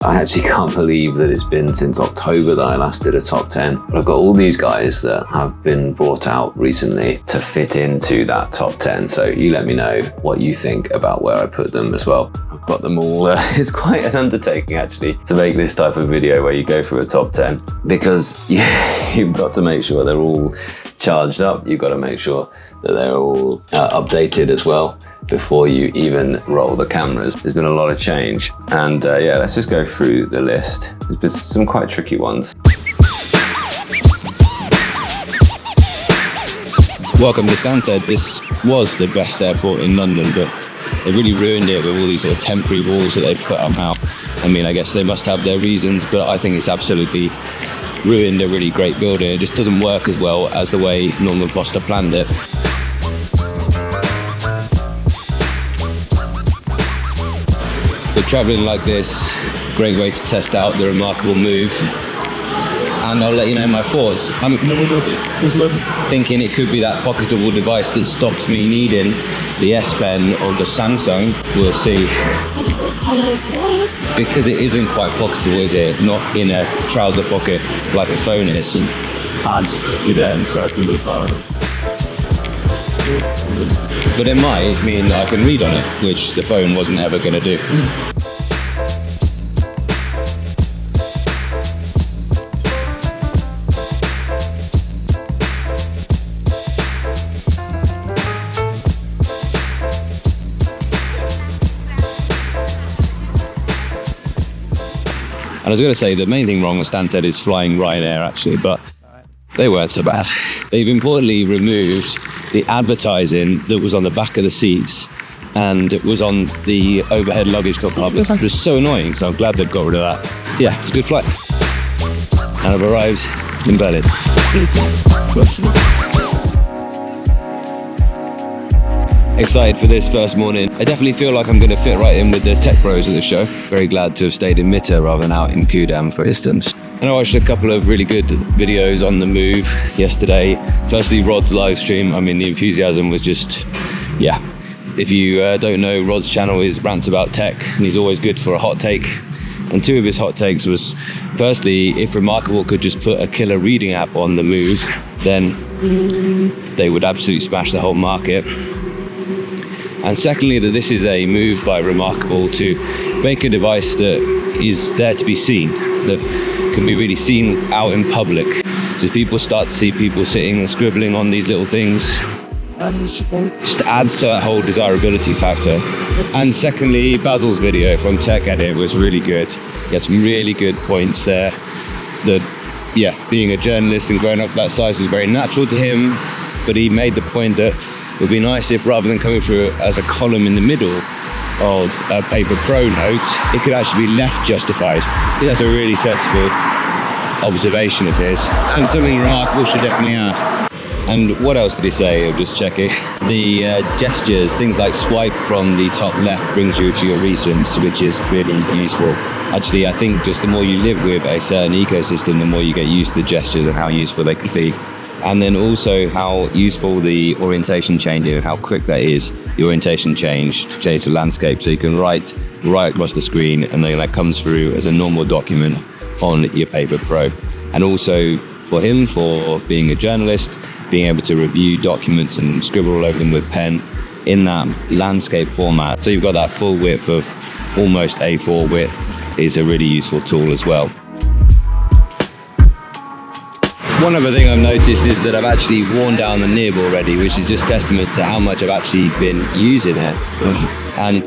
I actually can't believe that it's been since October that I last did a top 10. But I've got all these guys that have been brought out recently to fit into that top 10. So you let me know what you think about where I put them as well. I've got them all. It's quite an undertaking actually to make this type of video where you go through a top 10, because you've got to make sure they're all charged up. You've got to make sure that they're all updated as well before you even roll the cameras. There's been a lot of change, and yeah, let's just go through the list. There's been some quite tricky ones. Welcome to Stansted. This was the best airport in London, but they really ruined it with all these sort of temporary walls that they've put up now. I mean, I guess they must have their reasons, but I think it's absolutely ruined a really great building. It just doesn't work as well as the way Norman Foster planned it. But travelling like this, great way to test out the remarkable move. And I'll let you know my thoughts. I'm thinking it could be that pocketable device that stops me needing the S Pen or the Samsung. We'll see. Because it isn't quite pocketable, is it? Not in a trouser pocket like a phone is. But it might mean I can read on it, which the phone wasn't ever going to do. And I was going to say the main thing wrong with Stansted is flying Ryanair actually, but they weren't so bad. They've importantly removed the advertising that was on the back of the seats, and it was on the overhead luggage compartments, which was so annoying, so I'm glad they've got rid of that. Yeah, it's a good flight. And I've arrived in Berlin. Excited for this first morning. I definitely feel like I'm going to fit right in with the tech bros at the show. Very glad to have stayed in Mitte rather than out in Kudamm, for instance. And I watched a couple of really good videos on the move yesterday. Firstly, Rod's live stream. I mean, the enthusiasm was just, yeah. If you don't know, Rod's channel is Rants About Tech, and he's always good for a hot take. And two of his hot takes was, firstly, if Remarkable could just put a killer reading app on the move, then they would absolutely smash the whole market. And secondly, that this is a move by Remarkable to make a device that is there to be seen, that can be really seen out in public. So people start to see people sitting and scribbling on these little things. Just adds to that whole desirability factor. And secondly, Basil's video from Tech Edit was really good. He had some really good points there. That, yeah, being a journalist and growing up that size was very natural to him, but he made the point that it would be nice if, rather than coming through as a column in the middle of a Paper Pro note, it could actually be left justified. I think that's a really sensible observation of his, and something Remarkable should definitely add. And what else did he say? I'm just checking. The gestures, things like swipe from the top left brings you to your recents, which is really useful. Actually, I think just the more you live with a certain ecosystem, the more you get used to the gestures and how useful they can be. And then also how useful the orientation changing and how quick that is. The orientation change the landscape, so you can write right across the screen, and then that comes through as a normal document on your Paper Pro. And also for him, for being a journalist, being able to review documents and scribble all over them with pen in that landscape format. So you've got that full width of almost A4 width is a really useful tool as well. One other thing I've noticed is that I've actually worn down the nib already, which is just testament to how much I've actually been using it and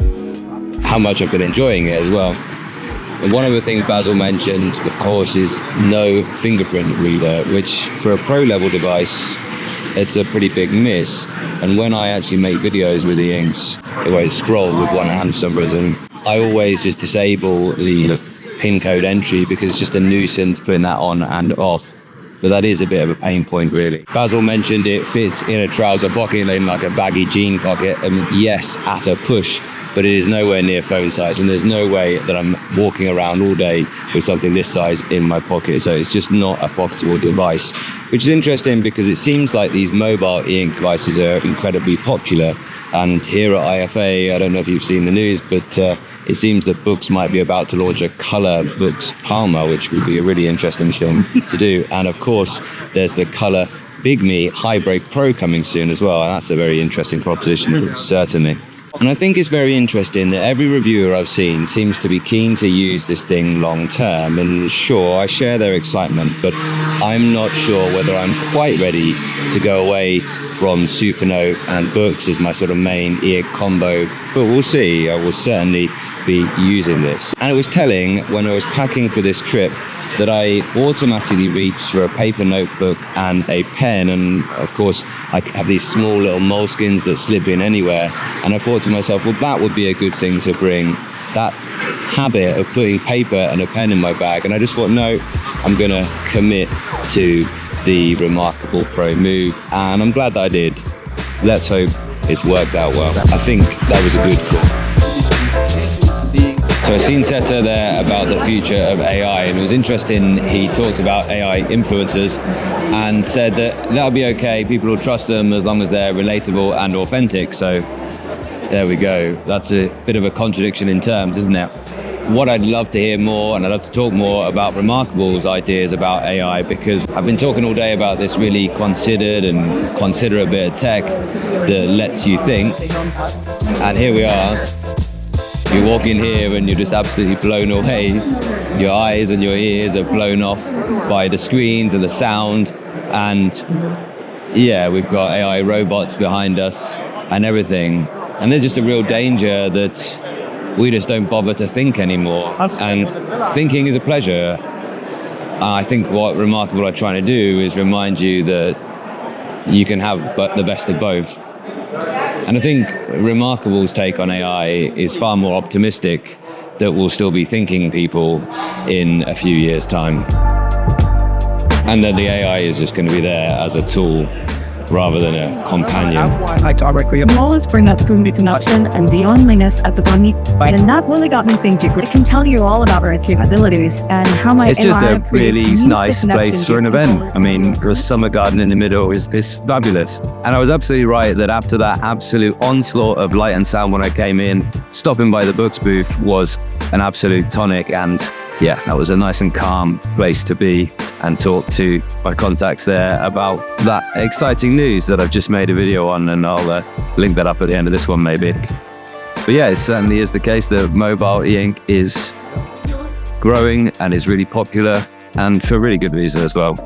how much I've been enjoying it as well. And one of the things Basil mentioned, of course, is no fingerprint reader, which for a pro level device, it's a pretty big miss. And when I actually make videos with the inks, where I scroll with one hand for some reason, I always just disable the pin code entry because it's just a nuisance putting that on and off. But that is a bit of a pain point, really. Basil mentioned it fits in a trouser pocket, in like a baggy jean pocket, and yes, at a push, but it is nowhere near phone size, and there's no way that I'm walking around all day with something this size in my pocket, so it's just not a pocketable device, which is interesting because it seems like these mobile e-ink devices are incredibly popular, and here at IFA, I don't know if you've seen the news, but it seems that Boox might be about to launch a color Boox Palma, which would be a really interesting thing to do. And of course, there's the color Big Me High Break Pro coming soon as well. And that's a very interesting proposition, certainly. And I think it's very interesting that every reviewer I've seen seems to be keen to use this thing long term. And sure, I share their excitement, but I'm not sure whether I'm quite ready to go away from SuperNote and Boox as my sort of main e-ink combo. But we'll see. I will certainly be using this. And it was telling when I was packing for this trip that I automatically reached for a paper notebook and a pen, and of course I have these small little moleskins that slip in anywhere, and I thought to myself, well, that would be a good thing to bring, that habit of putting paper and a pen in my bag. And I just thought, no, I'm gonna commit to the Remarkable Pro move, and I'm glad that I did. Let's hope it's worked out well. I think that was a good call. So I've seen Seta there about the future of AI, and it was interesting. He talked about AI influencers and said that that'll be okay. People will trust them as long as they're relatable and authentic. So there we go. That's a bit of a contradiction in terms, isn't it? What I'd love to hear more, and I'd love to talk more about Remarkable's ideas about AI, because I've been talking all day about this really considered and considerate bit of tech that lets you think. And here we are. You walk in here and you're just absolutely blown away. Your eyes and your ears are blown off by the screens and the sound. And yeah, we've got AI robots behind us and everything. And there's just a real danger that we just don't bother to think anymore. And thinking is a pleasure. I think what Remarkable are trying to do is remind you that you can have the best of both. And I think Remarkable's take on AI is far more optimistic, that we'll still be thinking people in a few years' time. And that the AI is just going to be there as a tool rather than a companion. I directly always bring up the connection and the loneliness at the bunny, right? And that really got me thinking. It can tell you all about our capabilities and how my It's just AI a really creates nice unique place for an connections. event. I mean, the summer garden in the middle is fabulous. And I was absolutely right that after that absolute onslaught of light and sound when I came in, stopping by the Boox booth was an absolute tonic. And yeah, that was a nice and calm place to be and talk to my contacts there about that exciting news that I've just made a video on, and I'll link that up at the end of this one maybe. But yeah, it certainly is the case that mobile e-ink is growing and is really popular, and for really good reason as well.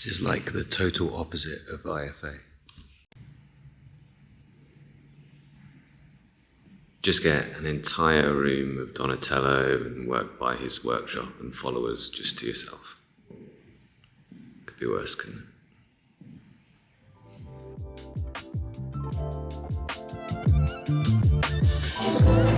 This is like the total opposite of IFA. Just get an entire room of Donatello and work by his workshop and followers just to yourself. Could be worse, couldn't it?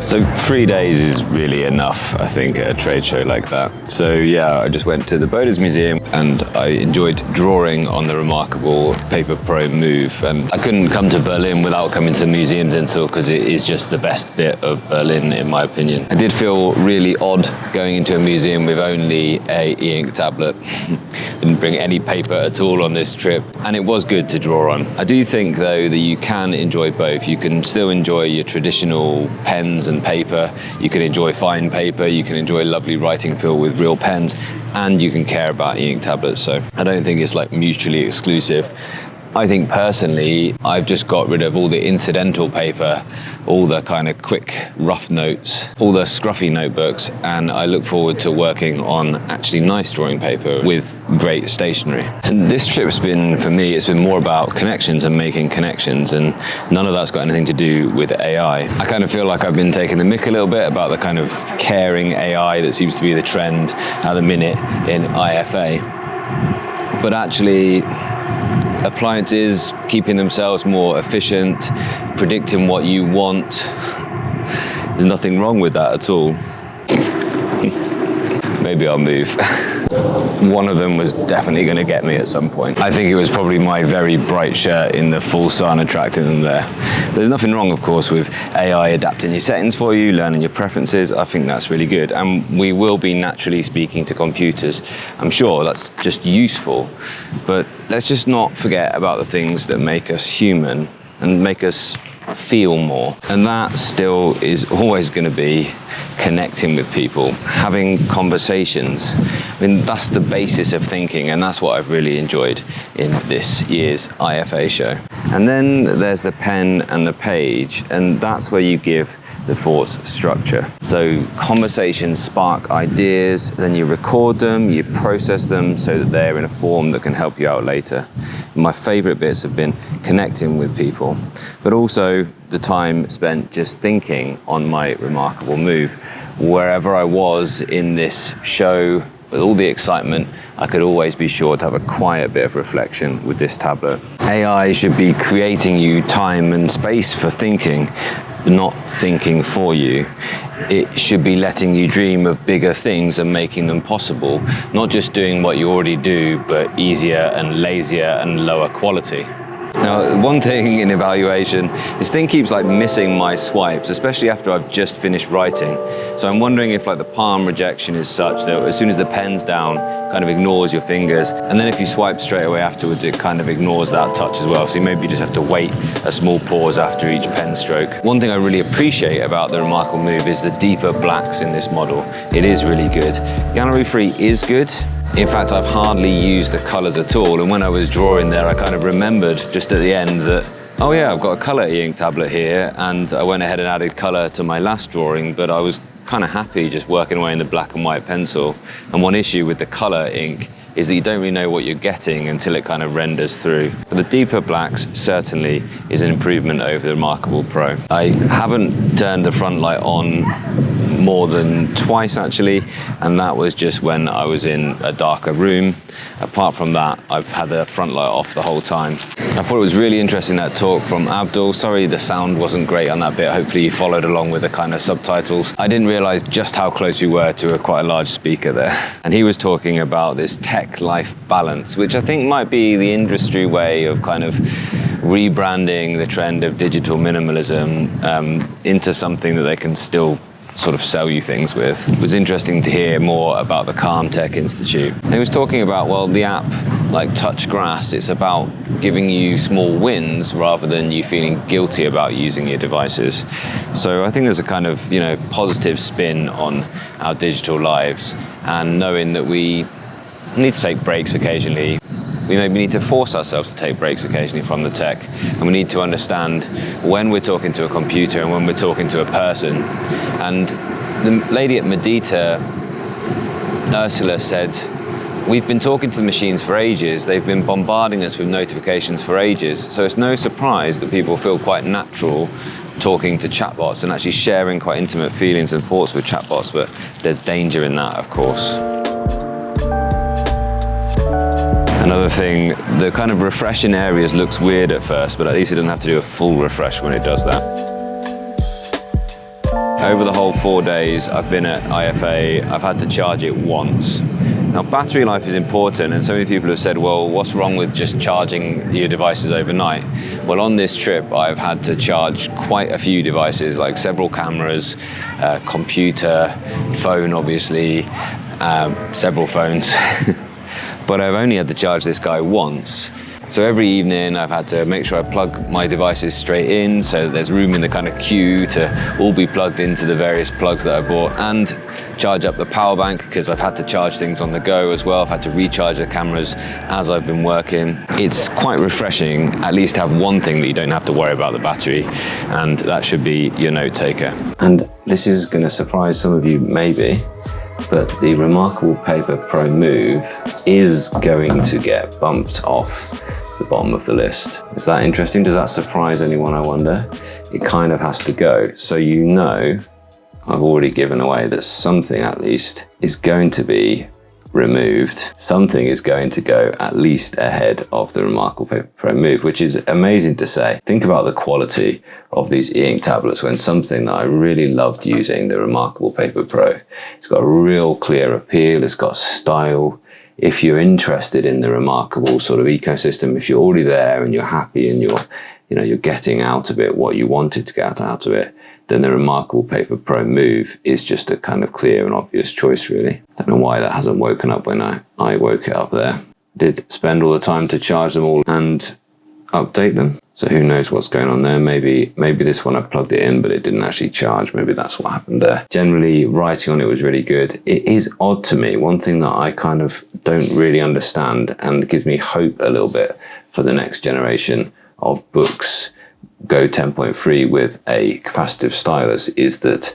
So 3 days is really enough, I think, at a trade show like that. So yeah, I just went to the Boders Museum and I enjoyed drawing on the Remarkable Paper Pro move. And I couldn't come to Berlin without coming to the museums until, because it is just the best bit of Berlin, in my opinion. I did feel really odd going into a museum with only a e-ink tablet. Didn't bring any paper at all on this trip, and it was good to draw on. I do think though that you can enjoy both. You can still enjoy your traditional pens and paper, you can enjoy fine paper, you can enjoy lovely writing feel with real pens, and you can care about e-ink tablets. So I don't think it's like mutually exclusive. I think personally, I've just got rid of all the incidental paper, all the kind of quick rough notes, all the scruffy notebooks, and I look forward to working on actually nice drawing paper with great stationery. And this trip's been, for me, it's been more about connections and making connections, and none of that's got anything to do with AI. I kind of feel like I've been taking the mick a little bit about the kind of caring AI that seems to be the trend at the minute in IFA. But actually, appliances keeping themselves more efficient, predicting what you want. There's nothing wrong with that at all. Maybe I'll move. One of them was definitely going to get me at some point. I think it was probably my very bright shirt in the full sun attracting them there. There's nothing wrong, of course, with AI adapting your settings for you, learning your preferences. I think that's really good. And we will be naturally speaking to computers. I'm sure that's just useful. But let's just not forget about the things that make us human and make us feel more. And that still is always going to be connecting with people, having conversations. I mean, that's the basis of thinking, and that's what I've really enjoyed in this year's IFA show. And then there's the pen and the page, and that's where you give the thoughts structure. So conversations spark ideas, then you record them, you process them so that they're in a form that can help you out later. My favorite bits have been connecting with people, but also the time spent just thinking on my remarkable move. Wherever I was in this show, with all the excitement, I could always be sure to have a quiet bit of reflection with this tablet. AI should be creating you time and space for thinking, not thinking for you. It should be letting you dream of bigger things and making them possible, not just doing what you already do, but easier and lazier and lower quality. Now, one thing in evaluation, this thing keeps like missing my swipes, especially after I've just finished writing. So I'm wondering if like the palm rejection is such that as soon as the pen's down, kind of ignores your fingers. And then if you swipe straight away afterwards, it kind of ignores that touch as well. So you maybe just have to wait a small pause after each pen stroke. One thing I really appreciate about the remarkable move is the deeper blacks in this model. It is really good. Gallery free is good. In fact, I've hardly used the colors at all. And when I was drawing there, I kind of remembered just at the end that, oh yeah, I've got a color e-ink tablet here. And I went ahead and added color to my last drawing, but I was kind of happy just working away in the black and white pencil. And one issue with the color ink is that you don't really know what you're getting until it kind of renders through. But the deeper blacks certainly is an improvement over the Remarkable Pro. I haven't turned the front light on more than twice actually, and that was just when I was in a darker room. Apart from that, I've had the front light off the whole time. I thought it was really interesting, that talk from Abdul. Sorry the sound wasn't great on that bit. Hopefully you followed along with the kind of subtitles. I didn't realize just how close we were to quite a large speaker there. And he was talking about this tech-life balance, which I think might be the industry way of kind of rebranding the trend of digital minimalism into something that they can still sort of sell you things with. It was interesting to hear more about the Calm Tech Institute. And he was talking about, well, the app, like Touch Grass, it's about giving you small wins rather than you feeling guilty about using your devices. So I think there's a kind of, you know, positive spin on our digital lives, and knowing that we need to take breaks occasionally. We maybe need to force ourselves to take breaks occasionally from the tech, and we need to understand when we're talking to a computer and when we're talking to a person. And the lady at Medita, Ursula, said, we've been talking to the machines for ages, they've been bombarding us with notifications for ages, so it's no surprise that people feel quite natural talking to chatbots and actually sharing quite intimate feelings and thoughts with chatbots, but there's danger in that, of course. Another thing, the kind of refresh in areas looks weird at first, but at least it doesn't have to do a full refresh when it does that. Over the whole 4 days I've been at IFA, I've had to charge it once. Now, battery life is important, and so many people have said, well, what's wrong with just charging your devices overnight? Well, on this trip, I've had to charge quite a few devices, like several cameras, computer, phone, obviously, several phones. But I've only had to charge this guy once. So every evening I've had to make sure I plug my devices straight in so that there's room in the kind of queue to all be plugged into the various plugs that I bought, and charge up the power bank because I've had to charge things on the go as well. I've had to recharge the cameras as I've been working. It's quite refreshing at least to have one thing that you don't have to worry about the battery, and that should be your note taker. And this is going to surprise some of you maybe, but the Remarkable Paper Pro Move is going to get bumped off the bottom of the list. Is that interesting? Does that surprise anyone, I wonder? It kind of has to go. So you know, I've already given away that something at least is going to be removed. Something is going to go at least ahead of the Remarkable Paper Pro Move, which is amazing to say. Think about the quality of these e-ink tablets when something that I really loved using, the Remarkable Paper Pro, it's got a real clear appeal, it's got style. If you're interested in the Remarkable sort of ecosystem, if you're already there and you're happy and you're getting out of it what you wanted to get out of it, then the Remarkable Paper Pro Move is just a kind of clear and obvious choice, really. Don't know why that hasn't woken up when I woke it up there. Did spend all the time to charge them all and update them. So who knows what's going on there. Maybe this one I plugged it in, but it didn't actually charge. Maybe that's what happened there. Generally, writing on it was really good. It is odd to me. One thing that I kind of don't really understand and gives me hope a little bit for the next generation of Boox Go 10.3 with a capacitive stylus is that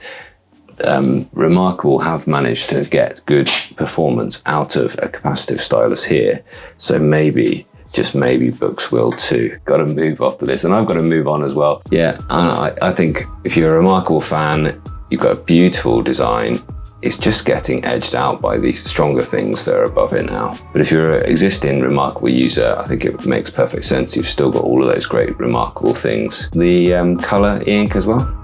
Remarkable have managed to get good performance out of a capacitive stylus here. So maybe, just maybe, Boox will too. Got to move off the list, and I've got to move on as well. Yeah, and I think if you're a Remarkable fan, you've got a beautiful design. It's just getting edged out by these stronger things that are above it now. But if you're an existing Remarkable user, I think it makes perfect sense. You've still got all of those great Remarkable things. The color e-ink as well.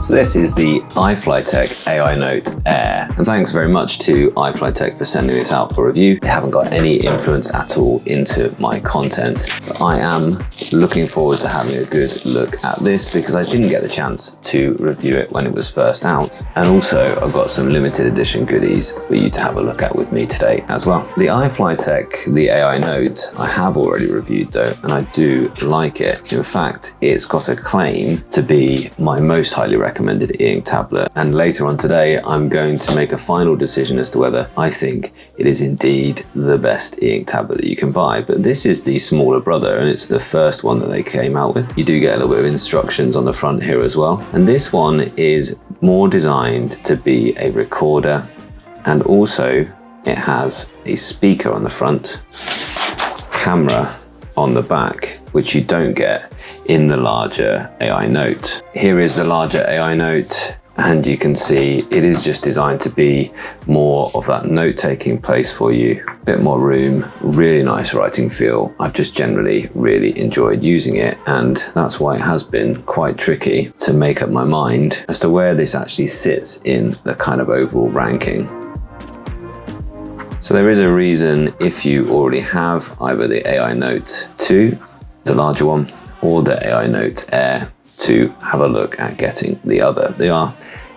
So this is the iFlyTek AI Note Air. And thanks very much to iFlyTek for sending this out for review. They haven't got any influence at all into my content. But I am looking forward to having a good look at this because I didn't get the chance to review it when it was first out. And also I've got some limited edition goodies for you to have a look at with me today as well. The iFlyTek, the AI Note, I have already reviewed though, and I do like it. In fact, it's got a claim to be my most highly recommended e-ink tablet, and later on today I'm going to make a final decision as to whether I think it is indeed the best e-ink tablet that you can buy. But this is the smaller brother, and it's the first one that they came out with. You do get a little bit of instructions on the front here as well, and this one is more designed to be a recorder, and also it has a speaker on the front, camera on the back, which you don't get in the larger AI Note. Here is the larger AI Note, and you can see it is just designed to be more of that note-taking place for you. A bit more room, really nice writing feel. I've just generally really enjoyed using it, and that's why it has been quite tricky to make up my mind as to where this actually sits in the kind of overall ranking. So there is a reason if you already have either the AI Note 2, the larger one, or the AI Note Air, to have a look at getting the other. They are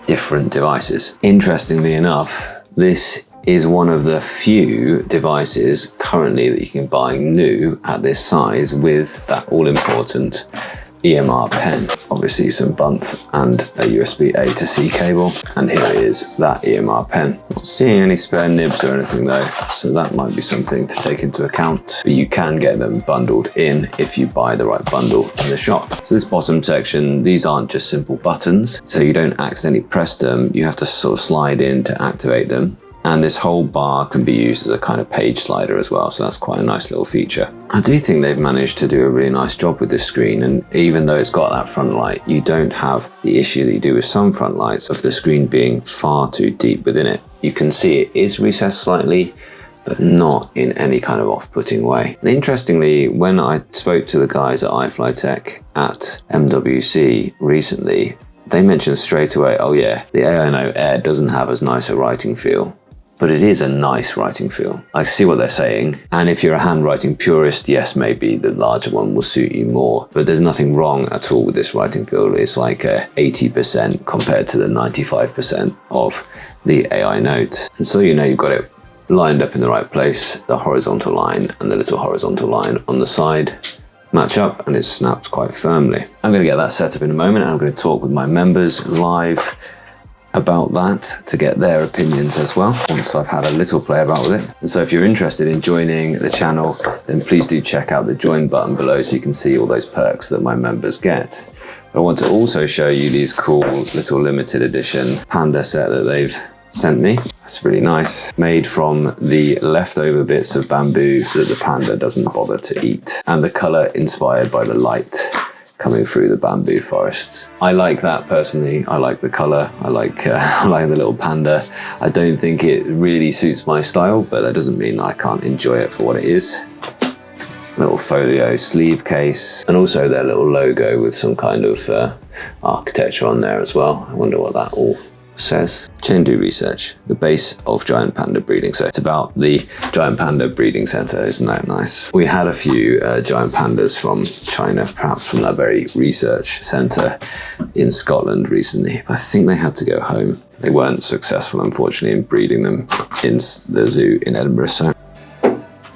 different devices. Interestingly enough, this is one of the few devices currently that you can buy new at this size with that all-important EMR pen. Obviously some bunth and a USB-A to C cable, and here is that EMR pen. Not seeing any spare nibs or anything though, so that might be something to take into account, but you can get them bundled in if you buy the right bundle in the shop. So this bottom section, these aren't just simple buttons, so you don't accidentally press them, you have to sort of slide in to activate them. And this whole bar can be used as a kind of page slider as well, so that's quite a nice little feature. I do think they've managed to do a really nice job with this screen, and even though it's got that front light, you don't have the issue that you do with some front lights of the screen being far too deep within it. You can see it is recessed slightly, but not in any kind of off-putting way. And interestingly, when I spoke to the guys at iFlyTek at MWC recently, they mentioned straight away, oh yeah, the AI Note Air doesn't have as nice a writing feel, but it is a nice writing feel. I see what they're saying. And if you're a handwriting purist, yes, maybe the larger one will suit you more, but there's nothing wrong at all with this writing feel. It's like 80% compared to the 95% of the AI Note. And so you know you've got it lined up in the right place. The horizontal line and the little horizontal line on the side match up, and it snaps quite firmly. I'm going to get that set up in a moment, and I'm going to talk with my members live about that to get their opinions as well, once I've had a little play about with it. And so if you're interested in joining the channel, then please do check out the join button below so you can see all those perks that my members get. I want to also show you these cool little limited edition panda set that they've sent me. It's really nice, made from the leftover bits of bamboo that the panda doesn't bother to eat, and the color inspired by the light coming through the bamboo forest. I like that personally. I like the color. I like the little panda. I don't think it really suits my style, but that doesn't mean I can't enjoy it for what it is. Little folio sleeve case, and also their little logo with some kind of architecture on there as well. I wonder what that all says. Chengdu Research, the base of giant panda breeding. So it's about the giant panda breeding center. Isn't that nice? We had a few giant pandas from China, perhaps from that very research center in Scotland recently. I think they had to go home. They weren't successful, unfortunately, in breeding them in the zoo in Edinburgh. So.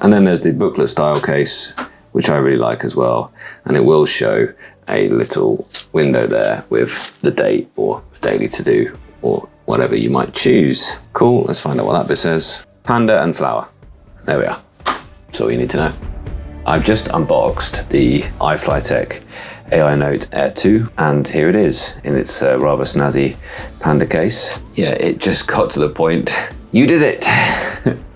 And then there's the booklet style case, which I really like as well. And it will show a little window there with the date or daily to do, or whatever you might choose. Cool, let's find out what that bit says. Panda and flower. There we are. That's all you need to know. I've just unboxed the iFlyTek AI Note Air 2, and here it is in its rather snazzy panda case. Yeah, it just got to the point. You did it!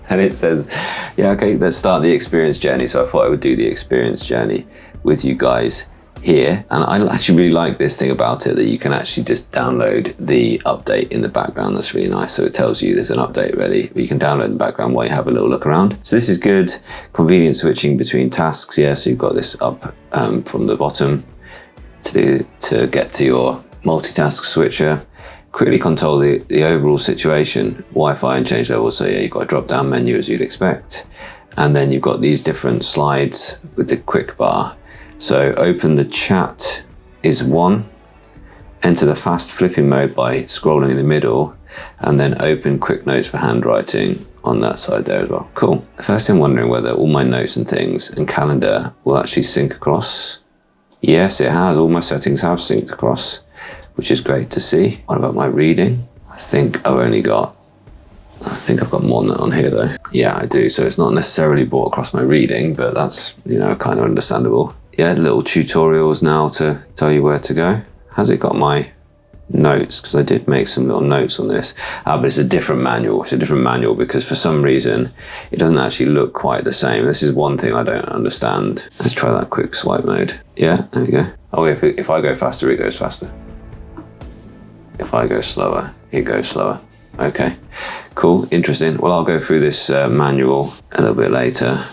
And it says, yeah, okay, let's start the experience journey. So I thought I would do the experience journey with you guys here. And I actually really like this thing about it, that you can actually just download the update in the background. That's really nice. So it tells you there's an update ready, but you can download in the background while you have a little look around. So this is good. Convenient switching between tasks. Yeah, so you've got this up from the bottom to get to your multitask switcher. Quickly control the overall situation, Wi-Fi and change levels. So yeah, you've got a drop down menu as you'd expect. And then you've got these different slides with the quick bar. So open the chat is 1, enter the fast flipping mode by scrolling in the middle, and then open quick notes for handwriting on that side there as well. Cool. First I'm wondering whether all my notes and things and calendar will actually sync across. Yes, it has. All my settings have synced across, which is great to see. What about my reading? I think I've got more than that on here though. Yeah, I do. So it's not necessarily brought across my reading, but that's, you know, kind of understandable. Yeah, little tutorials now to tell you where to go. Has it got my notes? Because I did make some little notes on this. But it's a different manual. It's a different manual because for some reason it doesn't actually look quite the same. This is one thing I don't understand. Let's try that quick swipe mode. Yeah, there we go. Oh, if I go faster, it goes faster. If I go slower, it goes slower. Okay, cool, interesting. Well, I'll go through this manual a little bit later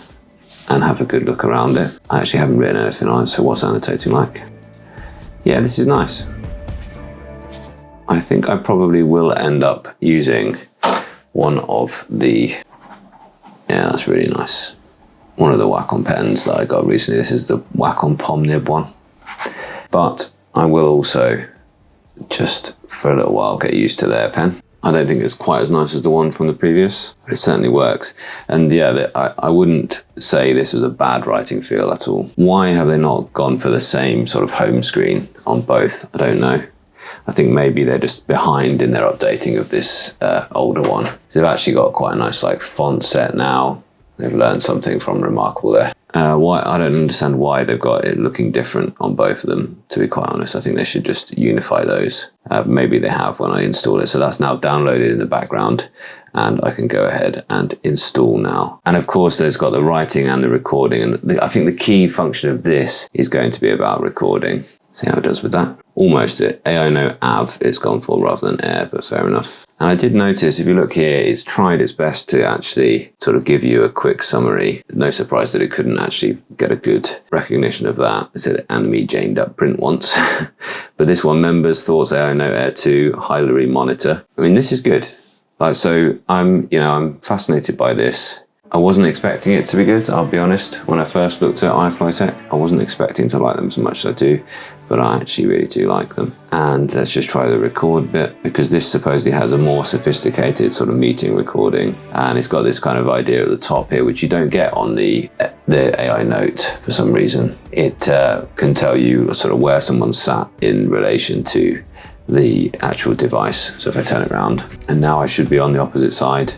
and have a good look around it. I actually haven't written anything on it, so what's annotating like? Yeah, this is nice. I think I probably will end up using one of the, yeah, that's really nice. One of the Wacom pens that I got recently. This is the Wacom Palm Nib one. But I will also just for a little while get used to their pen. I don't think it's quite as nice as the one from the previous, but it certainly works. And yeah, I wouldn't say this is a bad writing feel at all. Why have they not gone for the same sort of home screen on both? I don't know. I think maybe they're just behind in their updating of this older one. They've actually got quite a nice like font set now. They've learned something from Remarkable there. Why I don't understand why they've got it looking different on both of them, to be quite honest. I think they should just unify those. Maybe they have when I install it. So that's now downloaded in the background and I can go ahead and install now. And of course, there's got the writing and the recording. And I think the key function of this is going to be about recording. See how it does with that? Almost it. AI Note AV it's gone for rather than Air, but fair enough. And I did notice, if you look here, it's tried its best to actually sort of give you a quick summary. No surprise that it couldn't actually get a good recognition of that. It said enemy janed up print once. But this one, members, thoughts, AI Note Air 2, Hilary monitor. I mean, this is good. Like, so I'm fascinated by this. I wasn't expecting it to be good, I'll be honest. When I first looked at iFlyTek, I wasn't expecting to like them as much as I do, but I actually really do like them. And let's just try the record bit, because this supposedly has a more sophisticated sort of meeting recording, and it's got this kind of idea at the top here, which you don't get on the AI Note for some reason. It can tell you sort of where someone's sat in relation to the actual device. So if I turn it around, and now I should be on the opposite side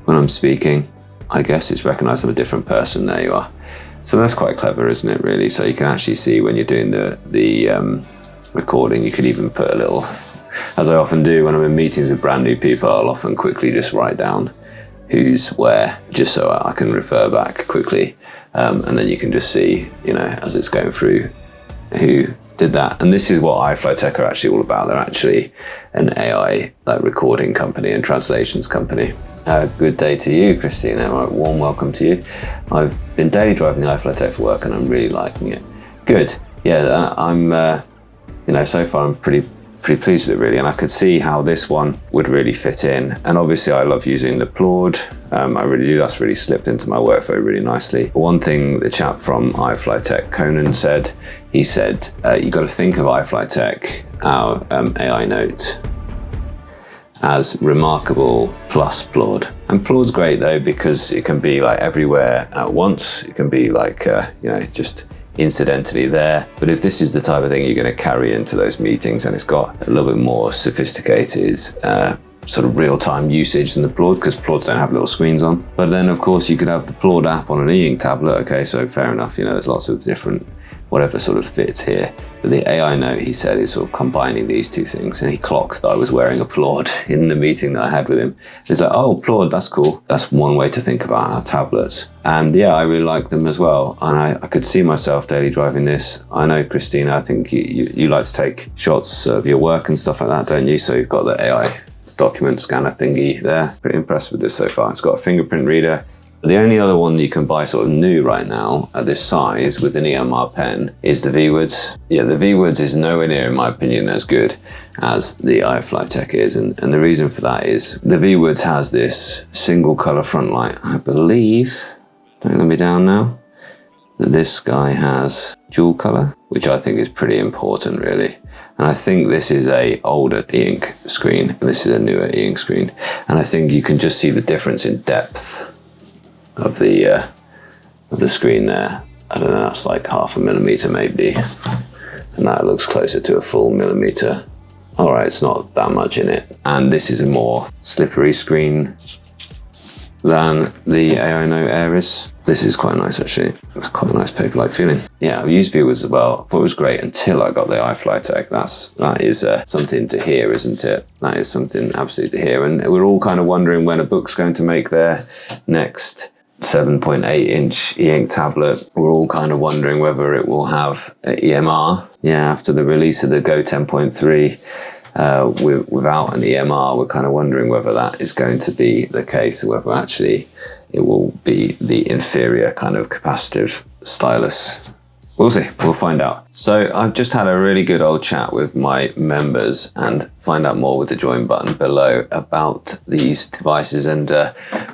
when I'm speaking. I guess it's recognized I'm a different person. There you are. So that's quite clever, isn't it, really? So you can actually see when you're doing the recording, you can even put a little, as I often do when I'm in meetings with brand new people, I'll often quickly just write down who's where, just so I can refer back quickly. And then you can just see, you know, as it's going through, who did that. And this is what iFlyTek are actually all about. They're actually an AI recording company and translations company. Good day to you, Christina. Warm welcome to you. I've been daily driving the iFlyTek for work and I'm really liking it. Good. Yeah, I'm, you know, so far I'm pretty pleased with it really, and I could see how this one would really fit in. And obviously I love using the Claude. I really do. That's really slipped into my workflow really nicely. One thing the chap from iFlyTek, Conan, said, he said, you got to think of iFlyTek, our AI Note, as remarkable plus Claude. And Claude's great though, because it can be like everywhere at once. It can be like, you know, just incidentally there. But if this is the type of thing you're going to carry into those meetings, and it's got a little bit more sophisticated sort of real-time usage than the Claude, because Claudes don't have little screens on. But then of course you could have the Claude app on an e-ink tablet. Okay, so fair enough, you know, there's lots of different whatever sort of fits here. But the AI Note, he said, is sort of combining these two things. And he clocked that I was wearing a Claude in the meeting that I had with him. He's like, oh, Claude, that's cool. That's one way to think about our tablets. And yeah, I really like them as well. And I could see myself daily driving this. I know, Christina, I think you like to take shots of your work and stuff like that, don't you? So you've got the AI document scanner thingy there. Pretty impressed with this so far. It's got a fingerprint reader. The only other one that you can buy sort of new right now at this size with an EMR pen is the ViWoods. Yeah, the ViWoods is nowhere near, in my opinion, as good as the iFlyTek is. And the reason for that is the ViWoods has this single color front light. I believe, don't let me down now, that this guy has dual color, which I think is pretty important really. And I think this is a older e-ink screen, and this is a newer e-ink screen. And I think you can just see the difference in depth of the screen there. I don't know, that's like 0.5 millimeter maybe. And that looks closer to a full millimeter. All right, it's not that much in it. And this is a more slippery screen than the AI Note Air is. This is quite nice actually. It's quite a nice paper-like feeling. Yeah, I've used ViWoods as well. I thought it was great until I got the iFlyTek. That is something to hear, isn't it? That is something absolutely to hear. And we're all kind of wondering when a Boox going to make their next 7.8 inch e-ink tablet. We're all kind of wondering whether it will have EMR. Yeah, after the release of the Go 10.3 without an EMR, we're kind of wondering whether that is going to be the case, or whether actually it will be the inferior kind of capacitive stylus. We'll see, we'll find out. So I've just had a really good old chat with my members, and find out more with the join button below about these devices, and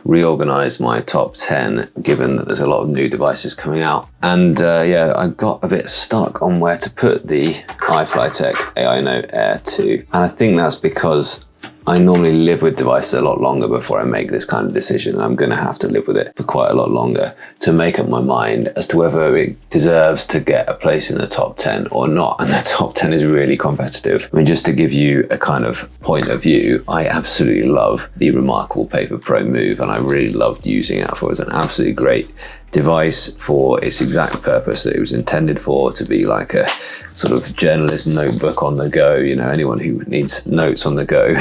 reorganize my top 10, given that there's a lot of new devices coming out. And yeah, I got a bit stuck on where to put the iFlyTek AI Note Air 2. And I think that's because I normally live with devices a lot longer before I make this kind of decision. And I'm going to have to live with it for quite a lot longer to make up my mind as to whether it deserves to get a place in the top 10 or not. And the top 10 is really competitive. I mean, just to give you a kind of point of view, I absolutely love the Remarkable Paper Pro Move, and I really loved using it. I thought it was an absolutely great device for its exact purpose that it was intended for, to be like a sort of journalist notebook on the go, you know, anyone who needs notes on the go.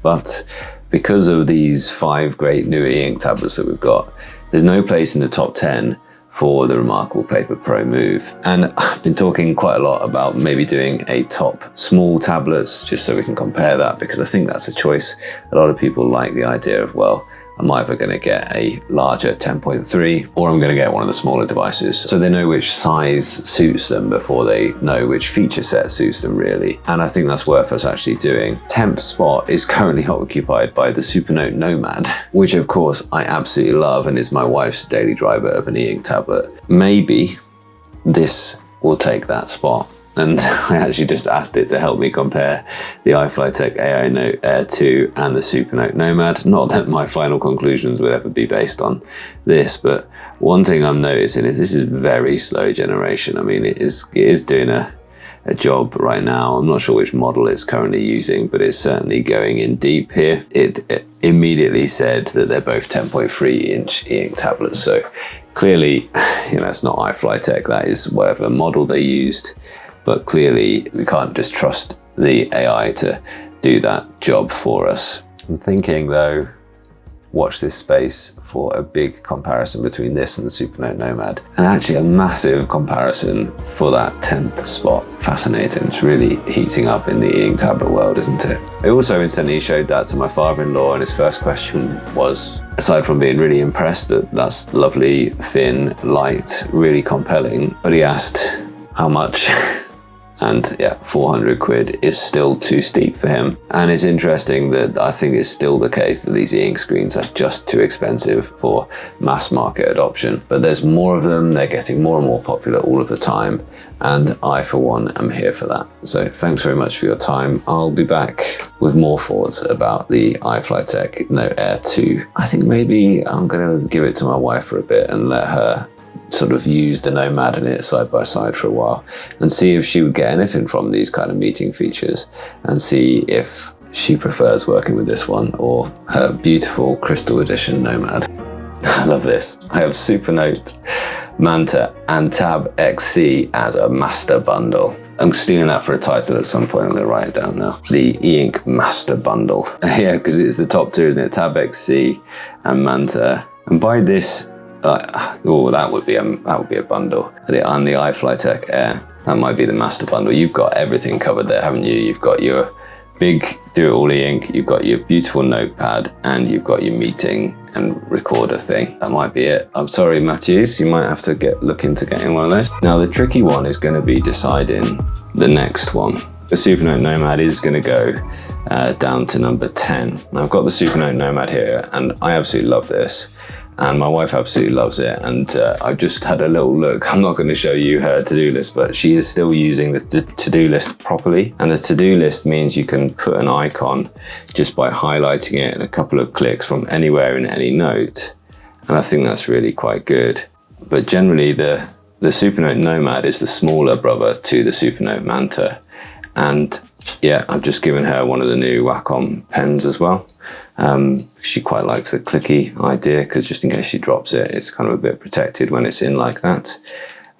But because of these 5 great new e-ink tablets that we've got, there's no place in the top 10 for the Remarkable Paper Pro Move. And I've been talking quite a lot about maybe doing a top small tablets, just so we can compare that, because I think that's a choice. A lot of people like the idea of, well, I'm either going to get a larger 10.3 or I'm going to get one of the smaller devices. So they know which size suits them before they know which feature set suits them really. And I think that's worth us actually doing. 10th spot is currently occupied by the SuperNote Nomad, which of course I absolutely love and is my wife's daily driver of an e-ink tablet. Maybe this will take that spot. And I actually just asked it to help me compare the iFlyTek AI Note Air 2 and the SuperNote Nomad. Not that my final conclusions would ever be based on this, but one thing I'm noticing is this is very slow generation. I mean, it is doing a job right now. I'm not sure which model it's currently using, but it's certainly going in deep here. It immediately said that they're both 10.3 inch e-ink tablets. So clearly, it's not iFlyTek, that is whatever model they used. But clearly we can't just trust the AI to do that job for us. I'm thinking though, watch this space for a big comparison between this and the SuperNote Nomad. And actually a massive comparison for that 10th spot. Fascinating, it's really heating up in the e-ink tablet world, isn't it? I also instantly showed that to my father-in-law and his first question was, aside from being really impressed that that's lovely, thin, light, really compelling, but he asked how much? And yeah, 400 quid is still too steep for him. And it's interesting that I think it's still the case that these e-ink screens are just too expensive for mass market adoption. But there's more of them, they're getting more and more popular all of the time. And I, for one, am here for that. So thanks very much for your time. I'll be back with more thoughts about the iFlyTek Note Air 2. I think maybe I'm gonna give it to my wife for a bit and let her sort of use the Nomad and it side by side for a while and see if she would get anything from these kind of meeting features and see if she prefers working with this one or her beautiful Crystal Edition Nomad. I love this. I have SuperNote Manta and Tab X C as a master bundle. I'm stealing that for a title at some point. I'm going to write it down now. The e-ink master bundle. Yeah, because it's the top two, isn't it? Tab X C and Manta. And by this, that would be a bundle. On the iFlyTek Air, that might be the master bundle. You've got everything covered there, haven't you? You've got your big do-it-all e-ink, you've got your beautiful notepad, and you've got your meeting and recorder thing. That might be it. I'm sorry, Matthews, you might have to look into getting one of those. Now, the tricky one is going to be deciding the next one. The SuperNote Nomad is going to go down to number 10. Now, I've got the SuperNote Nomad here, and I absolutely love this. And my wife absolutely loves it. And I just had a little look. I'm not going to show you her to-do list, but she is still using the to-do list properly. And the to-do list means you can put an icon just by highlighting it and a couple of clicks from anywhere in any note. And I think that's really quite good. But generally the SuperNote Nomad is the smaller brother to the SuperNote Manta. And yeah, I've just given her one of the new Wacom pens as well. She quite likes the clicky idea because just in case she drops it, it's kind of a bit protected when it's in like that.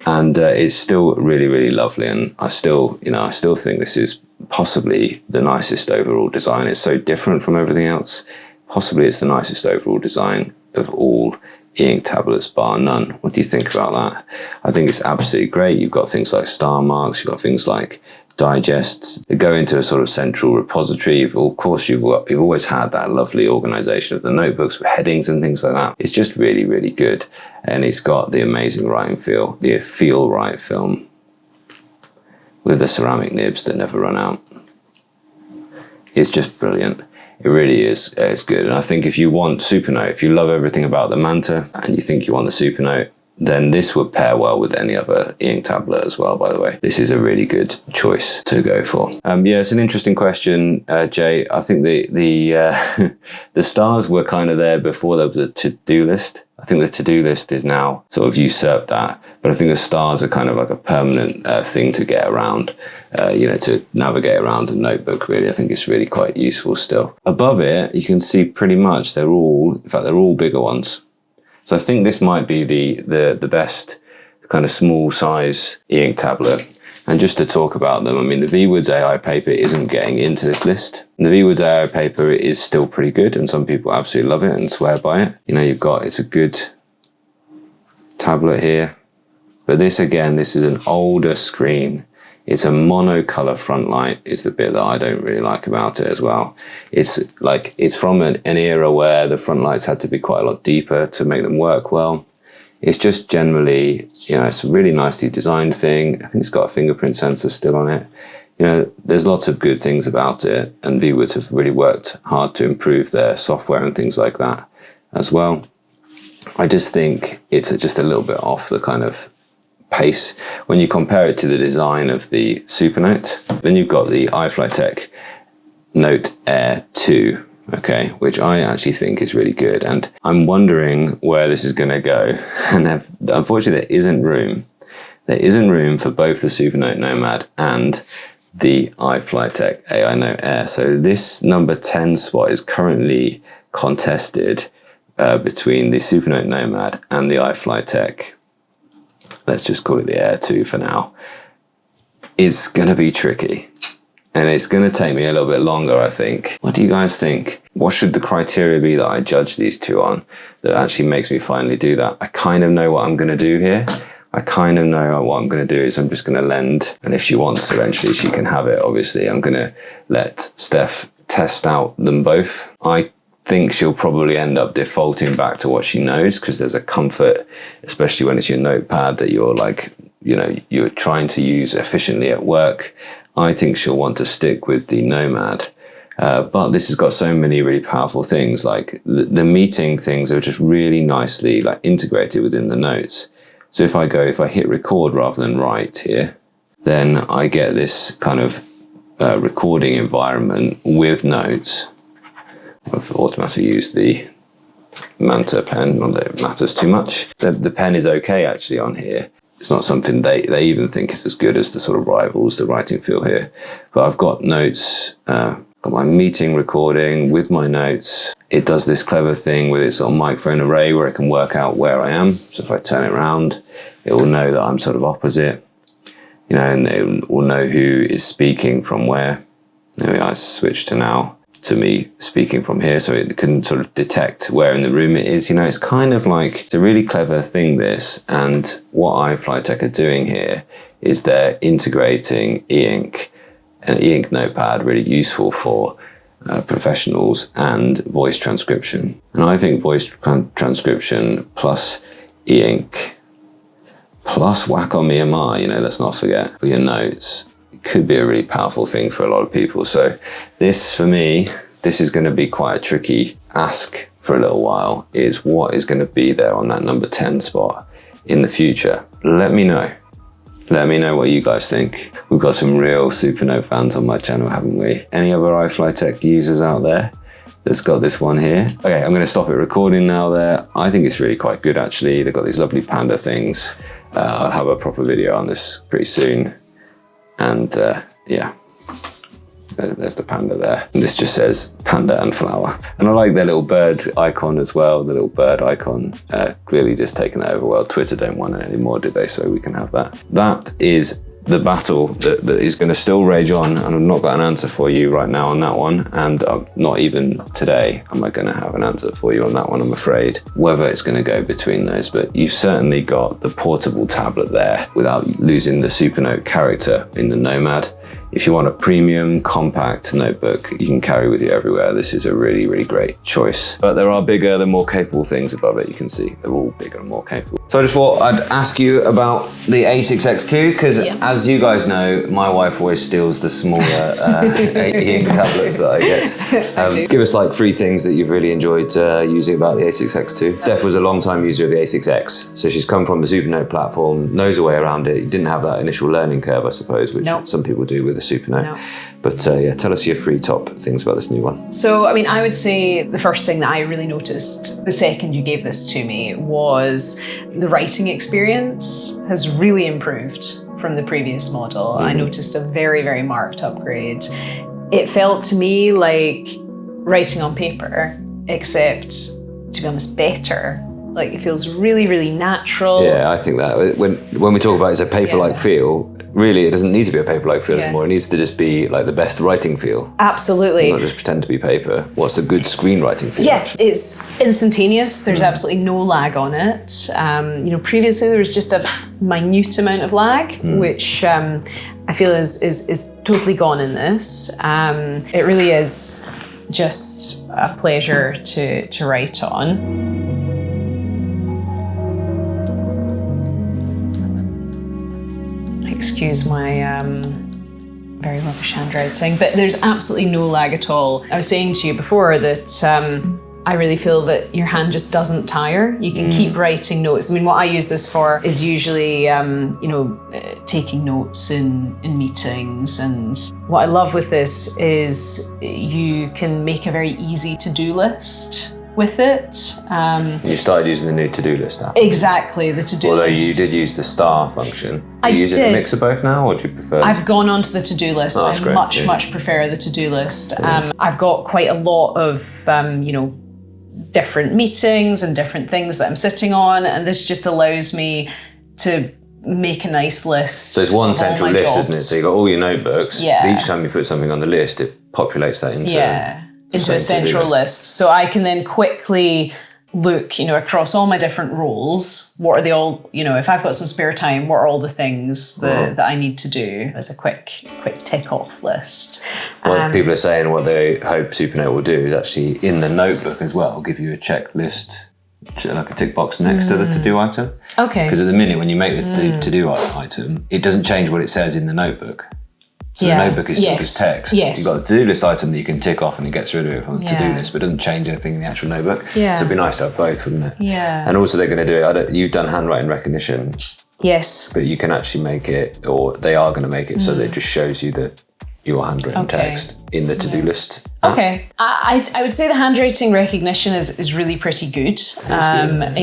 And it's still really, really lovely. And I still think this is possibly the nicest overall design. It's so different from everything else. Possibly it's the nicest overall design of all e-ink tablets, bar none. What do you think about that? I think it's absolutely great. You've got things like star marks, you've got things like digests that go into a sort of central repository. Of course, you've always had that lovely organization of the notebooks with headings and things like that. It's just really, really good. And it's got the amazing writing feel, the Feel Right film with the ceramic nibs that never run out. It's just brilliant. It really is. It's good. And I think if you want SuperNote, if you love everything about the Manta and you think you want the SuperNote, then this would pair well with any other e-ink tablet as well, by the way. This is a really good choice to go for. Yeah, it's an interesting question, Jay. I think the stars were kind of there before there was a to-do list. I think the to-do list is now sort of usurped that, but I think the stars are kind of like a permanent thing to get around, to navigate around a notebook, really. I think it's really quite useful still. Above it, you can see pretty much they're all bigger ones. So I think this might be the best kind of small size e-ink tablet. And just to talk about them, I mean, the ViWoods AI Paper isn't getting into this list. The ViWoods AI Paper is still pretty good, and some people absolutely love it and swear by it. It's a good tablet here. But this, again, this is an older screen. It's a monocolor front light is the bit that I don't really like about it as well. It's from an era where the front lights had to be quite a lot deeper to make them work well. It's just generally, it's a really nicely designed thing. I think it's got a fingerprint sensor still on it. There's lots of good things about it, and ViWoods have really worked hard to improve their software and things like that as well. I just think it's just a little bit off the kind of pace when you compare it to the design of the SuperNote. Then you've got the iFlyTek Note Air 2, okay, which I actually think is really good. And I'm wondering where this is going to go. And unfortunately, there isn't room. There isn't room for both the SuperNote Nomad and the iFlyTek AI Note Air. So this number 10 spot is currently contested between the SuperNote Nomad and the iFlyTek. Let's just call it the Air 2 for now. It's going to be tricky. And it's going to take me a little bit longer, I think. What do you guys think? What should the criteria be that I judge these two on that actually makes me finally do that? I kind of know what I'm going to do here. I kind of know what I'm going to do is I'm just going to lend. And if she wants, eventually she can have it, obviously. I'm going to let Steph test out them both. I think she'll probably end up defaulting back to what she knows, because there's a comfort, especially when it's your notepad that you're you're trying to use efficiently at work. I think she'll want to stick with the Nomad. But this has got so many really powerful things, like the meeting things are just really nicely integrated within the notes. So if I hit record rather than write here, then I get this kind of recording environment with notes. I've automatically used the Manta pen, not that it matters too much. The pen is okay actually on here. It's not something they even think is as good as the sort of rivals, the writing feel here. But I've got notes, got my meeting recording with my notes. It does this clever thing with its sort of microphone array where it can work out where I am. So if I turn it around, it will know that I'm sort of opposite, and it will know who is speaking from where. Maybe I switch to me speaking from here, so it can sort of detect where in the room it is. It's kind of it's a really clever thing, this. And what iFlyTek are doing here is they're integrating e-ink, an e-ink notepad, really useful for professionals, and voice transcription. And I think voice transcription plus e-ink plus Wacom EMR, let's not forget, for your notes, could be a really powerful thing for a lot of people. So this, for me, this is going to be quite a tricky ask for a little while, is what is going to be there on that number 10 spot in the future. Let me know. Let me know what you guys think. We've got some real SuperNote fans on my channel, haven't we? Any other iFlyTek users out there that's got this one here? Okay, I'm going to stop it recording now there. I think it's really quite good actually. They've got these lovely panda things. I'll have a proper video on this pretty soon. And yeah, there's the panda there. And this just says panda and flower. And I like their little bird icon as well. The little bird icon, clearly just taken that over. Well, Twitter don't want it anymore, do they? So we can have that. That is the battle that is going to still rage on, and I've not got an answer for you right now on that one, and not even today am I going to have an answer for you on that one, I'm afraid, whether it's going to go between those. But you've certainly got the portable tablet there without losing the SuperNote character in the Nomad. If you want a premium, compact notebook you can carry with you everywhere, this is a really, really great choice. But there are bigger, the more capable things above it, you can see. They're all bigger and more capable. So I just thought I'd ask you about the A6X2, because as you guys know, my wife always steals the smaller e-ink tablets that I get. Give us 3 things that you've really enjoyed using about the A6X2. Steph was a long-time user of the A6X, so she's come from the SuperNote platform, knows her way around it. You didn't have that initial learning curve, I suppose, which some people do with the SuperNote. No. But yeah, tell us your 3 top things about this new one. So, I would say the first thing that I really noticed the second you gave this to me was the writing experience has really improved from the previous model. I noticed a very, very marked upgrade. It felt to me like writing on paper, except to be honest, better. It feels really, really natural. Yeah, I think that when we talk about it's a paper-like feel, really it doesn't need to be a paper-like feel anymore. It needs to just be the best writing feel. Absolutely. Not just pretend to be paper. What's a good screenwriting feel? Yeah, it's instantaneous. There's absolutely no lag on it. Previously there was just a minute amount of lag, which I feel is totally gone in this. It really is just a pleasure to write on. Excuse my very rubbish handwriting, but there's absolutely no lag at all. I was saying to you before that I really feel that your hand just doesn't tire. You can keep writing notes. I mean, what I use this for is usually, taking notes in meetings. And what I love with this is you can make a very easy to-do list with it. You started using the new to-do list app. Exactly, the to-do Although list. you did use the star function. I you use it in a did. mix of both now, or do you prefer? I've gone on to the to-do list. Oh, that's I great. much prefer the to-do list. I've got quite a lot of, different meetings and different things that I'm sitting on, and this just allows me to make a nice list. So it's one of all central my list, jobs. isn't it? So you've got all your notebooks. Yeah. Each time you put something on the list, it populates that into into a central list. So I can then quickly look, across all my different roles. What are they all, if I've got some spare time, what are all the things that I need to do as a quick tick off list? Well, people are saying what they hope SuperNote will do is actually in the notebook as well, give you a checklist, like a tick box next to the to-do item. Okay. Because at the minute when you make the to-do item, it doesn't change what it says in the notebook. So Yeah. the notebook is still just text. Yes. You've got a to-do list item that you can tick off and it gets rid of it from the to-do Yeah. list, but it doesn't change anything in the actual notebook. Yeah. So it'd be nice to have both, wouldn't it? Yeah. And also they're going to do it, you've done handwriting recognition, Yes. but you can actually make it, or they are going to make it so that it just shows you your handwritten Okay. text in the to-do list. Okay. I would say the handwriting recognition is really pretty good. And,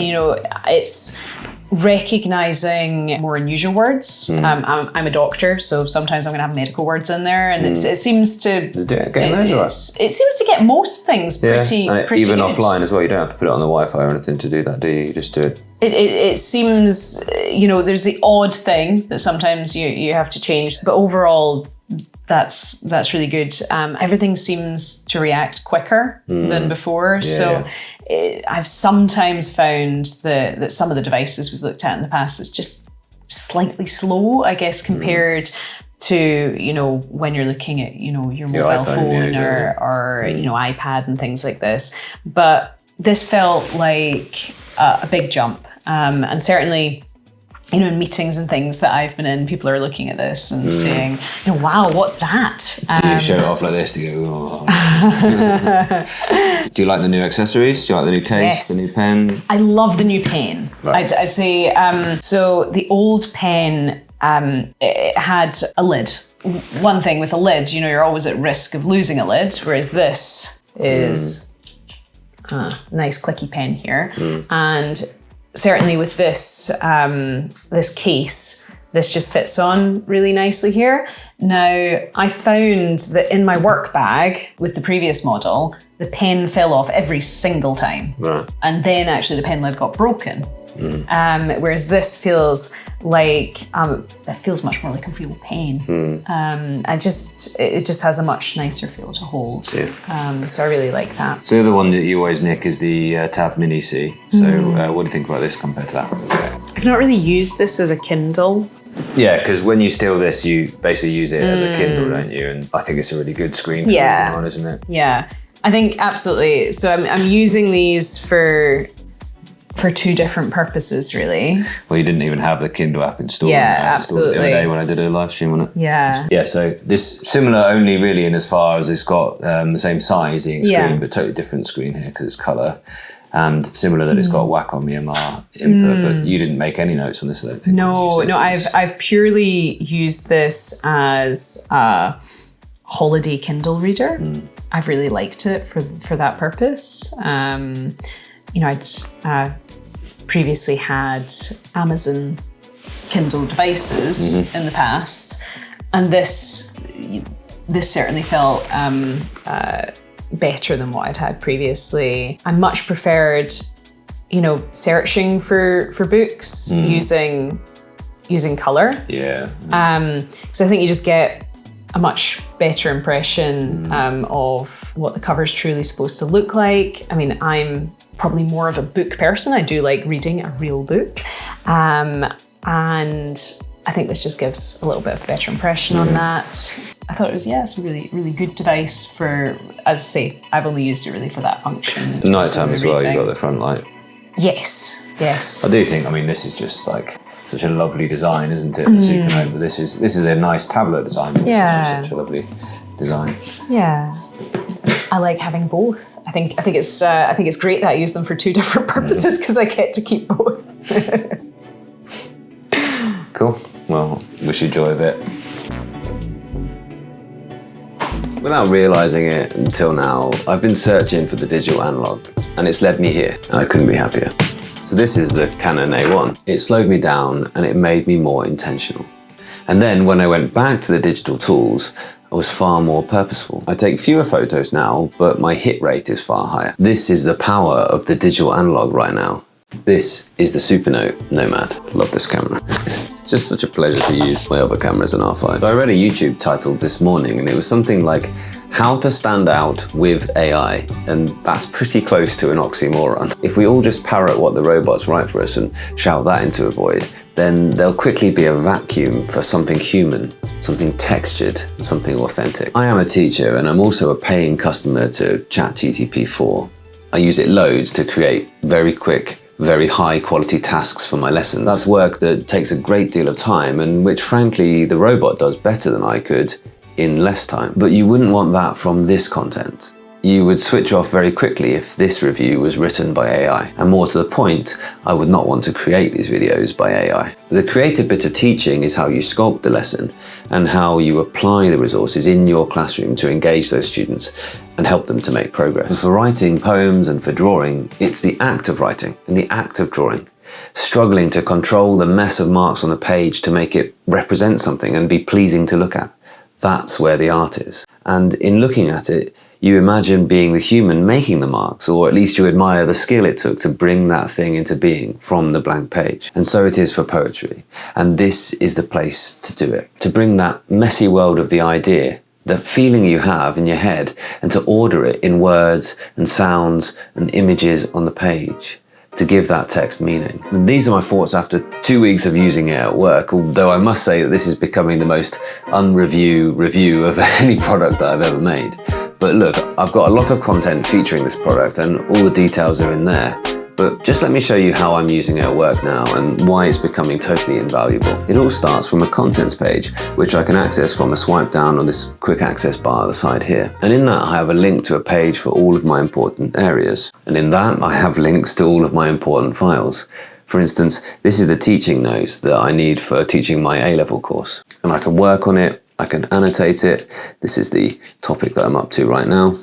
it's recognizing more unusual words. I'm a doctor, so sometimes I'm going to have medical words in there, and it seems to Get those right. it seems to get most things pretty and pretty even good. offline as well. You don't have to put it on the Wi-Fi or anything to do that, do you? You just do it. It seems, there's the odd thing that sometimes you have to change, but overall, that's really good. Everything seems to react quicker than before. So I've sometimes found that some of the devices we've looked at in the past is just slightly slow, I guess, compared to, when you're looking at, your mobile phone or iPad and things like this. But this felt like a big jump. And certainly, in meetings and things that I've been in, people are looking at this and saying, wow, what's that? Do you show it off like this to go, oh. Do you like the new accessories? Do you like the new case, the new pen? I love the new pen. Right. I'd say, so the old pen, it had a lid. One thing with a lid, you're always at risk of losing a lid, whereas this is a nice clicky pen here. And certainly with this this case, this just fits on really nicely here. Now, I found that in my work bag with the previous model, the pen fell off every single time. Right. And then actually the pen lid got broken. Whereas this feels like, it feels much more like a real pen. It just has a much nicer feel to hold. Yeah. So I really like that. So the other one that you always nick is the Tab Mini C. So what do you think about this compared to that? I've not really used this as a Kindle. Yeah, because when you steal this, you basically use it as a Kindle, don't you? And I think it's a really good screen for reading on, isn't it? Yeah, I think absolutely. So I'm using these for two different purposes, really. Well, you didn't even have the Kindle app installed. Yeah, I installed it the other absolutely. day when I did a live stream on it. Yeah. Yeah, so this similar only really in as far as it's got the same sizing screen, but totally different screen here because it's colour. And similar that it's got Wacom EMR input, but you didn't make any notes on this, I don't think. No, I've purely used this as a holiday Kindle reader. I've really liked it for that purpose. I'd previously had Amazon Kindle devices in the past, and this certainly felt better than what I'd had previously. I much preferred, searching for books using color. Yeah. So I think you just get a much better impression of what the cover's truly supposed to look like. I mean, I'm probably more of a book person. I do like reading a real book. And I I think this just gives a little bit of a better impression on that. I thought it was, it's a really, really good device for, as I say, I've only used it really for that function. Nighttime as well, you've got the front light. Yes. I do think, this is just like such a lovely design, isn't it? The SuperNote, but this is a nice tablet design. But This is just such a lovely design. Yeah. I like having both. I think it's great that I use them for two different purposes because I get to keep both. Cool. Well, wish you joy of it. Without realising it until now, I've been searching for the digital analog, and it's led me here, and I couldn't be happier. So this is the Canon A1. It slowed me down, and it made me more intentional. And then when I went back to the digital tools, I was far more purposeful. I take fewer photos now, but my hit rate is far higher. This is the power of the digital analog right now. This is the SuperNote Nomad. Love this camera. It's just such a pleasure to use. My other camera's an R5. I read a YouTube title this morning, and it was something like, how to stand out with AI. And that's pretty close to an oxymoron. If we all just parrot what the robots write for us and shout that into a void, then there'll quickly be a vacuum for something human, something textured, something authentic. I am a teacher, and I'm also a paying customer to ChatGPT 4. I use it loads to create very quick, very high quality tasks for my lessons. That's work that takes a great deal of time, and which frankly the robot does better than I could in less time. But you wouldn't want that from this content. You would switch off very quickly if this review was written by AI. And more to the point, I would not want to create these videos by AI. The creative bit of teaching is how you sculpt the lesson and how you apply the resources in your classroom to engage those students and help them to make progress. For writing poems and for drawing, it's the act of writing and the act of drawing. Struggling to control the mess of marks on the page to make it represent something and be pleasing to look at. That's where the art is. And in looking at it, you imagine being the human making the marks, or at least you admire the skill it took to bring that thing into being from the blank page. And so it is for poetry. And this is the place to do it. To bring that messy world of the idea, the feeling you have in your head, and to order it in words and sounds and images on the page, to give that text meaning. And these are my thoughts after 2 weeks of using it at work, although I must say that this is becoming the most unreview review of any product that I've ever made. But look, I've got a lot of content featuring this product and all the details are in there. But just let me show you how I'm using it at work now and why it's becoming totally invaluable. It all starts from a contents page, which I can access from a swipe down on this quick access bar at the side here. And in that, I have a link to a page for all of my important areas. And in that, I have links to all of my important files. For instance, this is the teaching notes that I need for teaching my A-level course. And I can work on it, I can annotate it. This is the topic that I'm up to right now.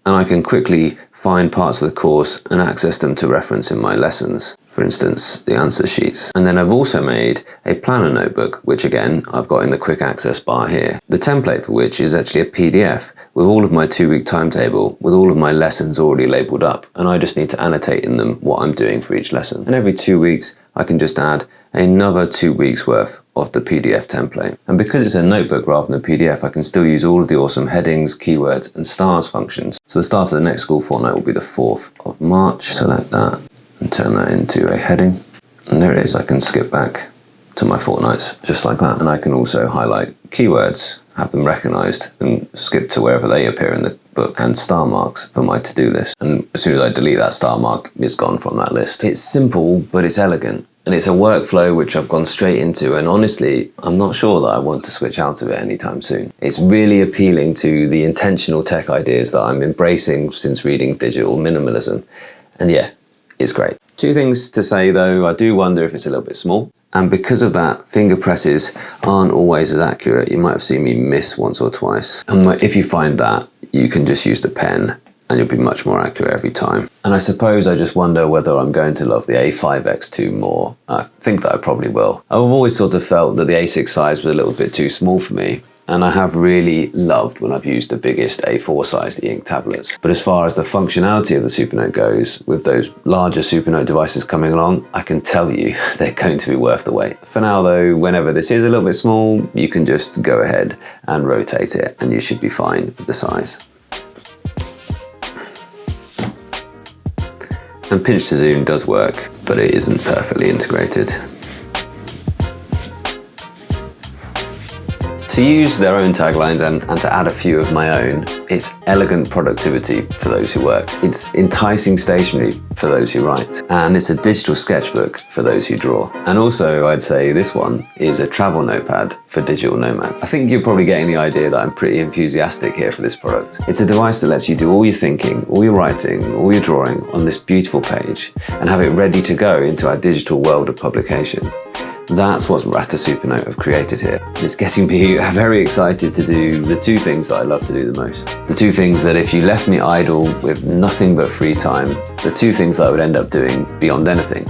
And I can quickly find parts of the course and access them to reference in my lessons. For instance, the answer sheets. And then I've also made a planner notebook, which again, I've got in the quick access bar here. The template for which is actually a PDF with all of my 2-week timetable, with all of my lessons already labeled up. And I just need to annotate in them what I'm doing for each lesson. And every 2 weeks, I can just add another 2 weeks worth of the PDF template. And because it's a notebook rather than a PDF, I can still use all of the awesome headings, keywords, and stars functions. So the start of the next school fortnight will be the 4th of March. Select that and turn that into a heading. And there it is. I can skip back to my fortnights just like that. And I can also highlight keywords, have them recognized, and skip to wherever they appear in the book, and star marks for my to-do list. And as soon as I delete that star mark, it's gone from that list. It's simple, but it's elegant. And it's a workflow which I've gone straight into, and honestly, I'm not sure that I want to switch out of it anytime soon. It's really appealing to the intentional tech ideas that I'm embracing since reading Digital Minimalism. And yeah, it's great. 2 things to say though, I do wonder if it's a little bit small. And because of that, finger presses aren't always as accurate. You might have seen me miss once or twice. And if you find that, you can just use the pen and you'll be much more accurate every time. And I suppose I just wonder whether I'm going to love the A5X2 more. I think that I probably will. I've always sort of felt that the A6 size was a little bit too small for me. And I have really loved when I've used the biggest A4 size, the ink tablets. But as far as the functionality of the SuperNote goes, with those larger SuperNote devices coming along, I can tell you they're going to be worth the wait. For now though, whenever this is a little bit small, you can just go ahead and rotate it and you should be fine with the size. And pinch to zoom does work, but it isn't perfectly integrated. To use their own taglines and to add a few of my own, it's elegant productivity for those who work. It's enticing stationery for those who write. And it's a digital sketchbook for those who draw. And also, I'd say this one is a travel notepad for digital nomads. I think you're probably getting the idea that I'm pretty enthusiastic here for this product. It's a device that lets you do all your thinking, all your writing, all your drawing on this beautiful page and have it ready to go into our digital world of publication. That's what Rata SuperNote have created here. It's getting me very excited to do the two things that I love to do the most. The two things that if you left me idle with nothing but free time, the two things that I would end up doing beyond anything,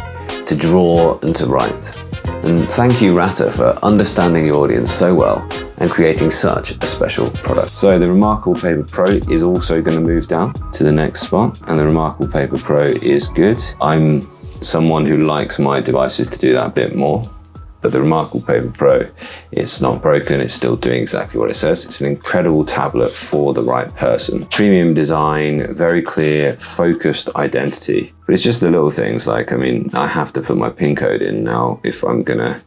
to draw and to write. And thank you, Rata, for understanding your audience so well and creating such a special product. So the Remarkable Paper Pro is also going to move down to the next spot, and the Remarkable Paper Pro is good. I'm someone who likes my devices to do that a bit more. But the Remarkable Paper Pro, it's not broken, it's still doing exactly what it says. It's an incredible tablet for the right person. Premium design, very clear, focused identity. But it's just the little things like, I mean, I have to put my PIN code in now if I'm gonna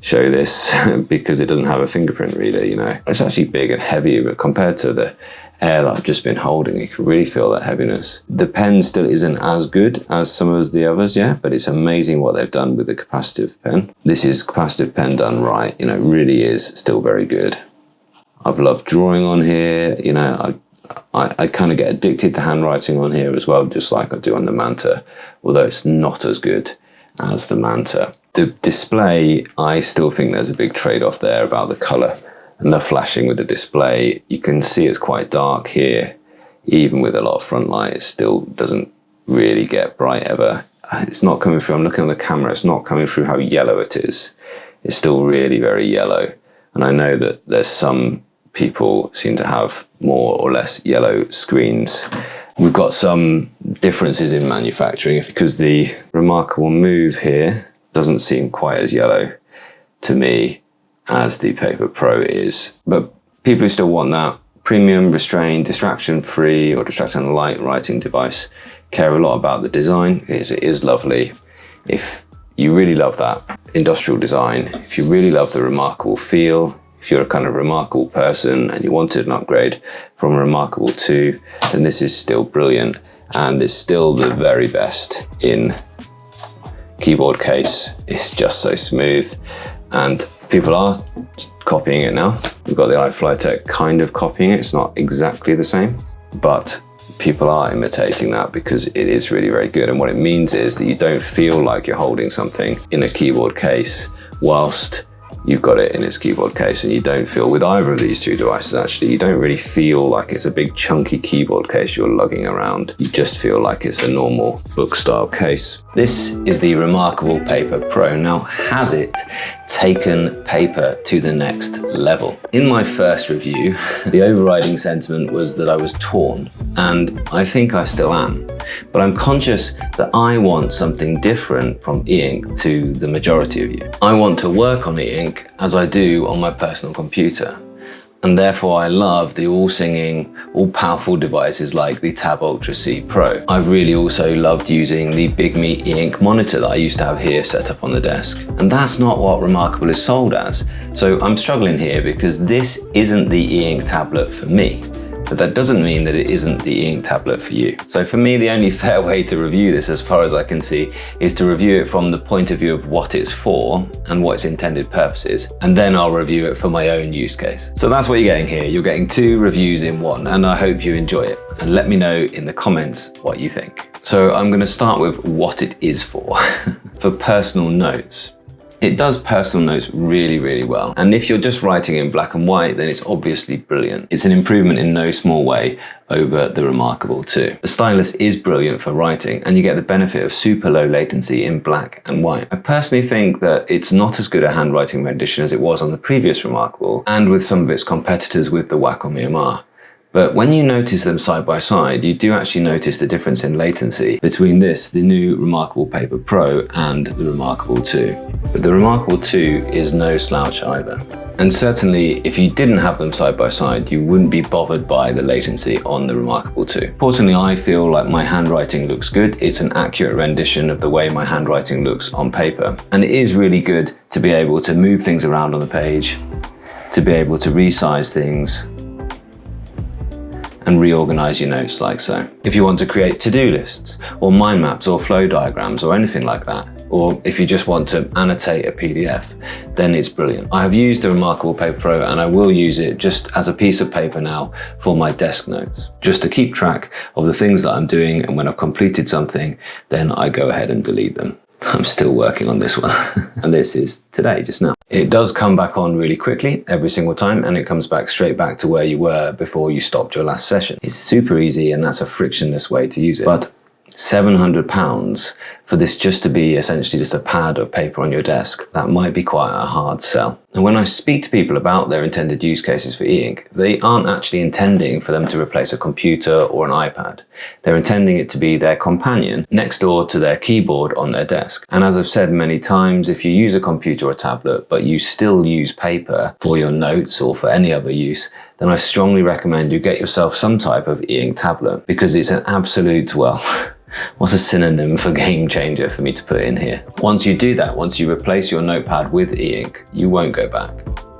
show this because it doesn't have a fingerprint reader, you know. It's actually big and heavy, but compared to the Air that I've just been holding, you can really feel that heaviness. The pen still isn't as good as some of the others, yeah, but it's amazing what they've done with the capacitive pen. This is capacitive pen done right, you know, really is still very good. I've loved drawing on here, you know, I kind of get addicted to handwriting on here as well, just like I do on the Manta, although it's not as good as the Manta. The display, I still think there's a big trade-off there about the color. And the flashing with the display, you can see it's quite dark here. Even with a lot of front light, it still doesn't really get bright ever. It's not coming through, I'm looking on the camera, it's not coming through how yellow it is. It's still really very yellow. And I know that there's some people seem to have more or less yellow screens. We've got some differences in manufacturing because the Remarkable Move here doesn't seem quite as yellow to me as the Paper Pro is. But people who still want that premium, restrained, distraction-free or distraction-light writing device care a lot about the design. It is lovely. If you really love that industrial design, if you really love the Remarkable feel, if you're a kind of Remarkable person and you wanted an upgrade from Remarkable 2, then this is still brilliant and it's still the very best in keyboard case. It's just so smooth and people are copying it now. We've got the iFlyTek kind of copying it. It's not exactly the same, but people are imitating that because it is really very good. And what it means is that you don't feel like you're holding something in a keyboard case whilst you've got it in its keyboard case, and you don't feel with either of these two devices actually, you don't really feel like it's a big chunky keyboard case you're lugging around. You just feel like it's a normal book style case. This is the Remarkable Paper Pro. Now, has it taken paper to the next level? In my first review, the overriding sentiment was that I was torn, and I think I still am. But I'm conscious that I want something different from e-ink to the majority of you. I want to work on e-ink as I do on my personal computer. And therefore I love the all-singing, all-powerful devices like the Tab X C Pro. I've really also loved using the Big Me e-ink monitor that I used to have here set up on the desk. And that's not what Remarkable is sold as. So I'm struggling here because this isn't the e-ink tablet for me. But that doesn't mean that it isn't the e-ink tablet for you. So for me, the only fair way to review this, as far as I can see, is to review it from the point of view of what it's for and what its intended purpose is. And then I'll review it for my own use case. So that's what you're getting here. You're getting two reviews in one, and I hope you enjoy it. And let me know in the comments what you think. So I'm gonna start with what it is for. For personal notes. It does personal notes really, really well. And if you're just writing in black and white, then it's obviously brilliant. It's an improvement in no small way over the Remarkable 2. The stylus is brilliant for writing, and you get the benefit of super low latency in black and white. I personally think that it's not as good a handwriting rendition as it was on the previous Remarkable, and with some of its competitors with the Wacom EMR. But when you notice them side by side, you do actually notice the difference in latency between this, the new Remarkable Paper Pro, and the Remarkable 2. But the Remarkable 2 is no slouch either. And certainly, if you didn't have them side by side, you wouldn't be bothered by the latency on the Remarkable 2. Importantly, I feel like my handwriting looks good. It's an accurate rendition of the way my handwriting looks on paper. And it is really good to be able to move things around on the page, to be able to resize things and reorganize your notes like so. If you want to create to-do lists or mind maps or flow diagrams or anything like that, or if you just want to annotate a PDF, then it's brilliant. I have used the Remarkable Paper Pro and I will use it just as a piece of paper now for my desk notes, just to keep track of the things that I'm doing, and when I've completed something, then I go ahead and delete them. I'm still working on this one. And this is today, just now. It does come back on really quickly every single time, and it comes back straight back to where you were before you stopped your last session. It's super easy, and that's a frictionless way to use it. But £700 for this just to be essentially just a pad of paper on your desk, that might be quite a hard sell. And when I speak to people about their intended use cases for e-ink, they aren't actually intending for them to replace a computer or an iPad. They're intending it to be their companion next door to their keyboard on their desk. And as I've said many times, if you use a computer or a tablet, but you still use paper for your notes or for any other use, then I strongly recommend you get yourself some type of e-ink tablet, because it's an absolute, well, what's a synonym for game changer for me to put in here? Once you do that, once you replace your notepad with e-ink, you won't go back.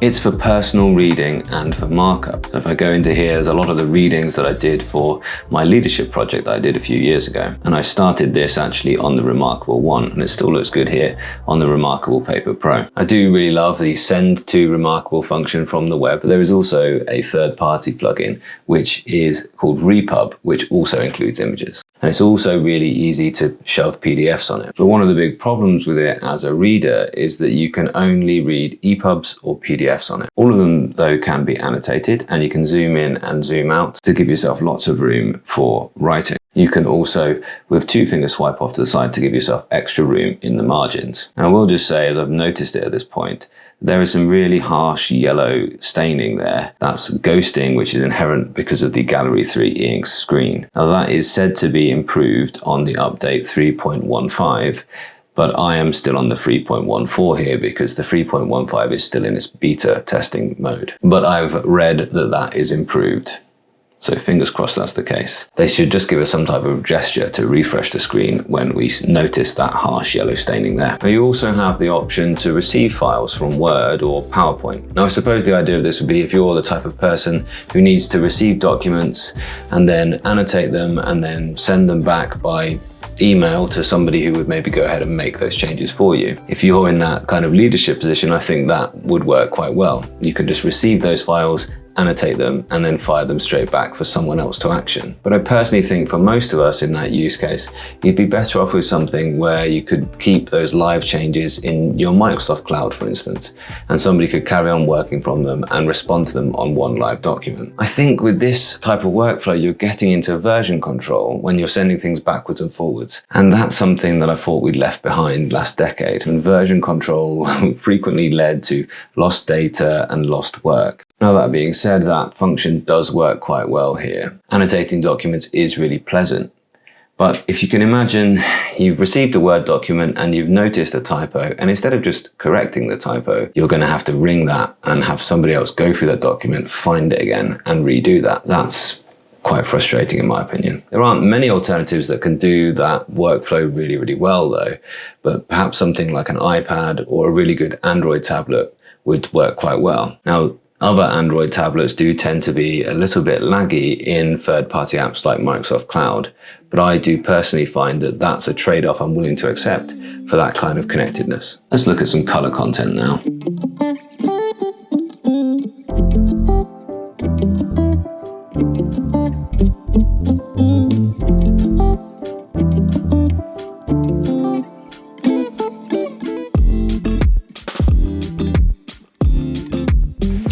It's for personal reading and for markup. So if I go into here, there's a lot of the readings that I did for my leadership project that I did a few years ago. And I started this actually on the Remarkable One, and it still looks good here on the Remarkable Paper Pro. I do really love the send to Remarkable function from the web, but there is also a third-party plugin, which is called Repub, which also includes images. And it's also really easy to shove PDFs on it. But one of the big problems with it as a reader is that you can only read EPUBs or PDFs on it. All of them, though, can be annotated, and you can zoom in and zoom out to give yourself lots of room for writing. You can also, with two fingers, swipe off to the side to give yourself extra room in the margins. And I will just say, as I've noticed it at this point, there is some really harsh yellow staining there. That's ghosting, which is inherent because of the Gallery 3 e-ink screen. Now that is said to be improved on the update 3.15, but I am still on the 3.14 here because the 3.15 is still in its beta testing mode. But I've read that that is improved. So fingers crossed that's the case. They should just give us some type of gesture to refresh the screen when we notice that harsh yellow staining there. Now you also have the option to receive files from Word or PowerPoint. Now I suppose the idea of this would be if you're the type of person who needs to receive documents and then annotate them and then send them back by email to somebody who would maybe go ahead and make those changes for you. If you're in that kind of leadership position, I think that would work quite well. You can just receive those files, annotate them, and then fire them straight back for someone else to action. But I personally think for most of us in that use case, you'd be better off with something where you could keep those live changes in your Microsoft Cloud, for instance, and somebody could carry on working from them and respond to them on one live document. I think with this type of workflow, you're getting into version control when you're sending things backwards and forwards. And that's something that I thought we'd left behind last decade. And version control frequently led to lost data and lost work. Now that being said, that function does work quite well here. Annotating documents is really pleasant. But if you can imagine you've received a Word document and you've noticed a typo, and instead of just correcting the typo, you're going to have to ring that and have somebody else go through that document, find it again and redo that. That's quite frustrating in my opinion. There aren't many alternatives that can do that workflow really, really well though, but perhaps something like an iPad or a really good Android tablet would work quite well. Now, other Android tablets do tend to be a little bit laggy in third-party apps like Microsoft Cloud, but I do personally find that that's a trade-off I'm willing to accept for that kind of connectedness. Let's look at some color content now.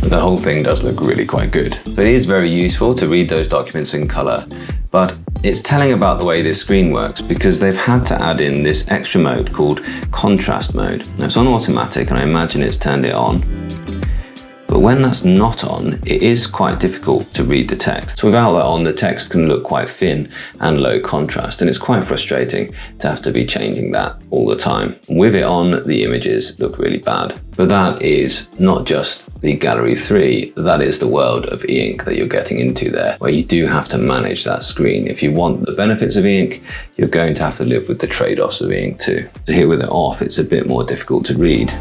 The whole thing does look really quite good. So it is very useful to read those documents in color, but it's telling about the way this screen works because they've had to add in this extra mode called contrast mode. Now it's on automatic and I imagine it's turned it on. But when that's not on, it is quite difficult to read the text. So without that on, the text can look quite thin and low contrast, and it's quite frustrating to have to be changing that all the time. With it on, the images look really bad. But that is not just the Gallery 3, that is the world of e-ink that you're getting into there, where you do have to manage that screen. If you want the benefits of e-ink, you're going to have to live with the trade-offs of e-ink too. So here with it off, it's a bit more difficult to read.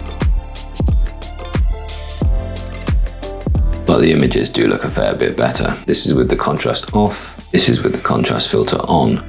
but the images do look a fair bit better. This is with the contrast off. This is with the contrast filter on.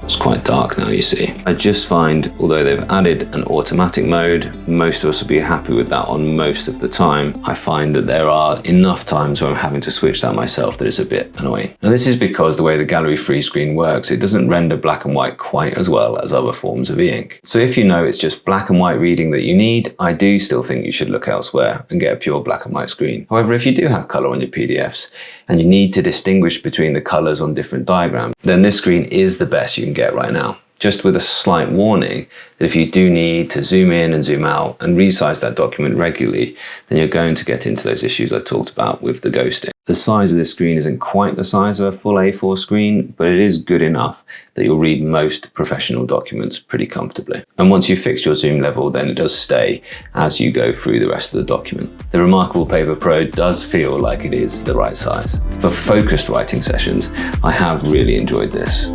It's quite dark now, you see. I just find, although they've added an automatic mode, most of us will be happy with that on most of the time. I find that there are enough times where I'm having to switch that myself that it's a bit annoying. Now this is because the way the gallery free screen works, it doesn't render black and white quite as well as other forms of e-ink. So if you know it's just black and white reading that you need, I do still think you should look elsewhere and get a pure black and white screen. However, if you do have color on your PDFs and you need to distinguish between the colors on different diagrams, then this screen is the best you can get right now. Just with a slight warning that if you do need to zoom in and zoom out and resize that document regularly, then you're going to get into those issues I talked about with the ghosting. The size of this screen isn't quite the size of a full A4 screen, but it is good enough that you'll read most professional documents pretty comfortably. And once you fix your zoom level, then it does stay as you go through the rest of the document. The Remarkable Paper Pro does feel like it is the right size. For focused writing sessions, I have really enjoyed this.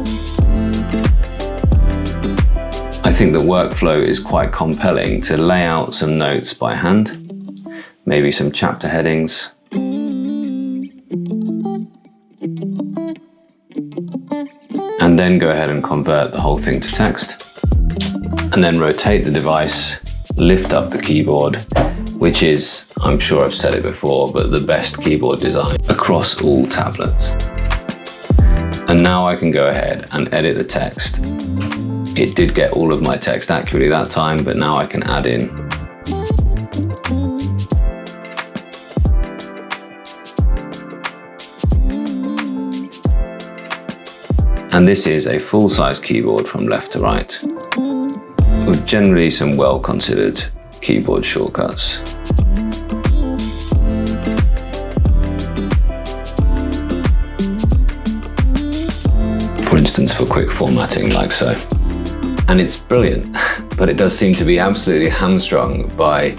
I think the workflow is quite compelling to lay out some notes by hand, maybe some chapter headings, and then go ahead and convert the whole thing to text, and then rotate the device, lift up the keyboard, which is, I'm sure I've said it before, but the best keyboard design across all tablets. And now I can go ahead and edit the text. It did get all of my text accurately that time, but now I can add in. And this is a full-size keyboard from left to right, with generally some well-considered keyboard shortcuts. For instance, for quick formatting like so. And it's brilliant, but it does seem to be absolutely hamstrung by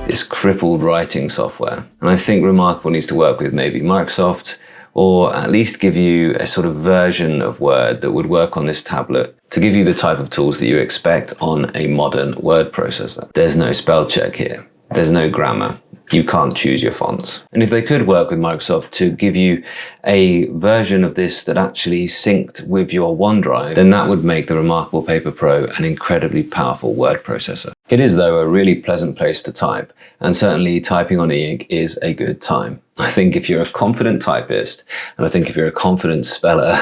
this crippled writing software. And I think Remarkable needs to work with maybe Microsoft, or at least give you a sort of version of Word that would work on this tablet to give you the type of tools that you expect on a modern word processor. There's no spell check here. There's no grammar. You can't choose your fonts. And if they could work with Microsoft to give you a version of this that actually synced with your OneDrive, then that would make the Remarkable Paper Pro an incredibly powerful word processor. It is, though, a really pleasant place to type, and certainly typing on e-ink is a good time. I think if you're a confident typist, and I think if you're a confident speller,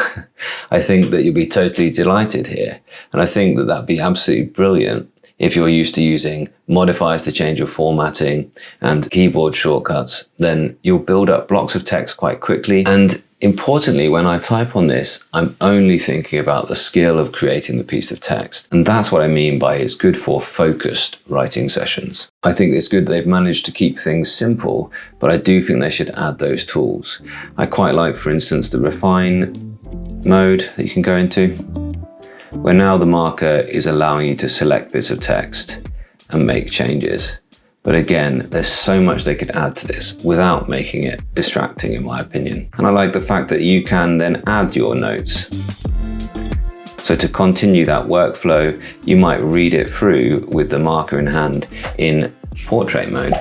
I think that you'll be totally delighted here. And I think that that'd be absolutely brilliant if you're used to using modifiers to change your formatting and keyboard shortcuts. Then you'll build up blocks of text quite quickly. And importantly, when I type on this, I'm only thinking about the skill of creating the piece of text. And that's what I mean by it's good for focused writing sessions. I think it's good that they've managed to keep things simple, but I do think they should add those tools. I quite like, for instance, the refine mode that you can go into, where now the marker is allowing you to select bits of text and make changes. But again, there's so much they could add to this without making it distracting, in my opinion. And I like the fact that you can then add your notes. So to continue that workflow, you might read it through with the marker in hand in portrait mode,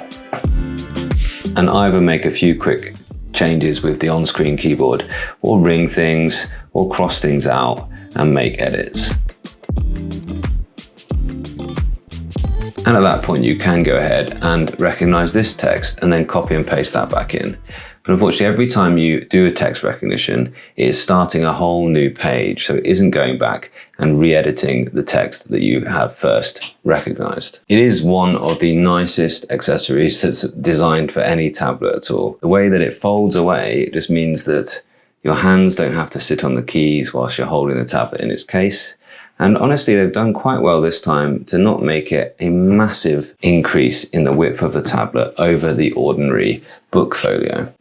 and either make a few quick changes with the on-screen keyboard, or ring things, or cross things out and make edits. And at that point, you can go ahead and recognize this text and then copy and paste that back in. But unfortunately, every time you do a text recognition, it is starting a whole new page. So it isn't going back and re-editing the text that you have first recognized. It is one of the nicest accessories that's designed for any tablet at all. The way that it folds away just means that your hands don't have to sit on the keys whilst you're holding the tablet in its case. And honestly, they've done quite well this time to not make it a massive increase in the width of the tablet over the ordinary book folio.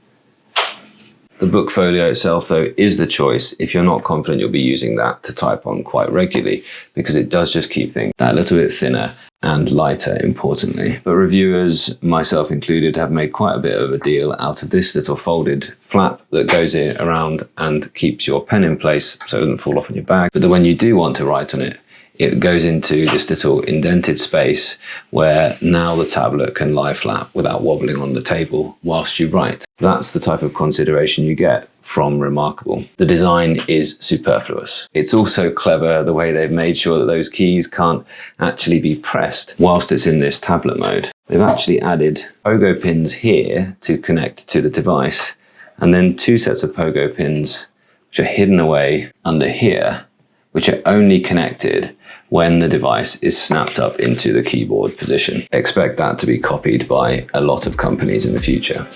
The book folio itself, though, is the choice if you're not confident you'll be using that to type on quite regularly, because it does just keep things that little bit thinner and lighter, importantly. But reviewers, myself included, have made quite a bit of a deal out of this little folded flap that goes around and keeps your pen in place so it doesn't fall off in your bag. But then when you do want to write on it, it goes into this little indented space where now the tablet can lie flat without wobbling on the table whilst you write. That's the type of consideration you get from Remarkable. The design is superfluous. It's also clever the way they've made sure that those keys can't actually be pressed whilst it's in this tablet mode. They've actually added pogo pins here to connect to the device, and then 2 sets of pogo pins which are hidden away under here, which are only connected when the device is snapped up into the keyboard position. Expect that to be copied by a lot of companies in the future.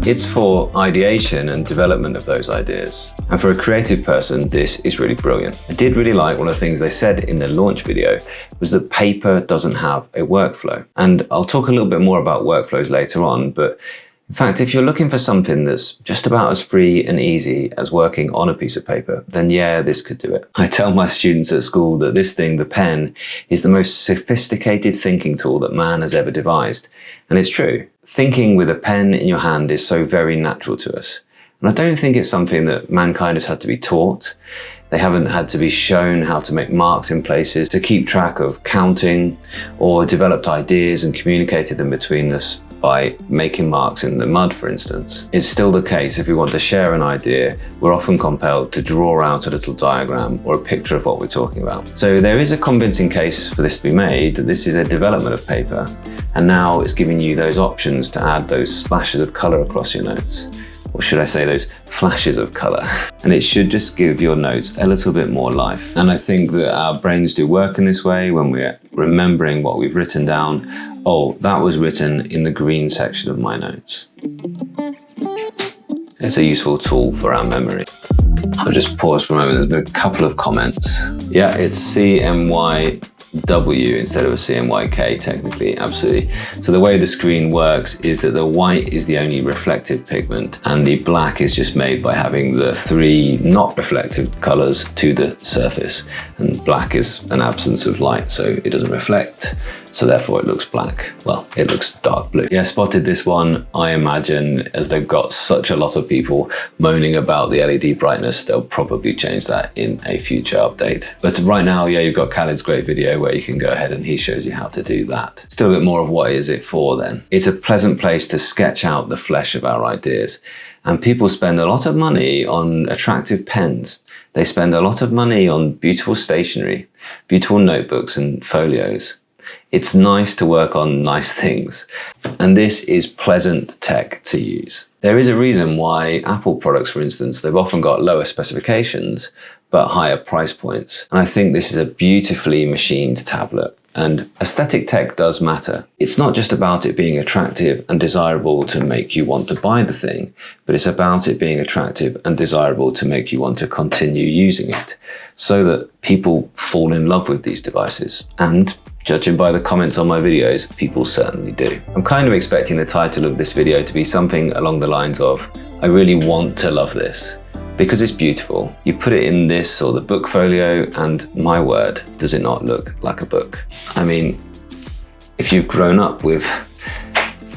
It's for ideation and development of those ideas. And for a creative person, this is really brilliant. I did really like one of the things they said in the launch video was that paper doesn't have a workflow. And I'll talk a little bit more about workflows later on, but in fact, if you're looking for something that's just about as free and easy as working on a piece of paper, then yeah, this could do it. I tell my students at school that this thing, the pen, is the most sophisticated thinking tool that man has ever devised. And it's true. Thinking with a pen in your hand is so very natural to us. And I don't think it's something that mankind has had to be taught. They haven't had to be shown how to make marks in places, to keep track of counting, or developed ideas and communicated them between us by making marks in the mud, for instance. It's still the case if we want to share an idea, we're often compelled to draw out a little diagram or a picture of what we're talking about. So there is a convincing case for this to be made that this is a development of paper, and now it's giving you those options to add those splashes of color across your notes. Or should I say those flashes of color? And it should just give your notes a little bit more life. And I think that our brains do work in this way when we're remembering what we've written down. Oh, that was written in the green section of my notes. It's a useful tool for our memory. I'll just pause for a moment. There's been a couple of comments. Yeah, it's CMYW instead of a CMYK technically, absolutely. So the way the screen works is that the white is the only reflective pigment and the black is just made by having the 3 not reflective colors to the surface. And black is an absence of light, so it doesn't reflect. So therefore it looks black. Well, it looks dark blue. Yeah, spotted this one. I imagine as they've got such a lot of people moaning about the LED brightness, they'll probably change that in a future update. But right now, yeah, you've got Khaled's great video where you can go ahead and he shows you how to do that. Still a bit more of what is it for then. It's a pleasant place to sketch out the flesh of our ideas. And people spend a lot of money on attractive pens. They spend a lot of money on beautiful stationery, beautiful notebooks and folios. It's nice to work on nice things, and this is pleasant tech to use. There is a reason why Apple products, for instance, they've often got lower specifications, but higher price points. And I think this is a beautifully machined tablet. And aesthetic tech does matter. It's not just about it being attractive and desirable to make you want to buy the thing, but it's about it being attractive and desirable to make you want to continue using it, so that people fall in love with these devices. And judging by the comments on my videos, people certainly do. I'm kind of expecting the title of this video to be something along the lines of, I really want to love this, because it's beautiful. You put it in this or the book folio and my word, does it not look like a book? I mean, if you've grown up with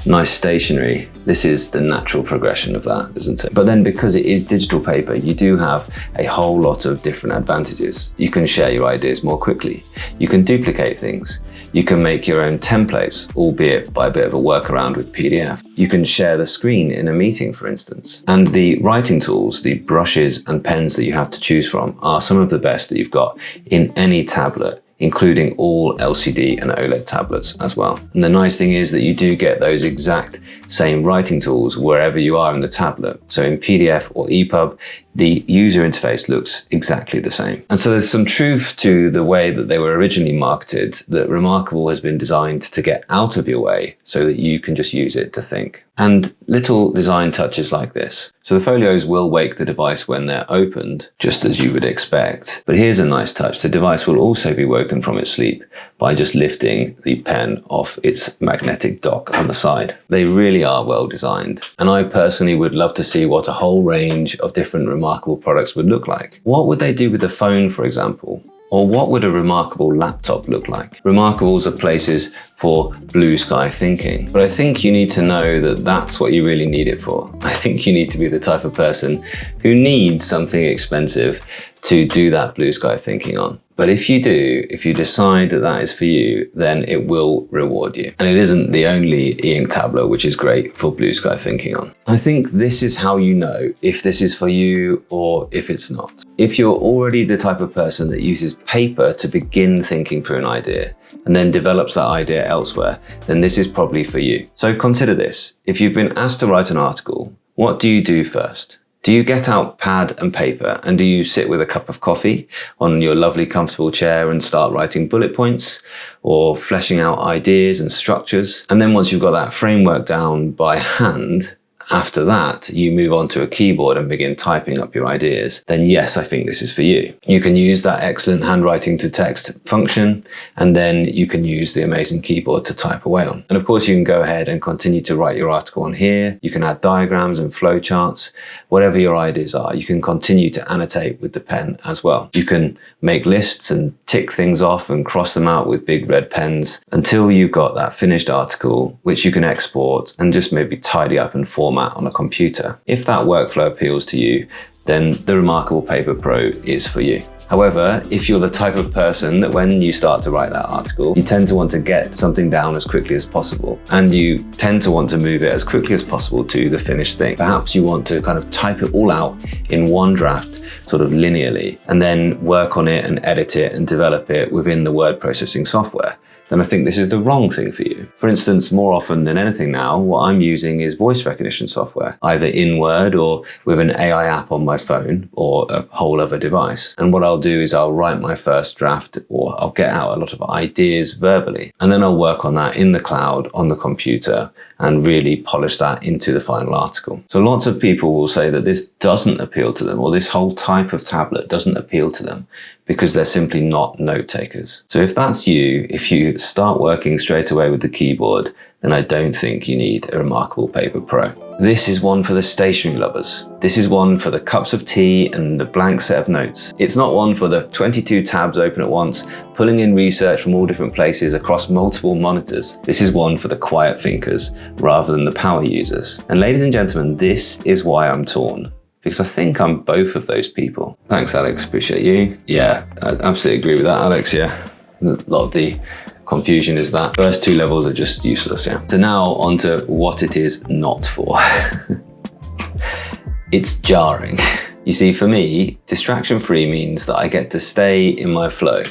nice stationery, this is the natural progression of that, isn't it? But then because it is digital paper, you do have a whole lot of different advantages. You can share your ideas more quickly. You can duplicate things. You can make your own templates, albeit by a bit of a workaround with PDF. You can share the screen in a meeting, for instance. And the writing tools, the brushes and pens that you have to choose from are some of the best that you've got in any tablet, including all LCD and OLED tablets as well. And the nice thing is that you do get those exact same writing tools wherever you are in the tablet. So in PDF or EPUB, the user interface looks exactly the same. And so there's some truth to the way that they were originally marketed, that Remarkable has been designed to get out of your way so that you can just use it to think. And little design touches like this. So the folios will wake the device when they're opened, just as you would expect. But here's a nice touch. The device will also be woken from its sleep by just lifting the pen off its magnetic dock on the side. They really are well designed. And I personally would love to see what a whole range of different Remarkable products would look like. What would they do with the phone, for example? Or what would a remarkable laptop look like? Remarkables are places for blue sky thinking. But I think you need to know that that's what you really need it for. I think you need to be the type of person who needs something expensive to do that blue sky thinking on. But if you do, if you decide that that is for you, then it will reward you. And it isn't the only e-ink tablet which is great for blue sky thinking on. I think this is how you know if this is for you or if it's not. If you're already the type of person that uses paper to begin thinking through an idea and then develops that idea elsewhere, then this is probably for you. So consider this. If you've been asked to write an article, what do you do first? Do you get out pad and paper and do you sit with a cup of coffee on your lovely comfortable chair and start writing bullet points or fleshing out ideas and structures? And then once you've got that framework down by hand, after that, you move on to a keyboard and begin typing up your ideas, then yes, I think this is for you. You can use that excellent handwriting to text function, and then you can use the amazing keyboard to type away on. And of course, you can go ahead and continue to write your article on here. You can add diagrams and flowcharts, whatever your ideas are. You can continue to annotate with the pen as well. You can make lists and tick things off and cross them out with big red pens until you've got that finished article, which you can export and just maybe tidy up and format on a computer. If that workflow appeals to you, then the Remarkable Paper Pro is for you. However, if you're the type of person that when you start to write that article, you tend to want to get something down as quickly as possible, and you tend to want to move it as quickly as possible to the finished thing. Perhaps you want to kind of type it all out in one draft, sort of linearly, and then work on it and edit it and develop it within the word processing software. Then I think this is the wrong thing for you. For instance, more often than anything now, what I'm using is voice recognition software, either in Word or with an AI app on my phone or a whole other device. And what I'll do is I'll write my first draft, or I'll get out a lot of ideas verbally, and then I'll work on that in the cloud on the computer and really polish that into the final article. So lots of people will say that this doesn't appeal to them, or this whole type of tablet doesn't appeal to them because they're simply not note takers. So if that's you, if you start working straight away with the keyboard, then I don't think you need a Remarkable Paper Pro. This is one for the stationery lovers. This is one for the cups of tea and the blank set of notes. It's not one for the 22 tabs open at once, pulling in research from all different places across multiple monitors. This is one for the quiet thinkers rather than the power users. And ladies and gentlemen, this is why I'm torn, because I think I'm both of those people. Thanks, Alex, appreciate you. Yeah, I absolutely agree with that, Alex, yeah. A lot of the confusion is that first two levels are just useless, yeah. So now onto what it is not for. It's jarring. You see, for me, distraction-free means that I get to stay in my flow.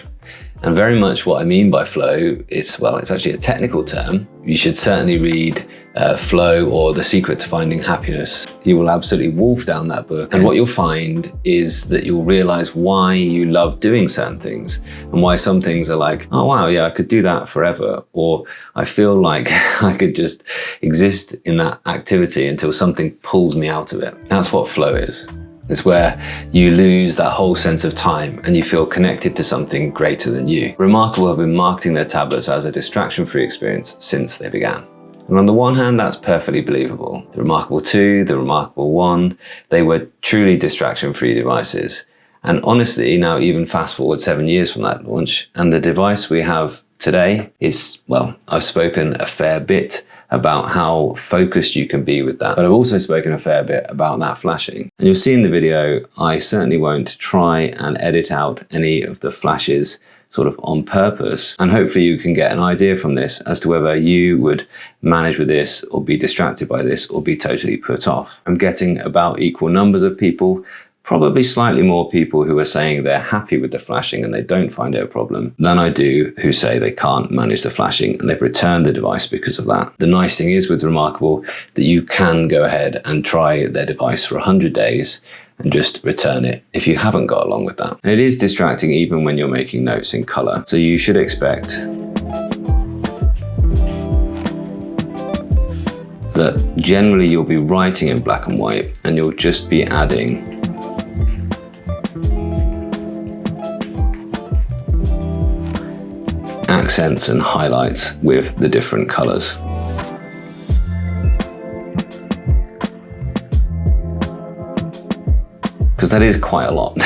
And very much what I mean by flow is, well, it's actually a technical term. You should certainly read Flow or The Secret to Finding Happiness. You will absolutely wolf down that book. And what you'll find is that you'll realize why you love doing certain things and why some things are like, oh wow, yeah, I could do that forever. Or I feel like I could just exist in that activity until something pulls me out of it. That's what flow is. It's where you lose that whole sense of time and you feel connected to something greater than you. Remarkable have been marketing their tablets as a distraction-free experience since they began. And on the one hand, that's perfectly believable. The Remarkable 2, the Remarkable 1, they were truly distraction-free devices. And honestly, now even fast forward 7 years from that launch, and the device we have today is, well, I've spoken a fair bit about how focused you can be with that. But I've also spoken a fair bit about that flashing. And you'll see in the video, I certainly won't try and edit out any of the flashes sort of on purpose. And hopefully you can get an idea from this as to whether you would manage with this or be distracted by this or be totally put off. I'm getting about equal numbers of people, probably slightly more people who are saying they're happy with the flashing and they don't find it a problem than I do who say they can't manage the flashing and they've returned the device because of that. The nice thing is with Remarkable that you can go ahead and try their device for 100 days and just return it if you haven't got along with that. And it is distracting even when you're making notes in color. So you should expect that generally you'll be writing in black and white and you'll just be adding accents and highlights with the different colors. because that is quite a lot.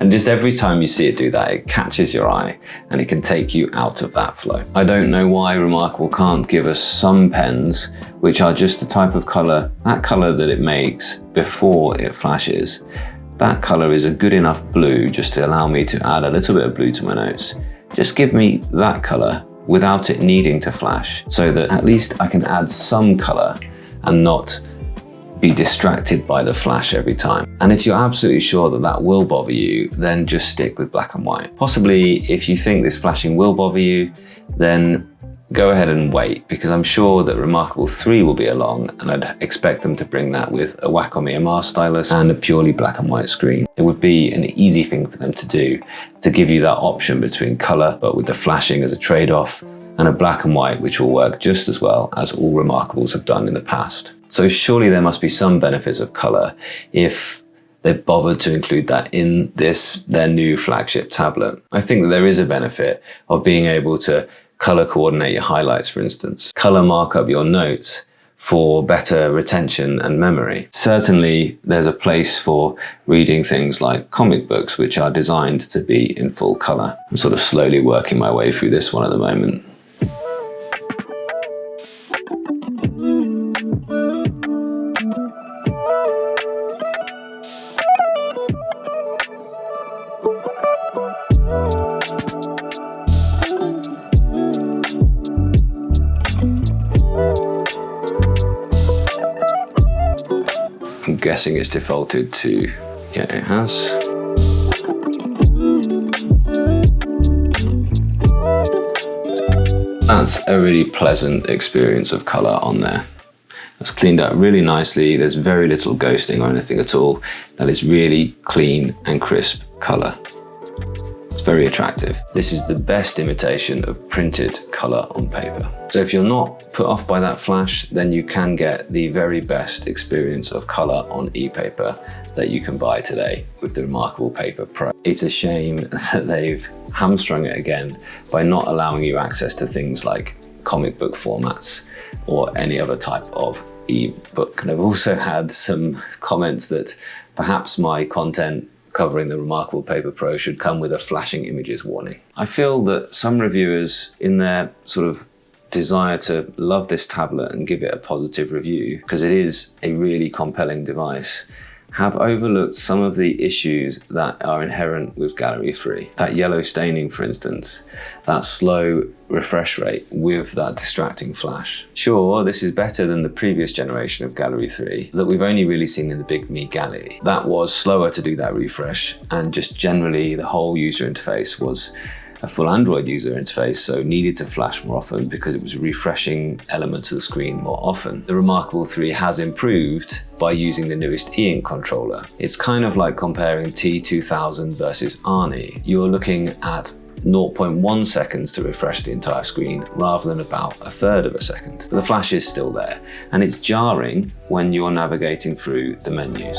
And just every time you see it do that, it catches your eye and it can take you out of that flow. I don't know why Remarkable can't give us some pens which are just the type of color, that color that it makes before it flashes. That color is a good enough blue just to allow me to add a little bit of blue to my notes. Just give me that color without it needing to flash, so that at least I can add some color and not be distracted by the flash every time. And if you're absolutely sure that that will bother you, then just stick with black and white. Possibly if you think this flashing will bother you, then go ahead and wait, because I'm sure that Remarkable 3 will be along, and I'd expect them to bring that with a Wacom EMR stylus and a purely black and white screen. It would be an easy thing for them to do, to give you that option between color, but with the flashing as a trade-off, and a black and white which will work just as well as all Remarkables have done in the past. So surely there must be some benefits of color if they've bothered to include that in their new flagship tablet. I think that there is a benefit of being able to color coordinate your highlights, for instance, color mark up your notes for better retention and memory. Certainly there's a place for reading things like comic books, which are designed to be in full color. I'm sort of slowly working my way through this one at the moment. I'm guessing it's defaulted to, yeah, it has. That's a really pleasant experience of color on there. It's cleaned up really nicely. There's very little ghosting or anything at all. That is really clean and crisp color. It's very attractive. This is the best imitation of printed color on paper. So if you're not put off by that flash, then you can get the very best experience of color on e-paper that you can buy today with the Remarkable Paper Pro. It's a shame that they've hamstrung it again by not allowing you access to things like comic book formats or any other type of e-book. And I've also had some comments that perhaps my content covering the Remarkable Paper Pro should come with a flashing images warning. I feel that some reviewers, in their sort of desire to love this tablet and give it a positive review, because it is a really compelling device, have overlooked some of the issues that are inherent with Gallery 3. That yellow staining, for instance, that slow refresh rate with that distracting flash. Sure, this is better than the previous generation of Gallery 3 that we've only really seen in the Big Me Gallery. That was slower to do that refresh, and just generally the whole user interface was a full Android user interface, so needed to flash more often because it was refreshing elements of the screen more often. The Remarkable 3 has improved by using the newest e-ink controller. It's kind of like comparing T2000 versus Arnie. You're looking at 0.1 seconds to refresh the entire screen rather than about a third of a second. But the flash is still there, and it's jarring when you're navigating through the menus.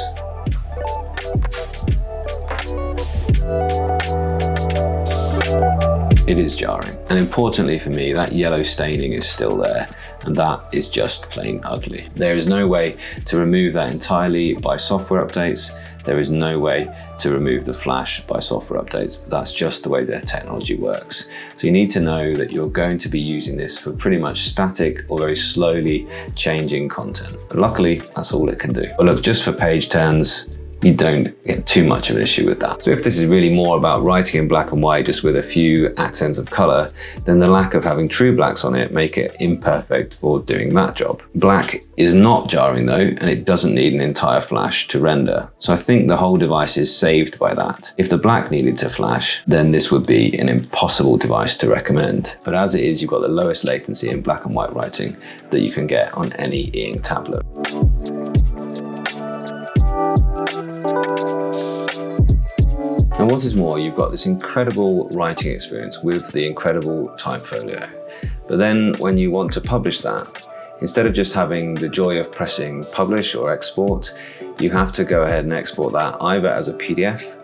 It is jarring. And importantly for me, that yellow staining is still there, and that is just plain ugly. There is no way to remove that entirely by software updates. There is no way to remove the flash by software updates. That's just the way their technology works. So you need to know that you're going to be using this for pretty much static or very slowly changing content. But luckily, that's all it can do. But look, just for page turns, you don't get too much of an issue with that. So if this is really more about writing in black and white just with a few accents of color, then the lack of having true blacks on it make it imperfect for doing that job. Black is not jarring though, and it doesn't need an entire flash to render. So I think the whole device is saved by that. If the black needed to flash, then this would be an impossible device to recommend. But as it is, you've got the lowest latency in black and white writing that you can get on any e-ink tablet. And what is more, you've got this incredible writing experience with the incredible typefolio. But then when you want to publish that, instead of just having the joy of pressing publish or export, you have to go ahead and export that either as a PDF,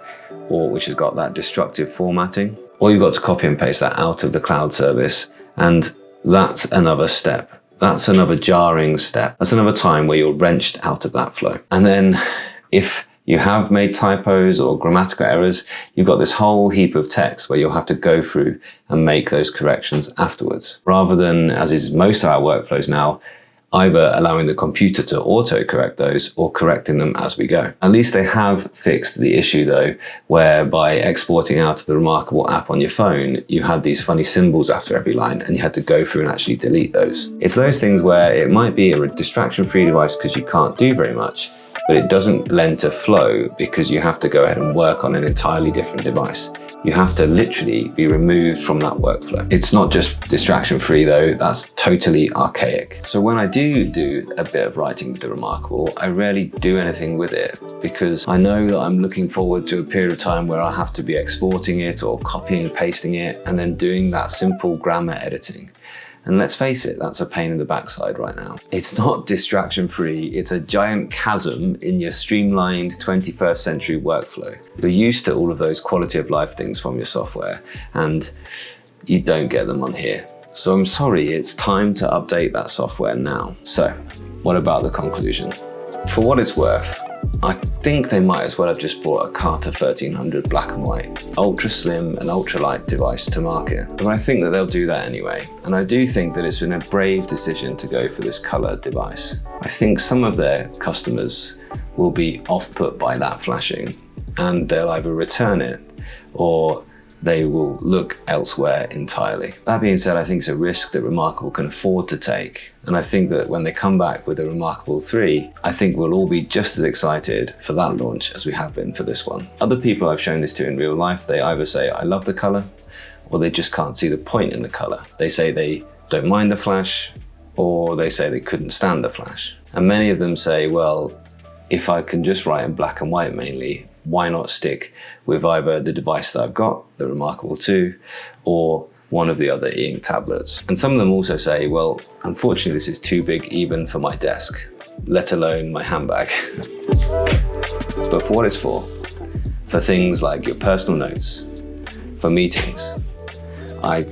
or which has got that destructive formatting, or you've got to copy and paste that out of the cloud service. And that's another step. That's another jarring step. That's another time where you're wrenched out of that flow. And then if you have made typos or grammatical errors, you've got this whole heap of text where you'll have to go through and make those corrections afterwards. Rather than, as is most of our workflows now, either allowing the computer to auto-correct those or correcting them as we go. At least they have fixed the issue though, where by exporting out of the Remarkable app on your phone, you had these funny symbols after every line and you had to go through and actually delete those. It's those things where it might be a distraction-free device because you can't do very much, but it doesn't lend to flow because you have to go ahead and work on an entirely different device. You have to literally be removed from that workflow. It's not just distraction-free though, that's totally archaic. So when I do a bit of writing with the Remarkable, I rarely do anything with it because I know that I'm looking forward to a period of time where I'll have to be exporting it or copying and pasting it and then doing that simple grammar editing. And let's face it, that's a pain in the backside right now. It's not distraction-free, it's a giant chasm in your streamlined 21st century workflow. You're used to all of those quality of life things from your software, and you don't get them on here. So I'm sorry, it's time to update that software now. So, what about the conclusion? For what it's worth, I think they might as well have just brought a Carter 1300 black and white, ultra slim and ultra light device to market. But I think that they'll do that anyway. And I do think that it's been a brave decision to go for this color device. I think some of their customers will be off-put by that flashing and they'll either return it or they will look elsewhere entirely. That being said, I think it's a risk that Remarkable can afford to take. And I think that when they come back with the Remarkable 3, I think we'll all be just as excited for that launch as we have been for this one. Other people I've shown this to in real life, they either say, I love the color, or they just can't see the point in the color. They say they don't mind the flash, or they say they couldn't stand the flash. And many of them say, well, if I can just write in black and white mainly, why not stick with either the device that I've got, the Remarkable 2, or one of the other e-ink tablets. And some of them also say, well, unfortunately, this is too big even for my desk, let alone my handbag. But for what it's for things like your personal notes, for meetings, I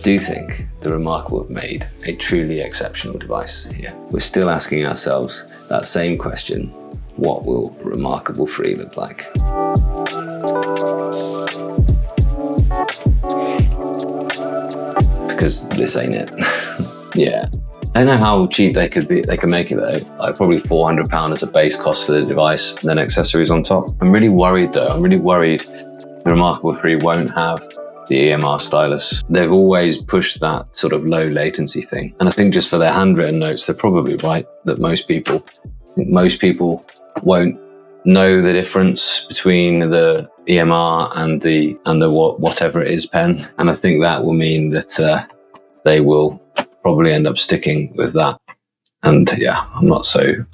do think the Remarkable have made a truly exceptional device here. We're still asking ourselves that same question: what will Remarkable 3 look like? Because this ain't it. Yeah. I don't know how cheap they can make it though. Like probably £400 as a base cost for the device, and then accessories on top. I'm really worried though. I'm really worried the Remarkable 3 won't have the EMR stylus. They've always pushed that sort of low latency thing. And I think just for their handwritten notes, they're probably right that most people won't know the difference between the EMR and the whatever it is pen. And I think that will mean that they will probably end up sticking with that. And yeah, I'm not so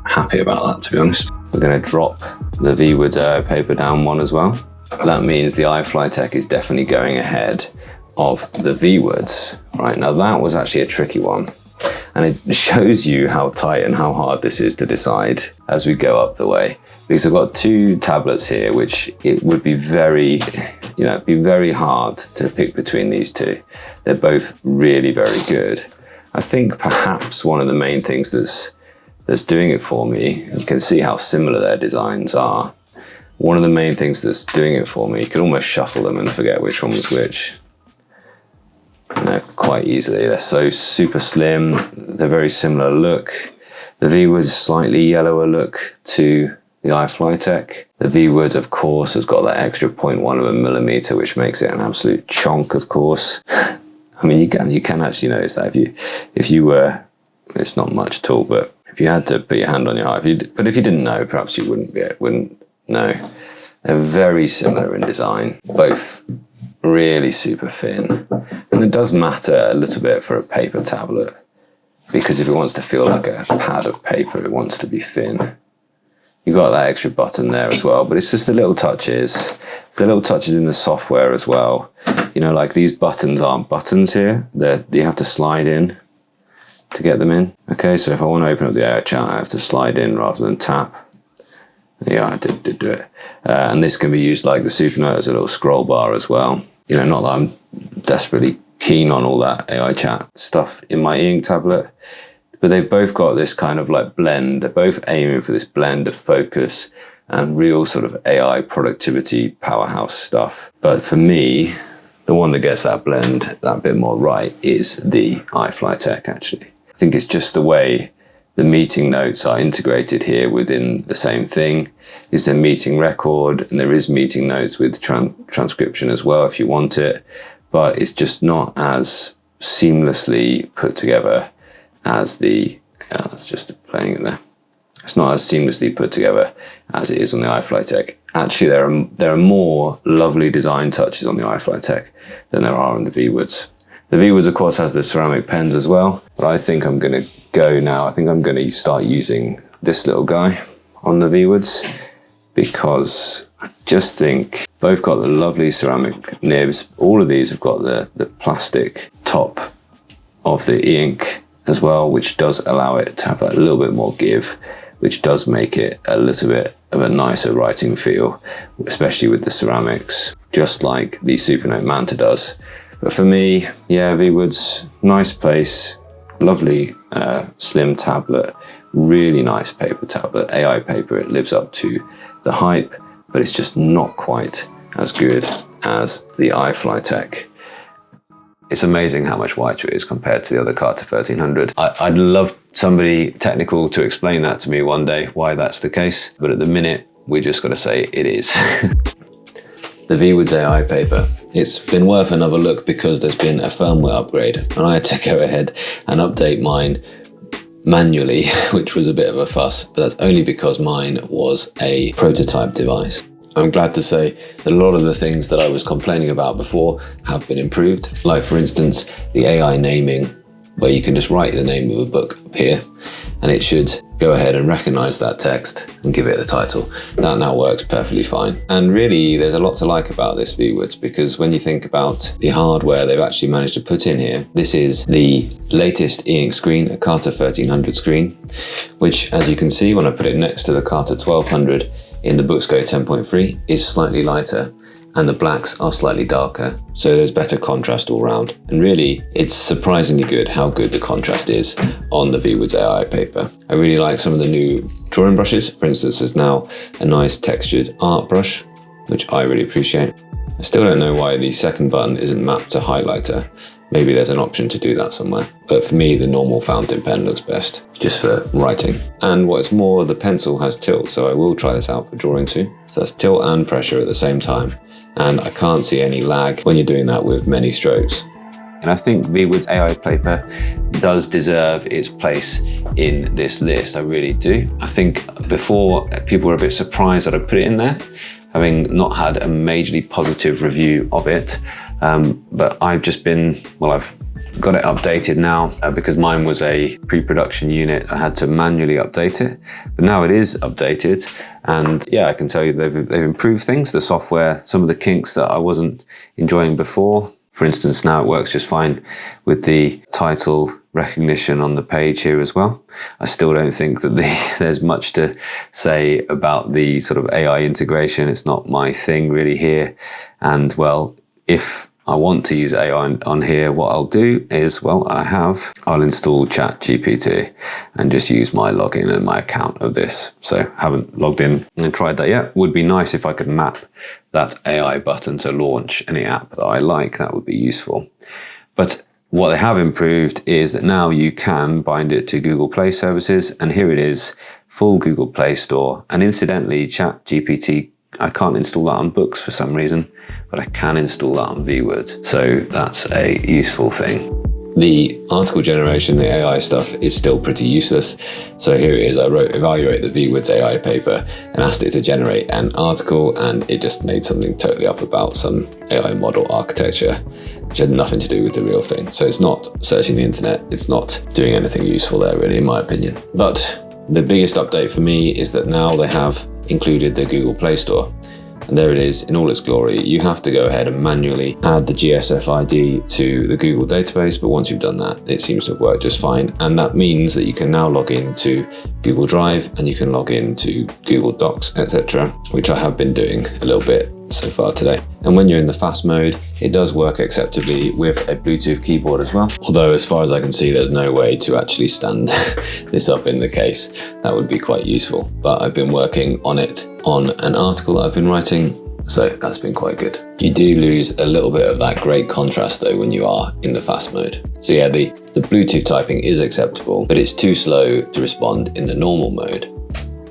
happy about that, to be honest. We're going to drop the ViWoods AI Paper down one as well. That means the iFlyTek is definitely going ahead of the ViWoods. Right, now that was actually a tricky one. And it shows you how tight and how hard this is to decide as we go up the way. Because I've got two tablets here, which it would be very hard to pick between these two. They're both really, very good. I think perhaps one of the main things that's doing it for me, you can see how similar their designs are. One of the main things that's doing it for me, you can almost shuffle them and forget which one was which. Quite easily. They're so super slim. They're very similar look. The ViWoods slightly yellower look to the iFlyTek. The ViWoods, of course, has got that extra 0.1 of a millimeter, which makes it an absolute chonk, of course. I mean, you can actually notice that if you were, it's not much at all, but if you had to put your hand on your heart, but if you didn't know, perhaps you wouldn't know. They're very similar in design, both really super thin. And it does matter a little bit for a paper tablet, because if it wants to feel like a pad of paper, it wants to be thin. You got that extra button there as well, but it's just the little touches. It's the little touches in the software as well. You know, like these buttons aren't buttons here. You have to slide in to get them in. Okay, so if I want to open up the AI chat, I have to slide in rather than tap. Yeah, I did do it. And this can be used like the SuperNote as a little scroll bar as well. You know, not that I'm desperately keen on all that AI chat stuff in my e-ink tablet, but they've both got this kind of like blend. They're both aiming for this blend of focus and real sort of AI productivity powerhouse stuff. But for me, the one that gets that blend that bit more right is the iFlyTek, actually. I think it's just the way the meeting notes are integrated here within the same thing. It's a meeting record, and there is meeting notes with transcription as well if you want it, but it's just not as seamlessly put together as the, that's just playing it there. It's not as seamlessly put together as it is on the iFlyTek. Actually, there are more lovely design touches on the iFlyTek than there are on the ViWoods. The ViWoods, of course, has the ceramic pens as well, but I think I'm going to go now. I think I'm going to start using this little guy on the ViWoods, because I just think both got the lovely ceramic nibs. All of these have got the plastic top of the e-ink as well, which does allow it to have that little bit more give, which does make it a little bit of a nicer writing feel, especially with the ceramics, just like the SuperNote Manta does. But for me, yeah, ViWoods, nice place, lovely slim tablet, really nice paper tablet, AI paper. It lives up to the hype, but it's just not quite as good as the iFlyTek. It's amazing how much whiter it is compared to the other Carta 1300. I'd love somebody technical to explain that to me one day, why that's the case. But at the minute, we just got to say it is. The ViWoods AI paper. It's been worth another look because there's been a firmware upgrade, and I had to go ahead and update mine manually, which was a bit of a fuss, but that's only because mine was a prototype device. I'm glad to say that a lot of the things that I was complaining about before have been improved. Like, for instance, the AI naming, where you can just write the name of a book up here, and it should go ahead and recognize that text and give it the title. That now works perfectly fine. And really, there's a lot to like about this ViWoods, because when you think about the hardware they've actually managed to put in here, this is the latest e-ink screen, a Carta 1300 screen, which, as you can see when I put it next to the Carta 1200 in the Boox Go 10.3, is slightly lighter, and the blacks are slightly darker, so there's better contrast all around. And really, it's surprisingly good how good the contrast is on the ViWoods AI paper. I really like some of the new drawing brushes. For instance, there's now a nice textured art brush, which I really appreciate. I still don't know why the second button isn't mapped to highlighter. Maybe there's an option to do that somewhere. But for me, the normal fountain pen looks best, just for writing. And what's more, the pencil has tilt, so I will try this out for drawing too. So that's tilt and pressure at the same time. And I can't see any lag when you're doing that with many strokes. And I think ViWoods AI paper does deserve its place in this list, I really do. I think before, people were a bit surprised that I put it in there, having not had a majorly positive review of it. But I've just been, well, I've got it updated now because mine was a pre-production unit. I had to manually update it, but now it is updated. And yeah, I can tell you they've improved things, the software, some of the kinks that I wasn't enjoying before. For instance, now it works just fine with the title recognition on the page here as well. I still don't think that there's much to say about the sort of AI integration. It's not my thing really here. And well, if I want to use AI on here, what I'll do is, well, I'll install ChatGPT and just use my login and my account of this. So haven't logged in and tried that yet. Would be nice if I could map that AI button to launch any app that I like. That would be useful. But what they have improved is that now you can bind it to Google Play services, and here it is, full Google Play Store. And incidentally, ChatGPT, I can't install that on Boox for some reason, but I can install that on ViWoods. So that's a useful thing. The article generation, the AI stuff, is still pretty useless. So here it is, I wrote evaluate the ViWoods AI paper and asked it to generate an article, and it just made something totally up about some AI model architecture, which had nothing to do with the real thing. So it's not searching the internet, it's not doing anything useful there really, in my opinion. But the biggest update for me is that now they have included the Google Play Store. And there it is in all its glory. You have to go ahead and manually add the GSF ID to the Google database, but once you've done that, it seems to have worked just fine. And that means that you can now log into Google Drive and you can log into Google Docs, etc., which I have been doing a little bit so far today. And when you're in the fast mode, it does work acceptably with a Bluetooth keyboard as well. Although as far as I can see, there's no way to actually stand this up in the case. That would be quite useful. But I've been working on it on an article that I've been writing, so that's been quite good. You do lose a little bit of that great contrast though when you are in the fast mode. So yeah, the Bluetooth typing is acceptable, but it's too slow to respond in the normal mode.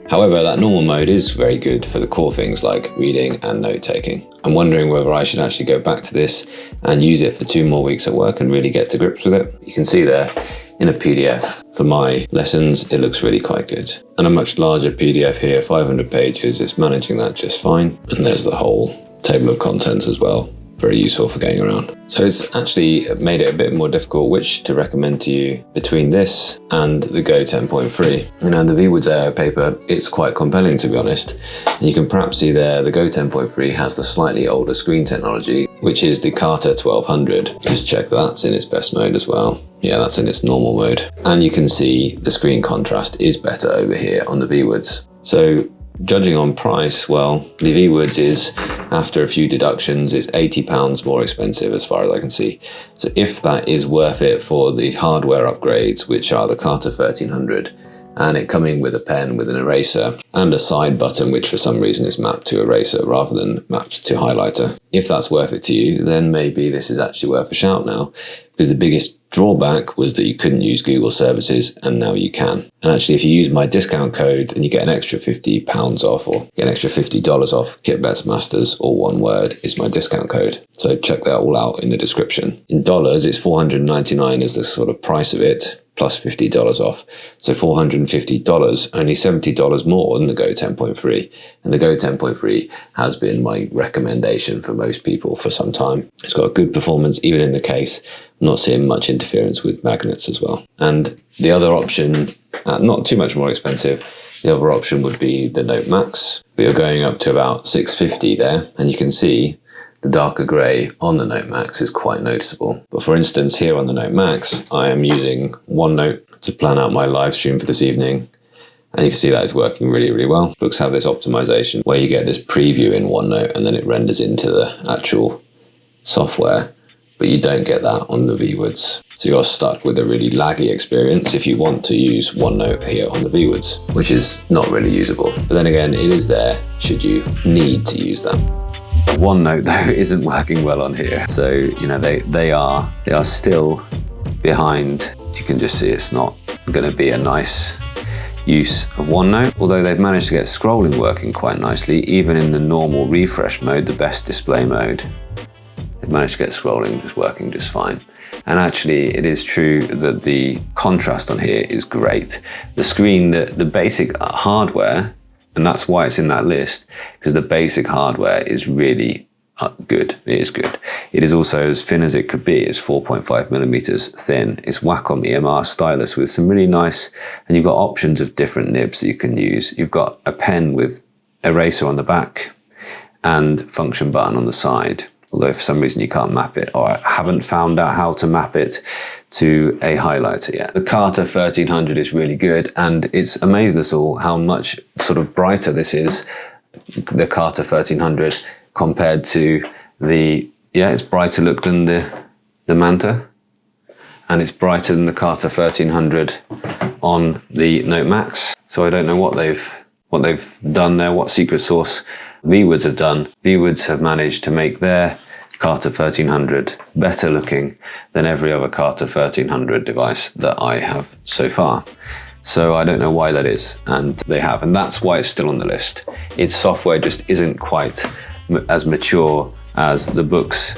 However, that normal mode is very good for the core things like reading and note-taking. I'm wondering whether I should actually go back to this and use it for 2 more weeks at work and really get to grips with it. You can see there in a PDF for my lessons, it looks really quite good. And a much larger PDF here, 500 pages, it's managing that just fine. And there's the whole table of contents as well. Very useful for getting around. So it's actually made it a bit more difficult which to recommend to you between this and the Go 10.3. You know, the ViWoods AI Paper, it's quite compelling to be honest. And you can perhaps see there, the Go 10.3 has the slightly older screen technology, which is the Carter 1200. Just check that's in its best mode as well. Yeah, that's in its normal mode. And you can see the screen contrast is better over here on the ViWoods. So judging on price, well, the ViWoods is, after a few deductions, it's £80 more expensive as far as I can see. So if that is worth it for the hardware upgrades, which are the Carter 1300, and it coming with a pen with an eraser and a side button, which for some reason is mapped to eraser rather than mapped to highlighter. If that's worth it to you, then maybe this is actually worth a shout now, because the biggest drawback was that you couldn't use Google services, and now you can. And actually, if you use my discount code, then you get an extra £50 off, or get an extra $50 off. Kitbets Masters, all one word, is my discount code. So check that all out in the description. In dollars, it's $499 is the sort of price of it, plus $50 off. So $450, only $70 more than the Go 10.3. And the Go 10.3 has been my recommendation for most people for some time. It's got a good performance, even in the case. I'm not seeing much interference with magnets as well. And the other option, not too much more expensive, the other option would be the Note Max. We are going up to about $650 there, and you can see the darker grey on the Note Max is quite noticeable. But for instance, here on the Note Max, I am using OneNote to plan out my live stream for this evening. And you can see that is working really, really well. Books have this optimization where you get this preview in OneNote and then it renders into the actual software, but you don't get that on the ViWoods. So you're stuck with a really laggy experience if you want to use OneNote here on the ViWoods, which is not really usable. But then again, it is there should you need to use that. OneNote though isn't working well on here. So, you know, they are still behind. You can just see it's not going to be a nice use of OneNote, although they've managed to get scrolling working quite nicely, even in the normal refresh mode, the best display mode. They've managed to get scrolling just working just fine. And actually, it is true that the contrast on here is great. The screen, the basic hardware, and that's why it's in that list, because the basic hardware is really good. It is good. It is also as thin as it could be. It's 4.5 millimeters thin. It's Wacom EMR stylus with some really nice, and you've got options of different nibs that you can use. You've got a pen with eraser on the back and function button on the side. Although for some reason you can't map it, or I haven't found out how to map it to a highlighter yet. The Carter 1300 is really good, and it's amazed us all how much sort of brighter this is, the Carter 1300, compared to the, it's brighter look than the Manta, and it's brighter than the Carter 1300 on the Note Max. So I don't know what they've done there, what secret sauce ViWoods have done. ViWoods have managed to make their Carter 1300 better looking than every other Carter 1300 device that I have so far. So I don't know why that is, and they have, and that's why it's still on the list. Its software just isn't quite as mature as the Boox,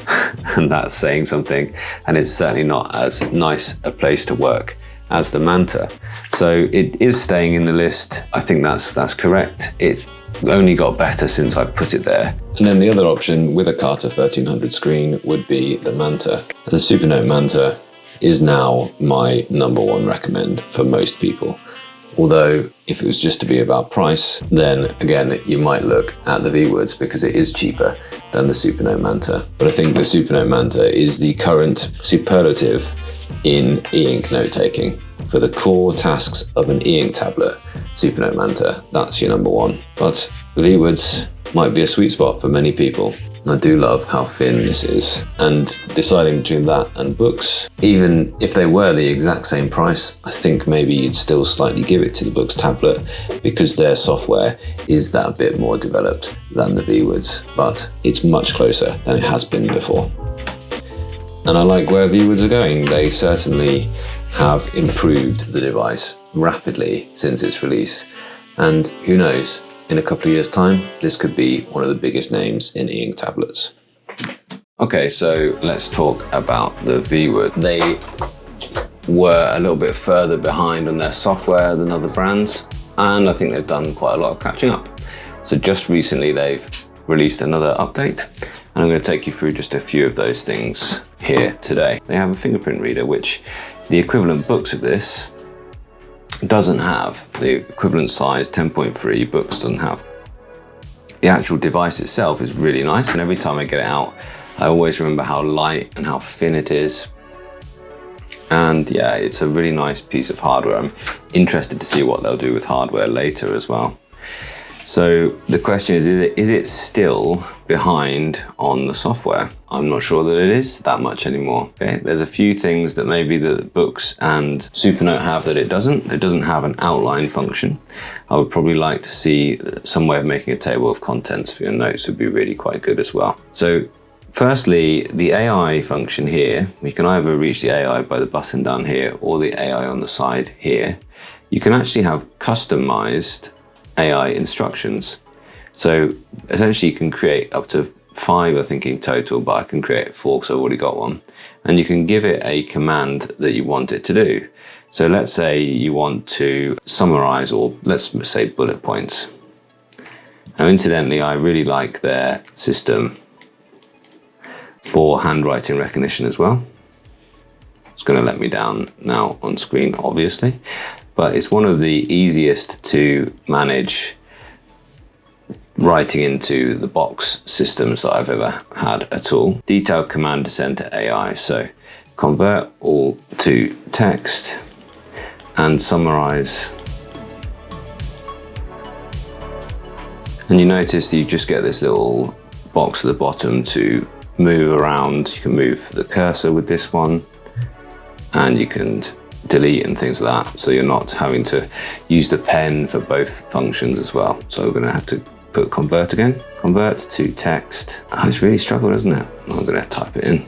and that's saying something, and it's certainly not as nice a place to work as the Manta. So it is staying in the list. I think that's correct. It's only got better since I put it there. And then the other option with a Carter 1300 screen would be the Manta. And the SuperNote Manta is now my #1 recommend for most people. Although if it was just to be about price, then again, you might look at the ViWoods because it is cheaper than the SuperNote Manta. But I think the SuperNote Manta is the current superlative in e-ink note-taking. For the core tasks of an e-ink tablet, SuperNote Manta, that's your #1. But the ViWoods, might be a sweet spot for many people. I do love how thin this is, and deciding between that and Boox, even if they were the exact same price, I think maybe you'd still slightly give it to the Boox tablet because their software is that bit more developed than the ViWoods, but it's much closer than it has been before. And I like where ViWoods are going. They certainly have improved the device rapidly since its release, and who knows, in a couple of years' time, this could be one of the biggest names in e-ink tablets. Okay, so let's talk about the ViWoods. They were a little bit further behind on their software than other brands, and I think they've done quite a lot of catching up. So just recently, they've released another update, and I'm going to take you through just a few of those things here today. They have a fingerprint reader, which the equivalent Boox of this doesn't have. The equivalent size 10.3 Boox doesn't have. The actual device itself is really nice, and every time I get it out I always remember how light and how thin it is. And yeah, it's a really nice piece of hardware. I'm interested to see what they'll do with hardware later as well. So the question is it still behind on the software? I'm not sure that it is that much anymore. Okay, there's a few things that maybe the Boox and SuperNote have that it doesn't. It doesn't have an outline function. I would probably like to see some way of making a table of contents for your notes would be really quite good as well. So firstly, the AI function here, we can either reach the AI by the button down here or the AI on the side here. You can actually have customized AI instructions. So essentially you can create up to 5, I think, in total, but I can create 4 because I've already got one. And you can give it a command that you want it to do. So let's say you want to summarize, or let's say bullet points. Now, incidentally, I really like their system for handwriting recognition as well. It's going to let me down now on screen, obviously. But it's one of the easiest to manage writing into the box systems that I've ever had at all. Detailed command to send to AI. So convert all to text and summarize. And you notice you just get this little box at the bottom to move around. You can move the cursor with this one, and you can delete and things like that, so you're not having to use the pen for both functions as well. So we're going to have to put convert again. Convert to text. Oh, it's really struggled, isn't it? I'm going to type it in.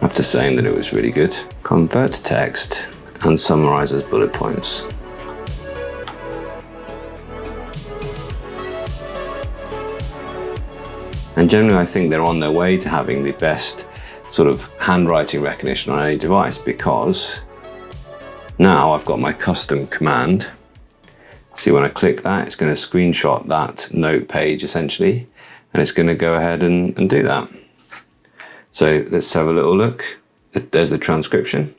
After saying that it was really good. Convert to text and summarize as bullet points. And generally I think they're on their way to having the best sort of handwriting recognition on any device, because now I've got my custom command. See, when I click that, it's going to screenshot that note page essentially, and it's going to go ahead and do that. So let's have a little look. There's the transcription.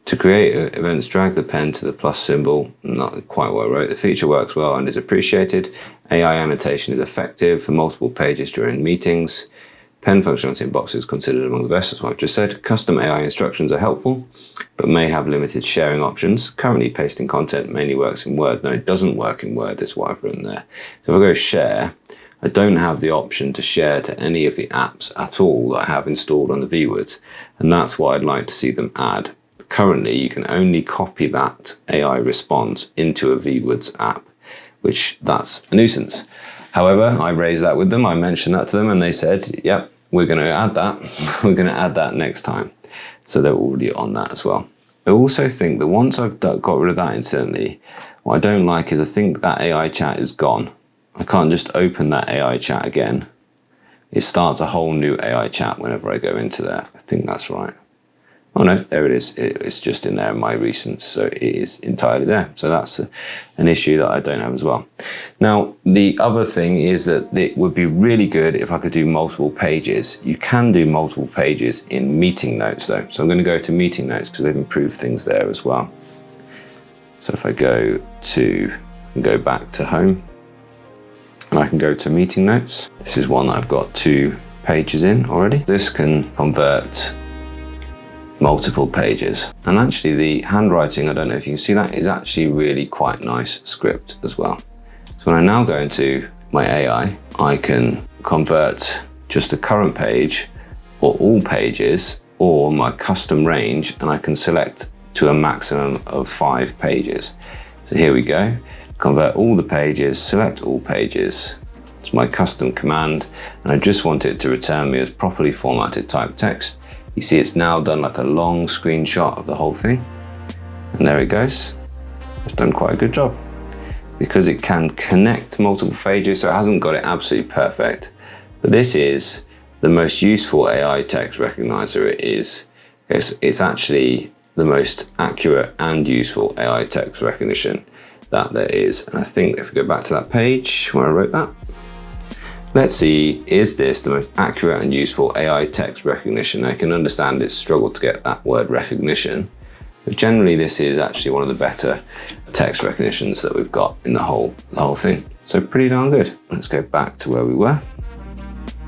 To create events, drag the pen to the plus symbol. Not quite what I wrote. The feature works well and is appreciated. AI annotation is effective for multiple pages during meetings. Pen functionality in Boox is considered among the best, as what I've just said. Custom AI instructions are helpful, but may have limited sharing options. Currently, pasting content mainly works in Word. No, it doesn't work in Word, is what I've written there. So if I go share, I don't have the option to share to any of the apps at all that I have installed on the ViWoods, and that's what I'd like to see them add. Currently, you can only copy that AI response into a ViWoods app, which that's a nuisance. However, I raised that with them, I mentioned that to them, and they said, yep, we're going to add that. We're going to add that next time. So they're already on that as well. I also think that once I've got rid of that instantly, what I don't like is I think that AI chat is gone. I can't just open that AI chat again. It starts a whole new AI chat whenever I go into there. I think that's right. Oh no, there it is. It's just in there in my recents, so it is entirely there. So that's an issue that I don't have as well. Now, the other thing is that it would be really good if I could do multiple pages. You can do multiple pages in meeting notes though. So I'm going to go to meeting notes because they've improved things there as well. So if I go back to home, and I can go to meeting notes. This is one that I've got 2 pages in already. This can convert multiple pages. And actually the handwriting, I don't know if you can see that, is actually really quite nice script as well. So when I now go into my AI, I can convert just the current page or all pages or my custom range, and I can select to a maximum of 5 pages. So here we go, convert all the pages, select all pages. It's my custom command, and I just want it to return me as properly formatted type text. You see it's now done like a long screenshot of the whole thing. And there it goes. It's done quite a good job. Because it can connect multiple pages, so it hasn't got it absolutely perfect. But this is the most useful AI text recognizer it is. It's actually the most accurate and useful AI text recognition that there is. And I think if we go back to that page where I wrote that, let's see, is this the most accurate and useful AI text recognition? I can understand it's struggled to get that word recognition, but generally this is actually one of the better text recognitions that we've got in the whole thing. So pretty darn good. Let's go back to where we were.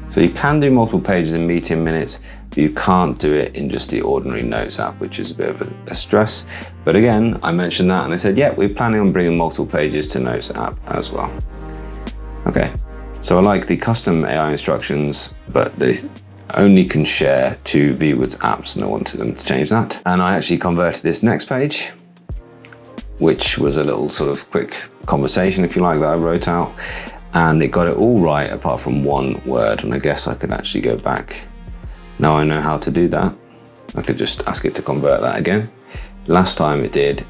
So you can do multiple pages in meeting minutes, but you can't do it in just the ordinary Notes app, which is a bit of a stress. But again, I mentioned that and they said, yeah, we're planning on bringing multiple pages to Notes app as well. Okay, so I like the custom AI instructions, but they only can share to ViWoods apps, and I wanted them to change that. And I actually converted this next page, which was a little sort of quick conversation, if you like, that I wrote out. And it got it all right apart from one word, and I guess I could actually go back. Now I know how to do that. I could just ask it to convert that again. Last time it did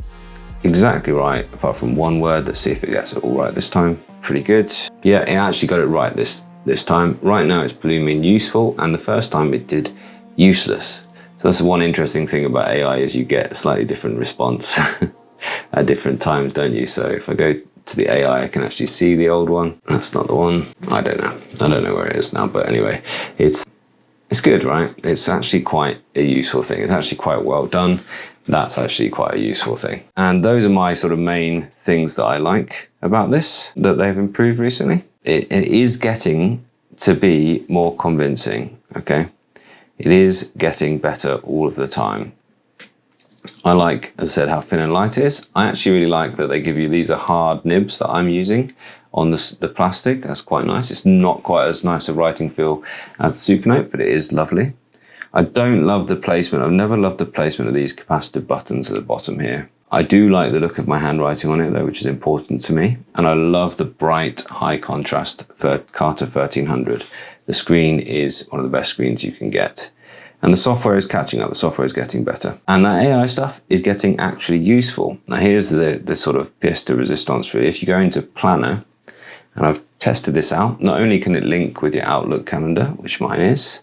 exactly right apart from one word. Let's see if it gets it all right this time. Pretty good. Yeah, it actually got it right this time. Right now it's blooming useful, and the first time it did useless. So that's one interesting thing about AI, is you get a slightly different response at different times, don't you? So if I go to the AI, I can actually see the old one. That's not the one. I don't know where it is now, but anyway, it's good, right? It's actually quite a useful thing. It's actually quite well done. That's actually quite a useful thing. And those are my sort of main things that I like about this, that they've improved recently. It is getting to be more convincing, okay? It is getting better all of the time. I like, as I said, how thin and light it is. I actually really like that they give you, these are hard nibs that I'm using on the plastic. That's quite nice. It's not quite as nice a writing feel as the SuperNote, but it is lovely. I don't love the placement. I've never loved the placement of these capacitive buttons at the bottom here. I do like the look of my handwriting on it though, which is important to me. And I love the bright, high contrast for Carta 1300. The screen is one of the best screens you can get. And the software is catching up, the software is getting better. And that AI stuff is getting actually useful. Now here's the sort of pièce de résistance really. If you go into Planner, and I've tested this out, not only can it link with your Outlook calendar, which mine is,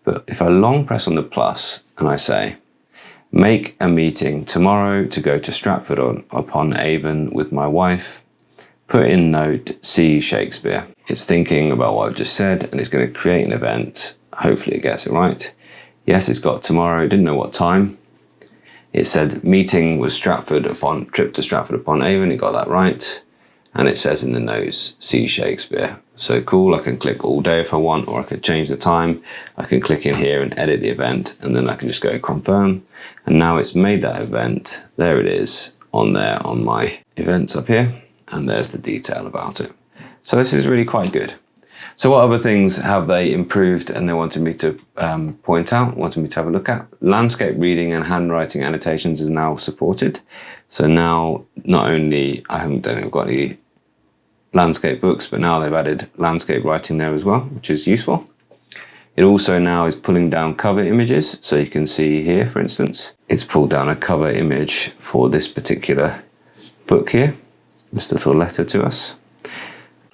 but if I long press on the plus and I say, make a meeting tomorrow to go to Stratford upon Avon with my wife, put in note, see Shakespeare. It's thinking about what I've just said, and it's going to create an event. Hopefully it gets it right. Yes, it's got tomorrow, it didn't know what time. It said meeting was trip to Stratford upon Avon, it got that right. And it says in the notes, see Shakespeare. So cool, I can click all day if I want, or I could change the time. I can click in here and edit the event, and then I can just go confirm. And now it's made that event. There it is on there on my events up here. And there's the detail about it. So this is really quite good. So what other things have they improved and they wanted me to point out, wanted me to have a look at? Landscape reading and handwriting annotations is now supported. So now not only, I don't think I've got any landscape books, but now they've added landscape writing there as well, which is useful. It also now is pulling down cover images. So you can see here, for instance, it's pulled down a cover image for this particular book here, this little letter to us.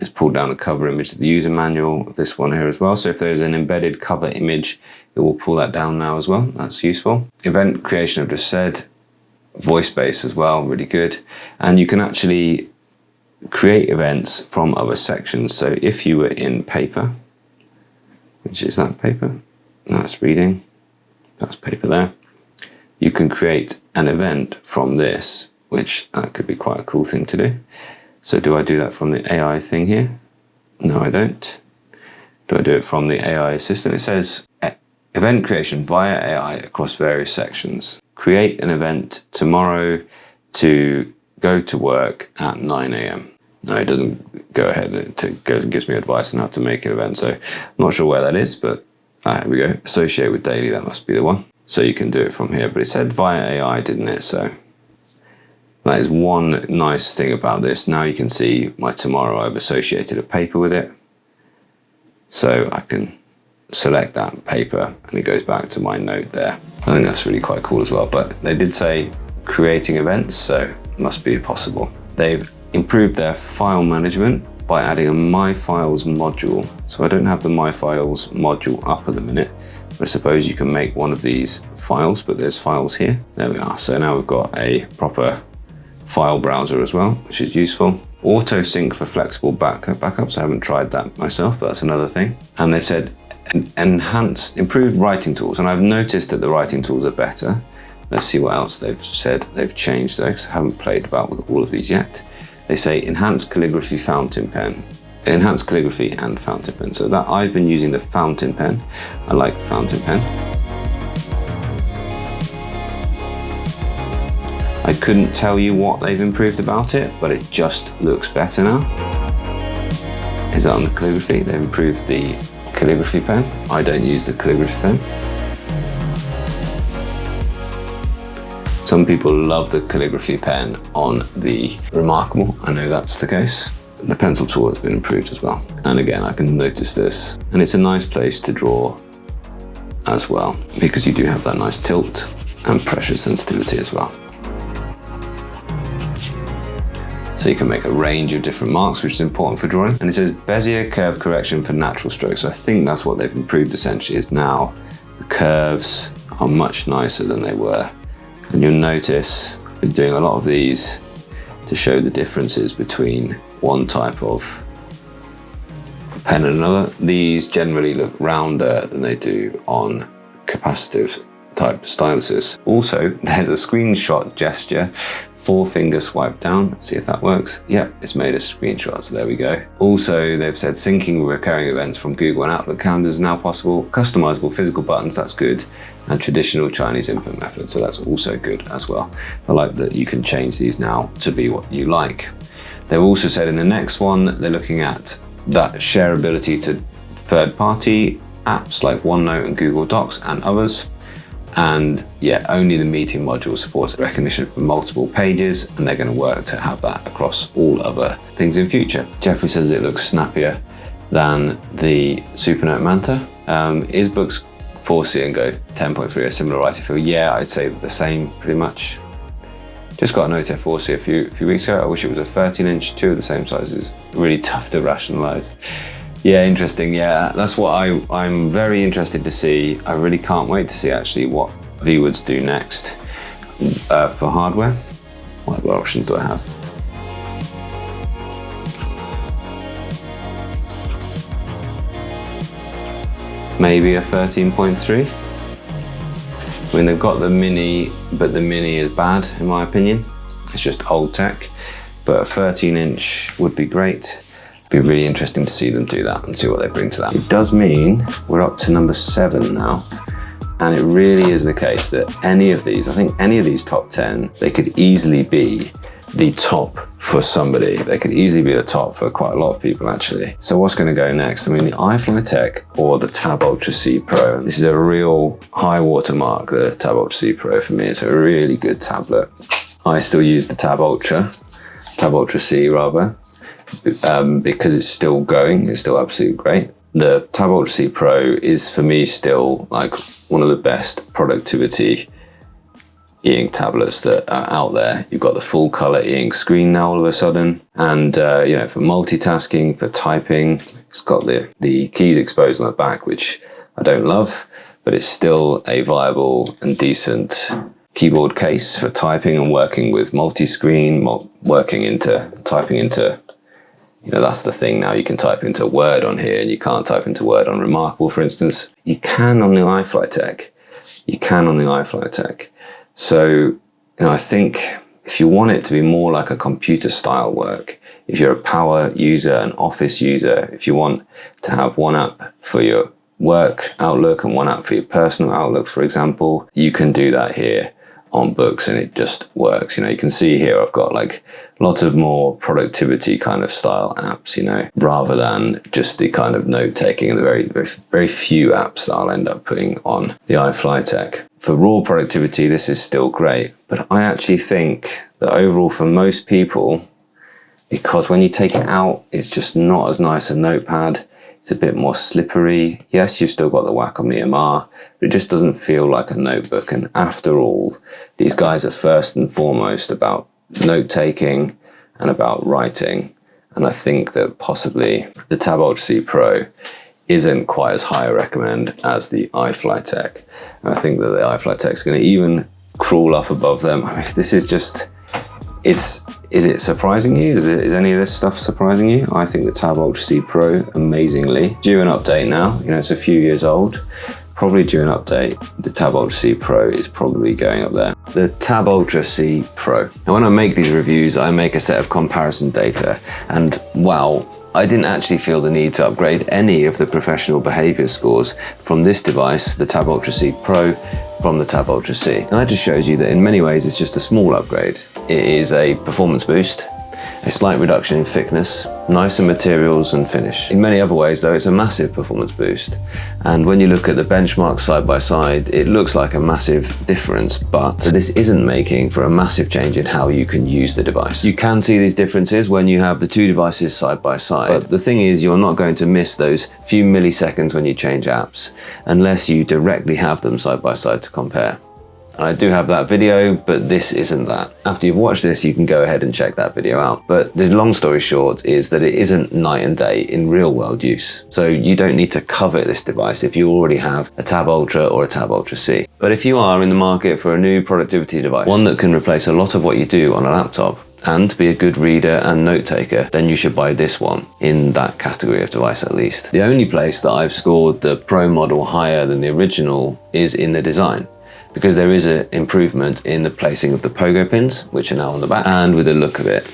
It's pulled down a cover image of the user manual of this one here as well. So if there's an embedded cover image, it will pull that down now as well. That's useful. Event creation, I've just said. Voice based as well, really good. And you can actually create events from other sections. So if you were in paper, which is that paper, that's reading, that's paper there. You can create an event from this, which that could be quite a cool thing to do. So do I do that from the AI thing here? No, I don't. Do I do it from the AI assistant? It says event creation via AI across various sections. Create an event tomorrow to go to work at 9 a.m. No, it doesn't go ahead. It goes and gives me advice on how to make an event. So I'm not sure where that is, but here we go. Associate with daily, that must be the one. So you can do it from here, but it said via AI, didn't it? So that is one nice thing about this. Now you can see my tomorrow, I've associated a paper with it. So I can select that paper and it goes back to my note there. I think that's really quite cool as well, but they did say creating events, so it must be possible. They've improved their file management by adding a My Files module. So I don't have the My Files module up at the minute, but I suppose you can make one of these files, but there's files here. There we are. So now we've got a proper file browser as well, which is useful. Auto sync for flexible backups. I haven't tried that myself, but that's another thing. And they said improved writing tools. And I've noticed that the writing tools are better. Let's see what else they've said. They've changed though, because I haven't played about with all of these yet. They say enhanced calligraphy fountain pen. Enhanced calligraphy and fountain pen. So that I've been using the fountain pen. I like the fountain pen. I couldn't tell you what they've improved about it, but it just looks better now. Is that on the calligraphy? They've improved the calligraphy pen. I don't use the calligraphy pen. Some people love the calligraphy pen on the Remarkable. I know that's the case. The pencil tool has been improved as well. And again, I can notice this. And it's a nice place to draw as well, because you do have that nice tilt and pressure sensitivity as well. So you can make a range of different marks, which is important for drawing. And it says Bezier curve correction for natural strokes. So I think that's what they've improved essentially, is now the curves are much nicer than they were. And you'll notice we're doing a lot of these to show the differences between one type of pen and another. These generally look rounder than they do on capacitive type styluses. Also, there's a screenshot gesture, 4-finger swipe down. See if that works. Yep, it's made a screenshot, so there we go. Also, they've said syncing recurring events from Google and Outlook calendars is now possible. Customizable physical buttons, that's good. And traditional Chinese input method, so that's also good as well. I like that you can change these now to be what you like. They've also said in the next one that they're looking at that shareability to third-party apps like OneNote and Google Docs and others. And yeah, only the meeting module supports recognition for multiple pages, and they're going to work to have that across all other things in future. Jeffrey says it looks snappier than the SuperNote Manta. Is Boox 4C and Go 10.3 a similar writing feel? Yeah, I'd say the same pretty much. Just got a Note 4C a few weeks ago. I wish it was a 13-inch, two of the same sizes. Really tough to rationalize. Yeah, interesting. Yeah, that's what I'm very interested to see. I really can't wait to see actually what ViWoods do next for hardware. What other options do I have? Maybe a 13.3. I mean, they've got the Mini, but the Mini is bad in my opinion. It's just old tech, but a 13-inch would be great. Be really interesting to see them do that and see what they bring to that. It does mean we're up to number 7 now. And it really is the case that any of these, I think any of these top 10, they could easily be the top for somebody. They could easily be the top for quite a lot of people actually. So what's going to go next? I mean, the iFlyTek or the Tab Ultra C Pro. This is a real high watermark, the Tab Ultra C Pro for me. It's a really good tablet. I still use the Tab Ultra C rather, because it's still going. It's still absolutely great. The Tab Ultra C Pro is for me still like one of the best productivity e-ink tablets that are out there. You've got the full color e-ink screen now all of a sudden, and you know, for multitasking, for typing, it's got the keys exposed on the back, which I don't love, but it's still a viable and decent keyboard case for typing and working with multi-screen, typing into, you know, that's the thing now. You can type into Word on here and you can't type into Word on Remarkable, for instance. You can on the iFlyTek. So, you know, I think if you want it to be more like a computer style work, if you're a power user, an office user, if you want to have one app for your work Outlook and one app for your personal Outlook, for example, you can do that here on Boox and it just works. You can see here I've got like lots of more productivity kind of style apps, rather than just the kind of note taking and the very, very, very few apps that I'll end up putting on the iFlyTek. For raw productivity, this is still great, but I actually think that overall for most people, because when you take it out, it's just not as nice a notepad. It's a bit more slippery. Yes, you've still got the Wacom EMR, but it just doesn't feel like a notebook. And after all, these guys are first and foremost about note-taking and about writing. And I think that possibly the Tab Ultra C Pro isn't quite as high a recommend as the iFlyTek. And I think that the iFlyTek is going to even crawl up above them. I mean, this is just, is it surprising you? Is any of this stuff surprising you? I think the Tab Ultra C Pro, amazingly. Due an update now, it's a few years old. Probably due an update, the Tab Ultra C Pro is probably going up there. The Tab Ultra C Pro. Now when I make these reviews, I make a set of comparison data, and wow, I didn't actually feel the need to upgrade any of the professional behavior scores from this device, the Tab Ultra C Pro, from the Tab Ultra C. And that just shows you that in many ways it's just a small upgrade. It is a performance boost, a slight reduction in thickness, nicer materials and finish. In many other ways though, it's a massive performance boost. And when you look at the benchmarks side by side, it looks like a massive difference, but this isn't making for a massive change in how you can use the device. You can see these differences when you have the two devices side by side, but the thing is you're not going to miss those few milliseconds when you change apps, unless you directly have them side by side to compare. And I do have that video, but this isn't that. After you've watched this, you can go ahead and check that video out. But the long story short is that it isn't night and day in real world use. So you don't need to covet this device if you already have a Tab Ultra or a Tab Ultra C. But if you are in the market for a new productivity device, one that can replace a lot of what you do on a laptop, and be a good reader and note taker, then you should buy this one in that category of device at least. The only place that I've scored the Pro model higher than the original is in the design, because there is an improvement in the placing of the pogo pins, which are now on the back, and with the look of it.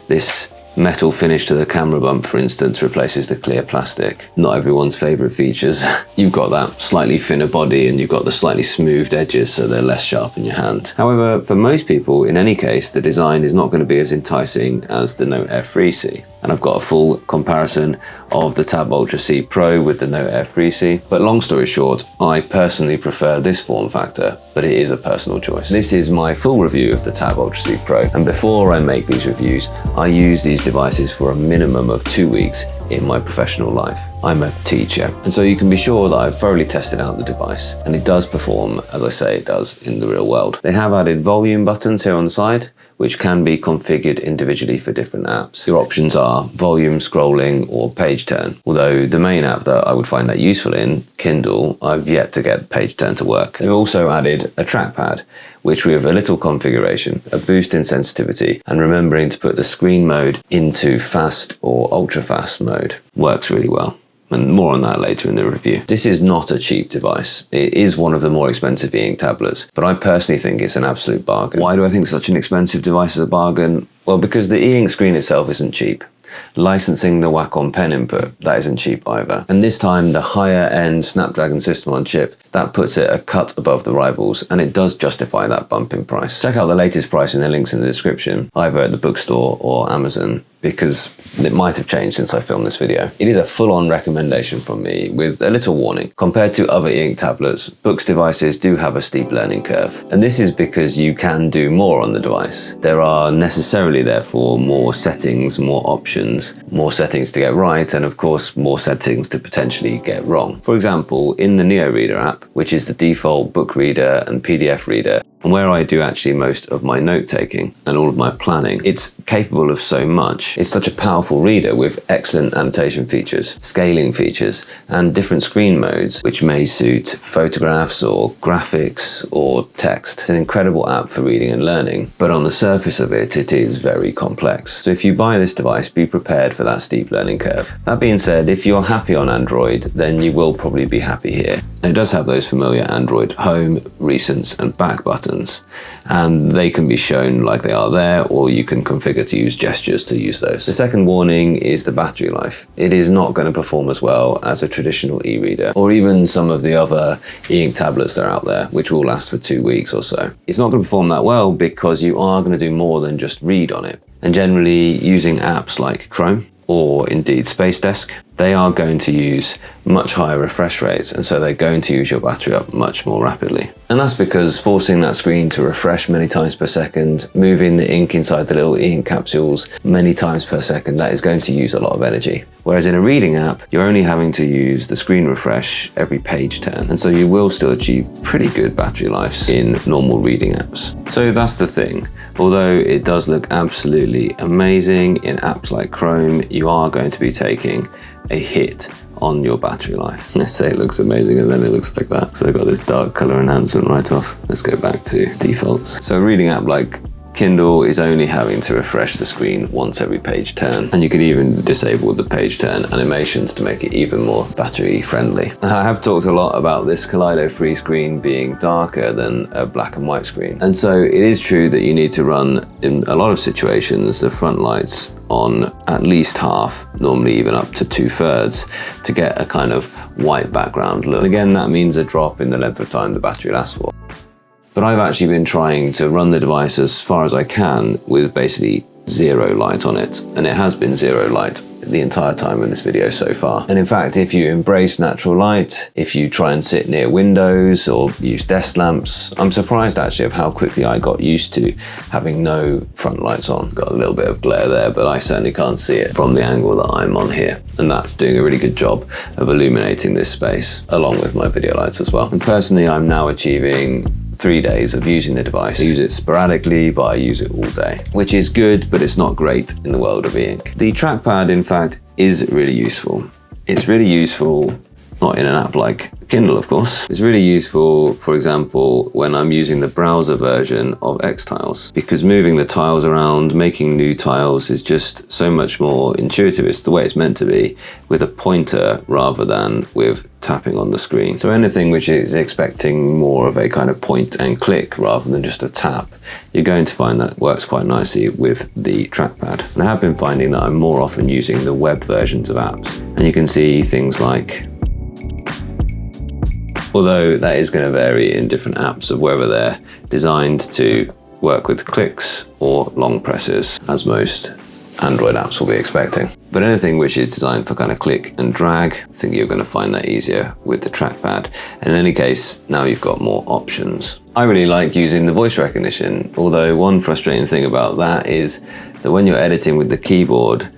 This metal finish to the camera bump, for instance, replaces the clear plastic. Not everyone's favorite features. You've got that slightly thinner body and you've got the slightly smoothed edges, so they're less sharp in your hand. However, for most people, in any case, the design is not going to be as enticing as the Note Air 3C. And I've got a full comparison of the Tab Ultra C Pro with the Note Air 3C. But long story short, I personally prefer this form factor, but it is a personal choice. This is my full review of the Tab Ultra C Pro. And before I make these reviews, I use these devices for a minimum of 2 weeks in my professional life. I'm a teacher, and so you can be sure that I've thoroughly tested out the device, and it does perform as I say it does in the real world. They have added volume buttons here on the side, which can be configured individually for different apps. Your options are volume, scrolling, or page turn. Although the main app that I would find that useful in, Kindle, I've yet to get page turn to work. They've also added a trackpad, which with a little configuration, a boost in sensitivity, and remembering to put the screen mode into fast or ultra fast mode, works really well. And more on that later in the review. This is not a cheap device. It is one of the more expensive e-ink tablets, but I personally think it's an absolute bargain. Why do I think such an expensive device is a bargain? Well, because the e-ink screen itself isn't cheap. Licensing the Wacom pen input, that isn't cheap either. And this time the higher end Snapdragon system on chip, that puts it a cut above the rivals, and it does justify that bump in price. Check out the latest price in the links in the description, either at the bookstore or Amazon, because it might have changed since I filmed this video. It is a full-on recommendation from me with a little warning. Compared to other e-ink tablets, Boox devices do have a steep learning curve. And this is because you can do more on the device. There are necessarily therefore more settings, more options, more settings to get right, and of course more settings to potentially get wrong. For example, in the Neo Reader app, which is the default book reader and PDF reader, and where I do actually most of my note-taking and all of my planning, it's capable of so much. It's such a powerful reader with excellent annotation features, scaling features, and different screen modes, which may suit photographs or graphics or text. It's an incredible app for reading and learning, but on the surface of it, it is very complex. So if you buy this device, be prepared for that steep learning curve. That being said, if you're happy on Android, then you will probably be happy here. And it does have those familiar Android home, recents and back buttons, and they can be shown like they are there, or you can configure to use gestures to use those. The second warning is the battery life. It is not going to perform as well as a traditional e-reader, or even some of the other e-ink tablets that are out there, which will last for 2 weeks or so. It's not going to perform that well because you are going to do more than just read on it. And generally, using apps like Chrome, or indeed Space Desk, they are going to use much higher refresh rates, and so they're going to use your battery up much more rapidly. And that's because forcing that screen to refresh many times per second, moving the ink inside the little ink capsules many times per second, that is going to use a lot of energy. Whereas in a reading app, you're only having to use the screen refresh every page turn, and so you will still achieve pretty good battery lives in normal reading apps. So that's the thing. Although it does look absolutely amazing in apps like Chrome, you are going to be taking a hit on your battery life. Let's say it looks amazing and then it looks like that. So I've got this dark color enhancement right off. Let's go back to defaults. So a reading app like Kindle is only having to refresh the screen once every page turn, and you can even disable the page turn animations to make it even more battery friendly. I have talked a lot about this Kaleido-free screen being darker than a black and white screen, and so it is true that you need to run, in a lot of situations, the front lights on at least half, normally even up to 2/3, to get a kind of white background look. And again, that means a drop in the length of time the battery lasts for. But I've actually been trying to run the device as far as I can with basically zero light on it, and it has been zero light the entire time in this video so far. And in fact, if you embrace natural light, if you try and sit near windows or use desk lamps, I'm surprised actually of how quickly I got used to having no front lights on. Got a little bit of glare there, but I certainly can't see it from the angle that I'm on here. And that's doing a really good job of illuminating this space, along with my video lights as well. And personally, I'm now achieving 3 days of using the device. I use it sporadically, but I use it all day, which is good, but it's not great in the world of e-ink. The trackpad, in fact, is really useful. It's really useful, not in an app like Kindle, of course. It's really useful, for example, when I'm using the browser version of Xtiles, because moving the tiles around, making new tiles is just so much more intuitive. It's the way it's meant to be, with a pointer rather than with tapping on the screen. So anything which is expecting more of a kind of point and click rather than just a tap, you're going to find that works quite nicely with the trackpad. And I have been finding that I'm more often using the web versions of apps. And you can see things like, although that is going to vary in different apps of whether they're designed to work with clicks or long presses, as most Android apps will be expecting. But anything which is designed for kind of click and drag, I think you're going to find that easier with the trackpad. And in any case, now you've got more options. I really like using the voice recognition, although one frustrating thing about that is that when you're editing with the keyboard,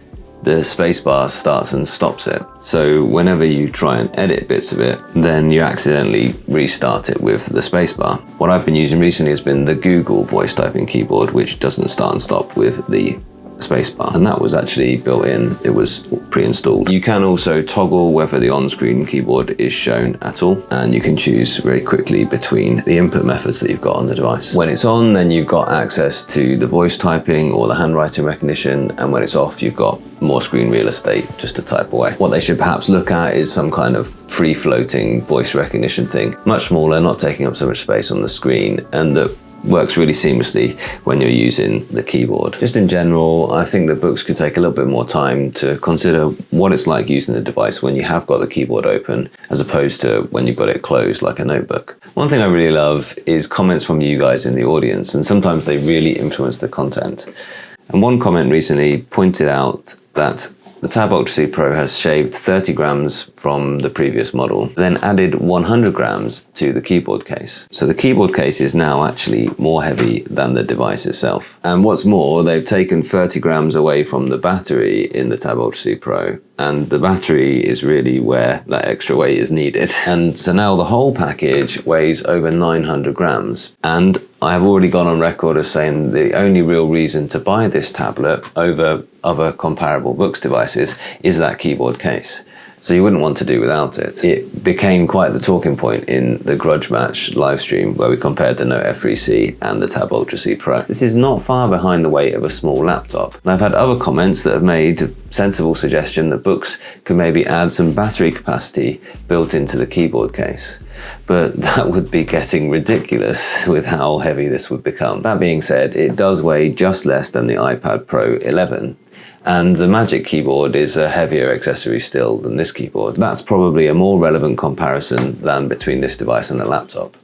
the spacebar starts and stops it. So whenever you try and edit bits of it, then you accidentally restart it with the spacebar. What I've been using recently has been the Google voice typing keyboard, which doesn't start and stop with the spacebar, and that was actually built in. It was pre-installed. You can also toggle whether the on-screen keyboard is shown at all, and you can choose very quickly between the input methods that you've got on the device. When it's on, then you've got access to the voice typing or the handwriting recognition, and when it's off, you've got more screen real estate just to type away. What they should perhaps look at is some kind of free-floating voice recognition thing, much smaller, not taking up so much space on the screen, and that works really seamlessly when you're using the keyboard. Just in general, I think that Boox could take a little bit more time to consider what it's like using the device when you have got the keyboard open, as opposed to when you've got it closed like a notebook. One thing I really love is comments from you guys in the audience, and sometimes they really influence the content. And one comment recently pointed out that the Tab X C Pro has shaved 30 grams from the previous model, then added 100 grams to the keyboard case. So the keyboard case is now actually more heavy than the device itself. And what's more, they've taken 30 grams away from the battery in the Tab X C Pro, and the battery is really where that extra weight is needed. And so now the whole package weighs over 900 grams. And I have already gone on record as saying the only real reason to buy this tablet over other comparable Boox devices is that keyboard case. so you wouldn't want to do without it. It became quite the talking point in the Grudge Match live stream where we compared the Note F3C and the Tab Ultra C Pro. This is not far behind the weight of a small laptop. And I've had other comments that have made a sensible suggestion that Boox could maybe add some battery capacity built into the keyboard case. But that would be getting ridiculous with how heavy this would become. That being said, it does weigh just less than the iPad Pro 11. And the Magic Keyboard is a heavier accessory still than this keyboard. That's probably a more relevant comparison than between this device and a laptop.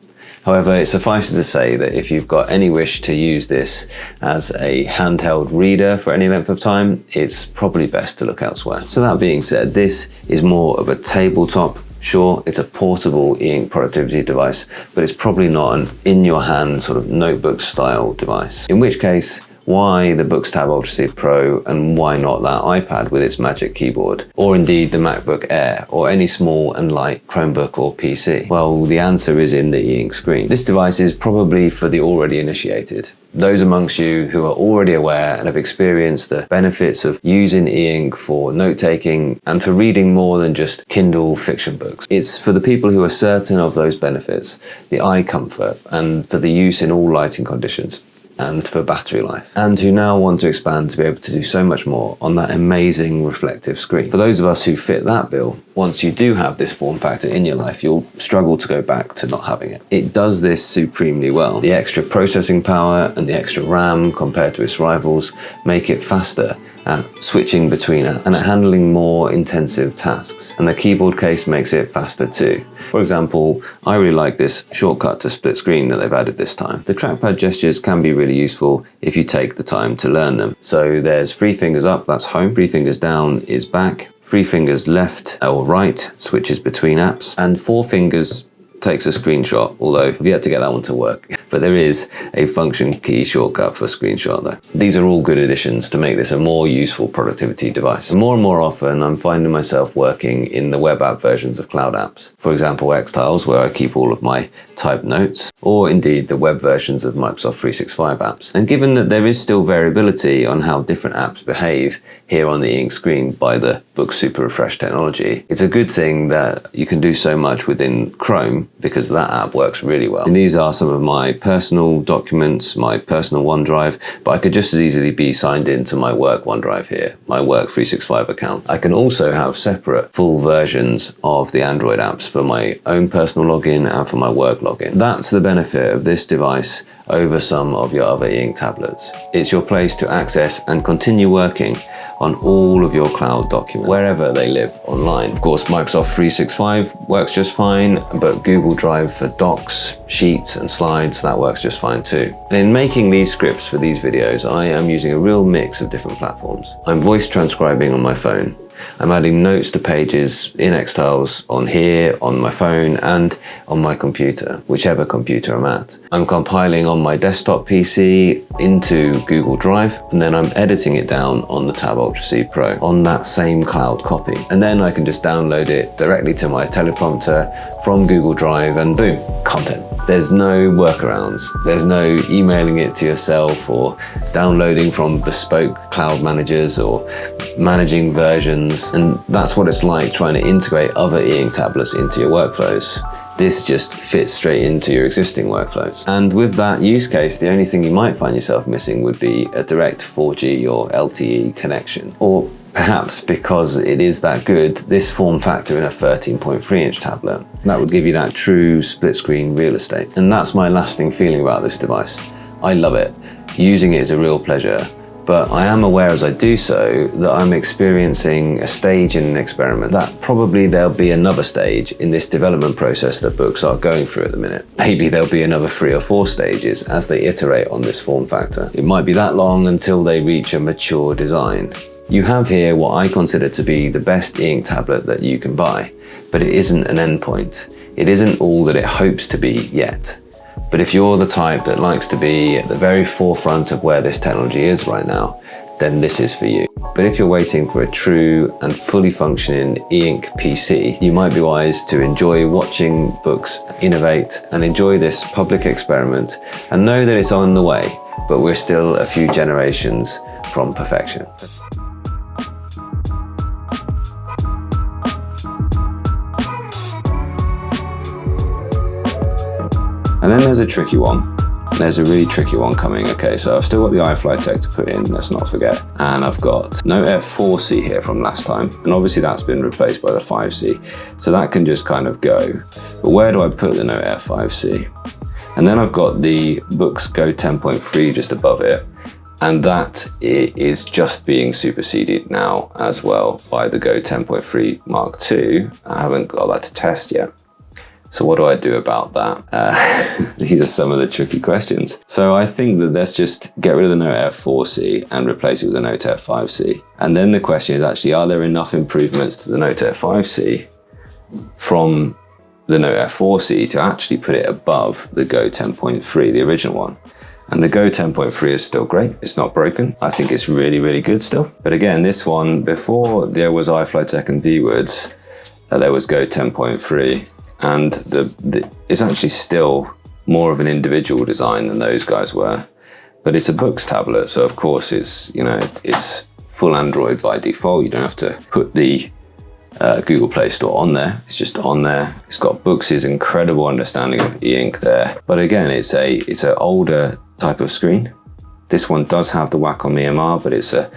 However, it suffices to say that if you've got any wish to use this as a handheld reader for any length of time, it's probably best to look elsewhere. So that being said, this is more of a tabletop. Sure, it's a portable e-ink productivity device, but it's probably not an in-your-hand sort of notebook style device. In which case, why the Boox Tab Ultra C Pro and why not that iPad with its Magic Keyboard? Or indeed the MacBook Air or any small and light Chromebook or PC? Well, the answer is in the e-ink screen. This device is probably for the already initiated. Those amongst you who are already aware and have experienced the benefits of using e-ink for note-taking and for reading more than just Kindle fiction books. It's for the people who are certain of those benefits, the eye comfort, and for the use in all lighting conditions, and for battery life, and who now want to expand to be able to do so much more on that amazing reflective screen. For those of us who fit that bill, once you do have this form factor in your life, you'll struggle to go back to not having it. It does this supremely well. The extra processing power and the extra RAM compared to its rivals make it faster at switching between apps and at handling more intensive tasks. And the keyboard case makes it faster too. For example, I really like this shortcut to split screen that they've added this time. The trackpad gestures can be really useful if you take the time to learn them. So there's 3 fingers up, that's home, 3 fingers down is back, 3 fingers left or right switches between apps, and 4 fingers takes a screenshot, although I've yet to get that one to work. But there is a function key shortcut for screenshot though. These are all good additions to make this a more useful productivity device. And more often I'm finding myself working in the web app versions of cloud apps. For example, Xtiles, where I keep all of my typed notes, or indeed the web versions of Microsoft 365 apps. And given that there is still variability on how different apps behave here on the e-ink screen by the Boox Super Refresh technology, it's a good thing that you can do so much within Chrome because that app works really well. And these are some of my personal documents, my personal OneDrive, but I could just as easily be signed into my work OneDrive here, my work 365 account. I can also have separate full versions of the Android apps for my own personal login and for my work login. That's the benefit of this device over some of your other e-ink tablets. It's your place to access and continue working on all of your cloud documents, wherever they live online. Of course, Microsoft 365 works just fine, but Google Drive for docs, sheets, and slides, that works just fine too. And in making these scripts for these videos, I am using a real mix of different platforms. I'm voice transcribing on my phone. I'm adding notes to pages in Xtiles on here, on my phone, and on my computer, whichever computer I'm at. I'm compiling on my desktop PC into Google Drive, and then I'm editing it down on the Tab Ultra C Pro on that same cloud copy. And then I can just download it directly to my teleprompter from Google Drive, and boom, content. There's no workarounds. There's no emailing it to yourself or downloading from bespoke cloud managers or managing versions. And that's what it's like trying to integrate other e-ink tablets into your workflows. This just fits straight into your existing workflows. And with that use case, the only thing you might find yourself missing would be a direct 4G or LTE connection. Or perhaps because it is that good, this form factor in a 13.3-inch tablet. That would give you that true split screen real estate. And that's my lasting feeling about this device. I love it. Using it is a real pleasure. But I am aware as I do so that I'm experiencing a stage in an experiment, that probably there'll be another stage in this development process that Boox are going through at the minute. Maybe there'll be another 3 or 4 stages as they iterate on this form factor. It might be that long until they reach a mature design. You have here what I consider to be the best e-ink tablet that you can buy, but it isn't an endpoint. It isn't all that it hopes to be yet. But if you're the type that likes to be at the very forefront of where this technology is right now, then this is for you. But if you're waiting for a true and fully functioning e-ink PC, you might be wise to enjoy watching Boox innovate and enjoy this public experiment and know that it's on the way, but we're still a few generations from perfection. And then there's a tricky one. There's a really tricky one coming. Okay, so I've still got the iFlyTek to put in, let's not forget. And I've got Note F4C here from last time. And obviously that's been replaced by the 5C. So that can just kind of go. But where do I put the Note F5C? And then I've got the Boox Go 10.3 just above it. And that is just being superseded now as well by the Go 10.3 Mark II. I haven't got that to test yet. So what do I do about that? These are some of the tricky questions. So I think that let's just get rid of the Note F4C and replace it with the Note F5C. And then the question is actually, are there enough improvements to the Note F5C from the Note F4C to actually put it above the Go 10.3, the original one? And the Go 10.3 is still great. It's not broken. I think it's really, really good still. But again, this one, before there was iFlyTek and ViWoods, there was Go 10.3. And it's actually still more of an individual design than those guys were. But it's a Boox tablet, so of course it's, you know, it's full Android by default. You don't have to put the Google Play Store on there. It's just on there. It's got Boox's incredible understanding of e-ink there. But again, it's an older type of screen. This one does have the Wacom EMR, but it's a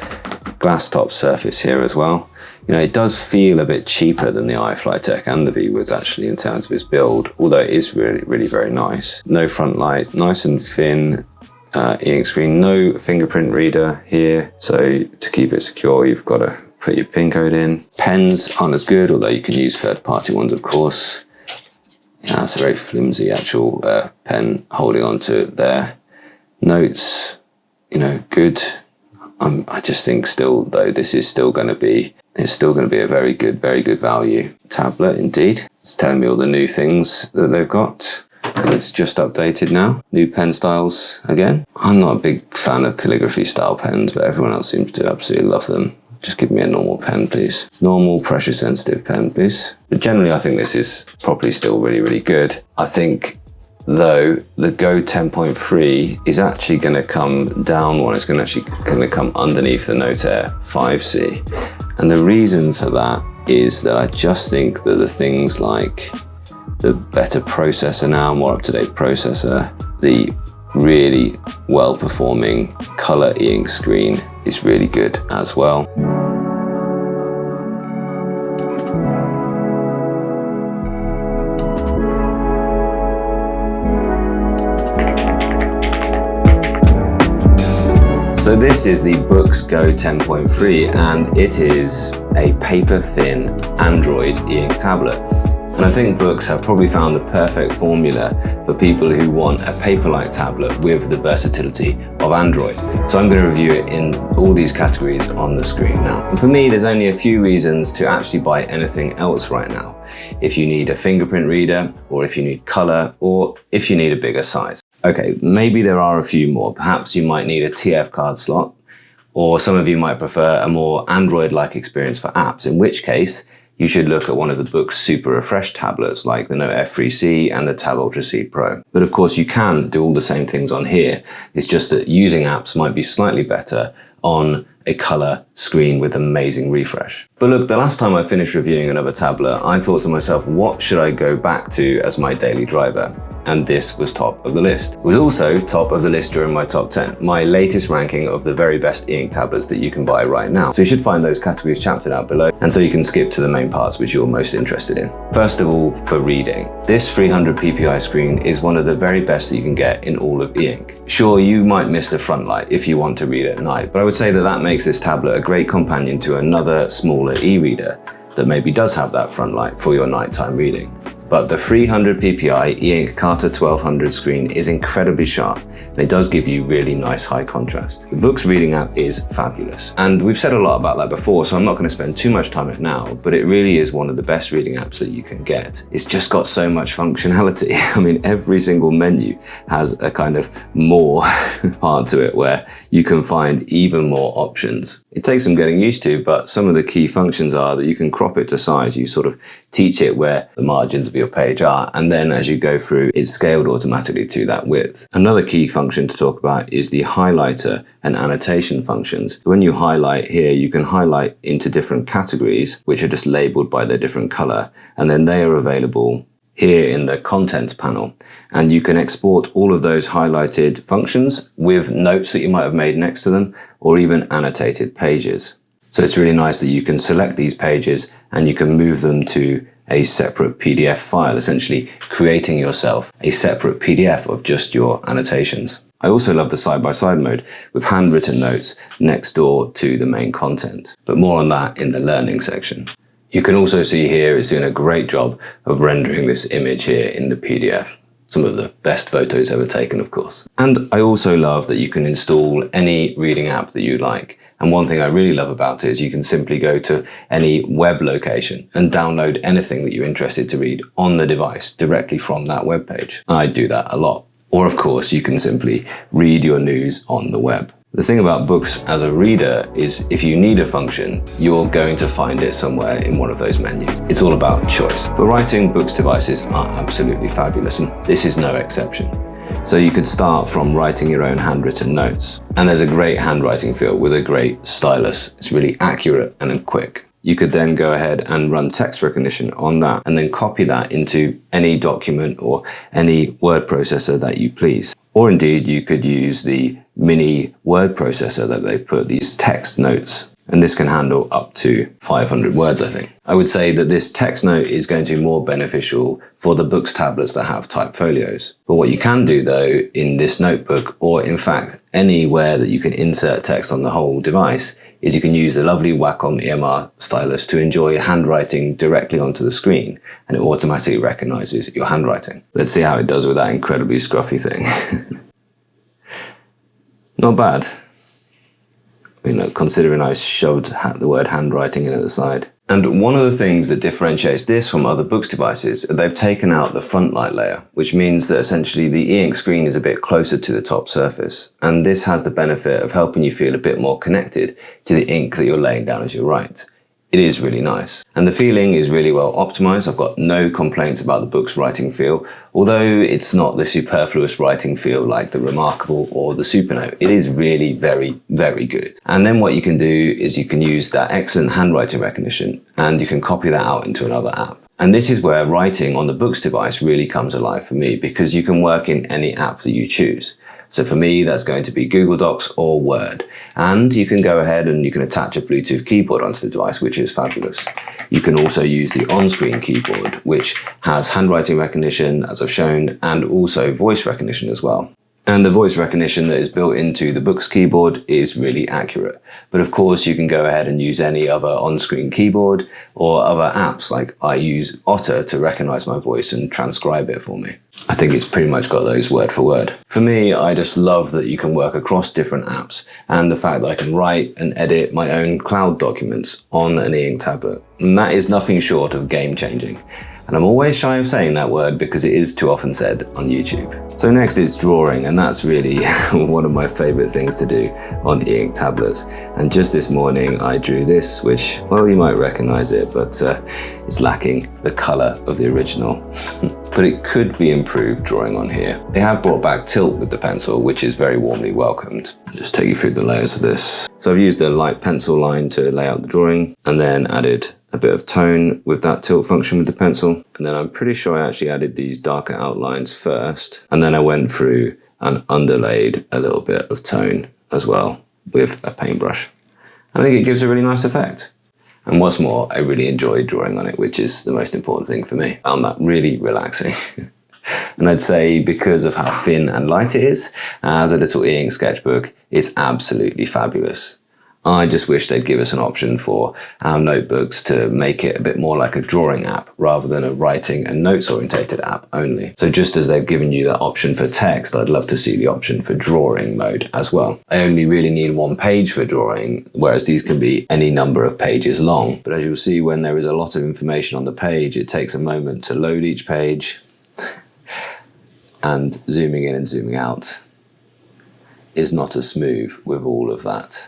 glass top surface here as well. You know, it does feel a bit cheaper than the iFlyTek and the ViWoods actually in terms of its build, although it is really, really very nice. No front light, nice and thin e-ink screen, no fingerprint reader here. So to keep it secure, you've got to put your PIN code in. Pens aren't as good, although you can use third-party ones, of course. Yeah, it's a very flimsy actual pen holding onto there. Notes, you know, good. I just think still, though, this is still going to be, it's still going to be a very good value tablet indeed. It's telling me all the new things that they've got. It's just updated now. New pen styles again. I'm not a big fan of calligraphy style pens, but everyone else seems to absolutely love them. Just give me a normal pen, please. Normal pressure sensitive pen, please. But generally, I think this is probably still really, really good. I think, though, the Go 10.3 is actually going to come down one. It's going to come underneath the Note Air 5C. And the reason for that is that I just think that the things like the better processor now, more up-to-date processor, the really well-performing color e-ink screen is really good as well. So this is the Boox Go 10.3 and it is a paper-thin Android e-ink tablet. And I think Boox have probably found the perfect formula for people who want a paper-like tablet with the versatility of Android. So I'm going to review it in all these categories on the screen now. And for me, there's only a few reasons to actually buy anything else right now. If you need a fingerprint reader, or if you need color, or if you need a bigger size. Okay, maybe there are a few more. Perhaps you might need a TF card slot, or some of you might prefer a more Android-like experience for apps, in which case, you should look at one of the Boox Super Refresh tablets like the Note F3C and the Tab Ultra C Pro. But of course you can do all the same things on here. It's just that using apps might be slightly better on a color screen with amazing refresh. But look, the last time I finished reviewing another tablet, I thought to myself, what should I go back to as my daily driver? And this was top of the list. It was also top of the list during my top 10, my latest ranking of the very best e-ink tablets that you can buy right now. So you should find those categories chaptered out below, and so you can skip to the main parts which you're most interested in. First of all, for reading. This 300 ppi screen is one of the very best that you can get in all of e-ink. Sure, you might miss the front light if you want to read at night, but I would say that that makes this tablet a great companion to another smaller e-reader that maybe does have that front light for your nighttime reading. But the 300 ppi e-ink Carta 1200 screen is incredibly sharp, and it does give you really nice high contrast. The Boox reading app is fabulous, and we've said a lot about that before, so I'm not going to spend too much time on it now, but it really is one of the best reading apps that you can get. It's just got so much functionality. I mean, every single menu has a kind of more part to it where you can find even more options. It takes some getting used to, but some of the key functions are that you can crop it to size. You sort of teach it where the margins of your page are, and then as you go through, it's scaled automatically to that width. Another key function to talk about is the highlighter and annotation functions. When you highlight here, you can highlight into different categories, which are just labeled by their different color, and then they are available here in the contents panel, and you can export all of those highlighted functions with notes that you might have made next to them, or even annotated pages. So it's really nice that you can select these pages and you can move them to a separate PDF file, essentially creating yourself a separate PDF of just your annotations. I also love the side-by-side mode with handwritten notes next door to the main content, but more on that in the learning section. You can also see here it's doing a great job of rendering this image here in the PDF. Some of the best photos ever taken, of course. And I also love that you can install any reading app that you like. And one thing I really love about it is you can simply go to any web location and download anything that you're interested to read on the device directly from that web page. I do that a lot. Or of course, you can simply read your news on the web. The thing about Boox as a reader is if you need a function, you're going to find it somewhere in one of those menus. It's all about choice. For writing, Boox devices are absolutely fabulous, and this is no exception. So you could start from writing your own handwritten notes. And there's a great handwriting feel with a great stylus. It's really accurate and quick. You could then go ahead and run text recognition on that and then copy that into any document or any word processor that you please. Or indeed, you could use the mini word processor that they put, these text notes. And this can handle up to 500 words, I think. I would say that this text note is going to be more beneficial for the Boox tablets that have type folios. But what you can do though in this notebook, or in fact anywhere that you can insert text on the whole device, is you can use the lovely Wacom EMR stylus to enjoy handwriting directly onto the screen, and it automatically recognizes your handwriting. Let's see how it does with that incredibly scruffy thing. Not bad. You know, considering I shoved the word handwriting in at the side. And one of the things that differentiates this from other Boox devices, they've taken out the front light layer, which means that essentially the e-ink screen is a bit closer to the top surface. And this has the benefit of helping you feel a bit more connected to the ink that you're laying down as you write. It is really nice. And the feeling is really well optimized. I've got no complaints about the Boox writing feel, although it's not the superfluous writing feel like the Remarkable or the SuperNote. It is really very, very good. And then what you can do is you can use that excellent handwriting recognition and you can copy that out into another app. And this is where writing on the Boox device really comes alive for me, because you can work in any app that you choose. So for me, that's going to be Google Docs or Word. And you can go ahead and you can attach a Bluetooth keyboard onto the device, which is fabulous. You can also use the on-screen keyboard, which has handwriting recognition, as I've shown, and also voice recognition as well. And the voice recognition that is built into the Boox keyboard is really accurate. But of course, you can go ahead and use any other on-screen keyboard or other apps, like I use Otter to recognize my voice and transcribe it for me. I think it's pretty much got those word for word. For me, I just love that you can work across different apps and the fact that I can write and edit my own cloud documents on an e-ink tablet. And that is nothing short of game-changing. And I'm always shy of saying that word because it is too often said on YouTube. So next is drawing, and that's really one of my favorite things to do on e-ink tablets. And just this morning I drew this, which, well, you might recognize it, but it's lacking the color of the original. But it could be improved drawing on here. They have brought back tilt with the pencil, which is very warmly welcomed. I'll just take you through the layers of this. So I've used a light pencil line to lay out the drawing, and then added a bit of tone with that tilt function with the pencil. And then I'm pretty sure I actually added these darker outlines first. And then I went through and underlaid a little bit of tone as well with a paintbrush. I think it gives a really nice effect. And what's more, I really enjoyed drawing on it, which is the most important thing for me. I found that really relaxing. And I'd say because of how thin and light it is, as a little e-ink sketchbook, it's absolutely fabulous. I just wish they'd give us an option for our notebooks to make it a bit more like a drawing app rather than a writing and notes orientated app only. So just as they've given you that option for text, I'd love to see the option for drawing mode as well. I only really need one page for drawing, whereas these can be any number of pages long. But as you'll see, when there is a lot of information on the page, it takes a moment to load each page, and zooming in and zooming out is not as smooth with all of that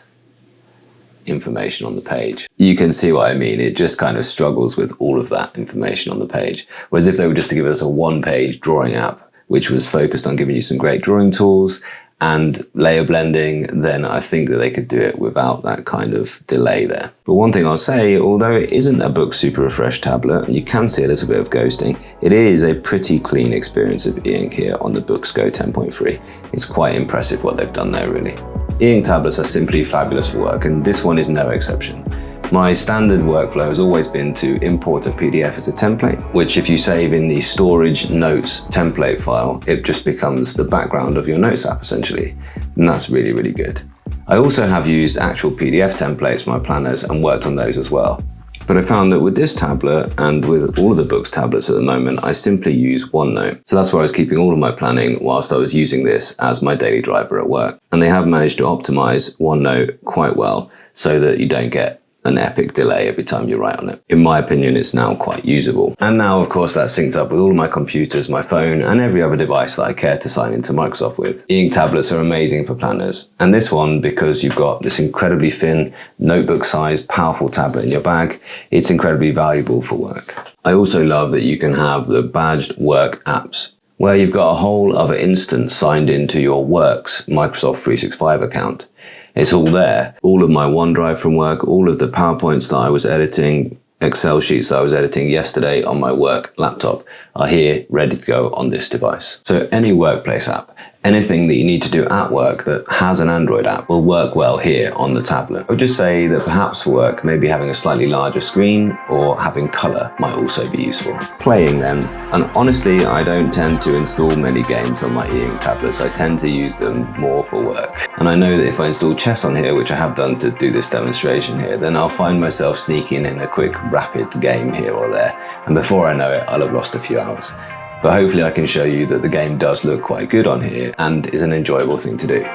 information on the page. You can see what I mean. It just kind of struggles with all of that information on the page. Whereas if they were just to give us a one-page drawing app, which was focused on giving you some great drawing tools and layer blending, then I think that they could do it without that kind of delay there. But one thing I'll say, although it isn't a Boox Super Refresh tablet, and you can see a little bit of ghosting, it is a pretty clean experience of e-ink here on the Boox Go 10.3. It's quite impressive what they've done there, really. E-ink tablets are simply fabulous for work, and this one is no exception. My standard workflow has always been to import a PDF as a template, which if you save in the storage notes template file, it just becomes the background of your notes app essentially. And that's really, really good. I also have used actual PDF templates for my planners and worked on those as well. But I found that with this tablet and with all of the Boox tablets at the moment, I simply use OneNote. So that's where I was keeping all of my planning whilst I was using this as my daily driver at work. And they have managed to optimize OneNote quite well so that you don't get an epic delay every time you write on it. In my opinion, it's now quite usable. And now, of course, that's synced up with all of my computers, my phone, and every other device that I care to sign into Microsoft with. E-ink tablets are amazing for planners. And this one, because you've got this incredibly thin, notebook-sized, powerful tablet in your bag, it's incredibly valuable for work. I also love that you can have the badged work apps, where you've got a whole other instance signed into your Works Microsoft 365 account. It's all there. All of my OneDrive from work, all of the PowerPoints that I was editing, Excel sheets that I was editing yesterday on my work laptop are here ready to go on this device. So any workplace app, anything that you need to do at work that has an Android app will work well here on the tablet. I would just say that perhaps for work, maybe having a slightly larger screen or having color might also be useful. Playing then, and honestly, I don't tend to install many games on my e-ink tablets. I tend to use them more for work. And I know that if I install chess on here, which I have done to do this demonstration here, then I'll find myself sneaking in a quick rapid game here or there. And before I know it, I'll have lost a few hours. But hopefully I can show you that the game does look quite good on here and is an enjoyable thing to do.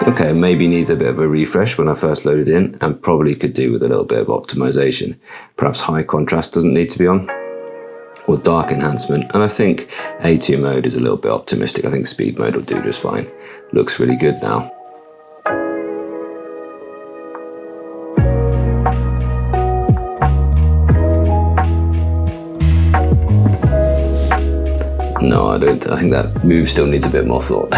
Okay, maybe needs a bit of a refresh when I first loaded in and probably could do with a little bit of optimization. Perhaps high contrast doesn't need to be on, or dark enhancement. And I think A2 mode is a little bit optimistic. I think speed mode will do just fine. Looks really good now. No, I don't. I think that move still needs a bit more thought.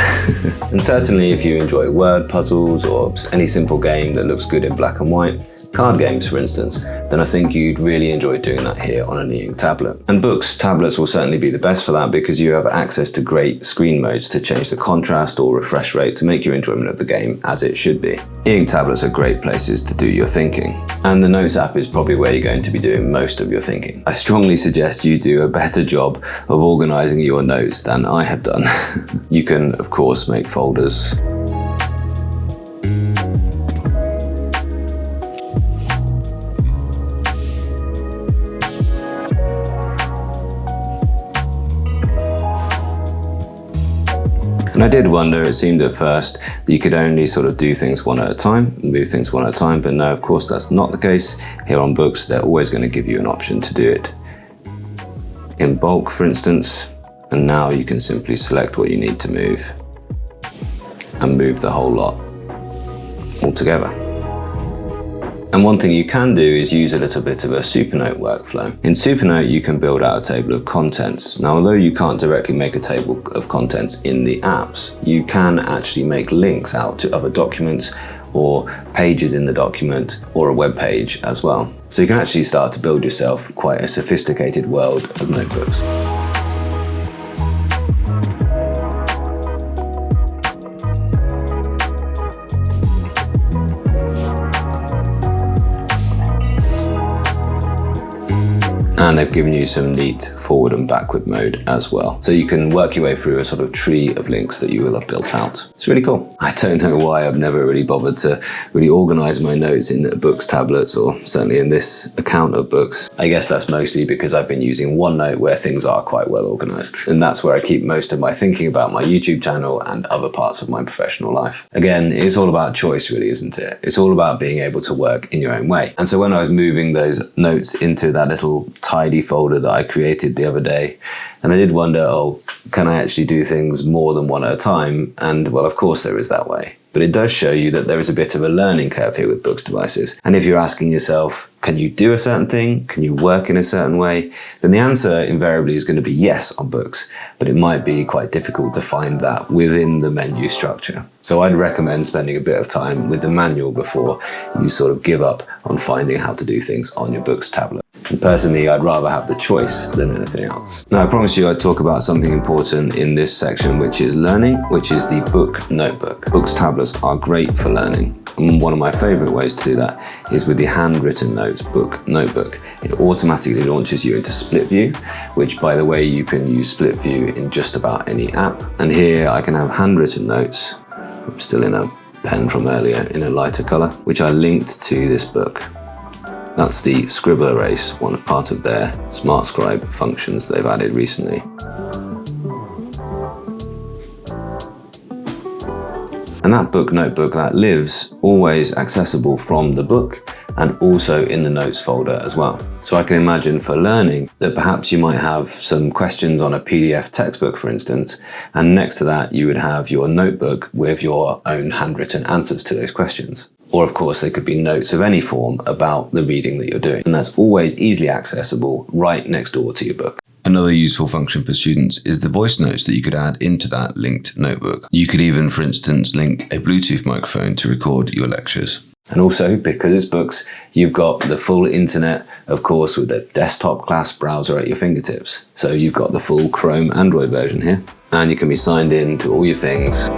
And certainly if you enjoy word puzzles or any simple game that looks good in black and white, card games for instance, then I think you'd really enjoy doing that here on an e-ink tablet. And Boox tablets will certainly be the best for that because you have access to great screen modes to change the contrast or refresh rate to make your enjoyment of the game as it should be. E-ink tablets are great places to do your thinking. And the Notes app is probably where you're going to be doing most of your thinking. I strongly suggest you do a better job of organizing your notes than I have done. You can, of course, make folders. And I did wonder, it seemed at first that you could only sort of do things one at a time, move things one at a time, but no, of course that's not the case. Here on Boox, they're always going to give you an option to do it in bulk, for instance, and now you can simply select what you need to move and move the whole lot all together. And one thing you can do is use a little bit of a SuperNote workflow. In SuperNote, you can build out a table of contents. Now, although you can't directly make a table of contents in the apps, you can actually make links out to other documents or pages in the document or a web page as well. So you can actually start to build yourself quite a sophisticated world of notebooks. And they've given you some neat forward and backward mode as well. So you can work your way through a sort of tree of links that you will have built out. It's really cool. I don't know why I've never really bothered to really organize my notes in Boox tablets, or certainly in this account of Boox. I guess that's mostly because I've been using OneNote where things are quite well organized. And that's where I keep most of my thinking about my YouTube channel and other parts of my professional life. Again, it's all about choice really, isn't it? It's all about being able to work in your own way. And so when I was moving those notes into that little tile tidy folder that I created the other day. And I did wonder, oh, can I actually do things more than one at a time? And well, of course there is that way. But it does show you that there is a bit of a learning curve here with Boox devices. And if you're asking yourself, can you do a certain thing? Can you work in a certain way? Then the answer invariably is going to be yes on Boox, but it might be quite difficult to find that within the menu structure. So I'd recommend spending a bit of time with the manual before you sort of give up on finding how to do things on your Boox tablet. And personally, I'd rather have the choice than anything else. Now, I promised you I'd talk about something important in this section, which is learning, which is the Boox Notebook. Boox tablets are great for learning. And one of my favorite ways to do that is with the handwritten notes Boox Notebook. It automatically launches you into split view, which, by the way, you can use split view in just about any app. And here I can have handwritten notes. I'm still in a pen from earlier in a lighter color, which I linked to this book. That's the scribble erase, one part of their smart scribe functions they've added recently. And that Boox Notebook, that lives always accessible from the book and also in the notes folder as well. So I can imagine for learning that perhaps you might have some questions on a PDF textbook, for instance, and next to that you would have your notebook with your own handwritten answers to those questions. Or of course, there could be notes of any form about the reading that you're doing. And that's always easily accessible right next door to your book. Another useful function for students is the voice notes that you could add into that linked notebook. You could even, for instance, link a Bluetooth microphone to record your lectures. And also, because it's Boox, you've got the full internet, of course, with a desktop class browser at your fingertips. So you've got the full Chrome Android version here. And you can be signed in to all your things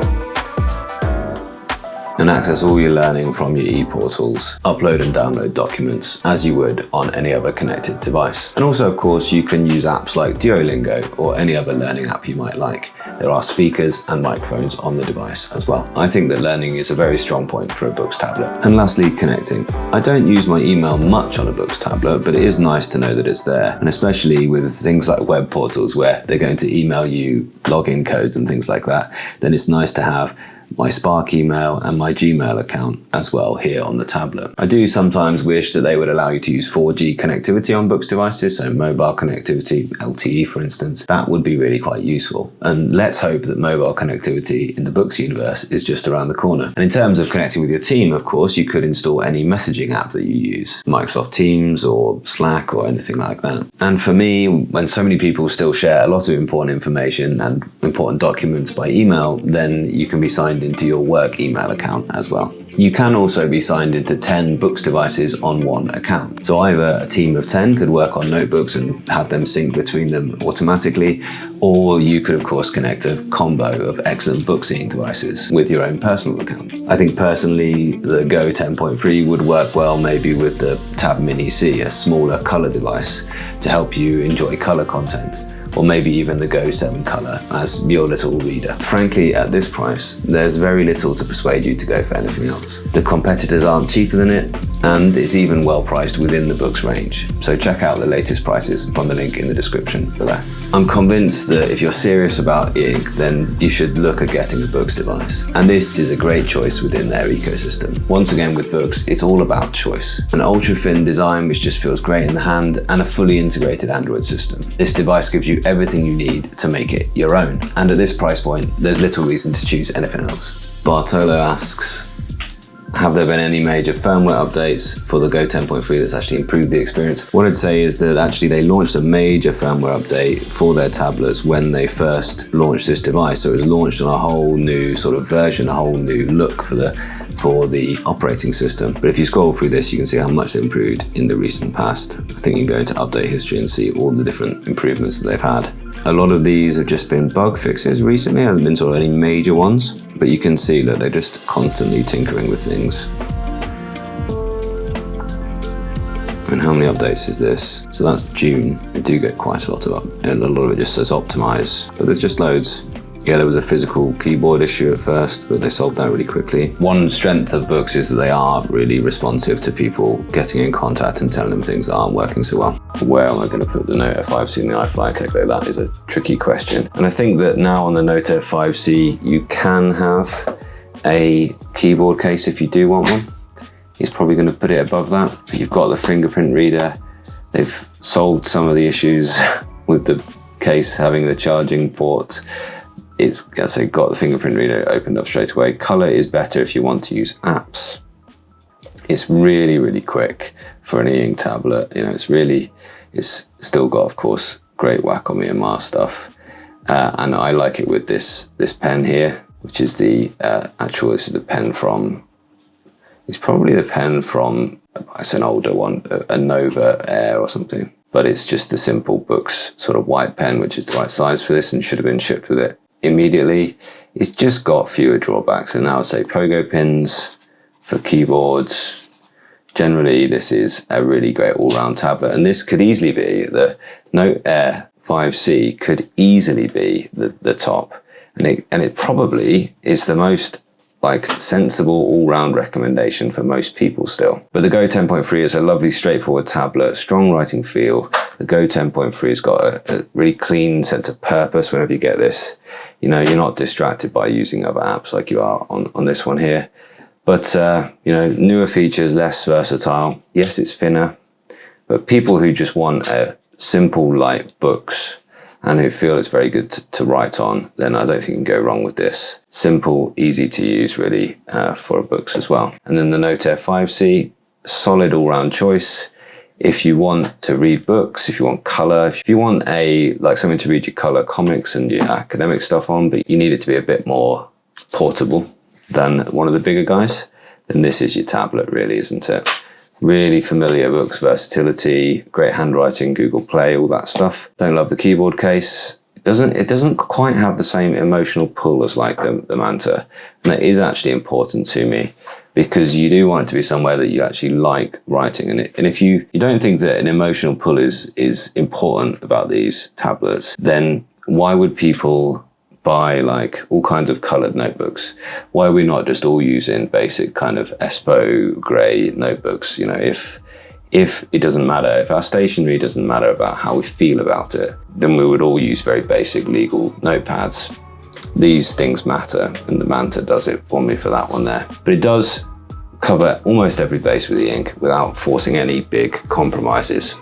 and access all your learning from your e-portals, upload and download documents as you would on any other connected device. And also, of course, you can use apps like Duolingo or any other learning app you might like. There are speakers and microphones on the device as well. I think that learning is a very strong point for a Boox tablet. And lastly, connecting. I don't use my email much on a Boox tablet, but it is nice to know that it's there. And especially with things like web portals where they're going to email you login codes and things like that, then it's nice to have my Spark email and my Gmail account as well here on the tablet. I do sometimes wish that they would allow you to use 4G connectivity on Boox devices, so mobile connectivity, LTE for instance. That would be really quite useful. And let's hope that mobile connectivity in the Boox universe is just around the corner. And in terms of connecting with your team, of course, you could install any messaging app that you use, Microsoft Teams or Slack or anything like that. And for me, when so many people still share a lot of important information and important documents by email, then you can be signed into your work email account as well. You can also be signed into 10 Boox devices on one account. So either a team of 10 could work on notebooks and have them sync between them automatically, or you could of course connect a combo of excellent Booxing devices with your own personal account. I think personally the Go 10.3 would work well maybe with the Tab Mini C, a smaller color device to help you enjoy color content, or maybe even the Go 7 Color as your little reader. Frankly, at this price, there's very little to persuade you to go for anything else. The competitors aren't cheaper than it, and it's even well priced within the Boox range. So check out the latest prices from the link in the description below. I'm convinced that if you're serious about ink, then you should look at getting a Boox device. And this is a great choice within their ecosystem. Once again with Boox, it's all about choice. An ultra thin design which just feels great in the hand, and a fully integrated Android system. This device gives you everything you need to make it your own. And at this price point, there's little reason to choose anything else. Bartolo asks, have there been any major firmware updates for the Go 10.3 that's actually improved the experience? What I'd say is that actually they launched a major firmware update for their tablets when they first launched this device. So it was launched on a whole new sort of version, a whole new look for the operating system. But if you scroll through this, you can see how much they've improved in the recent past. I think you can go into update history and see all the different improvements that they've had. A lot of these have just been bug fixes recently, haven't been sort of any major ones, but you can see that they're just constantly tinkering with things. And how many updates is this? So that's June. We do get quite a lot of and a lot of it just says optimize, but there's just loads. Yeah, there was a physical keyboard issue at first, but they solved that really quickly. One strength of Boox is that they are really responsive to people getting in contact and telling them things that aren't working so well. Where am I going to put the Note F5C and the iFlyTek though? That is a tricky question. And I think that now on the Note F5C, you can have a keyboard case if you do want one. He's probably going to put it above that. But you've got the fingerprint reader, They've solved some of the issues with the case having the charging port. It's, as I say, got the fingerprint reader opened up straight away. Color is better if you want to use apps. It's really, really quick for an e-ink tablet. You know, it's still got, of course, great Wacom EMR stuff. And I like it with this pen here, which is the this is the pen from, it's probably the pen from, it's an older one, a Nova Air or something. But it's just the simple Boox sort of white pen, which is the right size for this and should have been shipped with it immediately. It's just got fewer drawbacks. And now I'd say pogo pins for keyboards. Generally, this is a really great all-round tablet. And this could easily be, the Note Air 5C could easily be the top. And it probably is the most like sensible all-round recommendation for most people still. But the Go 10.3 is a lovely straightforward tablet, strong writing feel. The Go 10.3 has got a really clean sense of purpose whenever you get this. You know, you're not distracted by using other apps like you are on this one here. But, you know, newer features, less versatile. Yes, it's thinner, but people who just want a simple, light Boox and who feel it's very good to write on, then I don't think you can go wrong with this. Simple, easy to use really for a Boox as well. And then the Note Air 5C, solid all-round choice. If you want to read books, if you want color, if you want something to read your color comics and your academic stuff on, but you need it to be a bit more portable than one of the bigger guys, then this is your tablet really, isn't it? Really familiar Boox versatility, great handwriting, Google Play, all that stuff. Don't love the keyboard case. It doesn't quite have the same emotional pull as like the Manta. And that is actually important to me because you do want it to be somewhere that you actually like writing. And if you don't think that an emotional pull is important about these tablets, then why would people buy like all kinds of colored notebooks? Why are we not just all using basic kind of Espo gray notebooks? You know, if it doesn't matter, if our stationery doesn't matter about how we feel about it, then we would all use very basic legal notepads. These things matter, and the Manta does it for me for that one there. But it does cover almost every base with the ink without forcing any big compromises.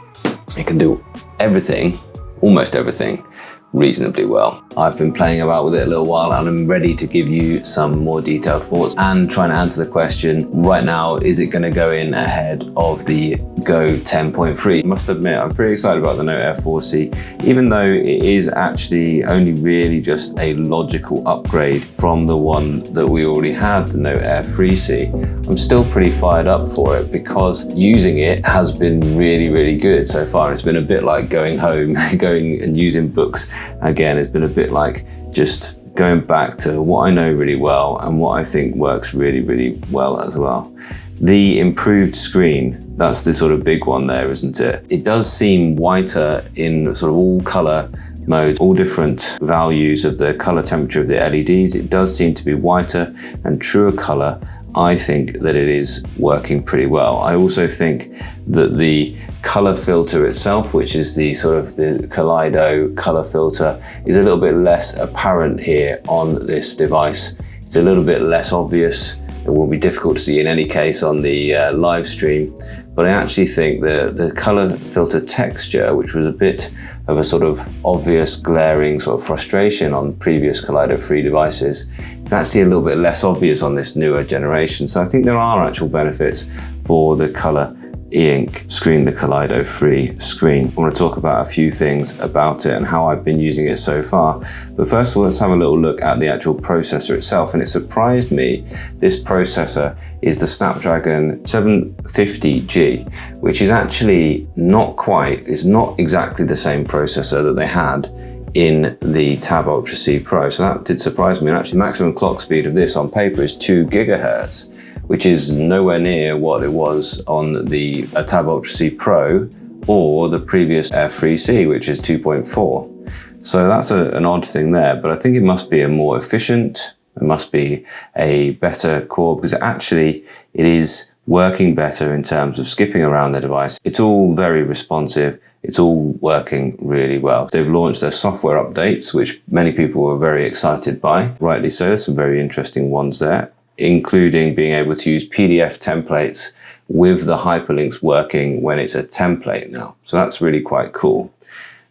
It can do everything, almost everything, reasonably well. I've been playing about with it a little while and I'm ready to give you some more detailed thoughts and trying to answer the question right now, is it going to go in ahead of the Go 10.3? I must admit, I'm pretty excited about the Note Air 4C, even though it is actually only really just a logical upgrade from the one that we already had, the Note Air 3C. I'm still pretty fired up for it because using it has been really, really good so far. It's been a bit like going home, going and using Boox again. It's been a bit like just going back to what I know really well and what I think works really, really well as well. The improved screen, that's the sort of big one there, isn't it? It does seem whiter in sort of all color modes, all different values of the color temperature of the LEDs. It does seem to be whiter and truer color. I think that it is working pretty well. I also think that the color filter itself, which is the sort of the Kaleido color filter, is a little bit less apparent here on this device. It's a little bit less obvious. It will be difficult to see in any case on the live stream, but I actually think the color filter texture, which was a bit of a sort of obvious glaring sort of frustration on previous Kaleido 3 devices, it's actually a little bit less obvious on this newer generation. So I think there are actual benefits for the color e-ink screen, the Kaleido 3 screen. I want to talk about a few things about it and how I've been using it so far. But first of all, let's have a little look at the actual processor itself. And it surprised me, this processor is the Snapdragon 750G, which is actually it's not exactly the same processor that they had in the Tab Ultra C Pro. So that did surprise me. And actually the maximum clock speed of this on paper is 2 gigahertz, which is nowhere near what it was on the Tab Ultra C Pro or the previous Air 3C, which is 2.4. So that's an odd thing there, but I think it must be a more efficient, it must be a better core, because it is working better in terms of skipping around the device. It's all very responsive. It's all working really well. They've launched their software updates, which many people were very excited by, rightly so. There's some very interesting ones there, including being able to use PDF templates with the hyperlinks working when it's a template now. So that's really quite cool.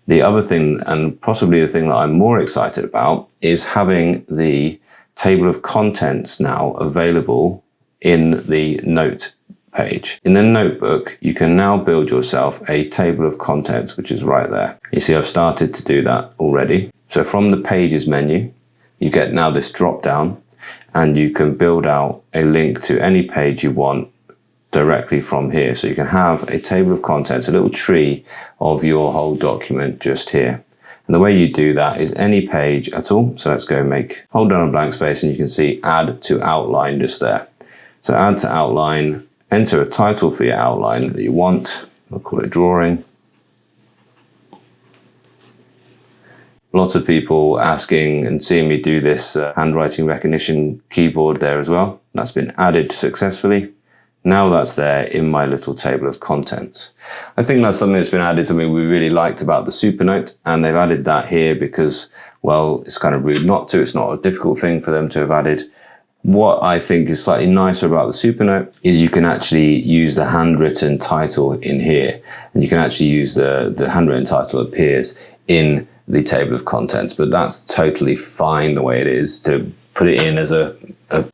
The other thing, and possibly the thing that I'm more excited about, is having the table of contents now available in the note page. In the notebook, you can now build yourself a table of contents, which is right there. You see, I've started to do that already. So from the pages menu, you get now this drop down, and you can build out a link to any page you want directly from here. So you can have a table of contents, a little tree of your whole document just here. And the way you do that is any page at all. So let's go hold down a blank space, and you can see add to outline just there. So add to outline, enter a title for your outline that you want. I'll call it drawing. Lots of people asking and seeing me do this handwriting recognition keyboard there as well. That's been added successfully. Now that's there in my little table of contents. I think that's something that's been added, something we really liked about the SuperNote, and they've added that here because, well, it's kind of rude not to. It's not a difficult thing for them to have added. What I think is slightly nicer about the SuperNote is you can actually use the handwritten title in here, and you can actually use the handwritten title appears in the table of contents, but that's totally fine the way it is. To put it in as a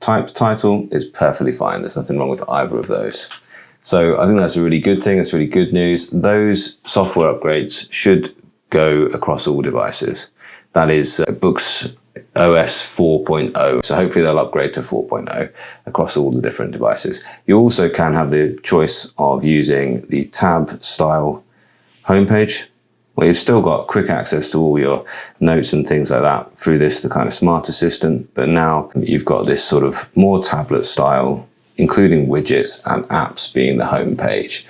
typed title is perfectly fine. There's nothing wrong with either of those. So I think that's a really good thing. It's really good news. Those software upgrades should go across all devices. That is Boox OS 4.0. So hopefully they'll upgrade to 4.0 across all the different devices. You also can have the choice of using the tab style homepage, where you've still got quick access to all your notes and things like that through the kind of smart assistant. But now you've got this sort of more tablet style, including widgets and apps being the home page.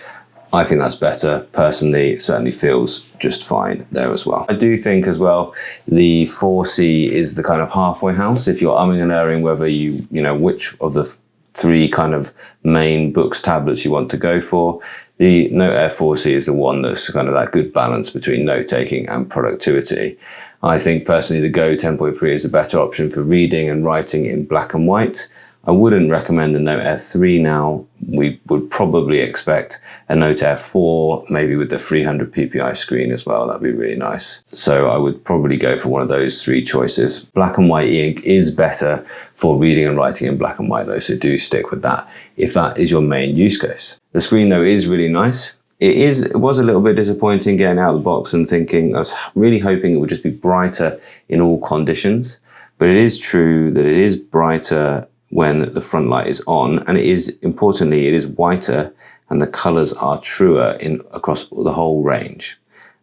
I think that's better. Personally, it certainly feels just fine there as well. I do think as well, the 4C is the kind of halfway house. If you're umming and erring whether you know, which of the three kind of main Boox tablets you want to go for, the Note Air 4C is the one that's kind of that good balance between note-taking and productivity. I think personally the Go 10.3 is a better option for reading and writing in black and white. I wouldn't recommend the Note Air 3 now. We would probably expect a Note Air 4, maybe with the 300 ppi screen as well. That'd be really nice. So I would probably go for one of those three choices. Black and white e-ink is better for reading and writing in black and white though, so do stick with that if that is your main use case. The screen though is really nice. It was a little bit disappointing getting out of the box and thinking, I was really hoping it would just be brighter in all conditions, but it is true that it is brighter when the front light is on, and it is, importantly, it is whiter and the colors are truer across the whole range.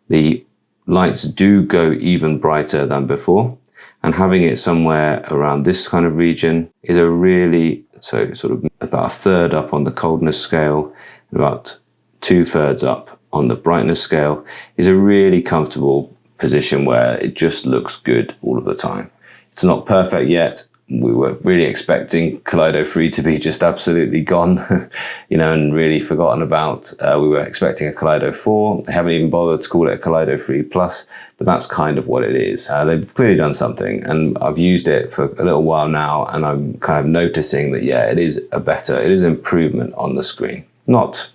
The lights do go even brighter than before, and having it somewhere around this kind of region is a really, so sort of about a third up on the coldness scale, and about 2/3 up on the brightness scale is a really comfortable position where it just looks good all of the time. It's not perfect yet. We were really expecting Kaleido 3 to be just absolutely gone, you know, and really forgotten about. We were expecting a Kaleido 4. They haven't even bothered to call it a Kaleido 3 Plus, but that's kind of what it is. They've clearly done something, and I've used it for a little while now, and I'm kind of noticing that, yeah, it is an improvement on the screen. Not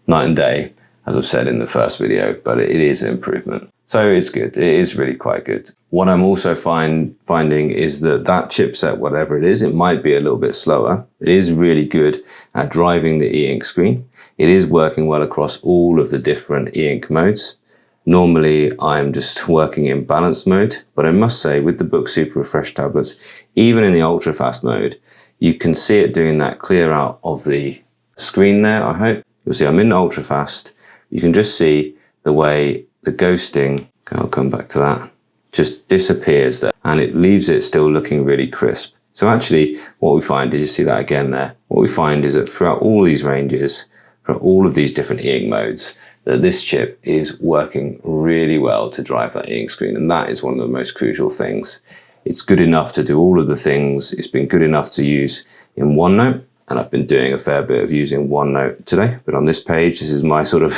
night and day, as I've said in the first video, but it is an improvement. So it's good. It is really quite good. What I'm also finding is that chipset, whatever it is, it might be a little bit slower. It is really good at driving the e-ink screen. It is working well across all of the different e-ink modes. Normally, I'm just working in balanced mode, but I must say with the Boox Super Refresh tablets, even in the ultra fast mode, you can see it doing that clear out of the screen there, I hope. You'll see I'm in ultra fast. You can just see the way the ghosting, I'll come back to that, just disappears there, and it leaves it still looking really crisp. So actually what we find, did you see that again there? What we find is that throughout all these ranges, for all of these different e-ink modes, that this chip is working really well to drive that e-ink screen, and that is one of the most crucial things. It's good enough to do all of the things. It's been good enough to use in OneNote, and I've been doing a fair bit of using OneNote today. But on this page, this is my sort of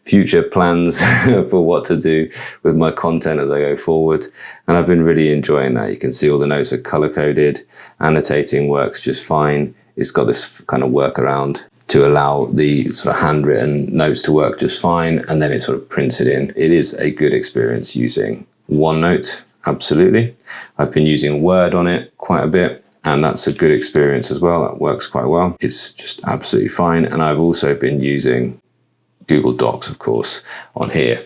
future plans for what to do with my content as I go forward. And I've been really enjoying that. You can see all the notes are color-coded. Annotating works just fine. It's got this kind of workaround to allow the sort of handwritten notes to work just fine, and then it sort of prints it in. It is a good experience using OneNote, absolutely. I've been using Word on it quite a bit, and that's a good experience as well. That works quite well. It's just absolutely fine. And I've also been using Google Docs, of course, on here.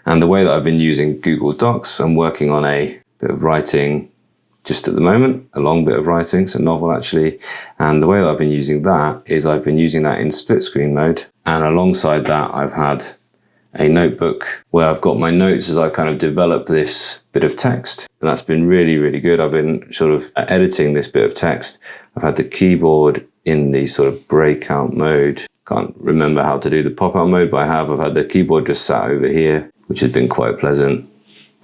And the way that I've been using Google Docs, I'm working on a bit of writing just at the moment, a long bit of writing, it's a novel actually. And the way that I've been using that is I've been using that in split screen mode. And alongside that, I've had a notebook where I've got my notes as I kind of develop this bit of text. And that's been really, really good. I've been sort of editing this bit of text. I've had the keyboard in the sort of breakout mode. Can't remember how to do the pop-out mode, but I've had the keyboard just sat over here, which has been quite pleasant.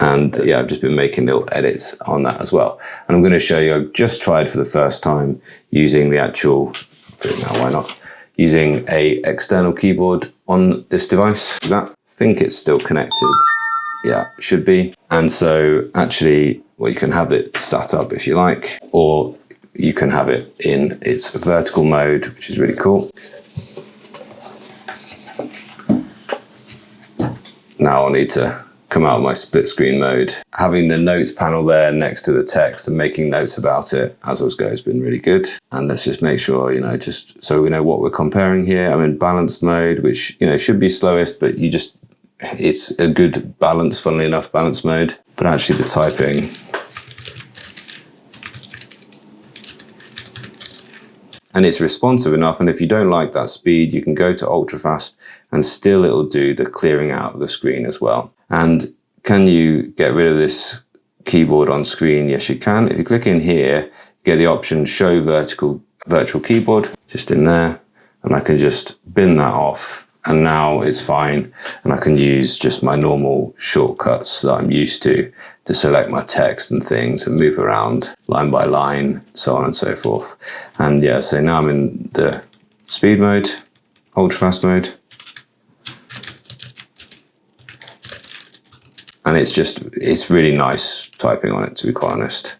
And yeah, I've just been making little edits on that as well. And I'm going to show you, I've just tried for the first time using the actual, I'll do it now, why not? Using a external keyboard on this device. I think it's still connected. Yeah, should be. And so actually, well, you can have it sat up if you like, or you can have it in its vertical mode, which is really cool. Now I'll need to come out of my split screen mode. Having the notes panel there next to the text and making notes about it as I was going has been really good. And let's just make sure, just so we know what we're comparing here. I'm in balanced mode, which, should be slowest, but it's a good balance, funnily enough, balanced mode. But actually the typing, and it's responsive enough. And if you don't like that speed, you can go to ultra fast and still it'll do the clearing out of the screen as well. And can you get rid of this keyboard on screen? Yes, you can. If you click in here, you get the option show virtual keyboard, just in there. And I can just bin that off. And now it's fine. And I can use just my normal shortcuts that I'm used to select my text and things and move around line by line, so on and so forth. And yeah, so now I'm in the speed mode, ultra fast mode. And it's really nice typing on it, to be quite honest.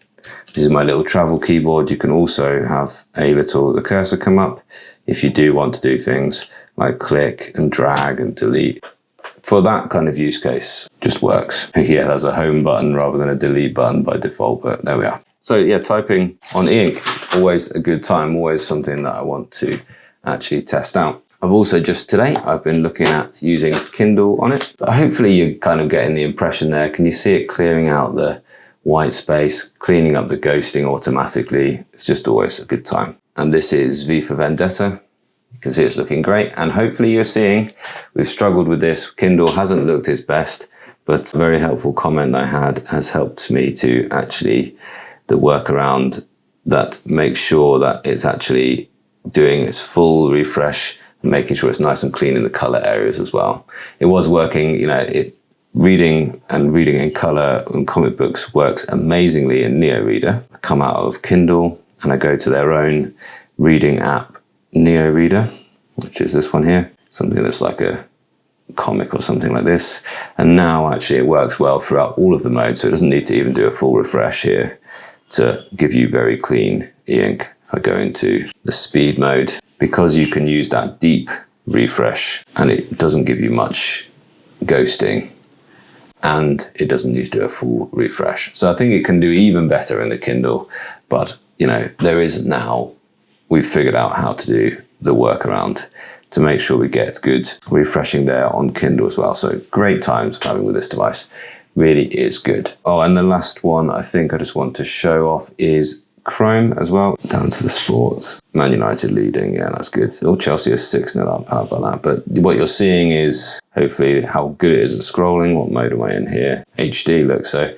This is my little travel keyboard. You can also have the cursor come up if you do want to do things like click and drag and delete. For that kind of use case, just works. Yeah, there's a home button rather than a delete button by default, but there we are. So yeah, typing on e-ink, always a good time, always something that I want to actually test out. I've also I've been looking at using Kindle on it. But hopefully you're kind of getting the impression there. Can you see it clearing out the white space, cleaning up the ghosting automatically? It's just always a good time. And this is V for Vendetta. You can see it's looking great. And hopefully you're seeing, we've struggled with this. Kindle hasn't looked its best, but a very helpful comment I had has helped me to actually, the workaround that makes sure that it's actually doing its full refresh, making sure it's nice and clean in the color areas as well. It was working, reading in color and comic books works amazingly in Neo Reader. I come out of Kindle and I go to their own reading app, Neo Reader, which is this one here, something that's like a comic or something like this. And now actually it works well throughout all of the modes, so it doesn't need to even do a full refresh here to give you very clean e-ink. If I go into the speed mode, because you can use that deep refresh and it doesn't give you much ghosting and it doesn't need to do a full refresh. So I think it can do even better in the Kindle, but we've figured out how to do the workaround to make sure we get good refreshing there on Kindle as well. So great times having with this device, really is good. Oh, and the last one I think I just want to show off is Chrome as well. Down to the sports. Man United leading, yeah, that's good. Oh, Chelsea is 6-0 up, how about that? But what you're seeing is hopefully how good it is at scrolling. What mode am I in here? HD, look. So,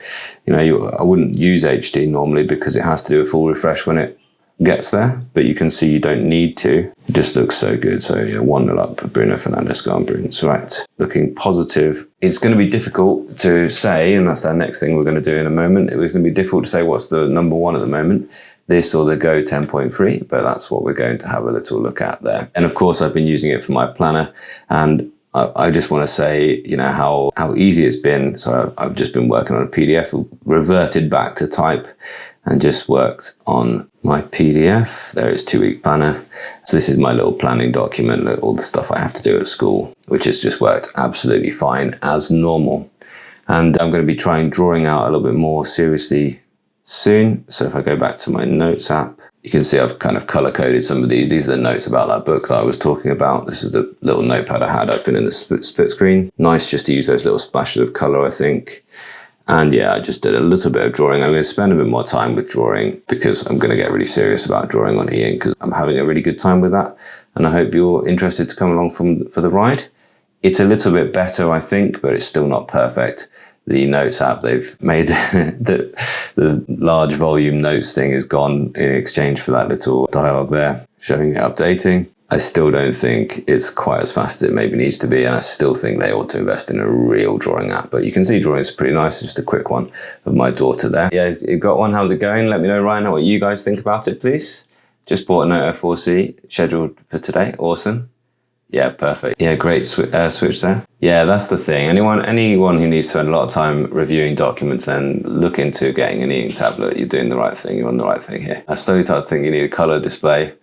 I wouldn't use HD normally because it has to do a full refresh when it gets there, but you can see you don't need to. It just looks so good. So yeah, 1-0 up, Bruno Fernandes gone. Bruno's right. Looking positive. It's going to be difficult to say, and that's our next thing we're going to do in a moment. It was going to be difficult to say what's the number one at the moment, this or the Go 10.3, but that's what we're going to have a little look at there. And of course, I've been using it for my planner, and I just want to say, how easy it's been. So I've just been working on a PDF, reverted back to type, and just worked on my PDF. There is 2-week planner. So this is my little planning document, look, all the stuff I have to do at school, which has just worked absolutely fine as normal. And I'm going to be trying drawing out a little bit more seriously soon. So if I go back to my notes app, you can see I've kind of color coded some of these. These are the notes about that book that I was talking about. This is the little notepad I had open in the split screen. Nice just to use those little splashes of color, I think. And yeah, I just did a little bit of drawing. I'm going to spend a bit more time with drawing because I'm going to get really serious about drawing on e-ink because I'm having a really good time with that. And I hope you're interested to come along for the ride. It's a little bit better, I think, but it's still not perfect. The notes app, they've made the large volume notes thing is gone in exchange for that little dialogue there showing it updating. I still don't think it's quite as fast as it maybe needs to be, and I still think they ought to invest in a real drawing app. But you can see drawing is pretty nice. Just a quick one of my daughter there. Yeah, you've got one. How's it going? Let me know, Ryan, what you guys think about it, please. Just bought a Note F4C scheduled for today. Awesome. Yeah, perfect. Yeah, great switch there. Yeah, that's the thing. Anyone who needs to spend a lot of time reviewing documents, then look into getting an e-ink tablet. You're doing the right thing. You're on the right thing here. I slowly started to think you need a color display.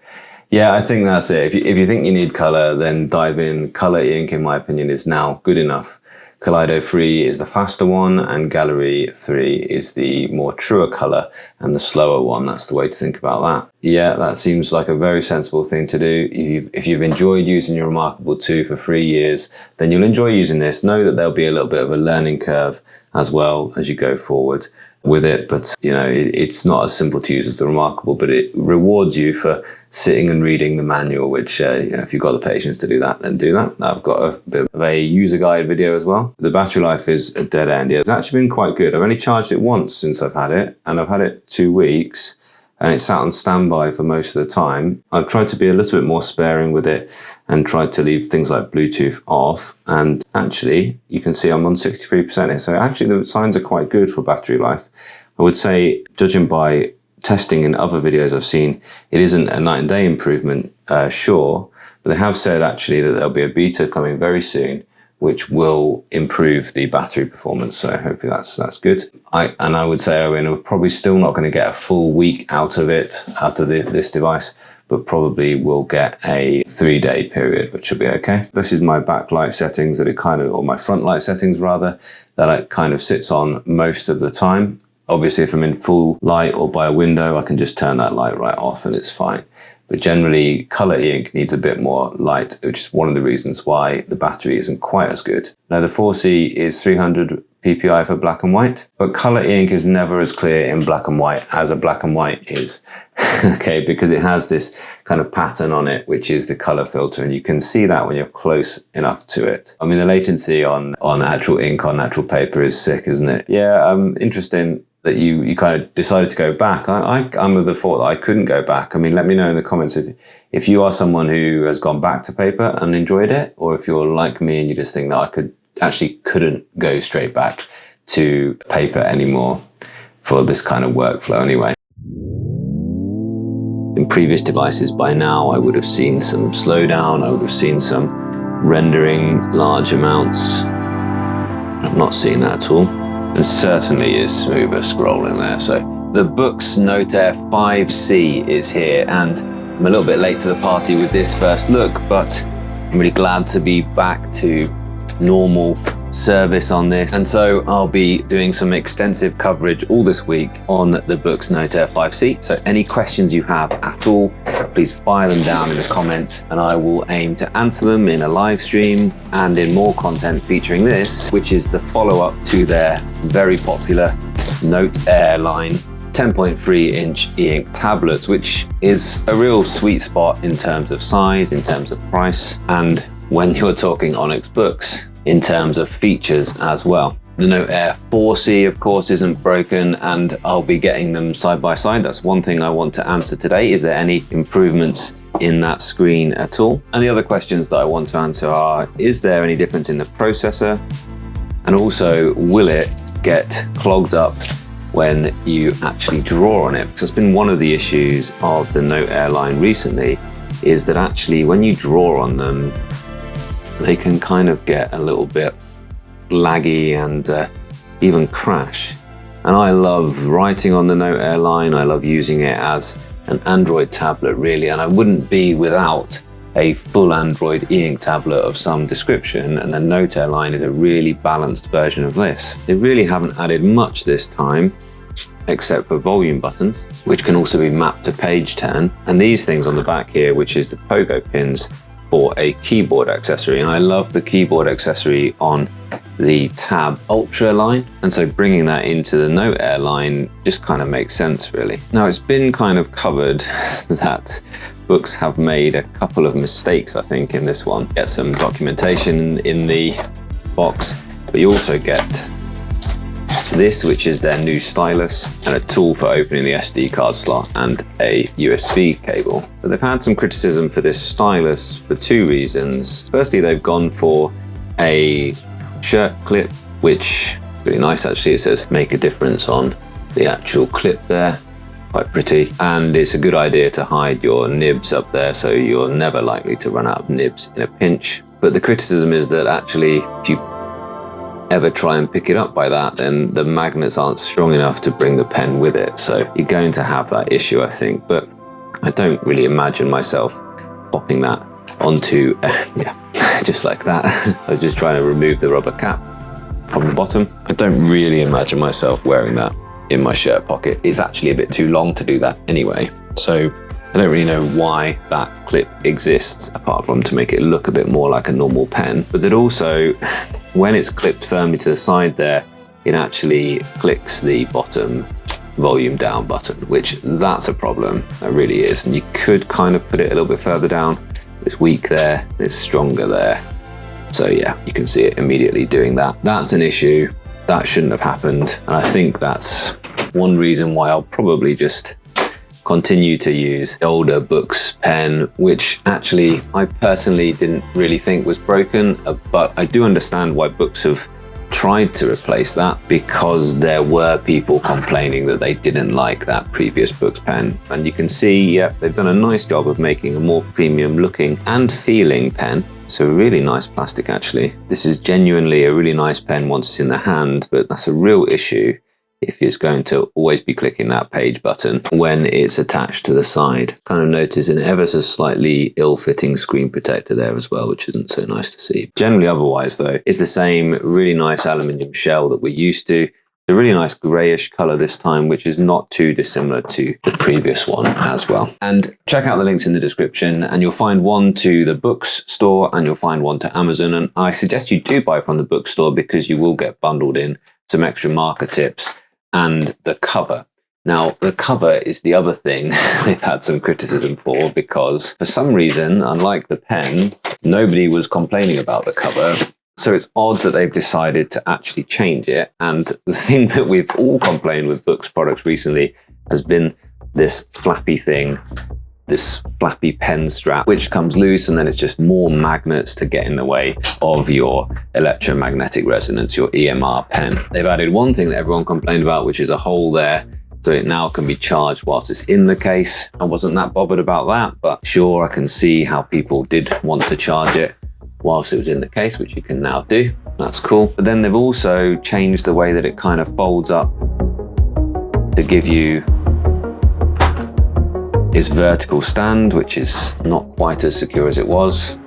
Yeah, I think that's it. If you think you need color, then dive in. Color e-ink, in my opinion, is now good enough. Kaleido 3 is the faster one, and Gallery 3 is the more truer color and the slower one. That's the way to think about that. Yeah, that seems like a very sensible thing to do. If you've enjoyed using your Remarkable 2 for 3 years, then you'll enjoy using this. Know that there'll be a little bit of a learning curve as well as you go forward with it, but you know, it's not as simple to use as the Remarkable, but it rewards you for sitting and reading the manual, which you know, if you've got the patience to do that, then do that. I've got a bit of a user guide video as well. The battery life is a dead end. It's actually been quite good. I've only charged it once since I've had it, and I've had it 2 weeks, and it's sat on standby for most of the time. I've tried to be a little bit more sparing with it and tried to leave things like Bluetooth off. And actually, you can see I'm on 63% here. So actually the signs are quite good for battery life. I would say, judging by testing in other videos I've seen, it isn't a night and day improvement, sure, but they have said actually that there'll be a beta coming very soon, which will improve the battery performance. So hopefully that's good. I would say, I mean, we're probably still not going to get a full week out of this device, but probably we'll get a 3-day period, which should be okay. This is my backlight settings that it kind of, or my front light settings rather, that it kind of sits on most of the time. Obviously, if I'm in full light or by a window, I can just turn that light right off and it's fine. But generally, color e-ink needs a bit more light, which is one of the reasons why the battery isn't quite as good. Now, the 4C is 300 PPI for black and white, but color e-ink is never as clear in black and white as a black and white is, okay, because it has this kind of pattern on it, which is the color filter, and you can see that when you're close enough to it. I mean, the latency on actual ink, on actual paper is sick, isn't it? Yeah, interesting that you kind of decided to go back. I'm of the thought that I couldn't go back. I mean, let me know in the comments if you are someone who has gone back to paper and enjoyed it, or if you're like me and you just think that I couldn't go straight back to paper anymore for this kind of workflow anyway. In previous devices by now, I would have seen some slowdown, I would have seen some rendering large amounts. I'm not seeing that at all. And certainly is smoother scrolling there. So the Boox Note Air 5C is here, and I'm a little bit late to the party with this first look, but I'm really glad to be back to normal service on this. And so I'll be doing some extensive coverage all this week on the Boox Note Air 5C. So any questions you have at all, please fire them down in the comments and I will aim to answer them in a live stream and in more content featuring this, which is the follow-up to their very popular Note Air line 10.3-inch e-ink tablets, which is a real sweet spot in terms of size, in terms of price, and when you're talking Onyx books, in terms of features as well. The Note Air 4C, of course, isn't broken, and I'll be getting them side by side. That's one thing I want to answer today. Is there any improvements in that screen at all? And the other questions that I want to answer are, is there any difference in the processor? And also, will it get clogged up when you actually draw on it? Because it's been one of the issues of the Note Air line recently, is that actually when you draw on them, they can kind of get a little bit laggy and even crash. And I love writing on the Note Air line. I love using it as an Android tablet really, and I wouldn't be without a full Android e-ink tablet of some description, and the Note Air line is a really balanced version of this. They really haven't added much this time, except for volume buttons, which can also be mapped to page turn, and these things on the back here, which is the pogo pins for a keyboard accessory. And I love the keyboard accessory on the Tab Ultra line, and so bringing that into the Note Air line just kind of makes sense really. Now it's been kind of covered that Boox have made a couple of mistakes, I think, in this one. Get some documentation in the box, but you also get this, which is their new stylus, and a tool for opening the SD card slot, and a USB cable. But they've had some criticism for this stylus for two reasons. Firstly, they've gone for a shirt clip, which is really nice actually. It says make a difference on the actual clip there. Quite pretty, and it's a good idea to hide your nibs up there so you're never likely to run out of nibs in a pinch. But the criticism is that actually if you ever try and pick it up by that, then the magnets aren't strong enough to bring the pen with it, so you're going to have that issue, I think. But I don't really imagine myself popping that onto yeah, just like that. I was just trying to remove the rubber cap from the bottom. I don't really imagine myself wearing that in my shirt pocket. It's actually a bit too long to do that anyway, so I don't really know why that clip exists apart from to make it look a bit more like a normal pen. But that also, when it's clipped firmly to the side there, it actually clicks the bottom volume down button, which that's a problem. That really is. And you could kind of put it a little bit further down. It's weak there, it's stronger there. So yeah, you can see it immediately doing that. That's an issue. That shouldn't have happened. And I think that's one reason why I'll probably just continue to use the older Boox pen, which actually I personally didn't really think was broken, but I do understand why Boox have tried to replace that, because there were people complaining that they didn't like that previous Boox pen. And you can see, yeah, they've done a nice job of making a more premium looking and feeling pen. So really nice plastic actually. This is genuinely a really nice pen once it's in the hand, but that's a real issue if it's going to always be clicking that page button when it's attached to the side. Kind of notice an ever so slightly ill-fitting screen protector there as well, which isn't so nice to see. Generally otherwise though, it's the same really nice aluminium shell that we're used to. A really nice grayish color this time, which is not too dissimilar to the previous one as well. And check out the links in the description, and you'll find one to the Boox store and you'll find one to Amazon. And I suggest you do buy from the Boox store because you will get bundled in some extra marker tips and the cover. Now, the cover is the other thing they've had some criticism for, because for some reason, unlike the pen, nobody was complaining about the cover. So it's odd that they've decided to actually change it. And the thing that we've all complained with Boox products recently has been this flappy thing, this flappy pen strap, which comes loose, and then it's just more magnets to get in the way of your electromagnetic resonance, your EMR pen. They've added one thing that everyone complained about, which is a hole there, so it now can be charged whilst it's in the case. I wasn't that bothered about that, but sure, I can see how people did want to charge it whilst it was in the case, which you can now do. That's cool. But then they've also changed the way that it kind of folds up to give you its vertical stand, which is not quite as secure as it was,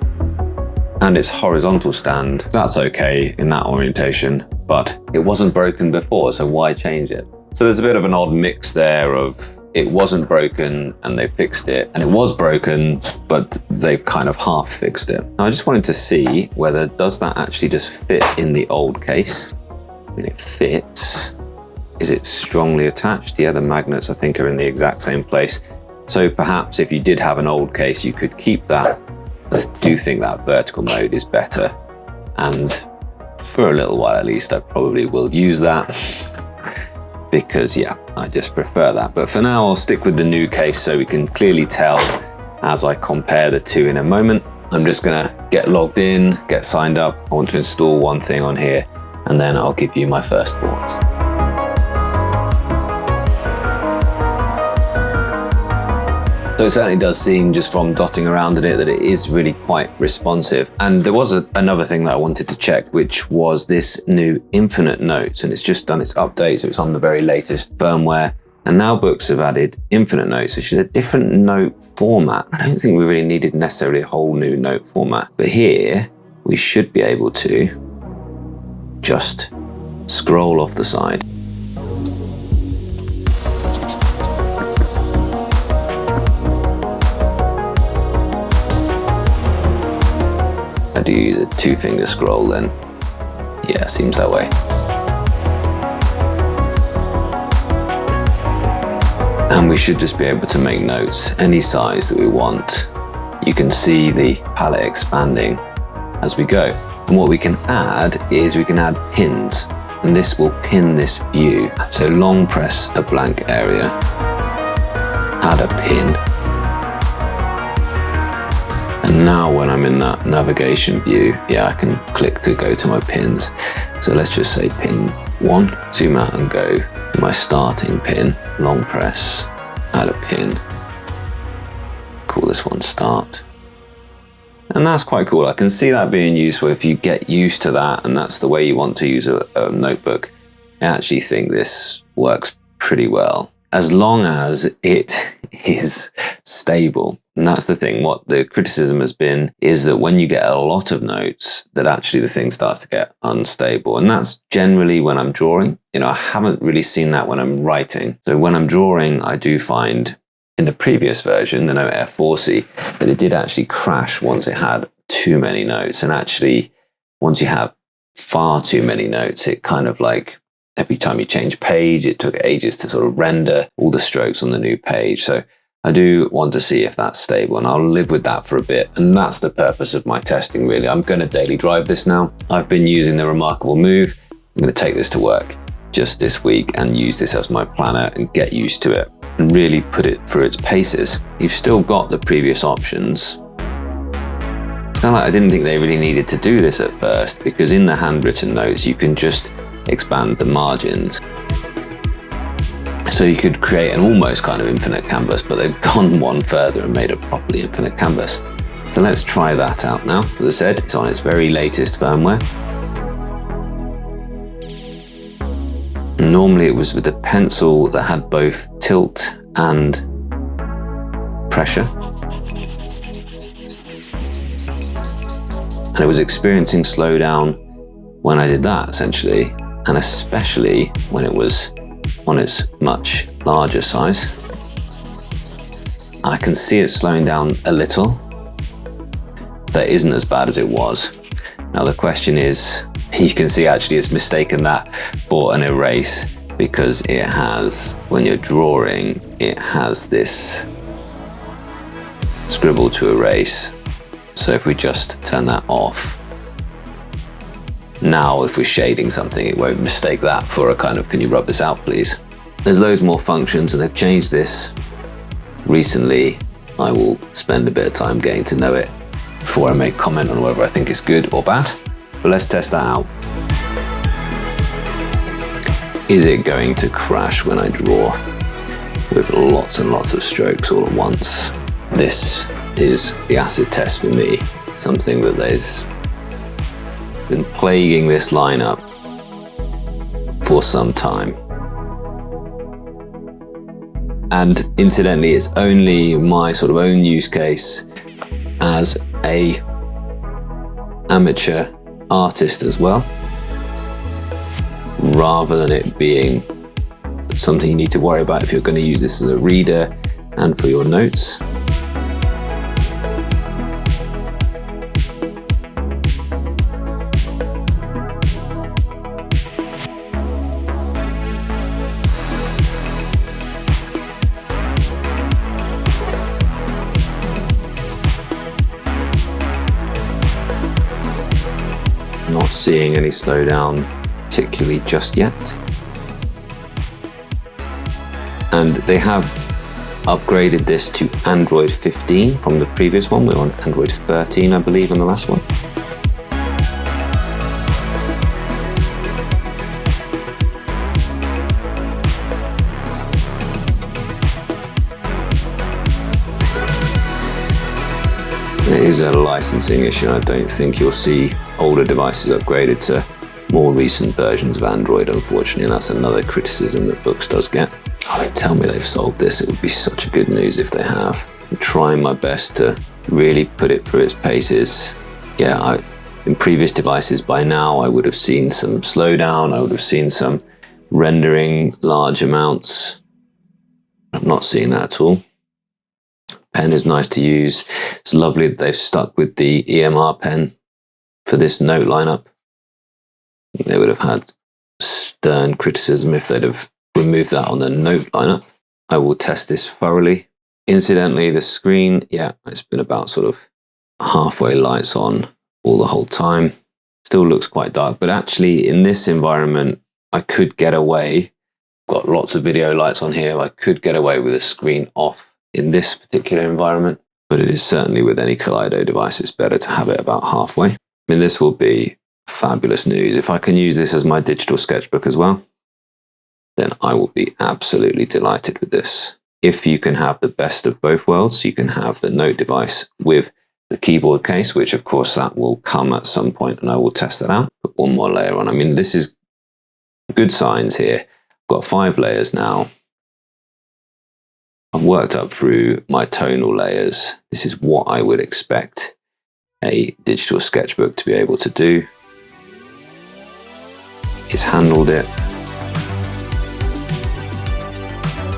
and its horizontal stand. That's okay in that orientation, but it wasn't broken before, so why change it? So there's a bit of an odd mix there of it wasn't broken and they fixed it, and it was broken, but they've kind of half fixed it. Now, I just wanted to see whether does that actually just fit in the old case? I mean, it fits. Is it strongly attached? Yeah, the magnets I think are in the exact same place. So perhaps if you did have an old case, you could keep that. I do think that vertical mode is better. And for a little while at least, I probably will use that because yeah, I just prefer that. But for now, I'll stick with the new case so we can clearly tell as I compare the two in a moment. I'm just gonna get logged in, get signed up. I want to install one thing on here, and then I'll give you my first thoughts. So it certainly does seem, just from dotting around in it, that it is really quite responsive. And there was another thing that I wanted to check, which was this new Infinite Notes, and it's just done its update, so it's on the very latest firmware. And now Boox have added Infinite Notes, which is a different note format. I don't think we really needed necessarily a whole new note format, but here we should be able to just scroll off the side. I do use a 2-finger scroll then. Yeah, seems that way. And we should just be able to make notes any size that we want. You can see the palette expanding as we go. And what we can add is we can add pins, and this will pin this view. So long press a blank area, add a pin. And now when I'm in that navigation view, yeah, I can click to go to my pins. So let's just say pin 1, zoom out and go to my starting pin, long press, add a pin, call this one start. And that's quite cool. I can see that being useful if you get used to that and that's the way you want to use a notebook. I actually think this works pretty well, as long as it is stable. And that's the thing. What the criticism has been is that when you get a lot of notes, that actually the thing starts to get unstable. And that's generally when I'm drawing. You know, I haven't really seen that when I'm writing. So when I'm drawing, I do find in the previous version, the Note Air 4C, that it did actually crash once it had too many notes. And actually, once you have far too many notes, it kind of like every time you change page, it took ages to sort of render all the strokes on the new page. So I do want to see if that's stable, and I'll live with that for a bit. And that's the purpose of my testing, really. I'm going to daily drive this now. I've been using the Remarkable Move. I'm going to take this to work just this week and use this as my planner and get used to it and really put it through its paces. You've still got the previous options. It's kind of like I didn't think they really needed to do this at first, because in the handwritten notes, you can just expand the margins. So you could create an almost kind of infinite canvas, but they've gone one further and made a properly infinite canvas. So let's try that out now. As I said, it's on its very latest firmware. Normally it was with a pencil that had both tilt and pressure. And it was experiencing slowdown when I did that, essentially, and especially when it was on its much larger size. I can see it slowing down a little. That isn't as bad as it was. Now the question is, you can see actually it's mistaken that for an erase, because it has, when you're drawing, it has this scribble to erase. So if we just turn that off, now if we're shading something, it won't mistake that for a kind of, can you rub this out please? There's loads more functions and they've changed this recently. I will spend a bit of time getting to know it before I make comment on whether I think it's good or bad. But let's test that out. Is it going to crash when I draw with lots and lots of strokes all at once? This is the acid test for me. Something that has been plaguing this lineup for some time. And incidentally, it's only my sort of own use case as a amateur artist as well, rather than it being something you need to worry about if you're going to use this as a reader and for your notes. Not seeing any slowdown particularly just yet. And they have upgraded this to Android 15 from the previous one. We were on Android 13, I believe, on the last one. It is a licensing issue. I don't think you'll see older devices upgraded to more recent versions of Android, unfortunately, and that's another criticism that Boox does get. Oh, tell me they've solved this. It would be such a good news if they have. I'm trying my best to really put it through its paces. Yeah, in previous devices by now, I would have seen some slowdown. I would have seen some rendering large amounts. I'm not seeing that at all. Pen is nice to use. It's lovely that they've stuck with the EMR pen for this note lineup. They would have had stern criticism if they'd have removed that on the note lineup. I will test this thoroughly. Incidentally, the screen, yeah, it's been about sort of halfway lights on all the whole time. Still looks quite dark, but actually in this environment, I could get away. Got lots of video lights on here. I could get away with the screen off in this particular environment, but it is certainly with any Kaleido device, it's better to have it about halfway. I mean, this will be fabulous news. If I can use this as my digital sketchbook as well, then I will be absolutely delighted with this. If you can have the best of both worlds, you can have the Note device with the keyboard case, which of course that will come at some point and I will test that out. Put one more layer on. I mean, this is good signs here. I've got 5 layers now. I've worked up through my tonal layers. This is what I would expect a digital sketchbook to be able to do. It's handled it.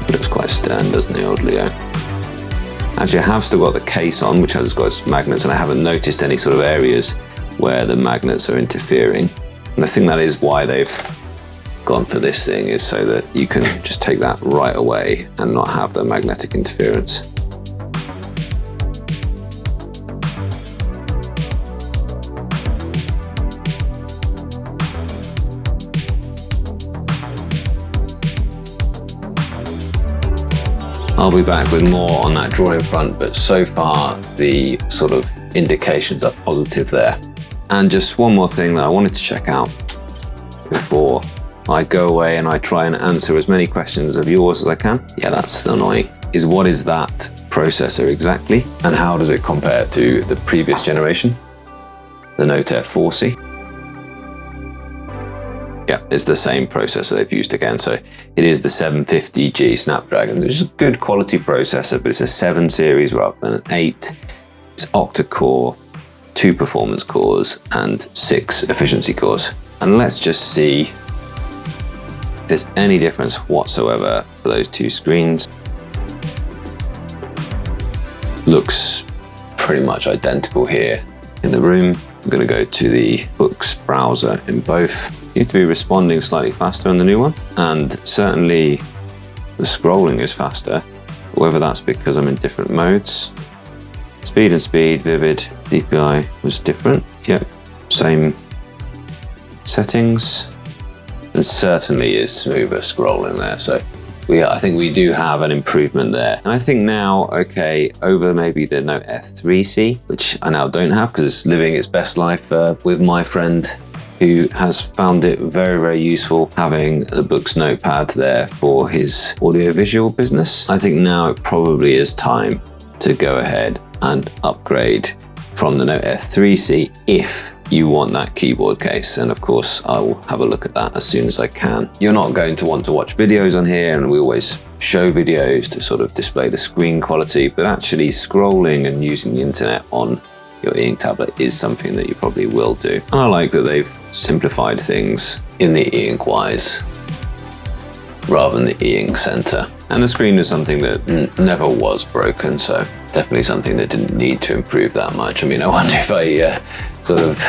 It looks quite stern, doesn't it, old Leo? Actually, I have still got the case on, which has got its magnets, and I haven't noticed any sort of areas where the magnets are interfering. And I think that is why they've gone for this thing, is so that you can just take that right away and not have the magnetic interference. I'll be back with more on that drawing front, but so far the sort of indications are positive there. And just one more thing that I wanted to check out before I go away and I try and answer as many questions of yours as I can. Yeah, that's annoying. Is what is that processor exactly? And how does it compare to the previous generation? The Note F4C? Yeah, it's the same processor they've used again. So it is the 750G Snapdragon, which is a good quality processor, but it's a 7 series rather than an 8. It's octa-core, 2 performance cores, and 6 efficiency cores. And let's just see if there's any difference whatsoever for those 2 screens. Looks pretty much identical here in the room. I'm going to go to the Boox browser in both. Seems to be responding slightly faster on the new one, and certainly the scrolling is faster, whether that's because I'm in different modes. Speed and speed, vivid, DPI was different. Yep, same settings, and certainly is smoother scrolling there. So I think we do have an improvement there. And I think now, okay, over maybe the Note F3C, which I now don't have because it's living its best life with my friend who has found it very, very useful having the Boox Notepad there for his audiovisual business. I think now it probably is time to go ahead and upgrade from the Note F3C if you want that keyboard case. And of course, I will have a look at that as soon as I can. You're not going to want to watch videos on here, and we always show videos to sort of display the screen quality, but actually scrolling and using the internet on your e-ink tablet is something that you probably will do. And I like that they've simplified things in the e-ink wise rather than the e-ink center. And the screen is something that never was broken, so definitely something that didn't need to improve that much. I mean, I wonder if I sort of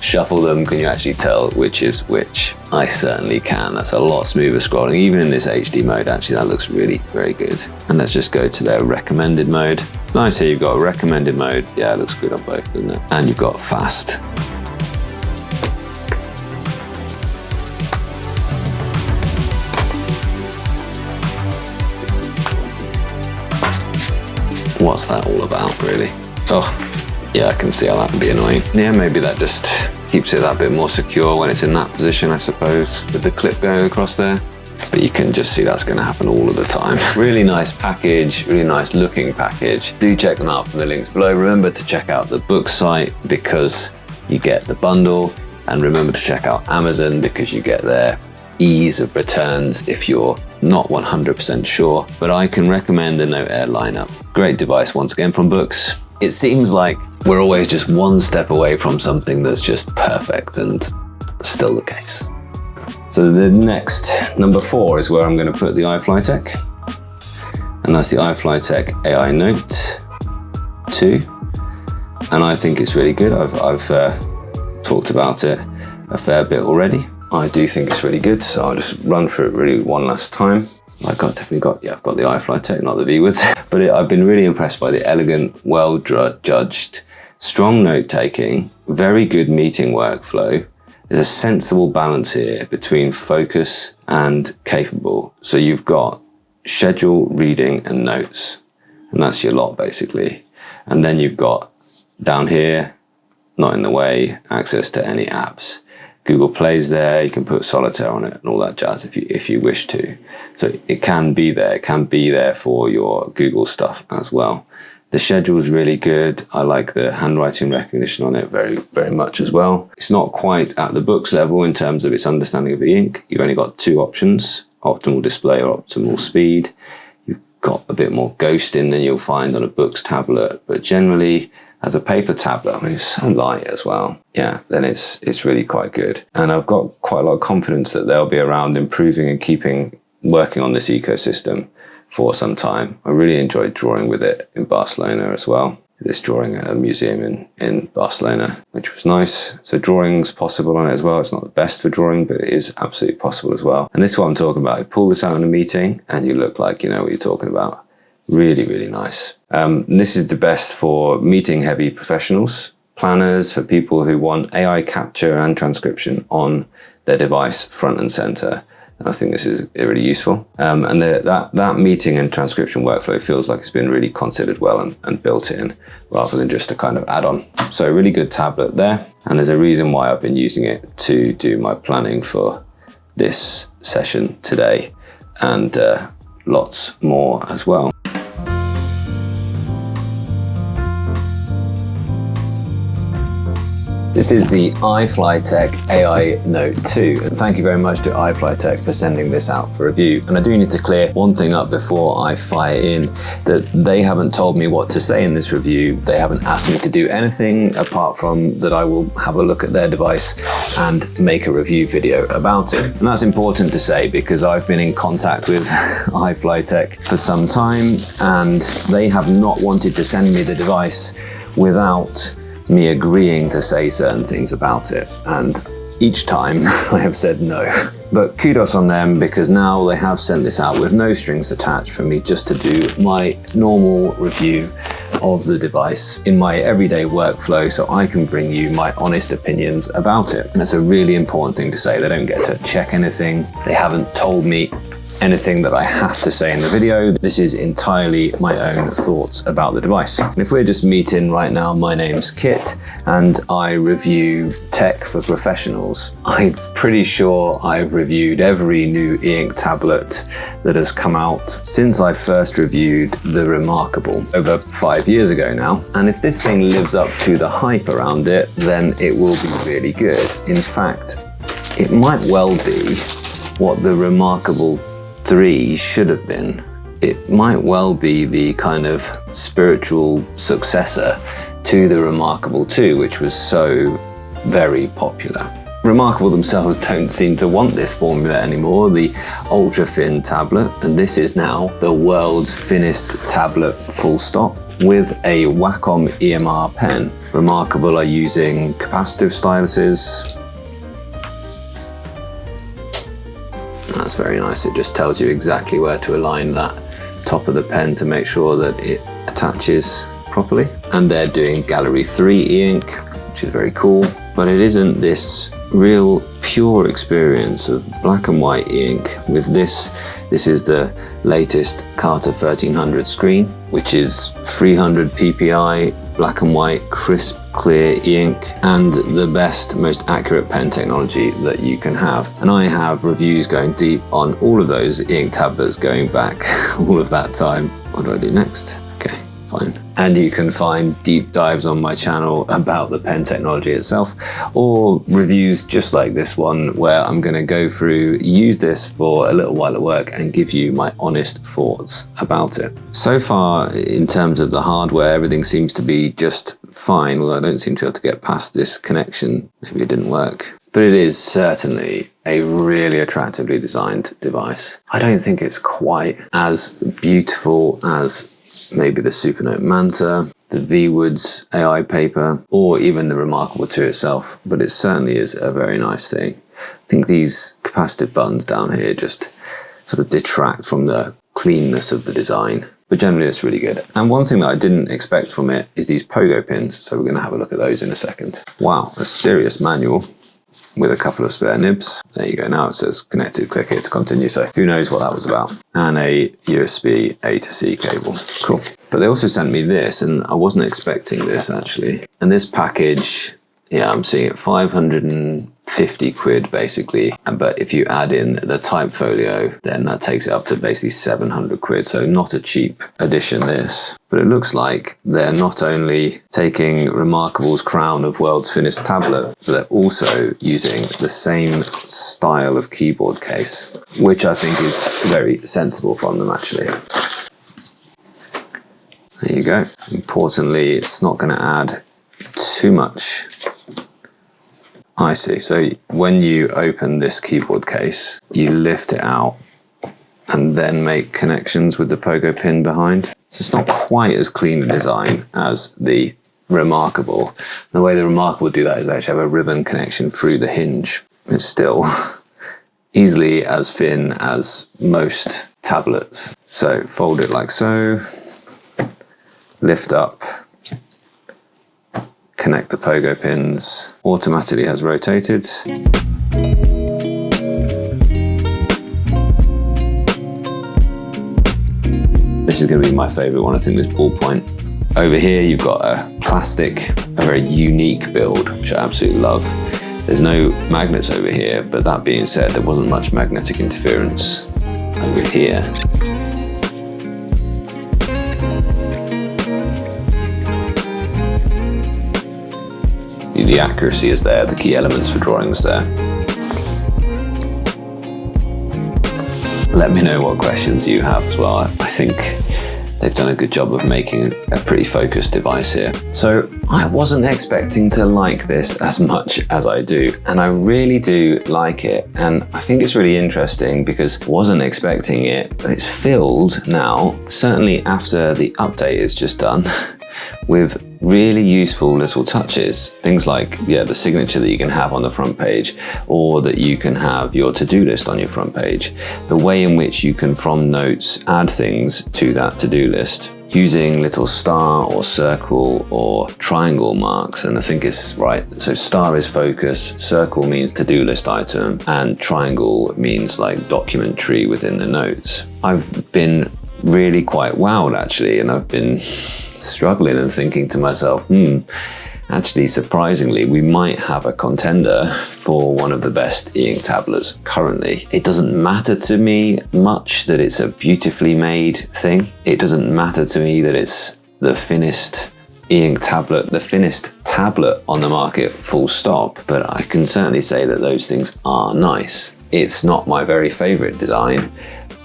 shuffle them, can you actually tell which is which? I certainly can. That's a lot smoother scrolling. Even in this HD mode, actually, that looks really very good. And let's just go to their recommended mode. It's nice here, you've got a recommended mode. Yeah, it looks good on both, doesn't it? And you've got fast. What's that all about, really? Oh, yeah, I can see how that can be annoying. Yeah, maybe that just keeps it that bit more secure when it's in that position, I suppose, with the clip going across there. But you can just see that's going to happen all of the time. Really nice package, really nice looking package. Do check them out from the links below. Remember to check out the Boox site because you get the bundle, and remember to check out Amazon because you get their ease of returns if you're not 100% sure. But I can recommend the Note Air lineup. Great device once again from Boox. It seems like we're always just one step away from something that's just perfect, and still the case. So the next, number 4, is where I'm going to put the iFlyTek, and that's the iFlyTek AI Note 2, and I think it's really good. I've talked about it a fair bit already. I do think it's really good, so I'll just run through it really one last time. I've got the iFlyTek, not the ViWoods, but I've been really impressed by the elegant, well-judged, strong note-taking, very good meeting workflow. There's a sensible balance here between focus and capable. So you've got schedule, reading, and notes, and that's your lot basically. And then you've got down here, not in the way, access to any apps. Google Play's there, you can put Solitaire on it and all that jazz if you wish to. So it can be there for your Google stuff as well. The schedule's really good. I like the handwriting recognition on it very, very much as well. It's not quite at the Boox level in terms of its understanding of e-ink. You've only got 2 options, optimal display or optimal speed. You've got a bit more ghosting than you'll find on a Boox tablet, but generally, as a paper tablet, I mean, it's so light as well. Yeah, then it's really quite good. And I've got quite a lot of confidence that they'll be around improving and working on this ecosystem for some time. I really enjoyed drawing with it in Barcelona as well. This drawing at a museum in Barcelona, which was nice. So drawing's possible on it as well. It's not the best for drawing, but it is absolutely possible as well. And this is what I'm talking about. You pull this out in a meeting and you look like you know what you're talking about. Really, really nice. This is the best for meeting heavy professionals, planners, for people who want AI capture and transcription on their device front and center. And I think this is really useful. And that meeting and transcription workflow feels like it's been really considered well and built in rather than just a kind of add-on. So really good tablet there. And there's a reason why I've been using it to do my planning for this session today and lots more as well. This is the iFlyTek AI Note 2, and thank you very much to iFlyTek for sending this out for review. And I do need to clear one thing up before I fire in, that they haven't told me what to say in this review. They haven't asked me to do anything apart from that I will have a look at their device and make a review video about it. And that's important to say because I've been in contact with iFlyTek for some time and they have not wanted to send me the device without me agreeing to say certain things about it, and each time I have said no. But kudos on them because now they have sent this out with no strings attached for me just to do my normal review of the device in my everyday workflow so I can bring you my honest opinions about it. That's a really important thing to say. They don't get to check anything. They haven't told me anything that I have to say in the video. This is entirely my own thoughts about the device. And if we're just meeting right now, my name's Kit and I review tech for professionals. I'm pretty sure I've reviewed every new e-ink tablet that has come out since I first reviewed the Remarkable over 5 years ago now. And if this thing lives up to the hype around it, then it will be really good. In fact, it might well be what the Remarkable 3 should have been. It might well be the kind of spiritual successor to the Remarkable 2, which was so very popular. Remarkable themselves don't seem to want this formula anymore, the ultra thin tablet, and this is now the world's thinnest tablet full stop with a Wacom EMR pen. Remarkable are using capacitive styluses. That's very nice. It just tells you exactly where to align that top of the pen to make sure that it attaches properly. And they're doing Gallery 3 e-ink, which is very cool. But it isn't this real pure experience of black and white e-ink with this. This is the latest Carter 1300 screen, which is 300 ppi, black and white, crisp clear e-ink, and the best, most accurate pen technology that you can have. And I have reviews going deep on all of those e-ink tablets going back all of that time. What do I do next? Okay, fine. And you can find deep dives on my channel about the pen technology itself, or reviews just like this one where I'm going to go through, use this for a little while at work and give you my honest thoughts about it. So far, in terms of the hardware, everything seems to be just fine, although I don't seem to be able to get past this connection. Maybe it didn't work. But it is certainly a really attractively designed device. I don't think it's quite as beautiful as maybe the SuperNote Manta, the ViWoods AI Paper, or even the Remarkable 2 itself, but it certainly is a very nice thing. I think these capacitive buttons down here just sort of detract from the cleanness of the design, but generally it's really good. And one thing that I didn't expect from it is these pogo pins, so we're going to have a look at those in a second. Wow, a serious manual with a couple of spare nibs. There you go. Now it says connected, click here to continue. So who knows what that was about. And a USB A to C cable. Cool. But they also sent me this, and I wasn't expecting this actually. And this package, yeah, I'm seeing it 550 quid basically. But if you add in the type folio, then that takes it up to basically 700 quid. So not a cheap addition this. But it looks like they're not only taking Remarkable's crown of world's finished tablet, but they're also using the same style of keyboard case, which I think is very sensible from them actually. There you go. Importantly, it's not going to add too much. I see. So when you open this keyboard case, you lift it out and then make connections with the pogo pin behind. So it's not quite as clean a design as the Remarkable. The way the Remarkable do that is they actually have a ribbon connection through the hinge. It's still easily as thin as most tablets. So fold it like so, lift up, connect the pogo pins, automatically has rotated. This is going to be my favorite one, I think, this ballpoint. Over here, you've got a plastic, a very unique build, which I absolutely love. There's no magnets over here, but that being said, there wasn't much magnetic interference over here. The accuracy is there, the key elements for drawing is there. Let me know what questions you have as well. I think they've done a good job of making a pretty focused device here. So I wasn't expecting to like this as much as I do, and I really do like it. And I think it's really interesting because I wasn't expecting it, but it's filled now, certainly after the update is just done, with really useful little touches. Things like, yeah, the signature that you can have on the front page, or that you can have your to-do list on your front page. The way in which you can, from notes, add things to that to-do list using little star or circle or triangle marks. And I think it's right. So star is focus, circle means to-do list item, and triangle means like document tree within the notes. I've been really quite wowed actually, and I've been struggling and thinking to myself, actually surprisingly, we might have a contender for one of the best e-ink tablets currently. It doesn't matter to me much that it's a beautifully made thing. It doesn't matter to me that it's the thinnest e-ink tablet, the thinnest tablet on the market, full stop. But I can certainly say that those things are nice. It's not my very favorite design,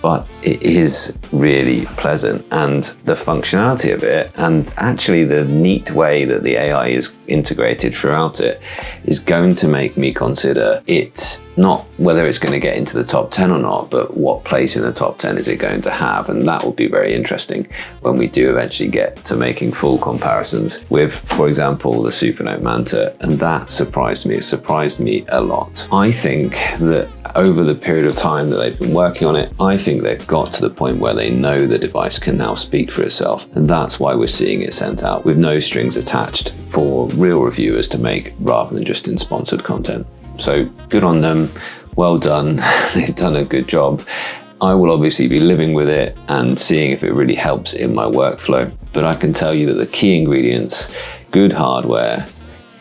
but it is really pleasant, and the functionality of it, and actually the neat way that the AI is integrated throughout it, is going to make me consider it, not whether it's going to get into the top 10 or not, but what place in the top 10 is it going to have. And that will be very interesting when we do eventually get to making full comparisons with, for example, the SuperNote Manta. And that surprised me. It surprised me a lot. I think that over the period of time that they've been working on it, I think they've got to the point where they know the device can now speak for itself. And that's why we're seeing it sent out with no strings attached for real reviewers to make, rather than just in sponsored content. So good on them, well done, they've done a good job. I will obviously be living with it and seeing if it really helps in my workflow, but I can tell you that the key ingredients, good hardware,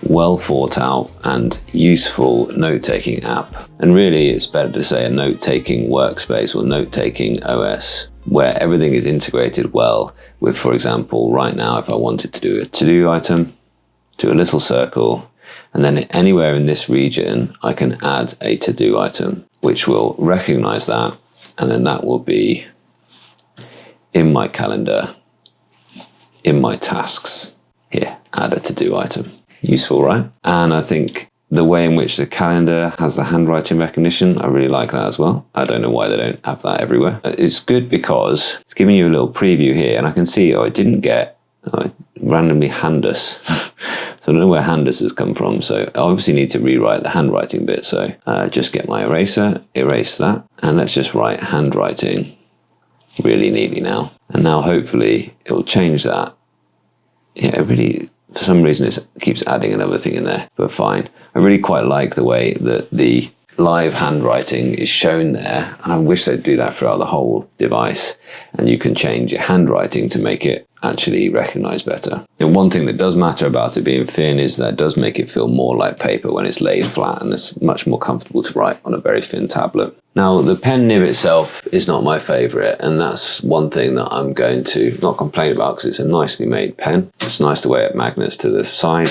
well thought out and useful note-taking app. And really, it's better to say a note-taking workspace or note-taking OS, where everything is integrated well with, for example, right now, if I wanted to do a to-do item, do a little circle, and then anywhere in this region, I can add a to-do item, which will recognize that, and then that will be in my calendar, in my tasks. Here, add a to-do item. Useful, right? And I think the way in which the calendar has the handwriting recognition, I really like that as well. I don't know why they don't have that everywhere. It's good because it's giving you a little preview here, and I can see, it didn't get randomly Handus. So I don't know where Handus has come from. So I obviously need to rewrite the handwriting bit. So just get my eraser, erase that, and let's just write handwriting really neatly now. And now hopefully it will change that. Yeah, it really, for some reason it keeps adding another thing in there, but fine. I really quite like the way that the live handwriting is shown there, and I wish they'd do that throughout the whole device, and you can change your handwriting to make it actually recognize better. And one thing that does matter about it being thin is that it does make it feel more like paper when it's laid flat, and it's much more comfortable to write on a very thin tablet. Now, the pen nib itself is not my favorite, and that's one thing that I'm going to not complain about, because it's a nicely made pen. It's nice the way it magnets to the side,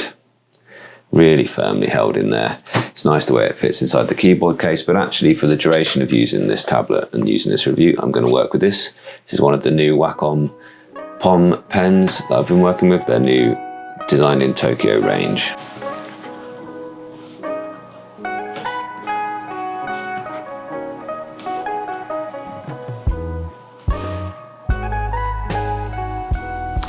really firmly held in there. It's nice the way it fits inside the keyboard case, but actually for the duration of using this tablet and using this review, I'm going to work with this. This is one of the new Wacom Palm pens that I've been working with. Their new Designed in Tokyo range.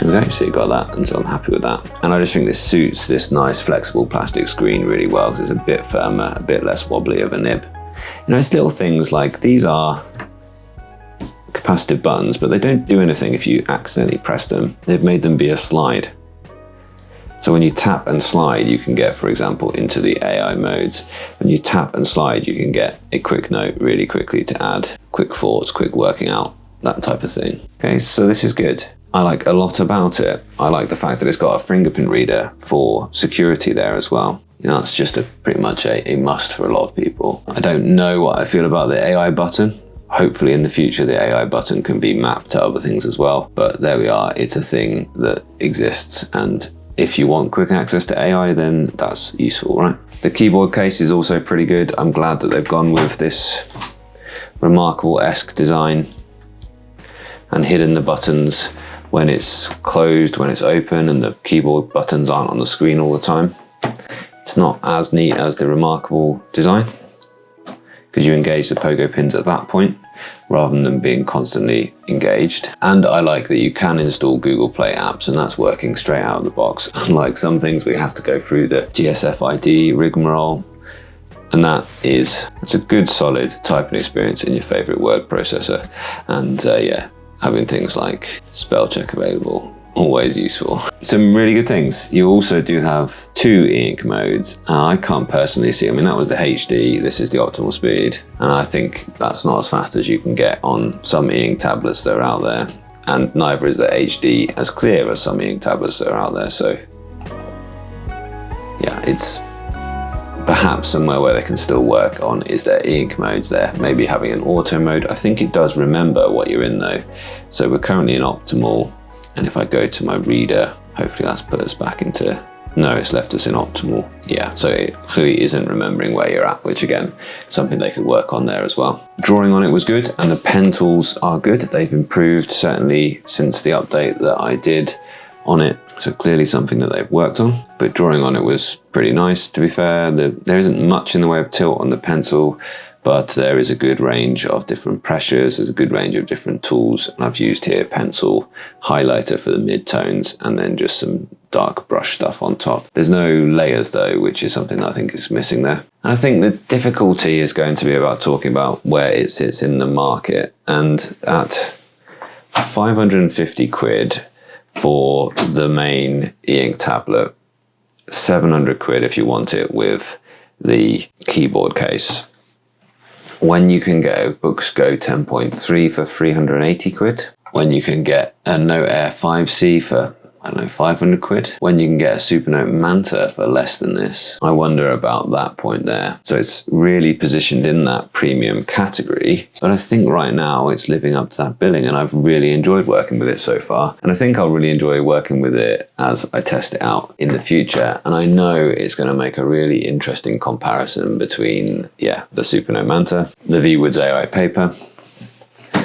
There we go, so you got that, and so I'm happy with that. And I just think this suits this nice flexible plastic screen really well, because it's a bit firmer, a bit less wobbly of a nib. You know, it's little things like these are capacitive buttons, but they don't do anything if you accidentally press them. They've made them be a slide. So when you tap and slide, you can get, for example, into the AI modes. When you tap and slide, you can get a quick note really quickly to add quick thoughts, quick working out, that type of thing. Okay, so this is good. I like a lot about it. I like the fact that it's got a fingerprint reader for security there as well. You know, it's just pretty much a must for a lot of people. I don't know what I feel about the AI button. Hopefully in the future, the AI button can be mapped to other things as well. But there we are, it's a thing that exists. And if you want quick access to AI, then that's useful, right? The keyboard case is also pretty good. I'm glad that they've gone with this remarkable-esque design and hidden the buttons when it's closed, when it's open, and the keyboard buttons aren't on the screen all the time. It's not as neat as the remarkable design, because you engage the pogo pins at that point rather than them being constantly engaged. And I like that you can install Google Play apps, and that's working straight out of the box, unlike some things we have to go through the GSFID rigmarole. And it's a good solid typing experience in your favorite word processor. And yeah, having things like spell check available, always useful. Some really good things. You also do have 2 e-ink modes. I can't personally see, I mean, that was the HD, this is the optimal speed. And I think that's not as fast as you can get on some e-ink tablets that are out there. And neither is the HD as clear as some e-ink tablets that are out there. So yeah, it's perhaps somewhere where they can still work on is their e-ink modes there. Maybe having an auto mode. I think it does remember what you're in though. So we're currently in optimal. And if I go to my reader, hopefully that's put us back into, no, it's left us in optimal. Yeah, so it clearly isn't remembering where you're at, which again, something they could work on there as well. Drawing on it was good, and the pen tools are good. They've improved certainly since the update that I did on it. So clearly something that they've worked on, but drawing on it was pretty nice, to be fair. There isn't much in the way of tilt on the pencil, but there is a good range of different pressures. There's a good range of different tools. And I've used here pencil, highlighter for the mid-tones, and then just some dark brush stuff on top. There's no layers though, which is something that I think is missing there. And I think the difficulty is going to be about talking about where it sits in the market. And at 550 quid for the main e-ink tablet, 700 quid if you want it with the keyboard case, when you can get a Boox Go 10.3 for 380 quid, when you can get a Note Air 5C for I don't know, 500 quid, when you can get a SuperNote Manta for less than this. I wonder about that point there. So it's really positioned in that premium category, but I think right now it's living up to that billing, and I've really enjoyed working with it so far. And I think I'll really enjoy working with it as I test it out in the future. And I know it's going to make a really interesting comparison between, yeah, the SuperNote Manta, the ViWoods AI Paper,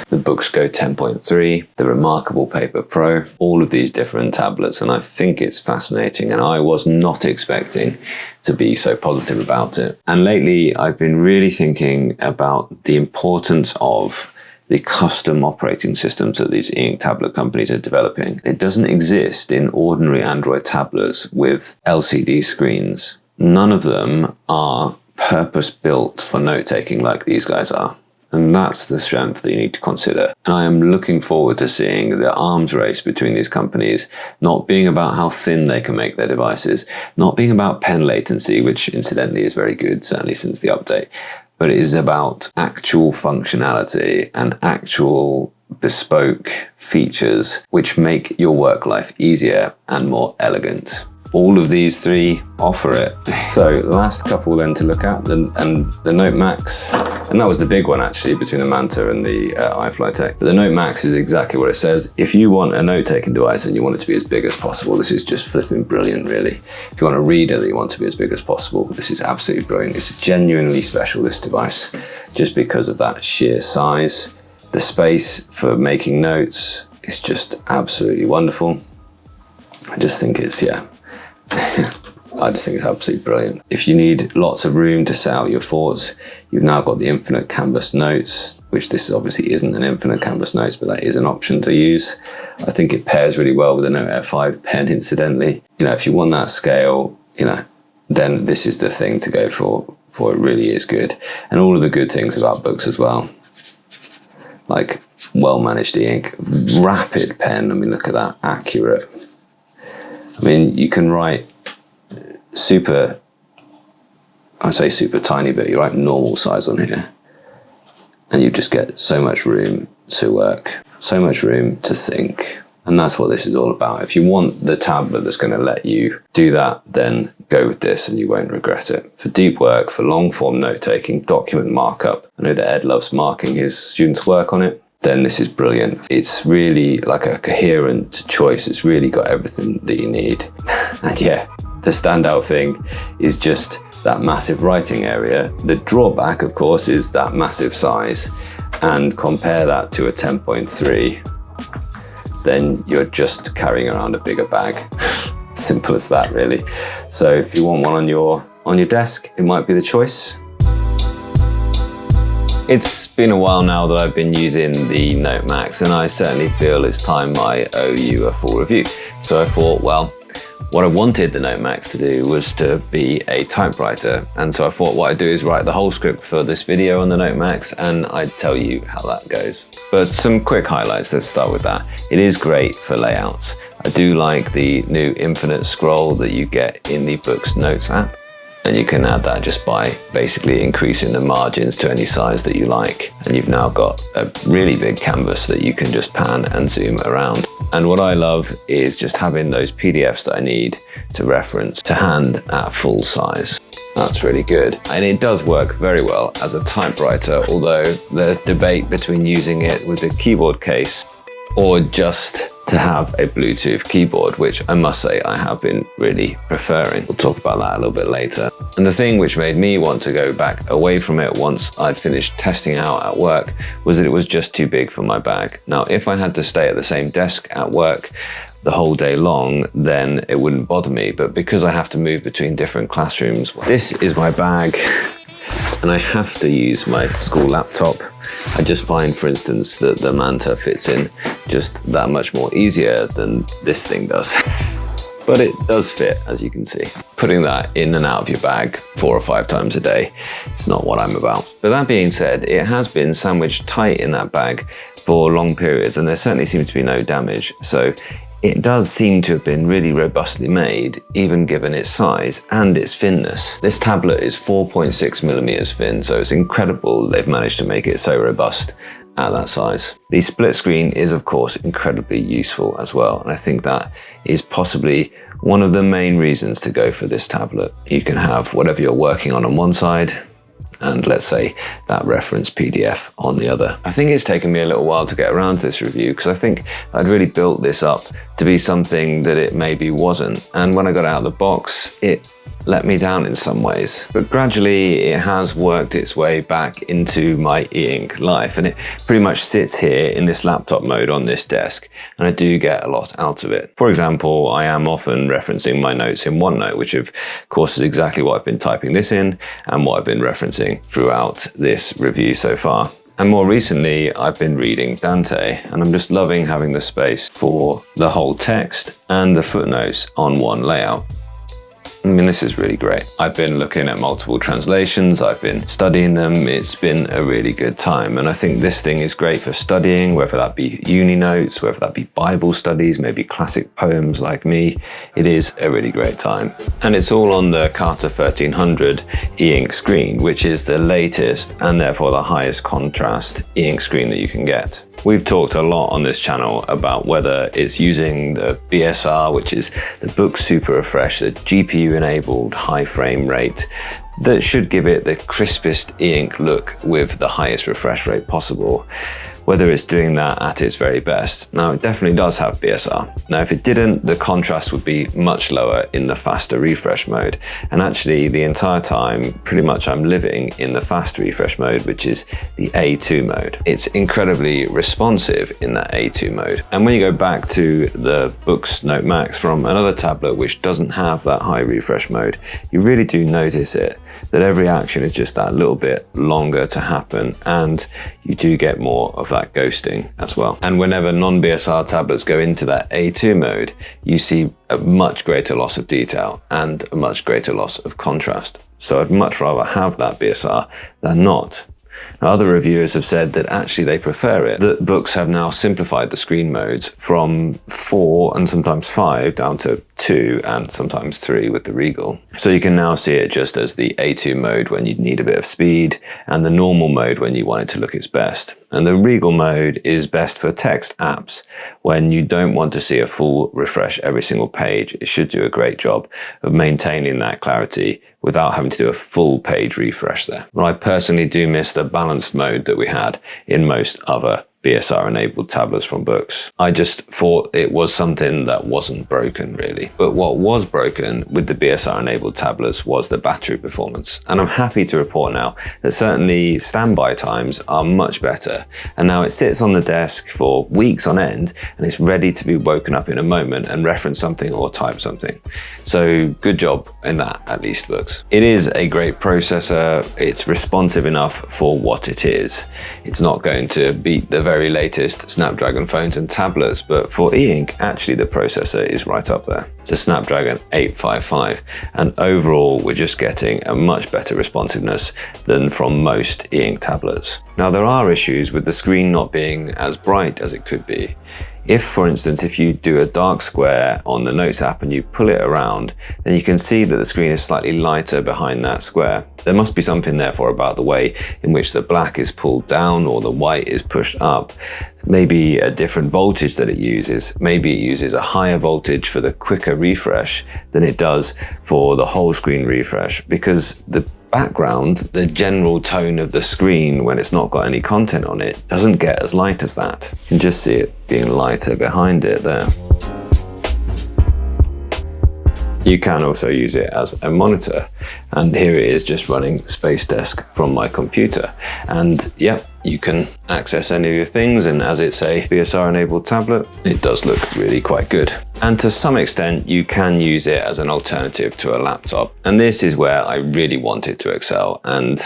the Boox Go 10.3, the Remarkable Paper Pro, all of these different tablets. And I think it's fascinating, and I was not expecting to be so positive about it. And lately I've been really thinking about the importance of the custom operating systems that these e-ink tablet companies are developing. It doesn't exist in ordinary Android tablets with LCD screens. None of them are purpose-built for note-taking like these guys are. And that's the strength that you need to consider. And I am looking forward to seeing the arms race between these companies, not being about how thin they can make their devices, not being about pen latency, which incidentally is very good, certainly since the update, but it is about actual functionality and actual bespoke features which make your work life easier and more elegant. All of these three offer it. So last couple then to look at, the Note Max, and that was the big one actually between the Manta and the iFlyTek. But the Note Max is exactly what it says. If you want a note-taking device and you want it to be as big as possible, this is just flipping brilliant, really. If you want a reader that you want to be as big as possible, this is absolutely brilliant. It's genuinely special, this device, just because of that sheer size. The space for making notes is just absolutely wonderful. I just think it's, yeah, I just think it's absolutely brilliant. If you need lots of room to set out your thoughts, you've now got the infinite canvas notes, which this obviously isn't an infinite canvas notes, but that is an option to use. I think it pairs really well with the Note Air 5 pen, incidentally. You know, if you want that scale, you know, then this is the thing to go for it really is good. And all of the good things about Boox as well, like well-managed e-ink, rapid pen, I mean, look at that, accurate. I mean, you can write super, I say super tiny, but you write normal size on here, and you just get so much room to work, so much room to think. And that's what this is all about. If you want the tablet that's going to let you do that, then go with this and you won't regret it. For deep work, for long form note taking, document markup, I know that Ed loves marking his students' work on it, then this is brilliant. It's really like a coherent choice. It's really got everything that you need. And yeah, the standout thing is just that massive writing area. The drawback, of course, is that massive size. And compare that to a 10.3, then you're just carrying around a bigger bag. Simple as that, really. So if you want one on your desk, it might be the choice. It's been a while now that I've been using the Note Max, and I certainly feel it's time I owe you a full review. So I thought, well, what I wanted the Note Max to do was to be a typewriter. And so I thought what I'd do is write the whole script for this video on the Note Max, and I'd tell you how that goes. But some quick highlights, let's start with that. It is great for layouts. I do like the new infinite scroll that you get in the Boox Notes app. And you can add that just by basically increasing the margins to any size that you like. And you've now got a really big canvas that you can just pan and zoom around. And what I love is just having those PDFs that I need to reference to hand at full size. That's really good. And it does work very well as a typewriter, although the debate between using it with a keyboard case or just to have a Bluetooth keyboard, which I must say I have been really preferring. We'll talk about that a little bit later. And the thing which made me want to go back away from it once I'd finished testing out at work was that it was just too big for my bag. Now, if I had to stay at the same desk at work the whole day long, then it wouldn't bother me. But because I have to move between different classrooms, this is my bag. And I have to use my school laptop. I just find, for instance, that the Manta fits in just that much more easier than this thing does. But it does fit, as you can see. Putting that in and out of your bag 4 or 5 times a day, it's not what I'm about. But that being said, it has been sandwiched tight in that bag for long periods, and there certainly seems to be no damage. So it does seem to have been really robustly made, even given its size and its thinness. This tablet is 4.6 millimeters thin, so it's incredible they've managed to make it so robust at that size. The split screen is of course incredibly useful as well, and I think that is possibly one of the main reasons to go for this tablet. You can have whatever you're working on one side, and let's say that reference PDF on the other. I think it's taken me a little while to get around to this review because I think I'd really built this up to be something that it maybe wasn't. And when I got out of the box, it let me down in some ways. But gradually it has worked its way back into my e-ink life, and it pretty much sits here in this laptop mode on this desk, and I do get a lot out of it. For example, I am often referencing my notes in OneNote, which of course is exactly what I've been typing this in and what I've been referencing throughout this review so far. And more recently, I've been reading Dante, and I'm just loving having the space for the whole text and the footnotes on one layout. I mean, this is really great. I've been looking at multiple translations, I've been studying them, it's been a really good time. And I think this thing is great for studying, whether that be uni notes, whether that be Bible studies, maybe classic poems like me. It is a really great time. And it's all on the Carta 1300 e-ink screen, which is the latest and therefore the highest contrast e-ink screen that you can get. We've talked a lot on this channel about whether it's using the BSR, which is the Boox Super Refresh, the GPU-enabled high frame rate, that should give it the crispest e-ink look with the highest refresh rate possible. Whether it's doing that at its very best. Now, it definitely does have BSR. Now, if it didn't, the contrast would be much lower in the faster refresh mode. And actually, the entire time, pretty much I'm living in the fast refresh mode, which is the A2 mode. It's incredibly responsive in that A2 mode. And when you go back to the Boox Note Max from another tablet, which doesn't have that high refresh mode, you really do notice it, that every action is just that little bit longer to happen, and you do get more of that ghosting as well. And whenever non-BSR tablets go into that A2 mode, you see a much greater loss of detail and a much greater loss of contrast. So I'd much rather have that BSR than not. Now, other reviewers have said that actually they prefer it, that Boox have now simplified the screen modes from 4 and sometimes 5 down to 2 and sometimes 3 with the Regal. So you can now see it just as the A2 mode when you need a bit of speed, and the normal mode when you want it to look its best. And the Regal mode is best for text apps when you don't want to see a full refresh every single page. It should do a great job of maintaining that clarity without having to do a full page refresh there. But I personally do miss the balanced mode that we had in most other BSR enabled tablets from Boox. I just thought it was something that wasn't broken really. But what was broken with the BSR enabled tablets was the battery performance. And I'm happy to report now that certainly standby times are much better. And now it sits on the desk for weeks on end and it's ready to be woken up in a moment and reference something or type something. So good job in that, at least Boox. It is a great processor. It's responsive enough for what it is. It's not going to beat the very latest Snapdragon phones and tablets, but for e-ink, actually the processor is right up there. It's a Snapdragon 855, and overall we're just getting a much better responsiveness than from most e-ink tablets. Now, there are issues with the screen not being as bright as it could be. If, for instance, if you do a dark square on the Notes app and you pull it around, then you can see that the screen is slightly lighter behind that square. There must be something therefore about the way in which the black is pulled down or the white is pushed up. Maybe a different voltage that it uses. Maybe it uses a higher voltage for the quicker refresh than it does for the whole screen refresh, because the background, the general tone of the screen when it's not got any content on it, doesn't get as light as that. You can just see it being lighter behind it there. You can also use it as a monitor, and here it is just running Space Desk from my computer. And yep, you can access any of your things, and as it's a BSR enabled tablet, it does look really quite good. And to some extent, you can use it as an alternative to a laptop. And this is where I really want it to excel. And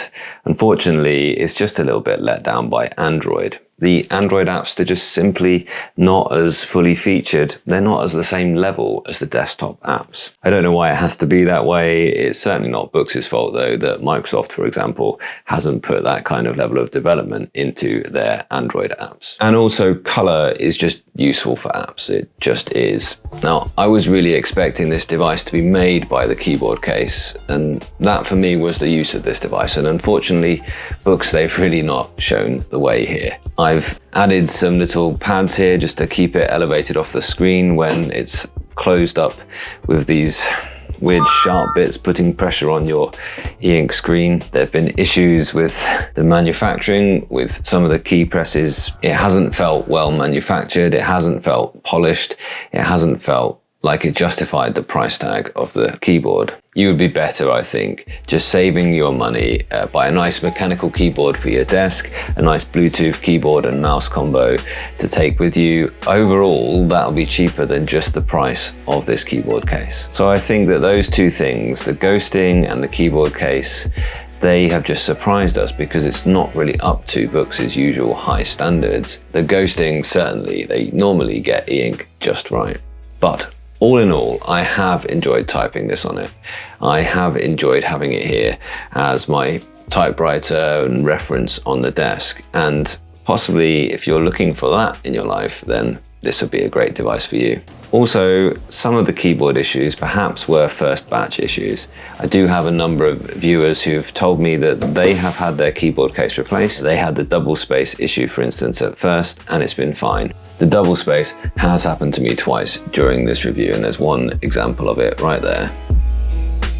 unfortunately, it's just a little bit let down by Android. The Android apps, they're just simply not as fully featured. They're not as the same level as the desktop apps. I don't know why it has to be that way. It's certainly not Boox's fault though, that Microsoft, for example, hasn't put that kind of level of development into their Android apps. And also color is just useful for apps. It just is. Now, I was really expecting this device to be made by the keyboard case, and that for me was the use of this device. And unfortunately, Boox, they've really not shown the way here. I've added some little pads here just to keep it elevated off the screen when it's closed up with these weird sharp bits putting pressure on your e-ink screen. There have been issues with the manufacturing, with some of the key presses. It hasn't felt well manufactured, it hasn't felt polished, it hasn't felt like it justified the price tag of the keyboard. You would be better, I think, just saving your money, buy a nice mechanical keyboard for your desk, a nice Bluetooth keyboard and mouse combo to take with you. Overall, that'll be cheaper than just the price of this keyboard case. So I think that those two things, the ghosting and the keyboard case, they have just surprised us because it's not really up to Boox's usual high standards. The ghosting, certainly, they normally get e-ink just right. But all in all, I have enjoyed typing this on it. I have enjoyed having it here as my typewriter and reference on the desk. And possibly if you're looking for that in your life, then this would be a great device for you. Also, some of the keyboard issues perhaps were first batch issues. I do have a number of viewers who've told me that they have had their keyboard case replaced. They had the double space issue, for instance, at first, and it's been fine. The double space has happened to me twice during this review, and there's one example of it right there.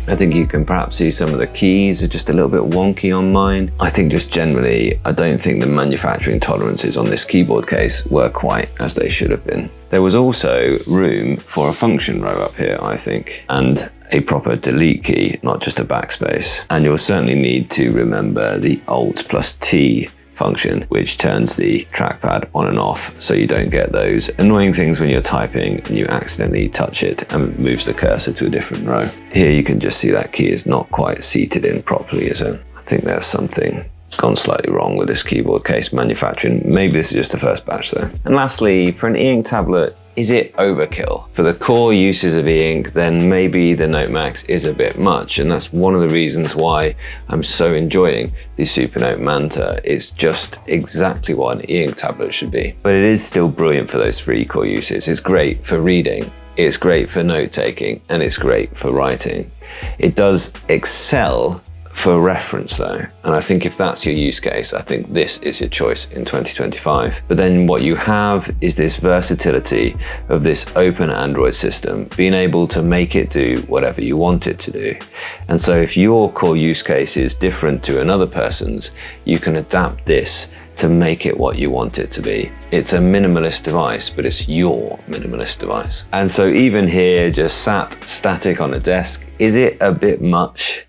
I think you can perhaps see some of the keys are just a little bit wonky on mine. I think just generally, I don't think the manufacturing tolerances on this keyboard case were quite as they should have been. There was also room for a function row up here, I think, and a proper delete key, not just a backspace. And you'll certainly need to remember the Alt+T function, which turns the trackpad on and off so you don't get those annoying things when you're typing and you accidentally touch it and it moves the cursor to a different row. Here you can just see that key is not quite seated in properly, is it? I think there's something gone slightly wrong with this keyboard case manufacturing. Maybe this is just the first batch though. And lastly, for an e-ink tablet, is it overkill? For the core uses of e-ink, then maybe the Note Max is a bit much, and that's one of the reasons why I'm so enjoying the SuperNote Manta. It's just exactly what an e-ink tablet should be. But it is still brilliant for those three core uses. It's great for reading, it's great for note-taking, and it's great for writing. It does excel for reference though, and I think if that's your use case, I think this is your choice in 2025. But then what you have is this versatility of this open Android system, being able to make it do whatever you want it to do. And so if your core use case is different to another person's, you can adapt this to make it what you want it to be. It's a minimalist device, but it's your minimalist device. And so even here, just sat static on a desk, is it a bit much?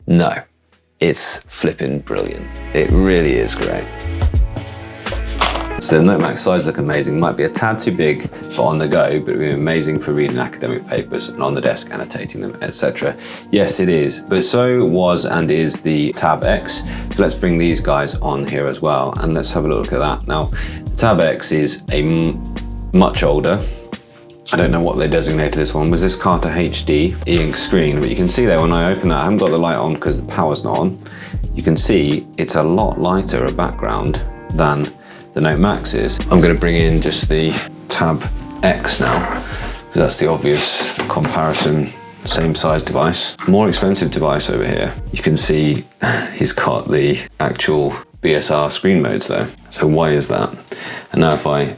No, it's flipping brilliant. It really is great. So the Note Max size look amazing. Might be a tad too big for on the go, but it would be amazing for reading academic papers and on the desk annotating them, etc. Yes, it is, but so was and is the Tab X. So let's bring these guys on here as well, and let's have a look at that. Now, the Tab X is a much older, I don't know what they designated this one. Was this Carter HD e-ink screen? But you can see there when I open that, I haven't got the light on because the power's not on. You can see it's a lot lighter a background than the Note Max is. I'm going to bring in just the Tab X now, because that's the obvious comparison. Same size device, more expensive device over here. You can see he's got the actual BSR screen modes though. So why is that? And now if I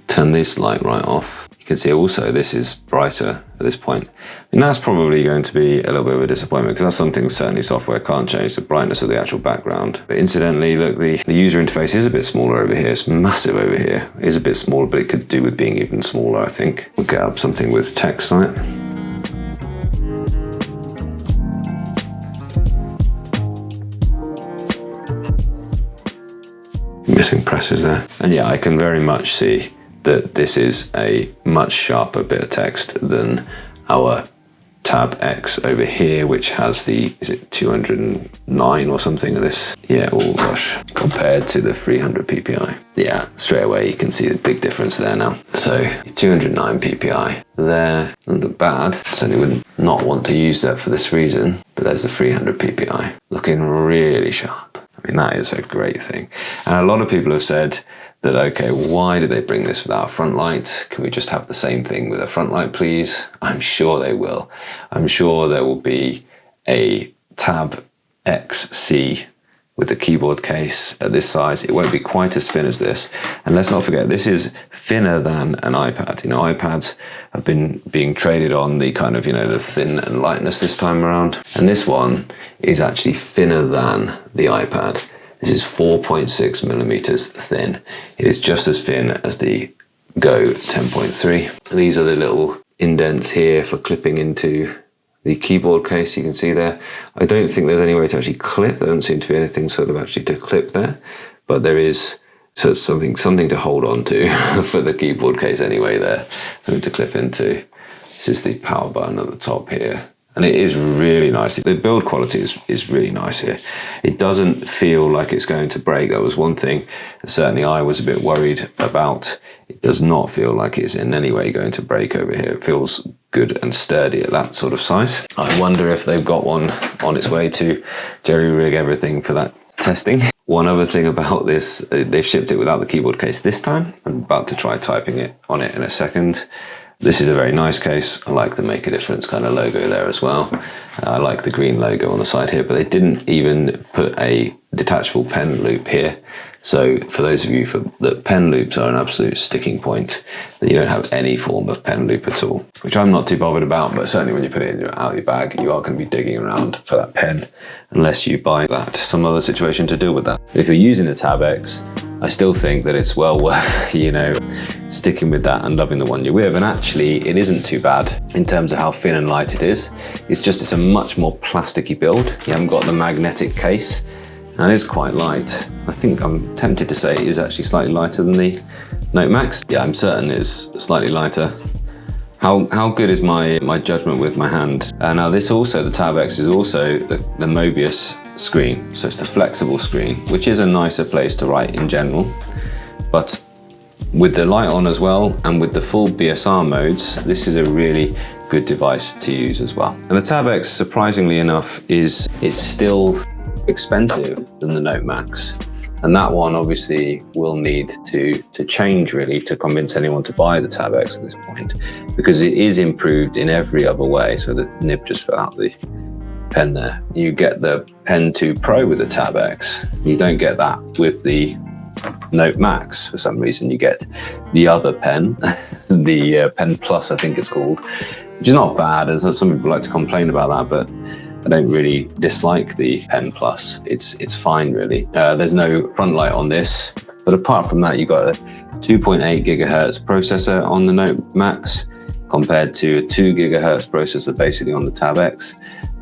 turn this light right off, you can see also this is brighter at this point. And that's probably going to be a little bit of a disappointment because that's something certainly software can't change, the brightness of the actual background. But incidentally, look, the user interface is a bit smaller over here. It's massive over here. It is a bit smaller, but it could do with being even smaller, I think. We'll get up something with text on it. Missing presses there. And yeah, I can very much see that this is a much sharper bit of text than our Tab X over here, which has the, is it 209 or something of this? Yeah, oh gosh, compared to the 300 PPI. Yeah, straight away you can see the big difference there now. So 209 PPI there, doesn't look bad. Certainly would not want to use that for this reason, but there's the 300 PPI, looking really sharp. I mean, that is a great thing. And a lot of people have said that, okay, why did they bring this without a front light? Can we just have the same thing with a front light, please? I'm sure they will. I'm sure there will be a Tab X C with the keyboard case at this size. It won't be quite as thin as this. And let's not forget, this is thinner than an iPad. You know, iPads have been being traded on the kind of, you know, the thin and lightness this time around. And this one is actually thinner than the iPad. This is 4.6 millimeters thin. It is just as thin as the Go 10.3. These are the little indents here for clipping into the keyboard case, you can see there. I don't think there's any way to actually clip. There doesn't seem to be anything sort of actually to clip there, but there is sort of something to hold on to for the keyboard case anyway there, something to clip into. This is the power button at the top here. And it is really nice. The build quality is really nice here. It doesn't feel like it's going to break. That was one thing certainly I was a bit worried about. It does not feel like it's in any way going to break over here. It feels good and sturdy at that sort of size. I wonder if they've got one on its way to jerry-rig everything for that testing. One other thing about this, they've shipped it without the keyboard case this time. I'm about to try typing it on it in a second. This is a very nice case. I like the Make a Difference kind of logo there as well. I like the green logo on the side here, but they didn't even put a detachable pen loop here. So for those of you that pen loops are an absolute sticking point, that you don't have any form of pen loop at all, which I'm not too bothered about, but certainly when you put it in out of your bag, you are going to be digging around for that pen, unless you buy some other situation to deal with that. If you're using a Tab X, I still think that it's well worth, you know, sticking with that and loving the one you're with. And actually, it isn't too bad in terms of how thin and light it is. It's a much more plasticky build. You haven't got the magnetic case, and it is quite light. I think I'm tempted to say it is actually slightly lighter than the Note Max. Yeah, I'm certain it's slightly lighter. How good is my judgment with my hand? Now this also, the Tab X is also the Mobius screen. So it's the flexible screen, which is a nicer place to write in general. But with the light on as well, and with the full BSR modes, this is a really good device to use as well. And the Tab X, surprisingly enough, it's still expensive than the Note Max. And that one obviously will need to change really to convince anyone to buy the Tab X at this point, because it is improved in every other way. So the nib just fell out the pen there. You get the Pen 2 Pro with the Tab X. You don't get that with the Note Max for some reason. You get the other pen, the Pen Plus I think it's called, which is not bad. And some people like to complain about that, but I don't really dislike the Pen Plus. It's fine really. There's no front light on this, but apart from that, you've got a 2.8 gigahertz processor on the Note Max compared to a 2 gigahertz processor basically on the Tab X.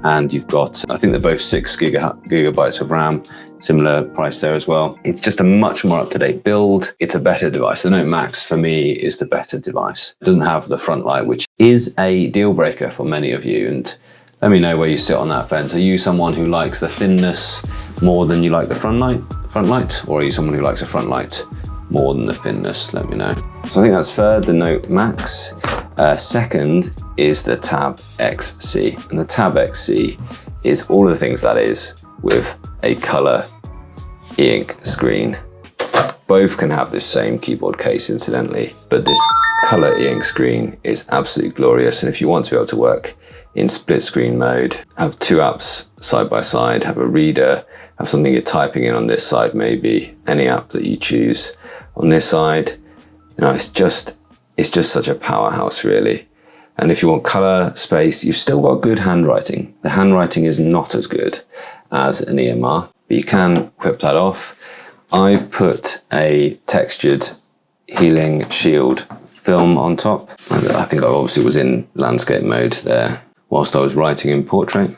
And you've got, I think they're both 6 gigabytes of RAM, similar price there as well. It's just a much more up-to-date build. It's a better device. The Note Max for me is the better device. It doesn't have the front light, which is a deal breaker for many of you. And let me know where you sit on that fence. Are you someone who likes the thinness more than you like the front light? Or are you someone who likes the front light more than the thinness? Let me know. So I think that's third, the Note Max. Second is the Tab X C. And the Tab X C is all of the things that is with a color e-ink screen. Both can have this same keyboard case incidentally, but this color e-ink screen is absolutely glorious. And if you want to be able to work in split screen mode, have two apps side by side, have a reader, have something you're typing in on this side, maybe any app that you choose on this side, you know, it's just such a powerhouse really. And if you want color space, you've still got good handwriting. The handwriting is not as good as an EMR, but you can whip that off. I've put a textured healing shield film on top. I think I obviously was in landscape mode there whilst I was writing in portrait.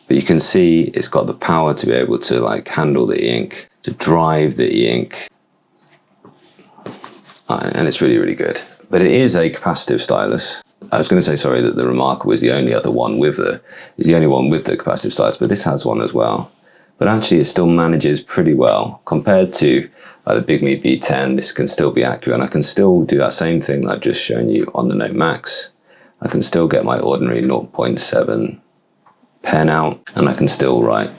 But you can see it's got the power to be able to like handle the ink, to drive the ink. And it's really, really good. But it is a capacitive stylus. I was going to say, sorry, that the Remarkable is the only one with the capacitive stylus, but this has one as well. But actually it still manages pretty well compared to the Big Me V10. This can still be accurate, and I can still do that same thing that I've just shown you on the Note Max. I can still get my ordinary 0.7 pen out, and I can still write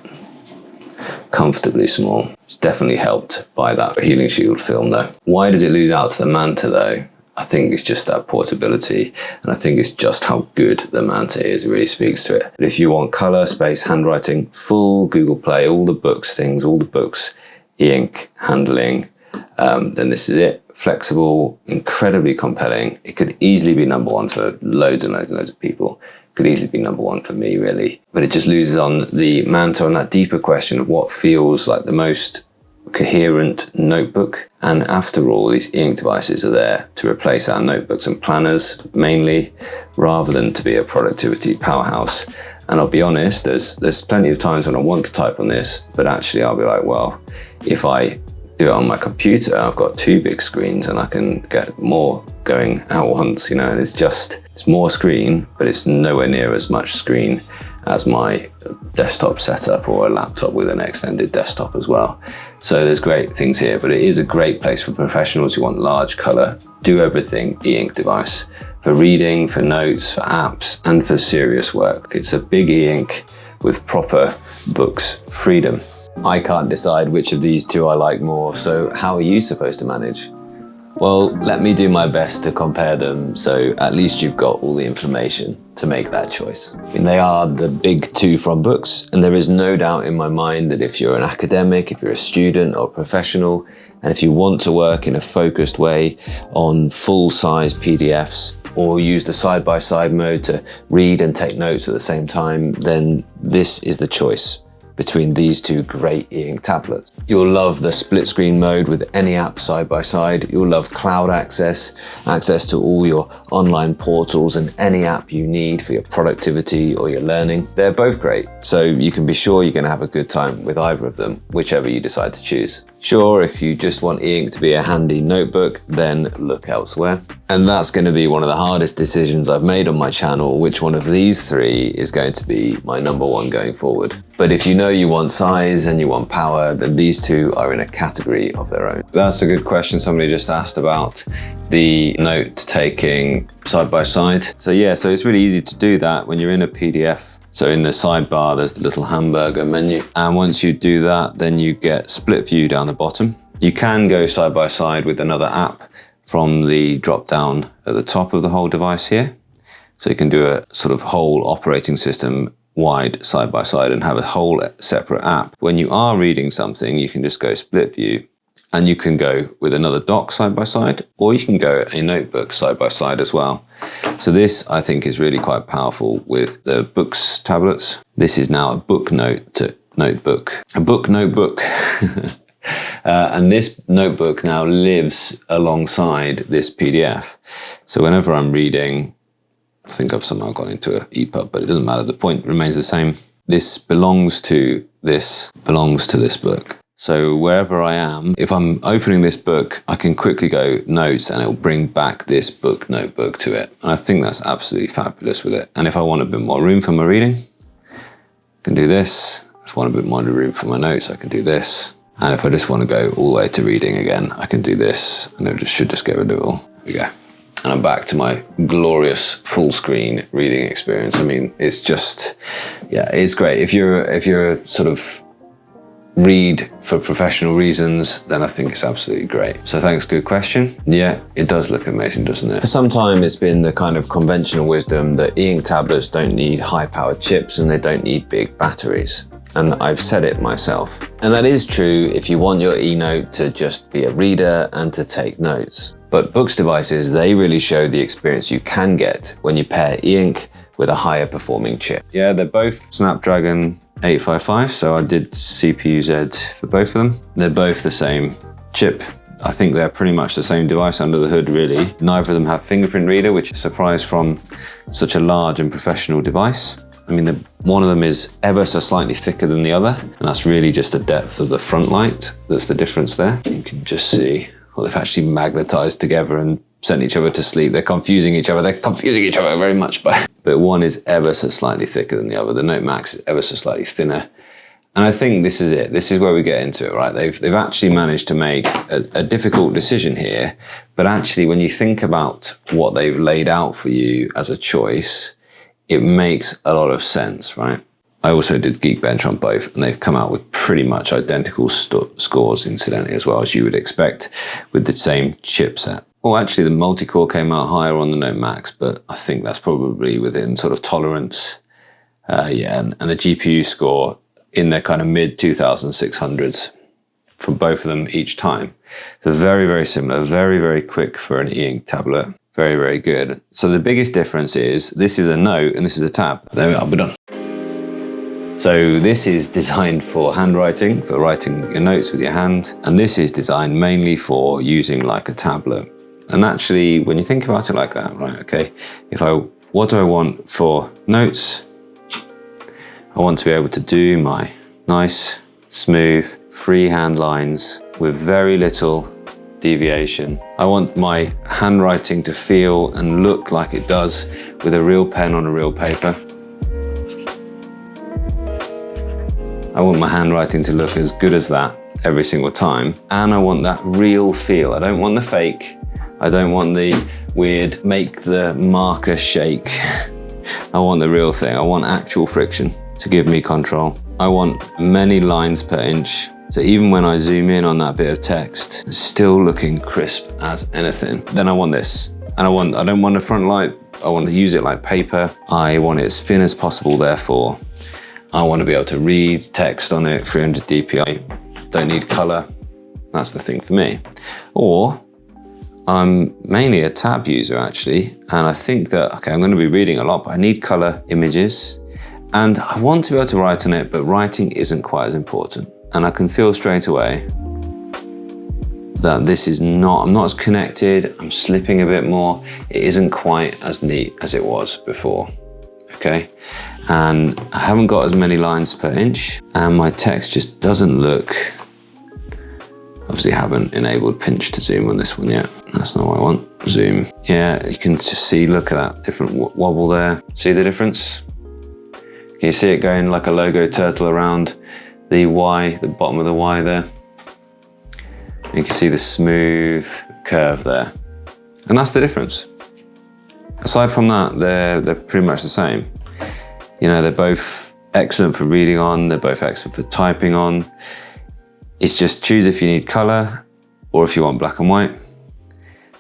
comfortably small. It's definitely helped by that healing shield film though. Why does it lose out to the Manta though? I think it's just that portability, and I think it's just how good the Manta is. It really speaks to it. But if you want color, space, handwriting, full Google Play, all the Boox things, all the Boox e-ink handling, then this is it. Flexible, incredibly compelling. It could easily be number one for loads and loads and loads of people. It could easily be number one for me, really. But it just loses on the Manta on that deeper question of what feels like the most coherent notebook. And after all, these e-ink devices are there to replace our notebooks and planners mainly, rather than to be a productivity powerhouse. And I'll be honest, there's plenty of times when I want to type on this, but actually I'll be like, well, if I do it on my computer, I've got two big screens and I can get more going at once, you know, and it's more screen, but it's nowhere near as much screen as my desktop setup or a laptop with an extended desktop as well. So there's great things here, but it is a great place for professionals who want large color, do everything e-ink device for reading, for notes, for apps, and for serious work. It's a big e-ink with proper Boox freedom. I can't decide which of these two I like more, so how are you supposed to manage? Well, let me do my best to compare them, so at least you've got all the information to make that choice. I mean, they are the big two from Boox, and there is no doubt in my mind that if you're an academic, if you're a student or professional, and if you want to work in a focused way on full-size PDFs, or use the side-by-side mode to read and take notes at the same time, then this is the choice between these two great e-ink tablets. You'll love the split screen mode with any app side by side. You'll love cloud access to all your online portals and any app you need for your productivity or your learning. They're both great, so you can be sure you're going to have a good time with either of them, whichever you decide to choose. Sure, if you just want e-ink to be a handy notebook, then look elsewhere. And that's going to be one of the hardest decisions I've made on my channel, which one of these three is going to be my number one going forward. But if you know you want size and you want power, then these two are in a category of their own. That's a good question somebody just asked about the note-taking side-by-side. So yeah, so it's really easy to do that when you're in a PDF. So in the sidebar, there's the little hamburger menu. And once you do that, then you get split view down the bottom. You can go side by side with another app from the drop down at the top of the whole device here. So you can do a sort of whole operating system wide side by side and have a whole separate app. When you are reading something, you can just go split view. And you can go with another dock side by side, or you can go a notebook side by side as well. So this, I think, is really quite powerful with the Boox tablets. This is now a book note to notebook, a book notebook. And this notebook now lives alongside this PDF. So whenever I'm reading, I think I've somehow gone into an EPUB, but it doesn't matter. The point remains the same. This belongs to this book. So wherever I am, if I'm opening this book, I can quickly go notes and it'll bring back this book notebook to it. And I think that's absolutely fabulous with it. And if I want a bit more room for my reading, I can do this. If I want a bit more room for my notes, I can do this. And if I just want to go all the way to reading again, I can do this. And it should just get rid of it all. There we go. And I'm back to my glorious full screen reading experience. I mean, it's just, yeah, it's great. If you're sort of read for professional reasons, then I think it's absolutely great. So thanks, good question. Yeah, it does look amazing, doesn't it? For some time, it's been the kind of conventional wisdom that e-ink tablets don't need high-powered chips and they don't need big batteries. And I've said it myself. And that is true if you want your e-note to just be a reader and to take notes. But Boox devices, they really show the experience you can get when you pair e-ink with a higher performing chip. Yeah, they're both Snapdragon 855, so I did CPU-Z for both of them. They're both the same chip. I think they're pretty much the same device under the hood, really. Neither of them have fingerprint reader, which is a surprise from such a large and professional device. I mean, one of them is ever so slightly thicker than the other, and that's really just the depth of the front light. That's the difference there. You can just see, well, they've actually magnetized together and sent each other to sleep. They're confusing each other. They're confusing each other very much, but one is ever so slightly thicker than the other. The Note Max is ever so slightly thinner. And I think this is it. This is where we get into it, right? They've actually managed to make a difficult decision here, but actually when you think about what they've laid out for you as a choice, it makes a lot of sense, right? I also did Geekbench on both, and they've come out with pretty much identical scores, incidentally, as well, as you would expect with the same chipset. Oh, actually the multi-core came out higher on the Note Max, but I think that's probably within sort of tolerance. Yeah, and the GPU score in their kind of mid 2600s for both of them each time. So very, very similar, very, very quick for an e-ink tablet. Very, very good. So the biggest difference is this is a Note and this is a tab. There we are, we're done. So this is designed for handwriting, for writing your notes with your hand. And this is designed mainly for using like a tablet. And actually, when you think about it like that, right, okay, what do I want for notes? I want to be able to do my nice, smooth, freehand lines with very little deviation. I want my handwriting to feel and look like it does with a real pen on a real paper. I want my handwriting to look as good as that every single time. And I want that real feel. I don't want the fake. I don't want the weird, make the marker shake. I want the real thing. I want actual friction to give me control. I want many lines per inch. So even when I zoom in on that bit of text, it's still looking crisp as anything. Then I want this. And I don't want a front light. I want to use it like paper. I want it as thin as possible, therefore. I want to be able to read text on it, 300 dpi. Don't need color. That's the thing for me. Or I'm mainly a tab user actually. And I think that, okay, I'm going to be reading a lot, but I need color images. And I want to be able to write on it, but writing isn't quite as important. And I can feel straight away that this is not, I'm not as connected, I'm slipping a bit more. It isn't quite as neat as it was before, okay? And I haven't got as many lines per inch, and my text just doesn't look, obviously haven't enabled pinch to zoom on this one yet. That's not what I want, zoom. Yeah, you can just see, look at that different wobble there. See the difference? Can you see it going like a logo turtle around the Y, the bottom of the Y there? You can see the smooth curve there. And that's the difference. Aside from that, they're pretty much the same. You know, they're both excellent for reading on, they're both excellent for typing on. It's just choose if you need color or if you want black and white.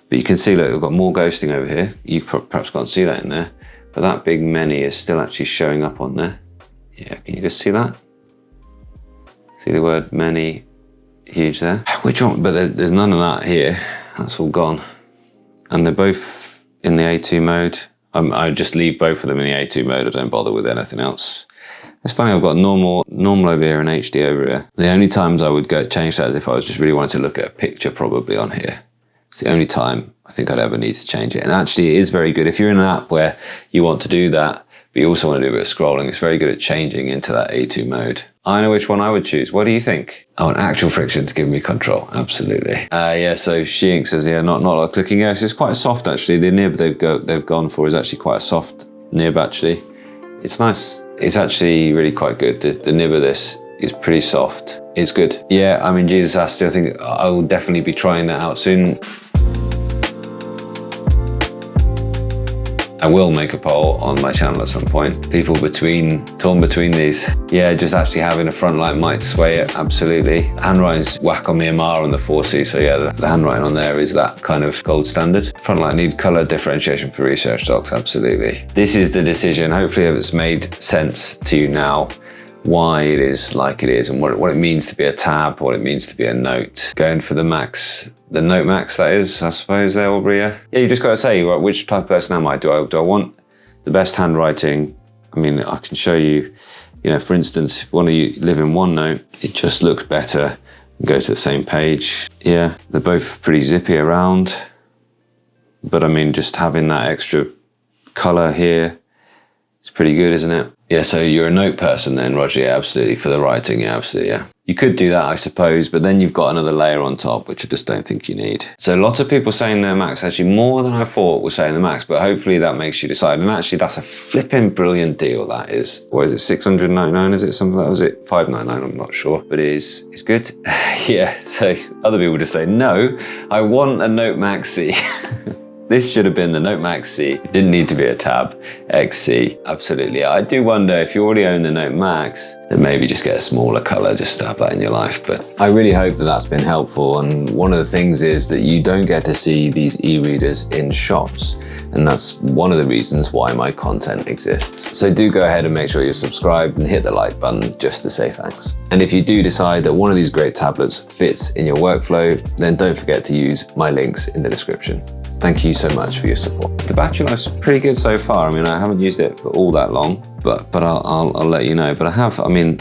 But you can see, look, we've got more ghosting over here. You perhaps can't see that in there, but that big many is still actually showing up on there. Yeah, can you just see that? See the word many, huge there? Which one? But there's none of that here. That's all gone. And they're both in the A2 mode. I just leave both of them in the A2 mode. I don't bother with anything else. It's funny, I've got normal over here and HD over here. The only times I would go change that is if I was just really wanting to look at a picture probably on here. It's the only time I think I'd ever need to change it. And actually it is very good. If you're in an app where you want to do that, but you also want to do a bit of scrolling, it's very good at changing into that A2 mode. I know which one I would choose. What do you think? I want actual friction to give me control. Absolutely. Yeah, so She-Ink says, yeah, not a lot of clicking. Yeah, so it's quite soft actually. The nib they've gone for is actually quite a soft nib actually. It's nice. It's actually really quite good. The nib of this is pretty soft. It's good. Yeah, I mean, Jesus asked you, I think I will definitely be trying that out soon. I will make a poll on my channel at some point. People torn between these. Yeah, just actually having a front light might sway it, absolutely. Handwriting's whack on the MR on the 4C, so yeah, the handwriting on there is that kind of gold standard. Front light need color differentiation for research docs, absolutely. This is the decision. Hopefully it's made sense to you now why it is like it is and what it means to be a tab, what it means to be a note. Going for the Max. The Note Max, that is, I suppose, there, Aubrey. Yeah, you just got to say, right, which type of person am I? Do I want the best handwriting? I mean, I can show you, you know, for instance, if one of you live in OneNote, it just looks better and go to the same page. Yeah, they're both pretty zippy around. But I mean, just having that extra color here, it's pretty good, isn't it? Yeah, so you're a Note person then, Roger, yeah, absolutely. For the writing, yeah, absolutely, yeah. You could do that, I suppose, but then you've got another layer on top, which I just don't think you need. So lots of people saying their Max, actually more than I thought were saying the Max, but hopefully that makes you decide. And actually that's a flipping brilliant deal, that is. What is it, $699, is it something like that? Was it $599? I'm not sure, but it's good. Yeah, so other people just say, no, I want a Note Max C. This should have been the Note Max C. It didn't need to be a Tab X C. Absolutely. I do wonder if you already own the Note Max, then maybe just get a smaller color just to have that in your life. But I really hope that that's been helpful. And one of the things is that you don't get to see these e-readers in shops. And that's one of the reasons why my content exists. So do go ahead and make sure you're subscribed and hit the like button just to say thanks. And if you do decide that one of these great tablets fits in your workflow, then don't forget to use my links in the description. Thank you so much for your support. The battery life's pretty good so far. I mean, I haven't used it for all that long, but I'll let you know. But I mean,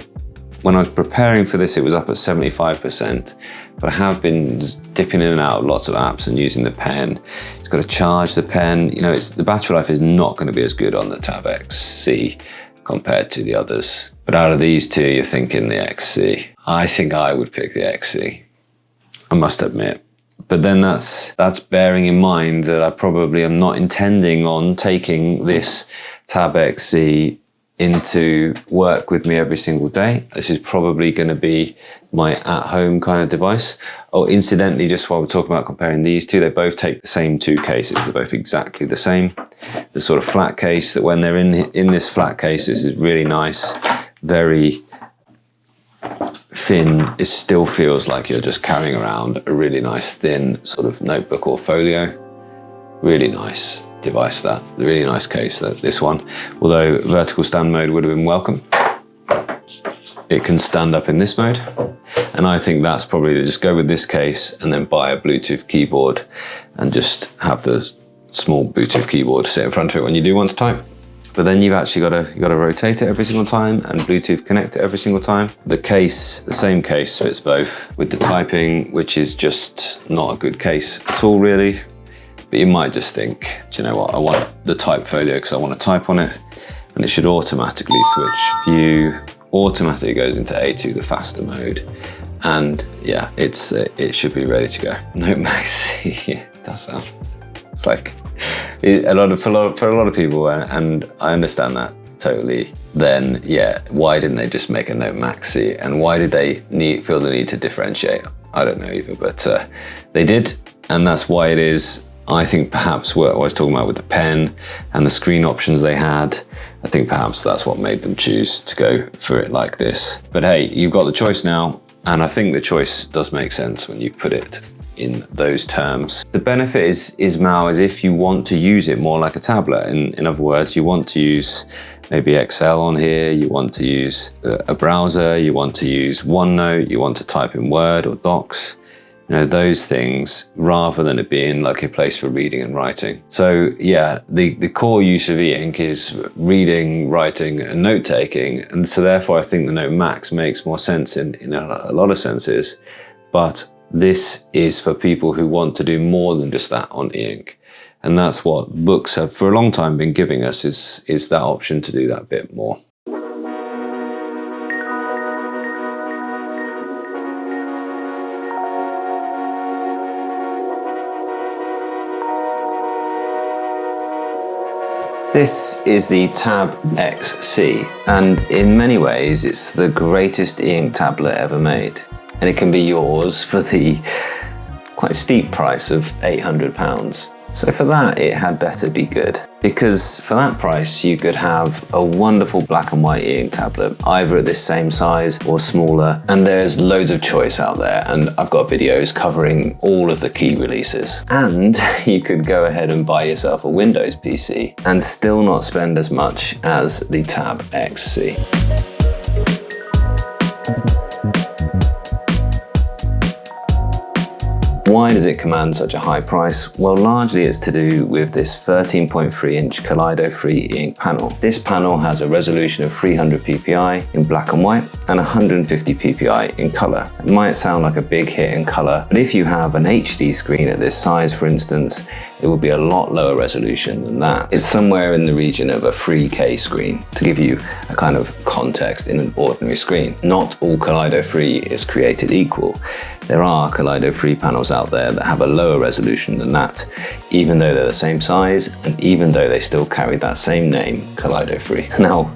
when I was preparing for this, it was up at 75%, but I have been dipping in and out of lots of apps and using the pen. It's got to charge the pen. You know, the battery life is not going to be as good on the Tab X C compared to the others. But out of these two, you're thinking the X C. I think I would pick the X C, I must admit. But then that's bearing in mind that I probably am not intending on taking this Tab X C into work with me every single day. This is probably going to be my at-home kind of device. Oh, incidentally, just while we're talking about comparing these two, they both take the same two cases. They're both exactly the same. The sort of flat case that when they're in this flat case, this is really nice, very thin. It still feels like you're just carrying around a really nice thin sort of notebook or folio. Really nice device, that really nice case, this one, although vertical stand mode would have been welcome. It can stand up in this mode, and I think that's probably to just go with this case and then buy a Bluetooth keyboard and just have the small Bluetooth keyboard sit in front of it when you do want to type. But then you've actually got to rotate it every single time and Bluetooth connect it every single time. The same case fits both, with the typing, which is just not a good case at all, really. But you might just think, do you know what, I want the type folio because I want to type on it, and it should automatically switch view, automatically goes into A2, the faster mode. And yeah, it should be ready to go. Note Max, yeah, it does sound, it's like, for a lot of people, and I understand that totally, then yeah, why didn't they just make a Note Max C? And why did they feel the need to differentiate? I don't know either, but they did, and that's why it is. I think perhaps what I was talking about with the pen and the screen options they had, I think perhaps that's what made them choose to go for it like this. But hey, you've got the choice now, and I think the choice does make sense when you put it in those terms. The benefit is if you want to use it more like a tablet. In other words, you want to use maybe Excel on here, you want to use a browser, you want to use OneNote, you want to type in Word or Docs. You know, those things, rather than it being like a place for reading and writing. So yeah, the core use of e-ink is reading, writing, and note-taking. And so therefore I think the Note Max makes more sense in a lot of senses. But this is for people who want to do more than just that on e-ink. And that's what Boox have for a long time been giving us, is that option to do that bit more. This is the Tab X C, and in many ways it's the greatest e-ink tablet ever made. And it can be yours for the quite steep price of £800. So for that, it had better be good. Because for that price, you could have a wonderful black and white e-ink tablet, either at this same size or smaller. And there's loads of choice out there. And I've got videos covering all of the key releases. And you could go ahead and buy yourself a Windows PC and still not spend as much as the Tab X C. Why does it command such a high price? Well, largely it's to do with this 13.3-inch Kaleido-free e-ink panel. This panel has a resolution of 300 ppi in black and white and 150 ppi in color. It might sound like a big hit in color, but if you have an HD screen at this size, for instance, it will be a lot lower resolution than that. It's somewhere in the region of a 3K screen, to give you a kind of context in an ordinary screen. Not all Kaleido-free is created equal. There are Kaleido-free panels out there that have a lower resolution than that, even though they're the same size and even though they still carry that same name, Kaleido-free. Now,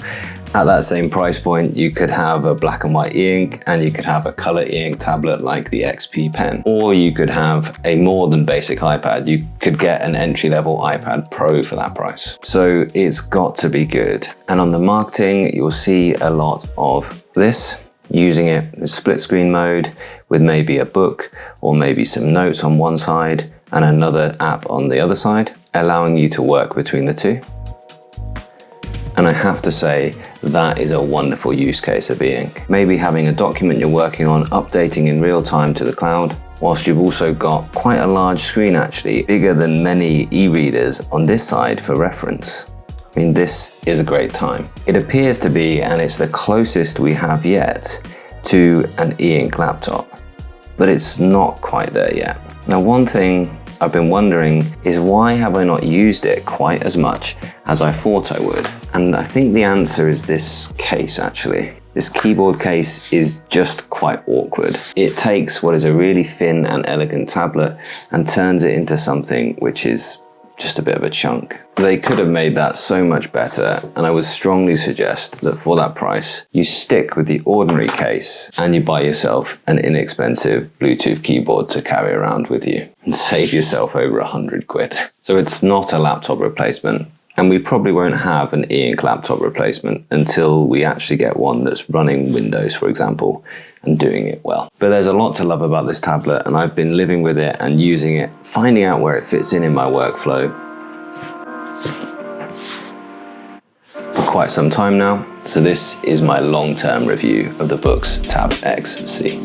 At that same price point, you could have a black and white e-ink, and you could have a color e-ink tablet like the XP Pen. Or you could have a more than basic iPad. You could get an entry-level iPad Pro for that price. So it's got to be good. And on the marketing, you'll see a lot of this, using it in split screen mode with maybe a book or maybe some notes on one side and another app on the other side, allowing you to work between the two. And I have to say, that is a wonderful use case of e-ink. Maybe having a document you're working on updating in real time to the cloud, whilst you've also got quite a large screen actually, bigger than many e-readers on this side for reference. I mean, this is a great time. It appears to be, and it's the closest we have yet to an e-ink laptop, but it's not quite there yet. Now, one thing I've been wondering is why have I not used it quite as much as I thought I would? And I think the answer is this case actually. This keyboard case is just quite awkward. It takes what is a really thin and elegant tablet and turns it into something which is just a bit of a chunk. They could have made that so much better, and I would strongly suggest that for that price, you stick with the ordinary case and you buy yourself an inexpensive Bluetooth keyboard to carry around with you and save yourself over 100 quid. So it's not a laptop replacement, and we probably won't have an e-ink laptop replacement until we actually get one that's running Windows, for example, and doing it well. But there's a lot to love about this tablet, and I've been living with it and using it, finding out where it fits in my workflow for quite some time now. So this is my long-term review of the Boox Tab X C.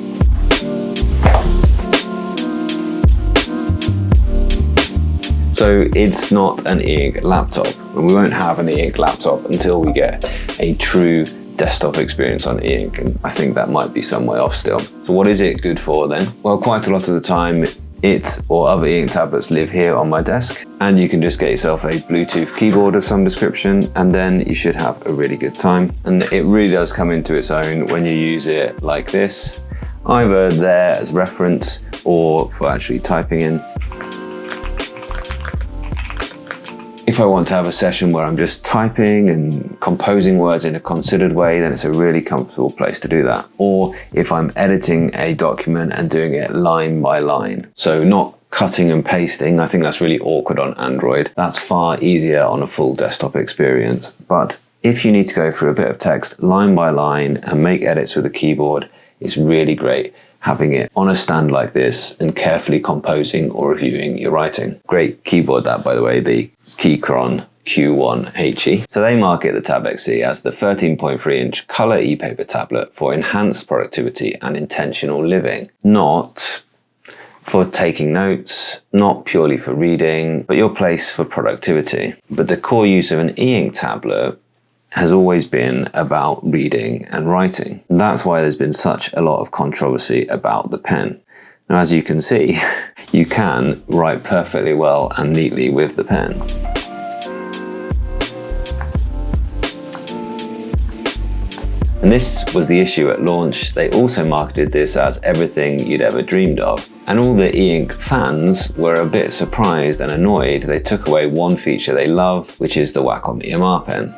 So it's not an e-ink laptop, and we won't have an e-ink laptop until we get a true desktop experience on e-ink, and I think that might be some way off still. So what is it good for then? Well, quite a lot of the time it or other e-ink tablets live here on my desk, and you can just get yourself a Bluetooth keyboard of some description, and then you should have a really good time. And it really does come into its own when you use it like this, either there as reference or for actually typing in. If I want to have a session where I'm just typing and composing words in a considered way, then it's a really comfortable place to do that. Or if I'm editing a document and doing it line by line, so not cutting and pasting, I think that's really awkward on Android. That's far easier on a full desktop experience. But if you need to go through a bit of text line by line and make edits with a keyboard, it's really great having it on a stand like this and carefully composing or reviewing your writing. Great keyboard that, by the way, the Keychron Q1HE. So they market the Tab X C as the 13.3-inch color e-paper tablet for enhanced productivity and intentional living. Not for taking notes, not purely for reading, but your place for productivity. But the core use of an e-ink tablet has always been about reading and writing. That's why there's been such a lot of controversy about the pen. Now, as you can see, you can write perfectly well and neatly with the pen. And this was the issue at launch. They also marketed this as everything you'd ever dreamed of. And all the e-ink fans were a bit surprised and annoyed they took away one feature they love, which is the Wacom EMR pen.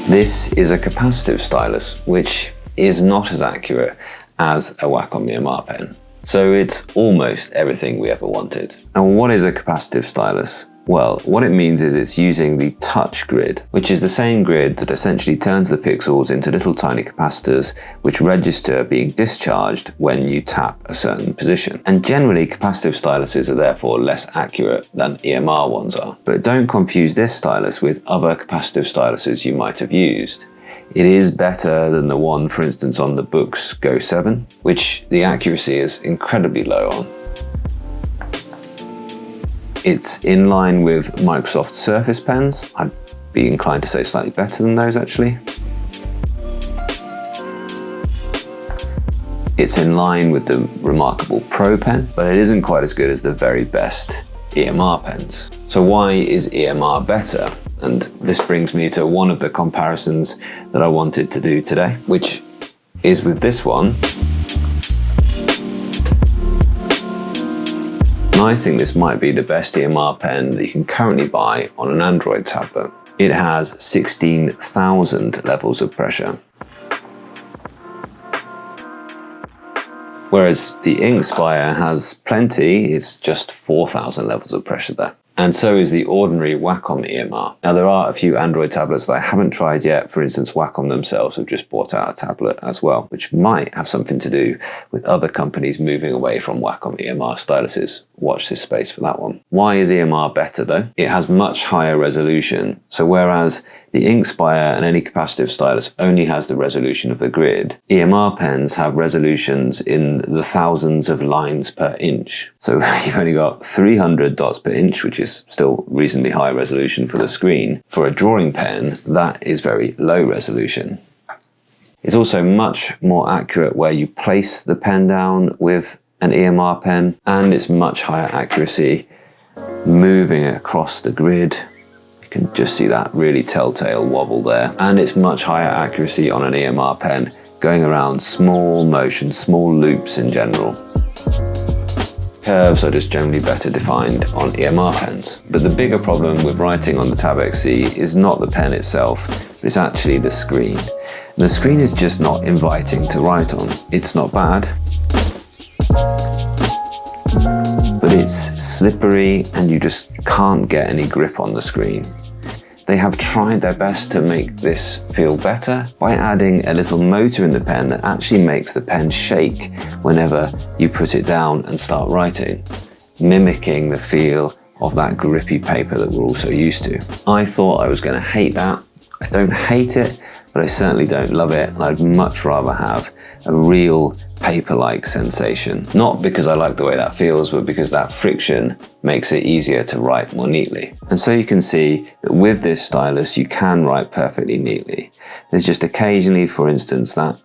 This is a capacitive stylus, which is not as accurate as a Wacom EMR pen. So it's almost everything we ever wanted. Now, what is a capacitive stylus? Well, what it means is it's using the touch grid, which is the same grid that essentially turns the pixels into little tiny capacitors, which register being discharged when you tap a certain position. And generally, capacitive styluses are therefore less accurate than EMR ones are. But don't confuse this stylus with other capacitive styluses you might have used. It is better than the one, for instance, on the Boox Go 7, which the accuracy is incredibly low on. It's in line with Microsoft Surface pens. I'd be inclined to say slightly better than those actually. It's in line with the remarkable Pro pen, but it isn't quite as good as the very best EMR pens. So why is EMR better? And this brings me to one of the comparisons that I wanted to do today, which is with this one. And I think this might be the best EMR pen that you can currently buy on an Android tablet. It has 16,000 levels of pressure. Whereas the Inkspire has plenty, it's just 4,000 levels of pressure there. And so is the ordinary Wacom EMR. Now there are a few Android tablets that I haven't tried yet. For instance, Wacom themselves have just brought out a tablet as well, which might have something to do with other companies moving away from Wacom EMR styluses. Watch this space for that one. Why is EMR better though? It has much higher resolution. So whereas the Inkspire and any capacitive stylus only has the resolution of the grid, EMR pens have resolutions in the thousands of lines per inch. So you've only got 300 dots per inch, which is still reasonably high resolution for the screen. For a drawing pen, that is very low resolution. It's also much more accurate where you place the pen down with an EMR pen, and it's much higher accuracy moving across the grid. You can just see that really telltale wobble there. And it's much higher accuracy on an EMR pen going around small motions, small loops in general. Curves are just generally better defined on EMR pens. But the bigger problem with writing on the Tab X C is not the pen itself, but it's actually the screen. And the screen is just not inviting to write on. It's not bad, but it's slippery and you just can't get any grip on the screen. They have tried their best to make this feel better by adding a little motor in the pen that actually makes the pen shake whenever you put it down and start writing, mimicking the feel of that grippy paper that we're all so used to. I thought I was going to hate that. I don't hate it, but I certainly don't love it, and I'd much rather have a real paper-like sensation. Not because I like the way that feels, but because that friction makes it easier to write more neatly. And so you can see that with this stylus, you can write perfectly neatly. There's just occasionally, for instance, that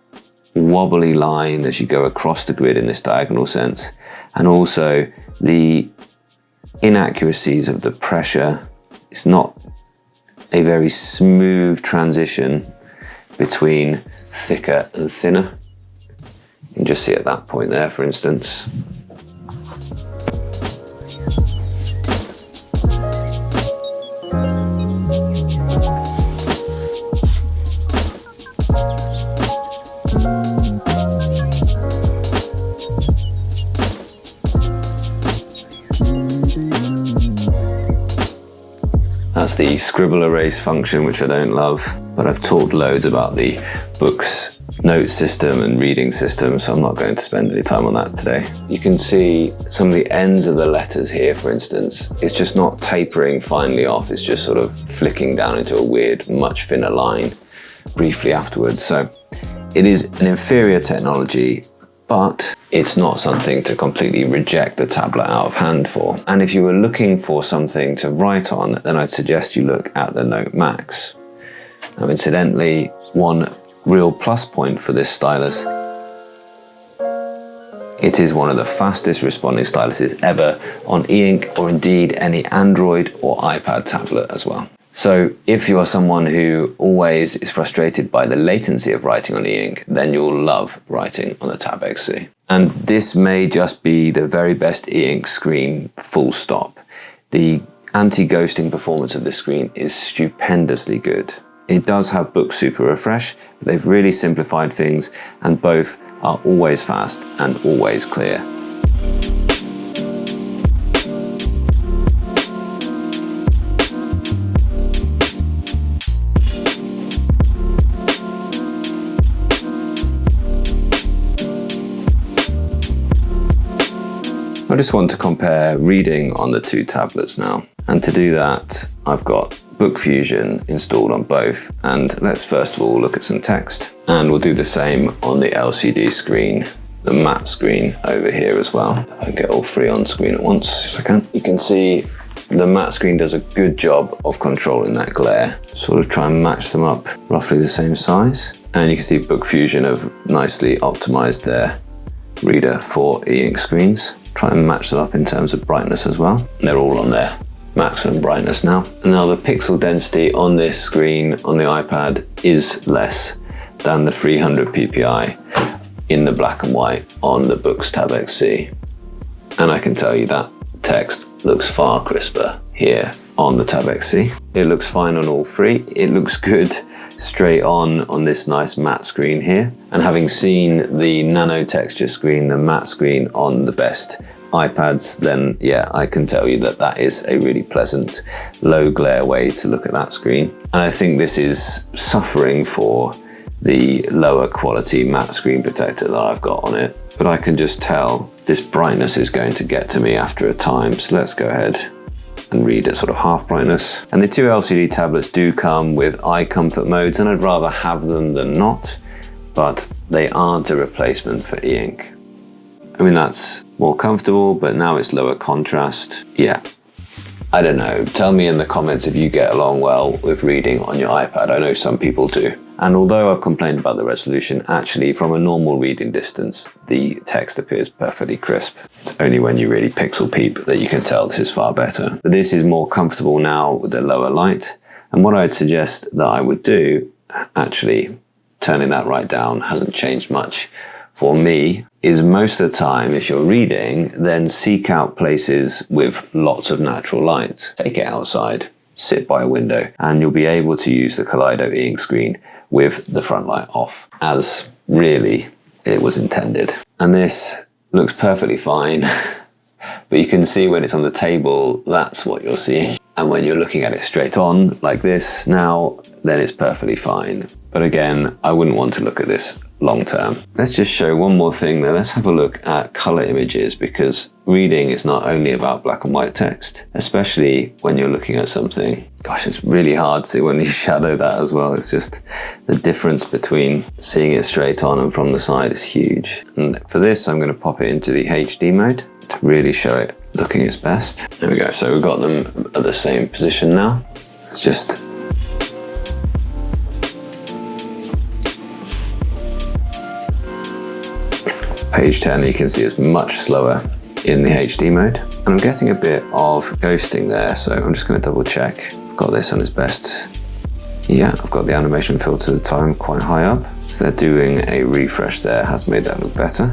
wobbly line as you go across the grid in this diagonal sense, and also the inaccuracies of the pressure. It's not a very smooth transition between thicker and thinner. You can just see at that point there, for instance. That's the scribble erase function, which I don't love, but I've talked loads about the Boox Note system and reading system, so I'm not going to spend any time on that today. You can see some of the ends of the letters here, for instance. It's just not tapering finely off, it's just sort of flicking down into a weird, much thinner line briefly afterwards. So it is an inferior technology, but it's not something to completely reject the tablet out of hand for. And if you were looking for something to write on, then I'd suggest you look at the Note Max. Now, incidentally, one real plus point for this stylus, it is one of the fastest responding styluses ever on e-ink, or indeed any Android or iPad tablet as well. So if you are someone who always is frustrated by the latency of writing on e-ink, then you'll love writing on the Tab X C. And this may just be the very best e-ink screen, full stop. The anti-ghosting performance of this screen is stupendously good. It does have Boox Super Refresh, but they've really simplified things, and both are always fast and always clear. I just want to compare reading on the two tablets now. And to do that, I've got Book Fusion installed on both. And let's first of all look at some text. And we'll do the same on the LCD screen, the matte screen over here as well. I'll get all three on screen at once if I can. You can see the matte screen does a good job of controlling that glare. Sort of try and match them up roughly the same size. And you can see Book Fusion have nicely optimized their reader for e-ink screens. Try and match them up in terms of brightness as well. They're all on their maximum brightness now. And now the pixel density on this screen on the iPad is less than the 300 ppi in the black and white on the Boox Tab X C. And I can tell you that text looks far crisper here on the Tab X C. It looks fine on all three. It looks good straight on this nice matte screen here. And having seen the nano texture screen, the matte screen on the best iPads, then yeah, I can tell you that that is a really pleasant low glare way to look at that screen. And I think this is suffering for the lower quality matte screen protector that I've got on it. But I can just tell this brightness is going to get to me after a time. So let's go ahead and read at sort of half brightness. And the two LCD tablets do come with eye comfort modes, and I'd rather have them than not, but they aren't a replacement for e-ink. I mean, that's more comfortable, but now it's lower contrast. Yeah, I don't know. Tell me in the comments if you get along well with reading on your iPad. I know some people do. And although I've complained about the resolution, actually from a normal reading distance, the text appears perfectly crisp. It's only when you really pixel peep that you can tell this is far better. But this is more comfortable now with the lower light. And what I'd suggest that I would do, actually turning that right down hasn't changed much for me, is most of the time, if you're reading, then seek out places with lots of natural light. Take it outside, sit by a window, and you'll be able to use the Kaleido e-ink screen with the front light off, as really it was intended. And this looks perfectly fine, but you can see when it's on the table, that's what you're seeing. And when you're looking at it straight on, like this now, then it's perfectly fine. But again, I wouldn't want to look at this long term. Let's just show one more thing there. Let's have a look at color images, because reading is not only about black and white text, especially when you're looking at something. Gosh, it's really hard to when you shadow that as well. It's just the difference between seeing it straight on and from the side is huge. And for this, I'm going to pop it into the HD mode to really show it looking its best. There we go. So we've got them at the same position now. Let's just page 10, you can see it's much slower in the HD mode. And I'm getting a bit of ghosting there, so I'm just going to double check. I've got this on its best. Yeah, I've got the animation filter time quite high up. So they're doing a refresh there, has made that look better.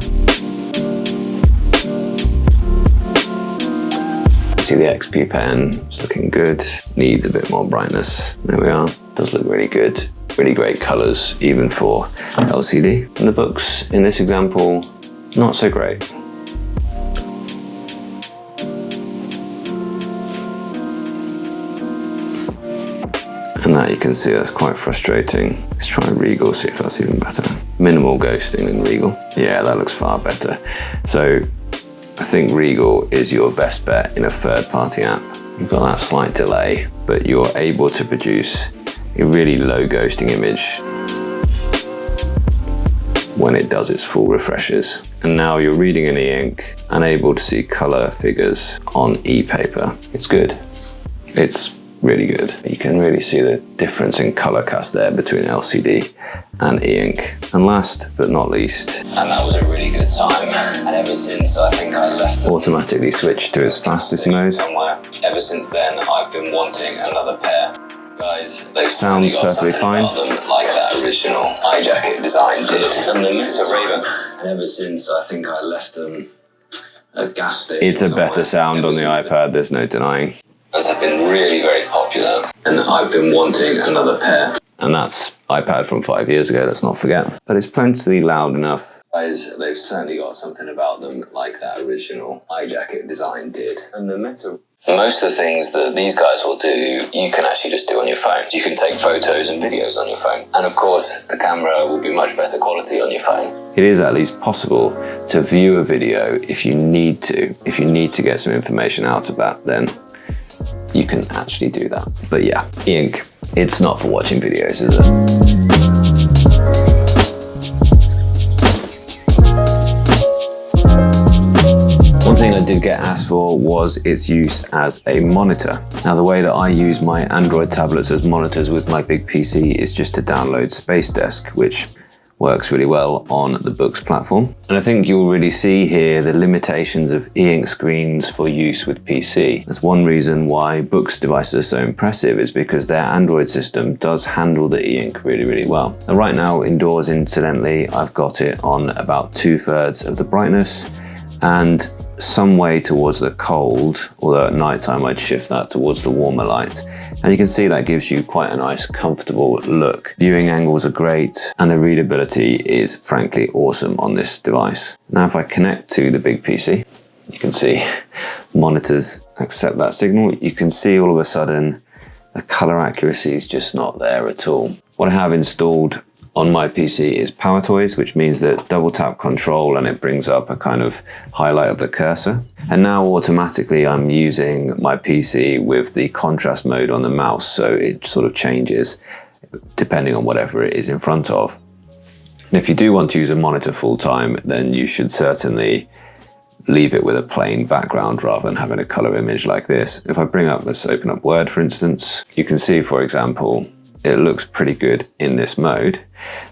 See the XP pen, it's looking good. Needs a bit more brightness. There we are, does look really good. Really great colors, even for LCD. And the Boox, in this example, not so great. And that you can see that's quite frustrating. Let's try Regal, see if that's even better. Minimal ghosting in Regal. Yeah, that looks far better. So I think Regal is your best bet in a third-party app. You've got that slight delay, but you're able to produce a really low ghosting image when it does its full refreshes. And now you're reading in e-ink and able to see color figures on e-paper. It's good. It's really good. You can really see the difference in color cast there between LCD and e-ink. And last but not least, and that was a really good time. And ever since I think I left it, automatically switched to its fastest mode. Somewhere. Ever since then, I've been wanting another pair. Guys, they sounds perfectly fine. Like that original iJacket design did. And the Meta Raven. And ever since I think I left them at gas station. It's a better sound on the iPad, there's no denying. Those have been really very popular, and I've been wanting another pair. And that's iPad from 5 years ago, let's not forget. But it's plenty loud enough. Guys, they've certainly got something about them like that original iJacket design did. And the Meta... Most of the things that these guys will do, you can actually just do on your phone. You can take photos and videos on your phone. And of course, the camera will be much better quality on your phone. It is at least possible to view a video if you need to. If you need to get some information out of that, then you can actually do that. But yeah, e-ink, it's not for watching videos, is it? One thing I did get asked for was its use as a monitor. Now, the way that I use my Android tablets as monitors with my big PC is just to download Space Desk, which works really well on the Boox platform. And I think you'll really see here the limitations of e-ink screens for use with PC. That's one reason why Boox devices are so impressive, is because their Android system does handle the e-ink really, really well. And right now, indoors, incidentally, I've got it on about 2/3 of the brightness, and some way towards the cold, although at night time I'd shift that towards the warmer light. And you can see that gives you quite a nice, comfortable look. Viewing angles are great, and the readability is frankly awesome on this device. Now, if I connect to the big PC, you can see monitors accept that signal. You can see all of a sudden the color accuracy is just not there at all. What I have installed on my PC is Power Toys, which means that double tap control and it brings up a kind of highlight of the cursor. And now automatically I'm using my PC with the contrast mode on the mouse, so it sort of changes depending on whatever it is in front of. And if you do want to use a monitor full time, then you should certainly leave it with a plain background rather than having a color image like this. If I bring up, let's open up Word for instance, you can see, for example, it looks pretty good in this mode.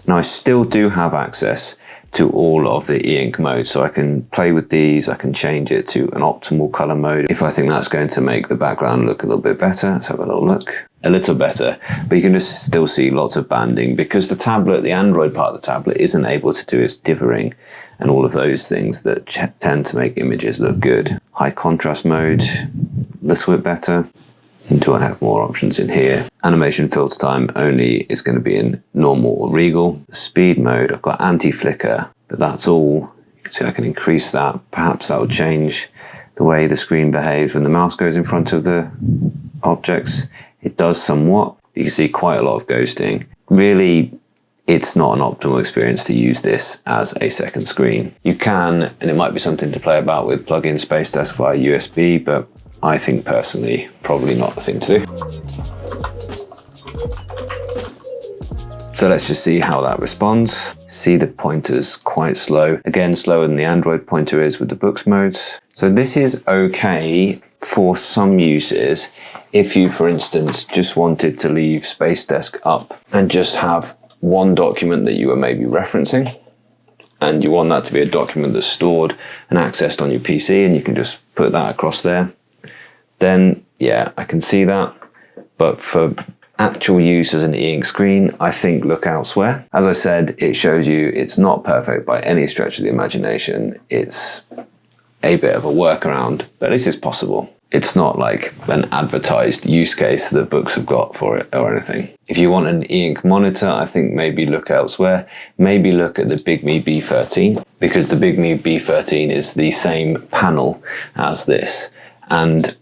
Now I still do have access to all of the e-ink modes, so I can play with these, I can change it to an optimal color mode if I think that's going to make the background look a little bit better. Let's have a little look. A little better, but you can just still see lots of banding because the tablet, the Android part of the tablet, isn't able to do its dithering and all of those things that tend to make images look good. High contrast mode, a little bit better. Do I have more options in here? Animation filter time only is going to be in normal or regal. Speed mode, I've got anti-flicker, but that's all. You can see I can increase that. Perhaps that will change the way the screen behaves when the mouse goes in front of the objects. It does somewhat. You can see quite a lot of ghosting. Really, it's not an optimal experience to use this as a second screen. You can, and it might be something to play about with, plug in Space Desk via USB, but I think personally, probably not the thing to do. So let's just see how that responds. See the pointer's quite slow. Again, slower than the Android pointer is with the Boox modes. So this is okay for some uses. If you, for instance, just wanted to leave Space Desk up and just have one document that you were maybe referencing, and you want that to be a document that's stored and accessed on your PC, and you can just put that across there, then yeah, I can see that. But for actual use as an e-ink screen, I think look elsewhere. As I said, it shows you it's not perfect by any stretch of the imagination. It's a bit of a workaround, but at least it's possible. It's not like an advertised use case that Boox have got for it or anything. If you want an e-ink monitor, I think maybe look elsewhere. Maybe look at the BigMe B13, because the BigMe B13 is the same panel as this and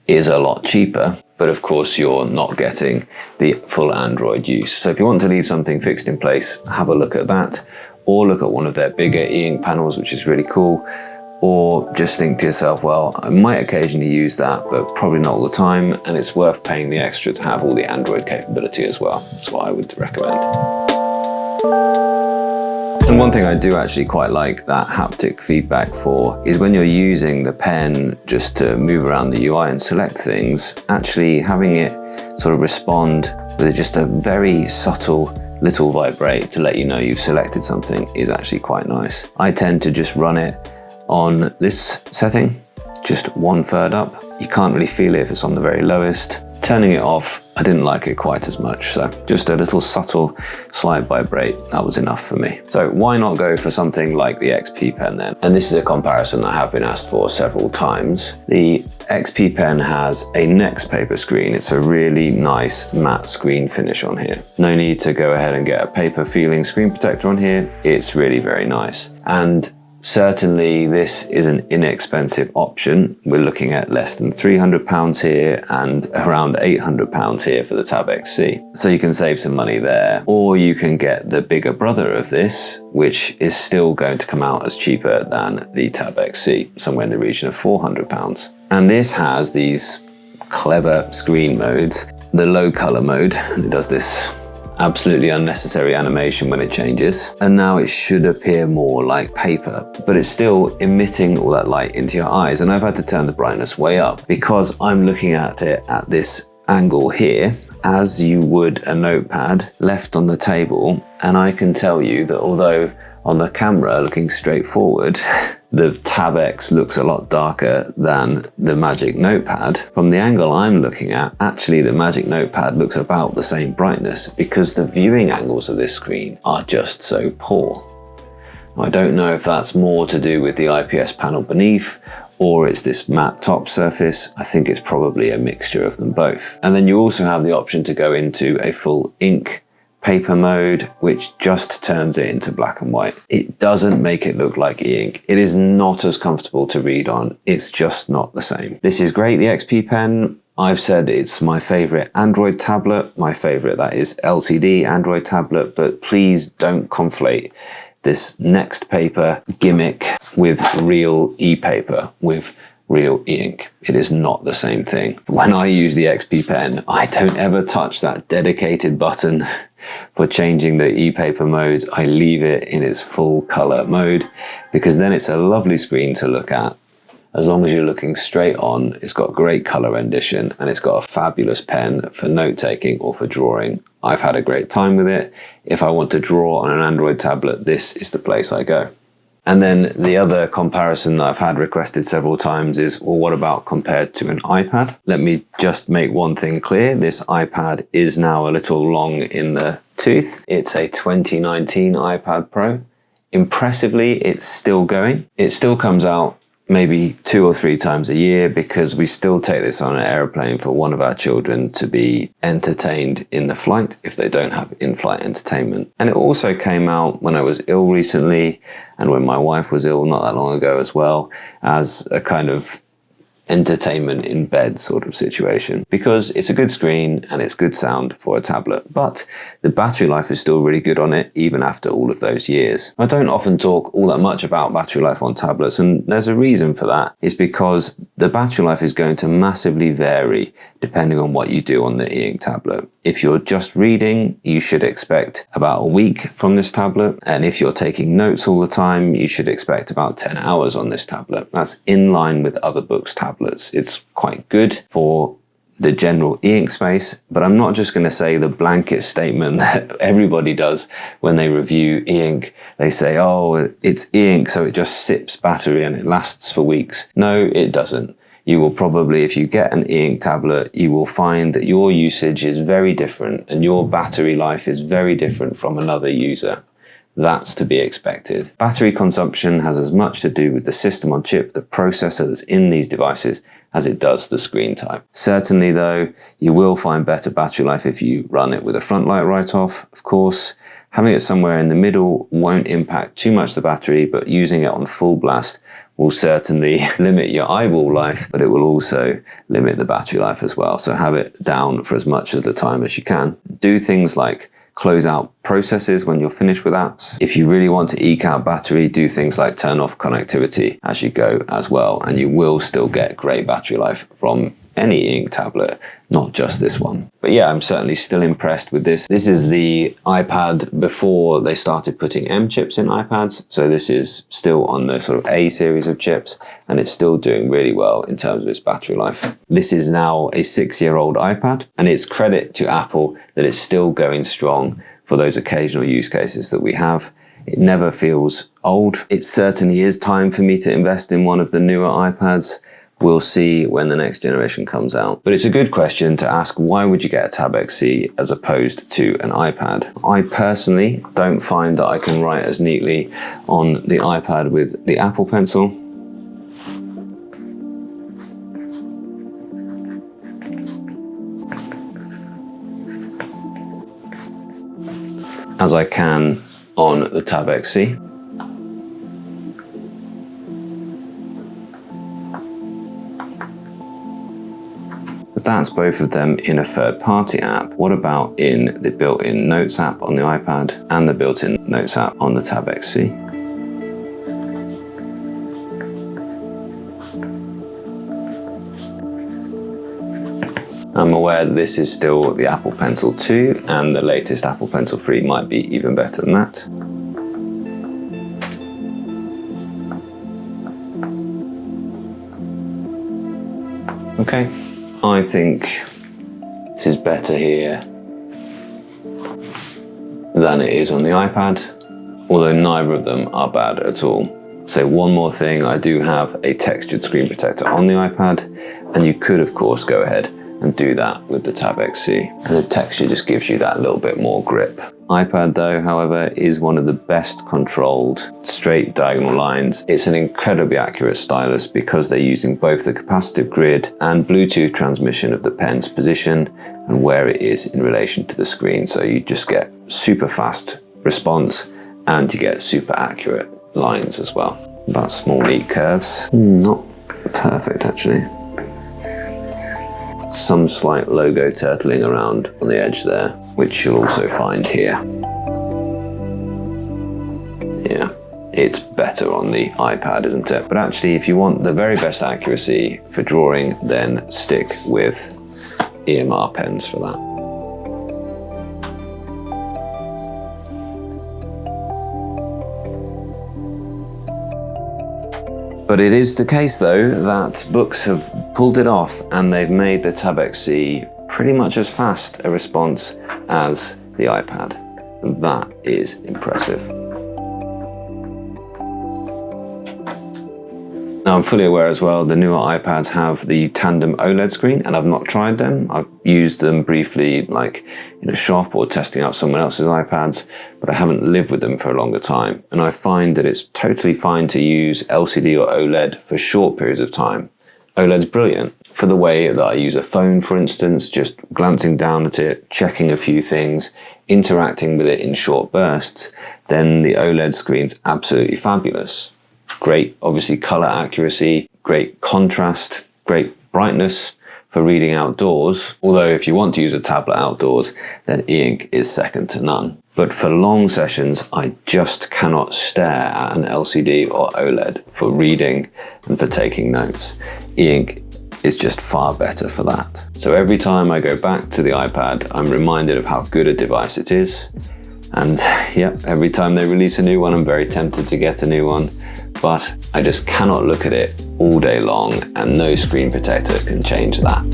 is a lot cheaper, but of course you're not getting the full Android use. So if you want to leave something fixed in place, have a look at that, or look at one of their bigger e-ink panels, which is really cool. Or just think to yourself, well, I might occasionally use that, but probably not all the time, and it's worth paying the extra to have all the Android capability as well. That's what I would recommend. And one thing I do actually quite like that haptic feedback for is when you're using the pen just to move around the UI and select things, actually having it sort of respond with just a very subtle little vibrate to let you know you've selected something is actually quite nice. I tend to just run it on this setting, just 1/3 up. You can't really feel it if it's on the very lowest. Turning it off, I didn't like it quite as much, so just a little subtle slight vibrate, that was enough for me. So why not go for something like the XP Pen then? And this is a comparison that I have been asked for several times. The XP Pen has a Next paper screen. It's a really nice matte screen finish on here. No need to go ahead and get a paper feeling screen protector on here. It's really very nice. And certainly this is an inexpensive option. We're looking at less than £300 here and around £800 here for the Tab X C. So you can save some money there. Or you can get the bigger brother of this, which is still going to come out as cheaper than the Tab X C, somewhere in the region of £400. And this has these clever screen modes. The low color mode, it does this absolutely unnecessary animation when it changes, and now it should appear more like paper, but it's still emitting all that light into your eyes. And I've had to turn the brightness way up because I'm looking at it at this angle here, as you would a notepad left on the table. And I can tell you that although on the camera looking straight forward, the Tab X looks a lot darker than the Magic Notepad. From the angle I'm looking at, actually the Magic Notepad looks about the same brightness because the viewing angles of this screen are just so poor. I don't know if that's more to do with the IPS panel beneath or it's this matte top surface. I think it's probably a mixture of them both. And then you also have the option to go into a full ink paper mode, which just turns it into black and white. It doesn't make it look like e-ink. It is not as comfortable to read on. It's just not the same. This is great, the XP pen. I've said it's my favorite Android tablet, my favorite, that is LCD Android tablet, but please don't conflate this Next Paper gimmick with real e-paper, with real e-ink. It is not the same thing. When I use the XP pen, I don't ever touch that dedicated button for changing the e-paper modes. I leave it in its full color mode because then it's a lovely screen to look at. As long as you're looking straight on, it's got great color rendition and it's got a fabulous pen for note taking or for drawing. I've had a great time with it. If I want to draw on an Android tablet, this is the place I go. And then the other comparison that I've had requested several times is, well, what about compared to an iPad? Let me just make one thing clear. This iPad is now a little long in the tooth. It's a 2019 iPad Pro. Impressively, it's still going. It still comes out maybe 2 or 3 times a year because we still take this on an airplane for one of our children to be entertained in the flight if they don't have in-flight entertainment. And it also came out when I was ill recently and when my wife was ill not that long ago as well, as a kind of entertainment in bed sort of situation, because it's a good screen and it's good sound for a tablet, but the battery life is still really good on it even after all of those years. I don't often talk all that much about battery life on tablets, and there's a reason for that. It's because the battery life is going to massively vary depending on what you do on the e-ink tablet. If you're just reading, you should expect about a week from this tablet, and if you're taking notes all the time, you should expect about 10 hours on this tablet. That's in line with other Boox tablets. It's quite good for the general e-ink space, but I'm not just going to say the blanket statement that everybody does when they review e-ink. They say, oh, it's e-ink, so it just sips battery and it lasts for weeks. No, it doesn't. You will probably, if you get an e-ink tablet, you will find that your usage is very different and your battery life is very different from another user. That's to be expected. Battery consumption has as much to do with the system on chip, the processor that's in these devices, as it does the screen type. Certainly though, you will find better battery life if you run it with a front light right off, of course. Having it somewhere in the middle won't impact too much the battery, but using it on full blast will certainly limit your eyeball life, but it will also limit the battery life as well. So have it down for as much of the time as you can. Do things like close out processes when you're finished with apps. If you really want to eke out battery, do things like turn off connectivity as you go as well, and you will still get great battery life from any ink tablet, not just this one. But yeah, I'm certainly still impressed with this. This is the iPad before they started putting M chips in iPads. So this is still on the sort of A series of chips, and it's still doing really well in terms of its battery life. This is now a 6-year-old iPad, and it's credit to Apple that it's still going strong for those occasional use cases that we have. It never feels old. It certainly is time for me to invest in one of the newer iPads. We'll see when the next generation comes out. But it's a good question to ask, why would you get a Tab X C as opposed to an iPad? I personally don't find that I can write as neatly on the iPad with the Apple Pencil. As I can on the Tab X C. But that's both of them in a third-party app. What about in the built-in Notes app on the iPad and the built-in Notes app on the Tab X C? I'm aware that this is still the Apple Pencil 2, and the latest Apple Pencil 3 might be even better than that. Okay, I think this is better here than it is on the iPad, although neither of them are bad at all. So one more thing, I do have a textured screen protector on the iPad, and you could of course go ahead and do that with the Tab X C. And the texture just gives you that little bit more grip. iPad though, however, is one of the best controlled straight diagonal lines. It's an incredibly accurate stylus because they're using both the capacitive grid and Bluetooth transmission of the pen's position and where it is in relation to the screen. So you just get super fast response and you get super accurate lines as well. About small neat curves. Not perfect actually. Some slight logo turtling around on the edge there, which you'll also find here. Yeah, it's better on the iPad, isn't it? But actually, if you want the very best accuracy for drawing, then stick with EMR pens for that. But it is the case though that Boox have pulled it off and they've made the Tab X C pretty much as fast a response as the iPad. And that is impressive. Now I'm fully aware as well, the newer iPads have the tandem OLED screen and I've not tried them. I've used them briefly like in a shop or testing out someone else's iPads, but I haven't lived with them for a longer time. And I find that it's totally fine to use LCD or OLED for short periods of time. OLED's brilliant. For the way that I use a phone, for instance, just glancing down at it, checking a few things, interacting with it in short bursts, then the OLED screen's absolutely fabulous. Great, obviously, color accuracy, great contrast, great brightness for reading outdoors. Although if you want to use a tablet outdoors, then e-ink is second to none. But for long sessions, I just cannot stare at an LCD or OLED for reading and for taking notes. E-ink is just far better for that. So every time I go back to the iPad, I'm reminded of how good a device it is. And yeah, every time they release a new one, I'm very tempted to get a new one. But I just cannot look at it all day long and no screen protector can change that.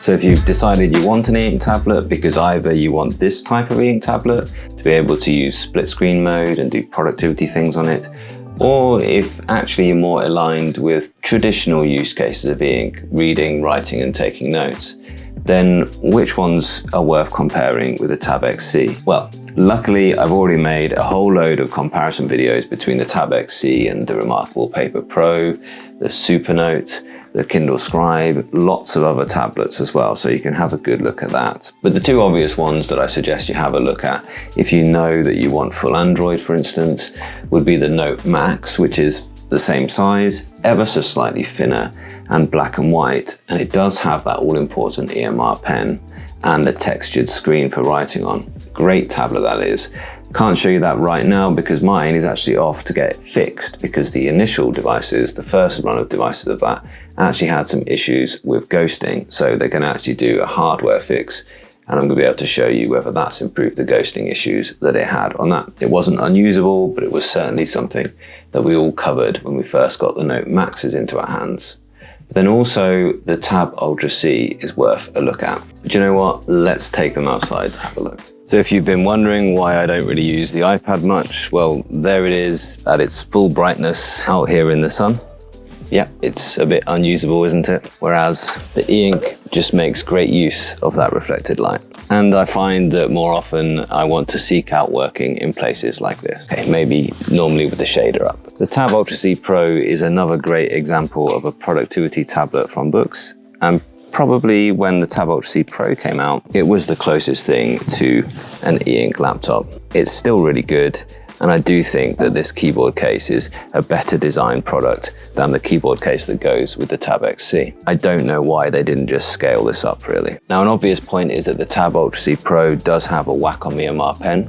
So if you've decided you want an e-ink tablet because either you want this type of e-ink tablet to be able to use split screen mode and do productivity things on it, or if actually you're more aligned with traditional use cases of e-ink, reading, writing and taking notes, then which ones are worth comparing with the Tab X C? Well, luckily I've already made a whole load of comparison videos between the Tab X C and the remarkable Paper Pro, the SuperNote, the Kindle Scribe, lots of other tablets as well, so you can have a good look at that. But the two obvious ones that I suggest you have a look at, if you know that you want full Android, for instance, would be the Note Max, which is the same size, ever so slightly thinner, and black and white, and it does have that all-important EMR pen and a textured screen for writing on. Great tablet that is. Can't show you that right now because mine is actually off to get fixed because the initial devices, the first run of devices of that, actually had some issues with ghosting. So they're going to actually do a hardware fix and I'm going to be able to show you whether that's improved the ghosting issues that it had on that. It wasn't unusable, but it was certainly something that we all covered when we first got the Note Maxes into our hands. But then also the Tab Ultra C is worth a look at. But you know what? Let's take them outside to have a look. So if you've been wondering why I don't really use the iPad much, well, there it is at its full brightness out here in the sun. Yeah, it's a bit unusable, isn't it? Whereas the e-ink just makes great use of that reflected light. And I find that more often I want to seek out working in places like this. Okay, maybe normally with the shader up. The Tab Ultra C Pro is another great example of a productivity tablet from Boox. And probably when the Tab Ultra C Pro came out, it was the closest thing to an e-ink laptop. It's still really good. And I do think that this keyboard case is a better designed product than the keyboard case that goes with the Tab X C. I don't know why they didn't just scale this up really. Now an obvious point is that the Tab Ultra C Pro does have a Wacom EMR pen.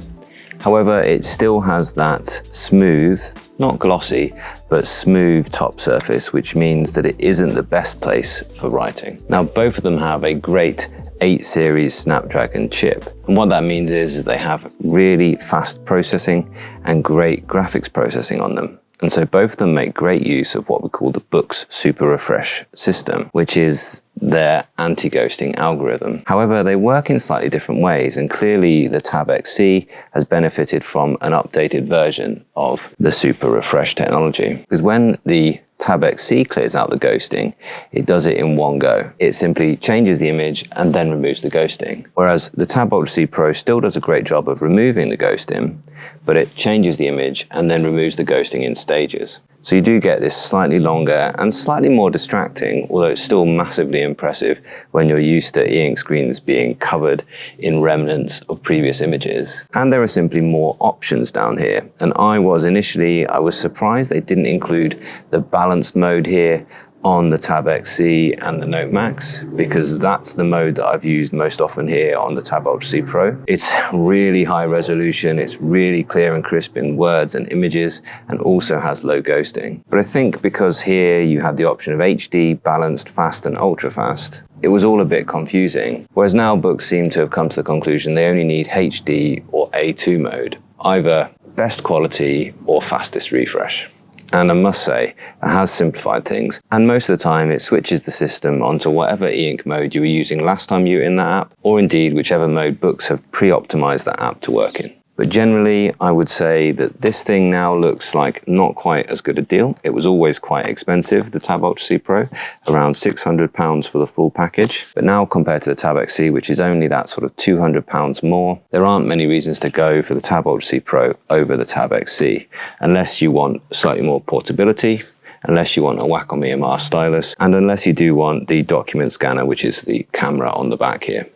However, it still has that smooth, not glossy, but smooth top surface, which means that it isn't the best place for writing. Now both of them have a great 8 series Snapdragon chip. And what that means is they have really fast processing and great graphics processing on them. And so both of them make great use of what we call the Boox Super Refresh system, which is their anti-ghosting algorithm. However, they work in slightly different ways, and clearly the Tab X C has benefited from an updated version of the Super Refresh technology. Because when the Tab X C clears out the ghosting, it does it in one go. It simply changes the image and then removes the ghosting. Whereas the Tab X Pro still does a great job of removing the ghosting, but it changes the image and then removes the ghosting in stages. So you do get this slightly longer and slightly more distracting, although it's still massively impressive when you're used to e-ink screens being covered in remnants of previous images. And there are simply more options down here. And I was surprised they didn't include the balanced mode here on the Tab X C and the Note Max, because that's the mode that I've used most often here on the Tab X Pro. It's really high resolution, it's really clear and crisp in words and images, and also has low ghosting. But I think because here you had the option of HD, balanced, fast and ultra fast, it was all a bit confusing. Whereas now Boox seem to have come to the conclusion they only need HD or A2 mode, either best quality or fastest refresh. And I must say, it has simplified things. And most of the time, it switches the system onto whatever e-ink mode you were using last time you were in that app, or indeed whichever mode Boox have pre-optimized that app to work in. But generally, I would say that this thing now looks like not quite as good a deal. It was always quite expensive, the Tab X Pro, around £600 for the full package. But now compared to the Tab X C, which is only that sort of £200 more, there aren't many reasons to go for the Tab X Pro over the Tab X C, unless you want slightly more portability, unless you want a Wacom EMR stylus, and unless you do want the document scanner, which is the camera on the back here,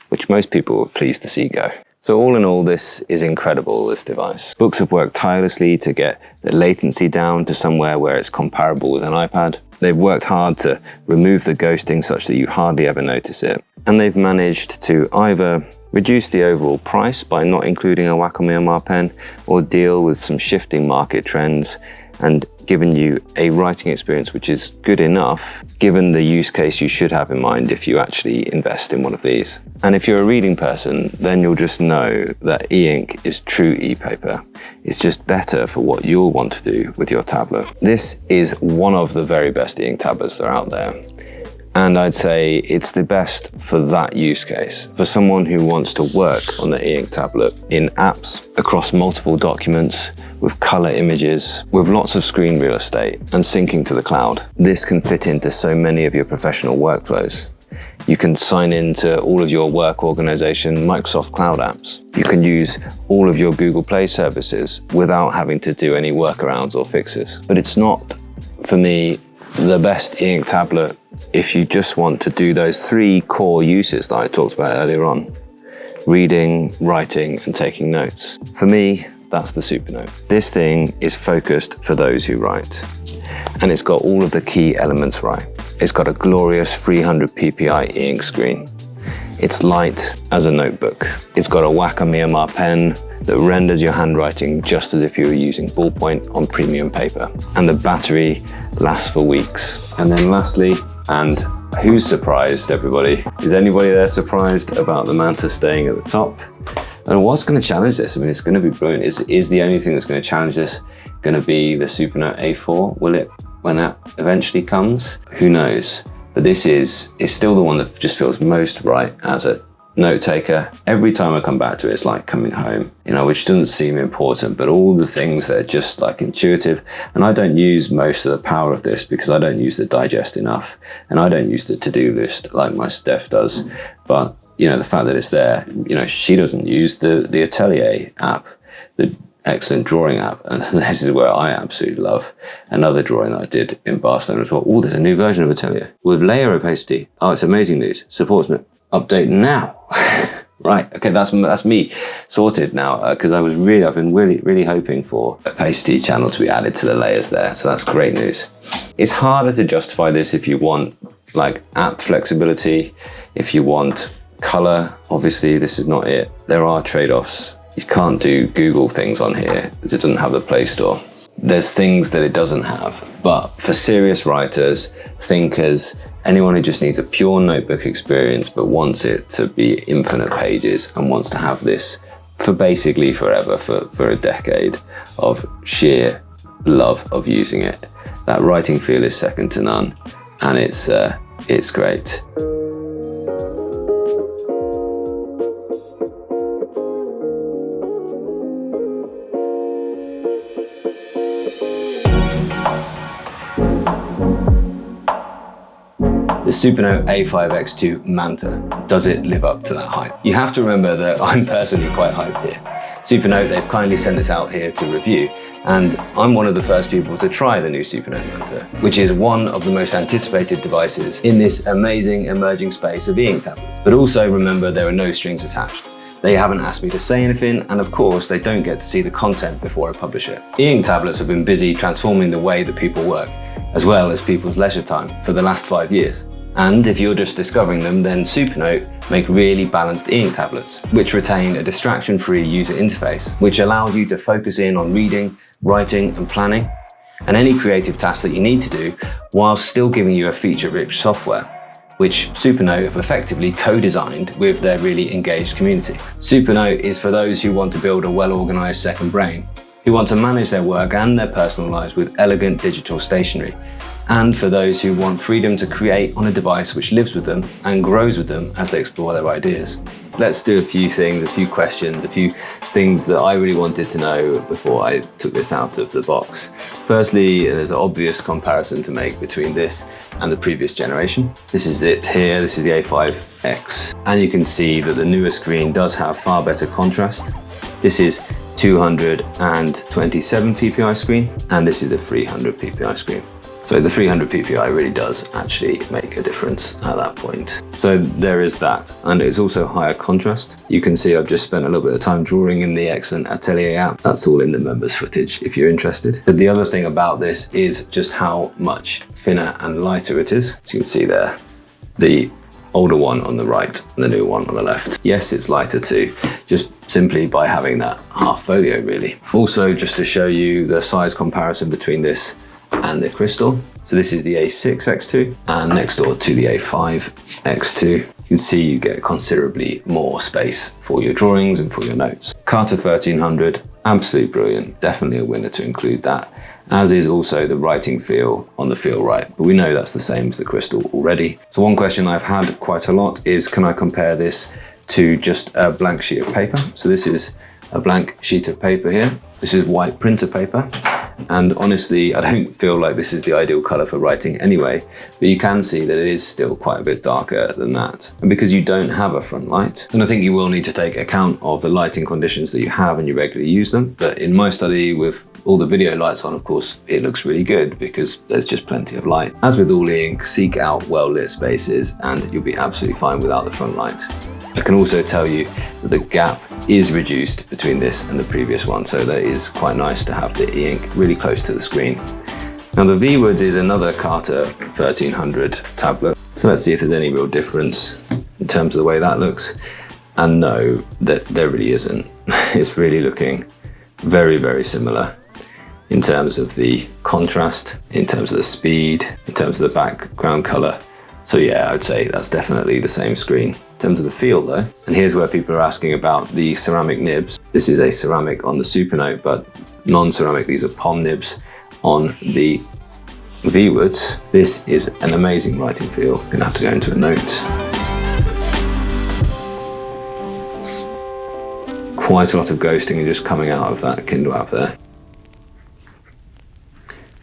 which most people were pleased to see go. So all in all, this is incredible, this device. Boox have worked tirelessly to get the latency down to somewhere where it's comparable with an iPad. They've worked hard to remove the ghosting such that you hardly ever notice it. And they've managed to either reduce the overall price by not including a Wacom EMR pen, or deal with some shifting market trends and given you a writing experience which is good enough, given the use case you should have in mind if you actually invest in one of these. And if you're a reading person, then you'll just know that e-ink is true e-paper. It's just better for what you'll want to do with your tablet. This is one of the very best e-ink tablets that are out there. And I'd say it's the best for that use case. For someone who wants to work on the e-ink tablet in apps across multiple documents, with color images, with lots of screen real estate and syncing to the cloud. This can fit into so many of your professional workflows. You can sign into all of your work organization Microsoft Cloud apps. You can use all of your Google Play services without having to do any workarounds or fixes. But it's not, for me, the best e-ink tablet if you just want to do those three core uses that I talked about earlier on: reading, writing, and taking notes. For me, that's the SuperNote. This thing is focused for those who write, and it's got all of the key elements right. It's got a glorious 300 ppi e-ink screen. It's light as a notebook. It's got a Wacom EMR pen that renders your handwriting just as if you were using ballpoint on premium paper. And the battery lasts for weeks. And then lastly, and who's surprised, everybody? Is anybody there surprised about the Manta staying at the top? And what's going to challenge this? I mean, it's going to be brilliant. Is the only thing that's going to challenge this going to be the SuperNote A4? Will it, when that eventually comes? Who knows? But this is still the one that just feels most right as a note taker. Every time I come back to it, it's like coming home, which doesn't seem important, but all the things that are just like intuitive. And I don't use most of the power of this because I don't use the digest enough, and I don't use the to-do list like my Steph does. But the fact that it's there, she doesn't use the Atelier app, the excellent drawing app, and this is where I absolutely love another drawing that I did in Barcelona as well. Oh, there's a new version of Atelier with layer opacity. Oh, it's amazing news. Supports me. Update now. Right, okay, that's me sorted now, because I've been really hoping for opacity channel to be added to the layers there, so that's great news. It's harder to justify this if you want like app flexibility, if you want color. Obviously, this is not it. There are trade-offs. You can't do Google things on here. It doesn't have the Play Store. There's things that it doesn't have, but for serious writers, thinkers, anyone who just needs a pure notebook experience but wants it to be infinite pages and wants to have this for basically forever, for a decade of sheer love of using it. That writing feel is second to none, and it's it's great. The SuperNote A5X2 Manta, does it live up to that hype? You have to remember that I'm personally quite hyped here. SuperNote, they've kindly sent this out here to review, and I'm one of the first people to try the new SuperNote Manta, which is one of the most anticipated devices in this amazing emerging space of e-ink tablets. But also remember, there are no strings attached. They haven't asked me to say anything, and of course, they don't get to see the content before I publish it. E-ink tablets have been busy transforming the way that people work, as well as people's leisure time, for the last 5 years. And if you're just discovering them, then SuperNote make really balanced e-ink tablets, which retain a distraction-free user interface, which allows you to focus in on reading, writing, and planning, and any creative tasks that you need to do, while still giving you a feature-rich software, which SuperNote have effectively co-designed with their really engaged community. SuperNote is for those who want to build a well-organized second brain, who want to manage their work and their personal lives with elegant digital stationery, and for those who want freedom to create on a device which lives with them and grows with them as they explore their ideas. Let's do a few things, a few questions, a few things that I really wanted to know before I took this out of the box. Firstly, there's an obvious comparison to make between this and the previous generation. This is it here, this is the A5X, and you can see that the newer screen does have far better contrast. This is 227 ppi screen, and this is the 300 ppi screen. So the 300 ppi really does actually make a difference at that point. So there is that, and it's also higher contrast. You can see I've just spent a little bit of time drawing in the excellent Atelier app. That's all in the members footage if you're interested. But the other thing about this is just how much thinner and lighter it is. As you can see there, the older one on the right and the new one on the left. Yes, it's lighter too, just simply by having that half folio really. Also, just to show you the size comparison between this and the crystal. So this is the A6X2, and next door to the A5X2, you can see you get considerably more space for your drawings and for your notes. Carta 1300, absolutely brilliant, definitely a winner to include that, as is also the writing feel on the Feel Right, but we know that's the same as the crystal already. So one question I've had quite a lot is, can I compare this to just a blank sheet of paper? So this is a blank sheet of paper here. This is white printer paper. And honestly, I don't feel like this is the ideal color for writing anyway, but you can see that it is still quite a bit darker than that. And because you don't have a front light, and I think you will need to take account of the lighting conditions that you have and you regularly use them. But in my study with all the video lights on, of course, it looks really good because there's just plenty of light. As with all e-ink, seek out well-lit spaces and you'll be absolutely fine without the front light. I can also tell you that the gap is reduced between this and the previous one, so that is quite nice to have the e-ink really close to the screen. Now the ViWoods is another Carta 1300 tablet, so let's see if there's any real difference in terms of the way that looks. And no, there really isn't. It's really looking very, very similar in terms of the contrast, in terms of the speed, in terms of the background color. So yeah, I'd say that's definitely the same screen. In terms of the feel though, and here's where people are asking about the ceramic nibs. This is a ceramic on the SuperNote, but non-ceramic, these are palm nibs on the ViWoods. This is an amazing writing feel. I'm gonna have to go into a note. Quite a lot of ghosting and just coming out of that Kindle app there.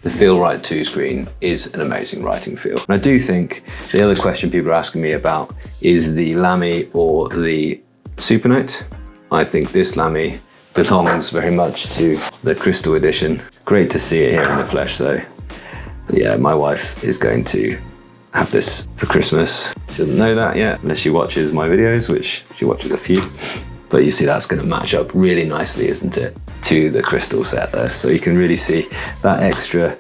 The Feel Right 2 screen is an amazing writing feel. And I do think the other question people are asking me about is the Lamy or the SuperNote. I think this Lamy belongs very much to the Crystal Edition. Great to see it here in the flesh though. But yeah, my wife is going to have this for Christmas. She doesn't know that yet, unless she watches my videos, which she watches a few. But you see that's going to match up really nicely, isn't it, to the crystal set there. So you can really see that extra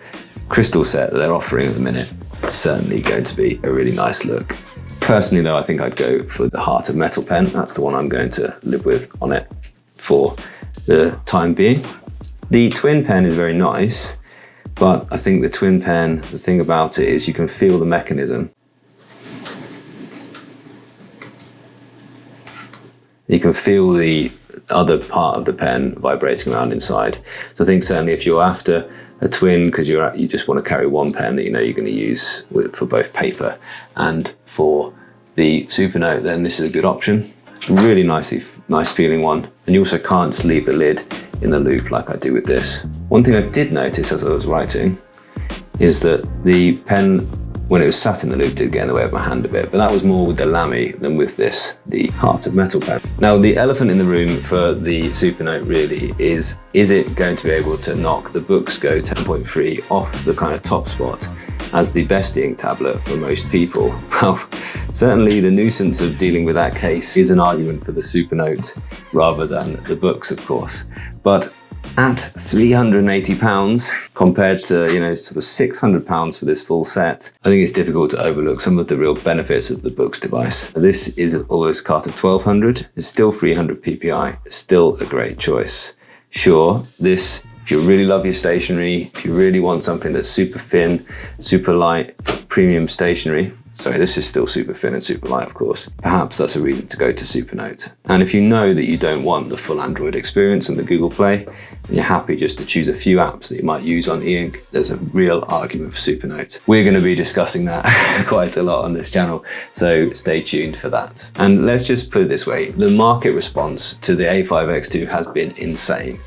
crystal set that they're offering at the minute. It's certainly going to be a really nice look. Personally though, I think I'd go for the Heart of Metal pen. That's the one I'm going to live with on it for the time being. The twin pen is very nice, but I think the twin pen, the thing about it is you can feel the mechanism. You can feel the other part of the pen vibrating around inside. So I think certainly if you're after a twin because you just want to carry one pen that you know you're going to use for both paper and for the SuperNote, then this is a good option. Really nice feeling one. And you also can't just leave the lid in the loop like I do with this. One thing I did notice as I was writing is that the pen, when it was sat in the loop, did get in the way of my hand a bit, but that was more with the Lamy than with this, the Heart of Metal pen. Now, the elephant in the room for the SuperNote really is it going to be able to knock the Boox Go 10.3 off the kind of top spot as the best ink tablet for most people? Well, certainly the nuisance of dealing with that case is an argument for the SuperNote rather than the Boox, of course. But at £380 compared to, sort of £600 for this full set, I think it's difficult to overlook some of the real benefits of the Boox device. This is, although it's cart of 1200, it's still 300 PPI, it's still a great choice. Sure, this, if you really love your stationery, if you really want something that's super thin, super light, premium stationery, sorry, this is still super thin and super light, of course, perhaps that's a reason to go to SuperNote. And if you know that you don't want the full Android experience and the Google Play, and you're happy just to choose a few apps that you might use on e-ink, there's a real argument for SuperNote. We're going to be discussing that quite a lot on this channel, so stay tuned for that. And let's just put it this way, the market response to the A5X2 has been insane.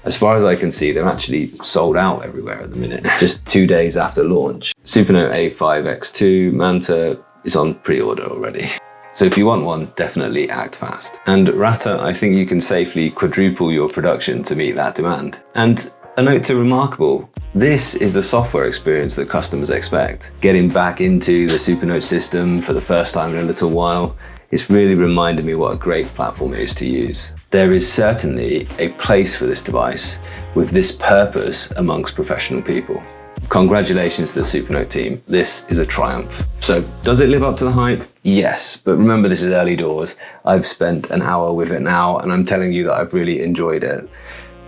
As far as I can see, they're actually sold out everywhere at the minute, just 2 days after launch. SuperNote A5X2 Manta is on pre-order already. So if you want one, definitely act fast. And Rata, I think you can safely quadruple your production to meet that demand. And a note to Remarkable, this is the software experience that customers expect. Getting back into the SuperNote system for the first time in a little while, it's really reminded me what a great platform it is to use. There is certainly a place for this device with this purpose amongst professional people. Congratulations to the SuperNote team. This is a triumph. So does it live up to the hype? Yes, but remember this is early doors. I've spent an hour with it now and I'm telling you that I've really enjoyed it.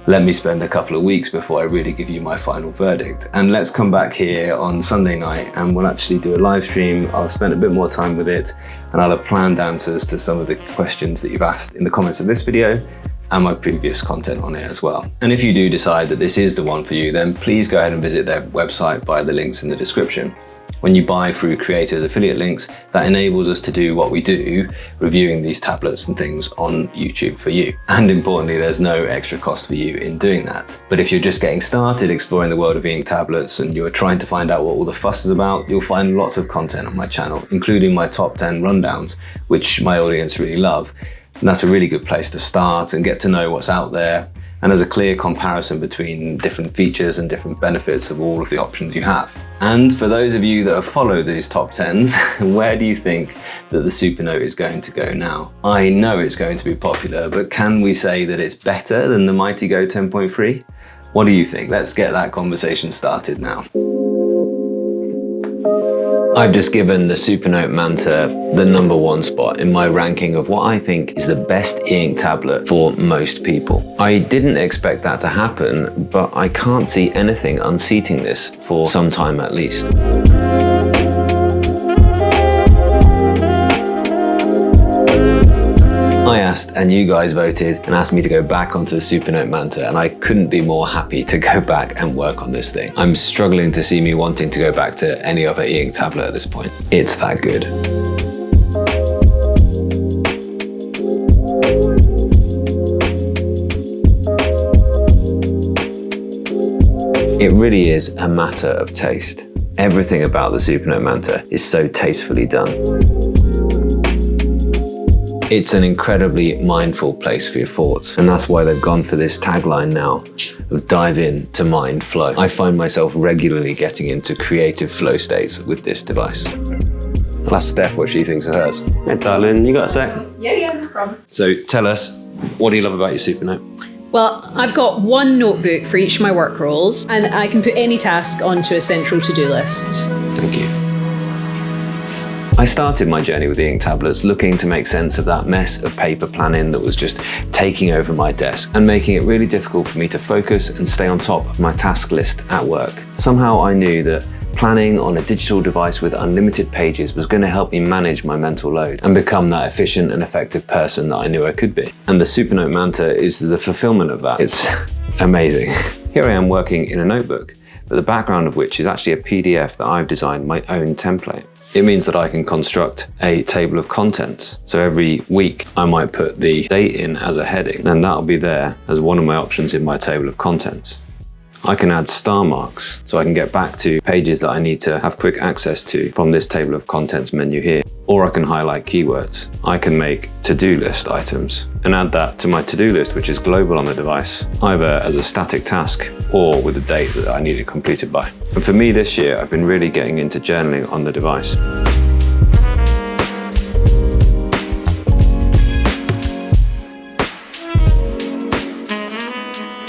Let me spend a couple of weeks before I really give you my final verdict. And let's come back here on Sunday night and we'll actually do a live stream. I'll spend a bit more time with it and I'll have planned answers to some of the questions that you've asked in the comments of this video and my previous content on it as well. And if you do decide that this is the one for you, then please go ahead and visit their website via the links in the description. When you buy through creators affiliate links, that enables us to do what we do, reviewing these tablets and things on YouTube for you. And importantly, there's no extra cost for you in doing that. But if you're just getting started exploring the world of e-ink tablets and you're trying to find out what all the fuss is about, you'll find lots of content on my channel, including my top 10 rundowns, which my audience really love. And that's a really good place to start and get to know what's out there. And there's a clear comparison between different features and different benefits of all of the options you have. And for those of you that have followed these top 10s, where do you think that the SuperNote is going to go now? I know it's going to be popular, but can we say that it's better than the Mighty Go 10.3? What do you think? Let's get that conversation started now. I've just given the SuperNote Manta the #1 spot in my ranking of what I think is the best e-ink tablet for most people. I didn't expect that to happen, but I can't see anything unseating this for some time at least. I asked and you guys voted and asked me to go back onto the SuperNote Manta, and I couldn't be more happy to go back and work on this thing. I'm struggling to see me wanting to go back to any other e-ink tablet at this point. It's that good. It really is a matter of taste. Everything about the SuperNote Manta is so tastefully done. It's an incredibly mindful place for your thoughts, and that's why they've gone for this tagline now of dive in to mind flow. I find myself regularly getting into creative flow states with this device. I'll ask Steph what she thinks of hers. Hey darling, you got a sec? Yeah, no problem. So tell us, what do you love about your SuperNote? Well, I've got one notebook for each of my work roles, and I can put any task onto a central to-do list. Thank you. I started my journey with e-ink tablets looking to make sense of that mess of paper planning that was just taking over my desk and making it really difficult for me to focus and stay on top of my task list at work. Somehow I knew that planning on a digital device with unlimited pages was going to help me manage my mental load and become that efficient and effective person that I knew I could be. And the SuperNote Manta is the fulfillment of that. It's amazing. Here I am working in a notebook, but the background of which is actually a PDF that I've designed my own template. It means that I can construct a table of contents. So every week I might put the date in as a heading, and that'll be there as one of my options in my table of contents. I can add star marks so I can get back to pages that I need to have quick access to from this table of contents menu here. Or I can highlight keywords. I can make to-do list items and add that to my to-do list, which is global on the device, either as a static task or with a date that I need it completed by. And for me this year, I've been really getting into journaling on the device.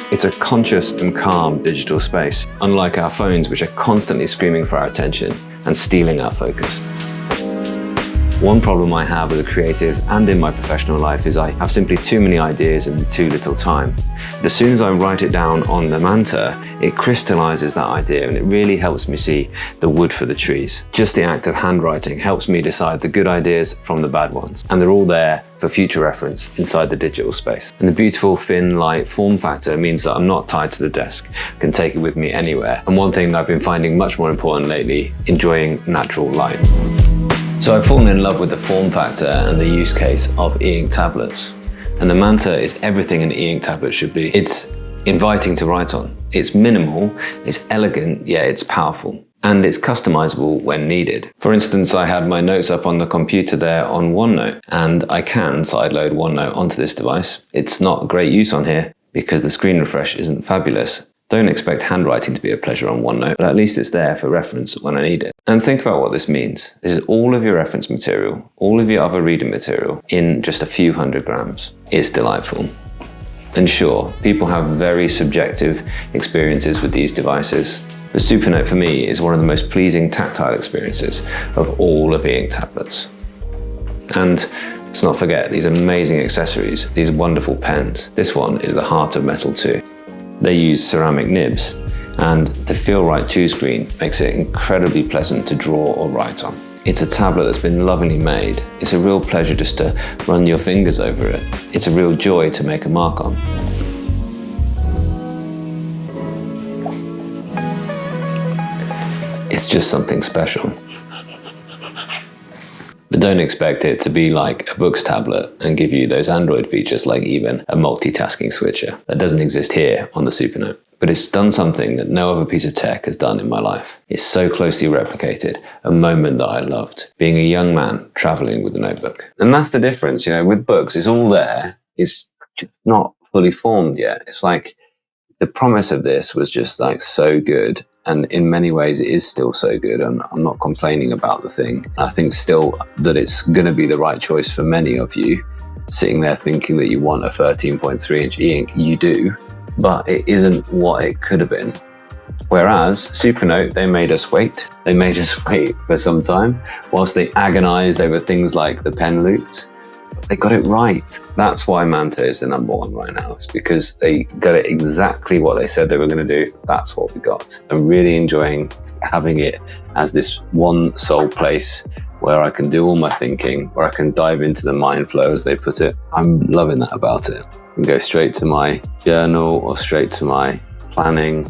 It's a conscious and calm digital space, unlike our phones, which are constantly screaming for our attention and stealing our focus. One problem I have as a creative and in my professional life is I have simply too many ideas and too little time. But as soon as I write it down on the Manta, it crystallizes that idea and it really helps me see the wood for the trees. Just the act of handwriting helps me decide the good ideas from the bad ones, and they're all there for future reference inside the digital space. And the beautiful thin, light form factor means that I'm not tied to the desk, I can take it with me anywhere. And one thing that I've been finding much more important lately, enjoying natural light. So I've fallen in love with the form factor and the use case of e-ink tablets. And the Manta is everything an e-ink tablet should be. It's inviting to write on. It's minimal, it's elegant, yet it's powerful. And it's customizable when needed. For instance, I had my notes up on the computer there on OneNote, and I can sideload OneNote onto this device. It's not great use on here because the screen refresh isn't fabulous. Don't expect handwriting to be a pleasure on OneNote, but at least it's there for reference when I need it. And think about what this means. This is all of your reference material, all of your other reading material in just a few 100 grams. It's delightful. And sure, people have very subjective experiences with these devices, but SuperNote for me is one of the most pleasing tactile experiences of all of e-ink tablets. And let's not forget these amazing accessories, these wonderful pens. This one is the heart of metal too. They use ceramic nibs, and the Feel Right 2 screen makes it incredibly pleasant to draw or write on. It's a tablet that's been lovingly made. It's a real pleasure just to run your fingers over it. It's a real joy to make a mark on. It's just something special. But don't expect it to be like a Boox tablet and give you those Android features like even a multitasking switcher. That doesn't exist here on the SuperNote. But it's done something that no other piece of tech has done in my life. It's so closely replicated, a moment that I loved, being a young man traveling with a notebook. And that's the difference, you know, with books, it's all there. It's just not fully formed yet. It's like the promise of this was just like so good. And in many ways, it is still so good, and I'm not complaining about the thing. I think still that it's going to be the right choice for many of you. Sitting there thinking that you want a 13.3-inch e-ink, you do, but it isn't what it could have been. Whereas SuperNote, they made us wait. They made us wait for some time, whilst they agonized over things like the pen loops. They got it right. That's why Manta is the #1 right now. It's because they got it exactly what they said they were going to do. That's what we got. I'm really enjoying having it as this one sole place where I can do all my thinking, where I can dive into the mind flow, as they put it. I'm loving that about it. I can go straight to my journal or straight to my planning.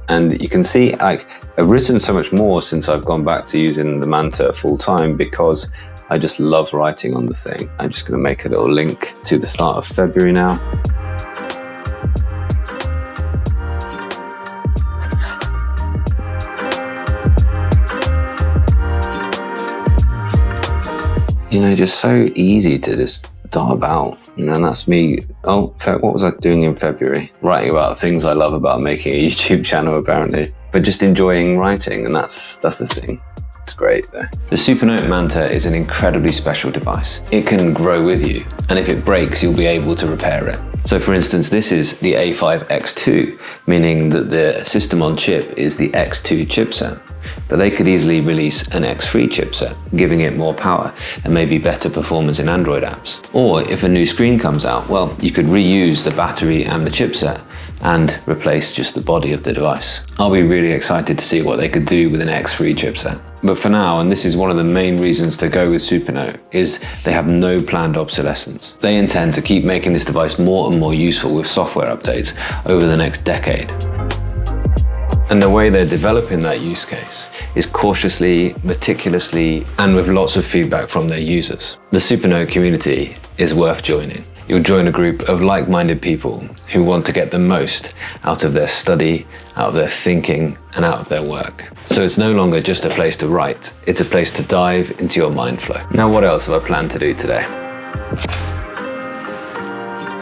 And you can see, like, I've written so much more since I've gone back to using the Manta full time because I just love writing on the thing. I'm just going to make a little link to the start of February now. You know, just so easy to just dot about. You know, and that's me. Oh, what was I doing in February? Writing about things I love about making a YouTube channel, apparently. But just enjoying writing, and that's the thing. It's great though. The SuperNote Manta is an incredibly special device. It can grow with you, and if it breaks, you'll be able to repair it. So for instance, this is the A5 X2, meaning that the system on chip is the X2 chipset. But they could easily release an X3 chipset, giving it more power and maybe better performance in Android apps. Or if a new screen comes out, well, you could reuse the battery and the chipset and replace just the body of the device. I'll be really excited to see what they could do with an X3 chipset. But for now, and this is one of the main reasons to go with SuperNote, is they have no planned obsolescence. They intend to keep making this device more and more useful with software updates over the next decade. And the way they're developing that use case is cautiously, meticulously, and with lots of feedback from their users. The SuperNote community is worth joining. You'll join a group of like-minded people who want to get the most out of their study, out of their thinking, and out of their work. So it's no longer just a place to write, it's a place to dive into your mind flow. Now, what else have I planned to do today?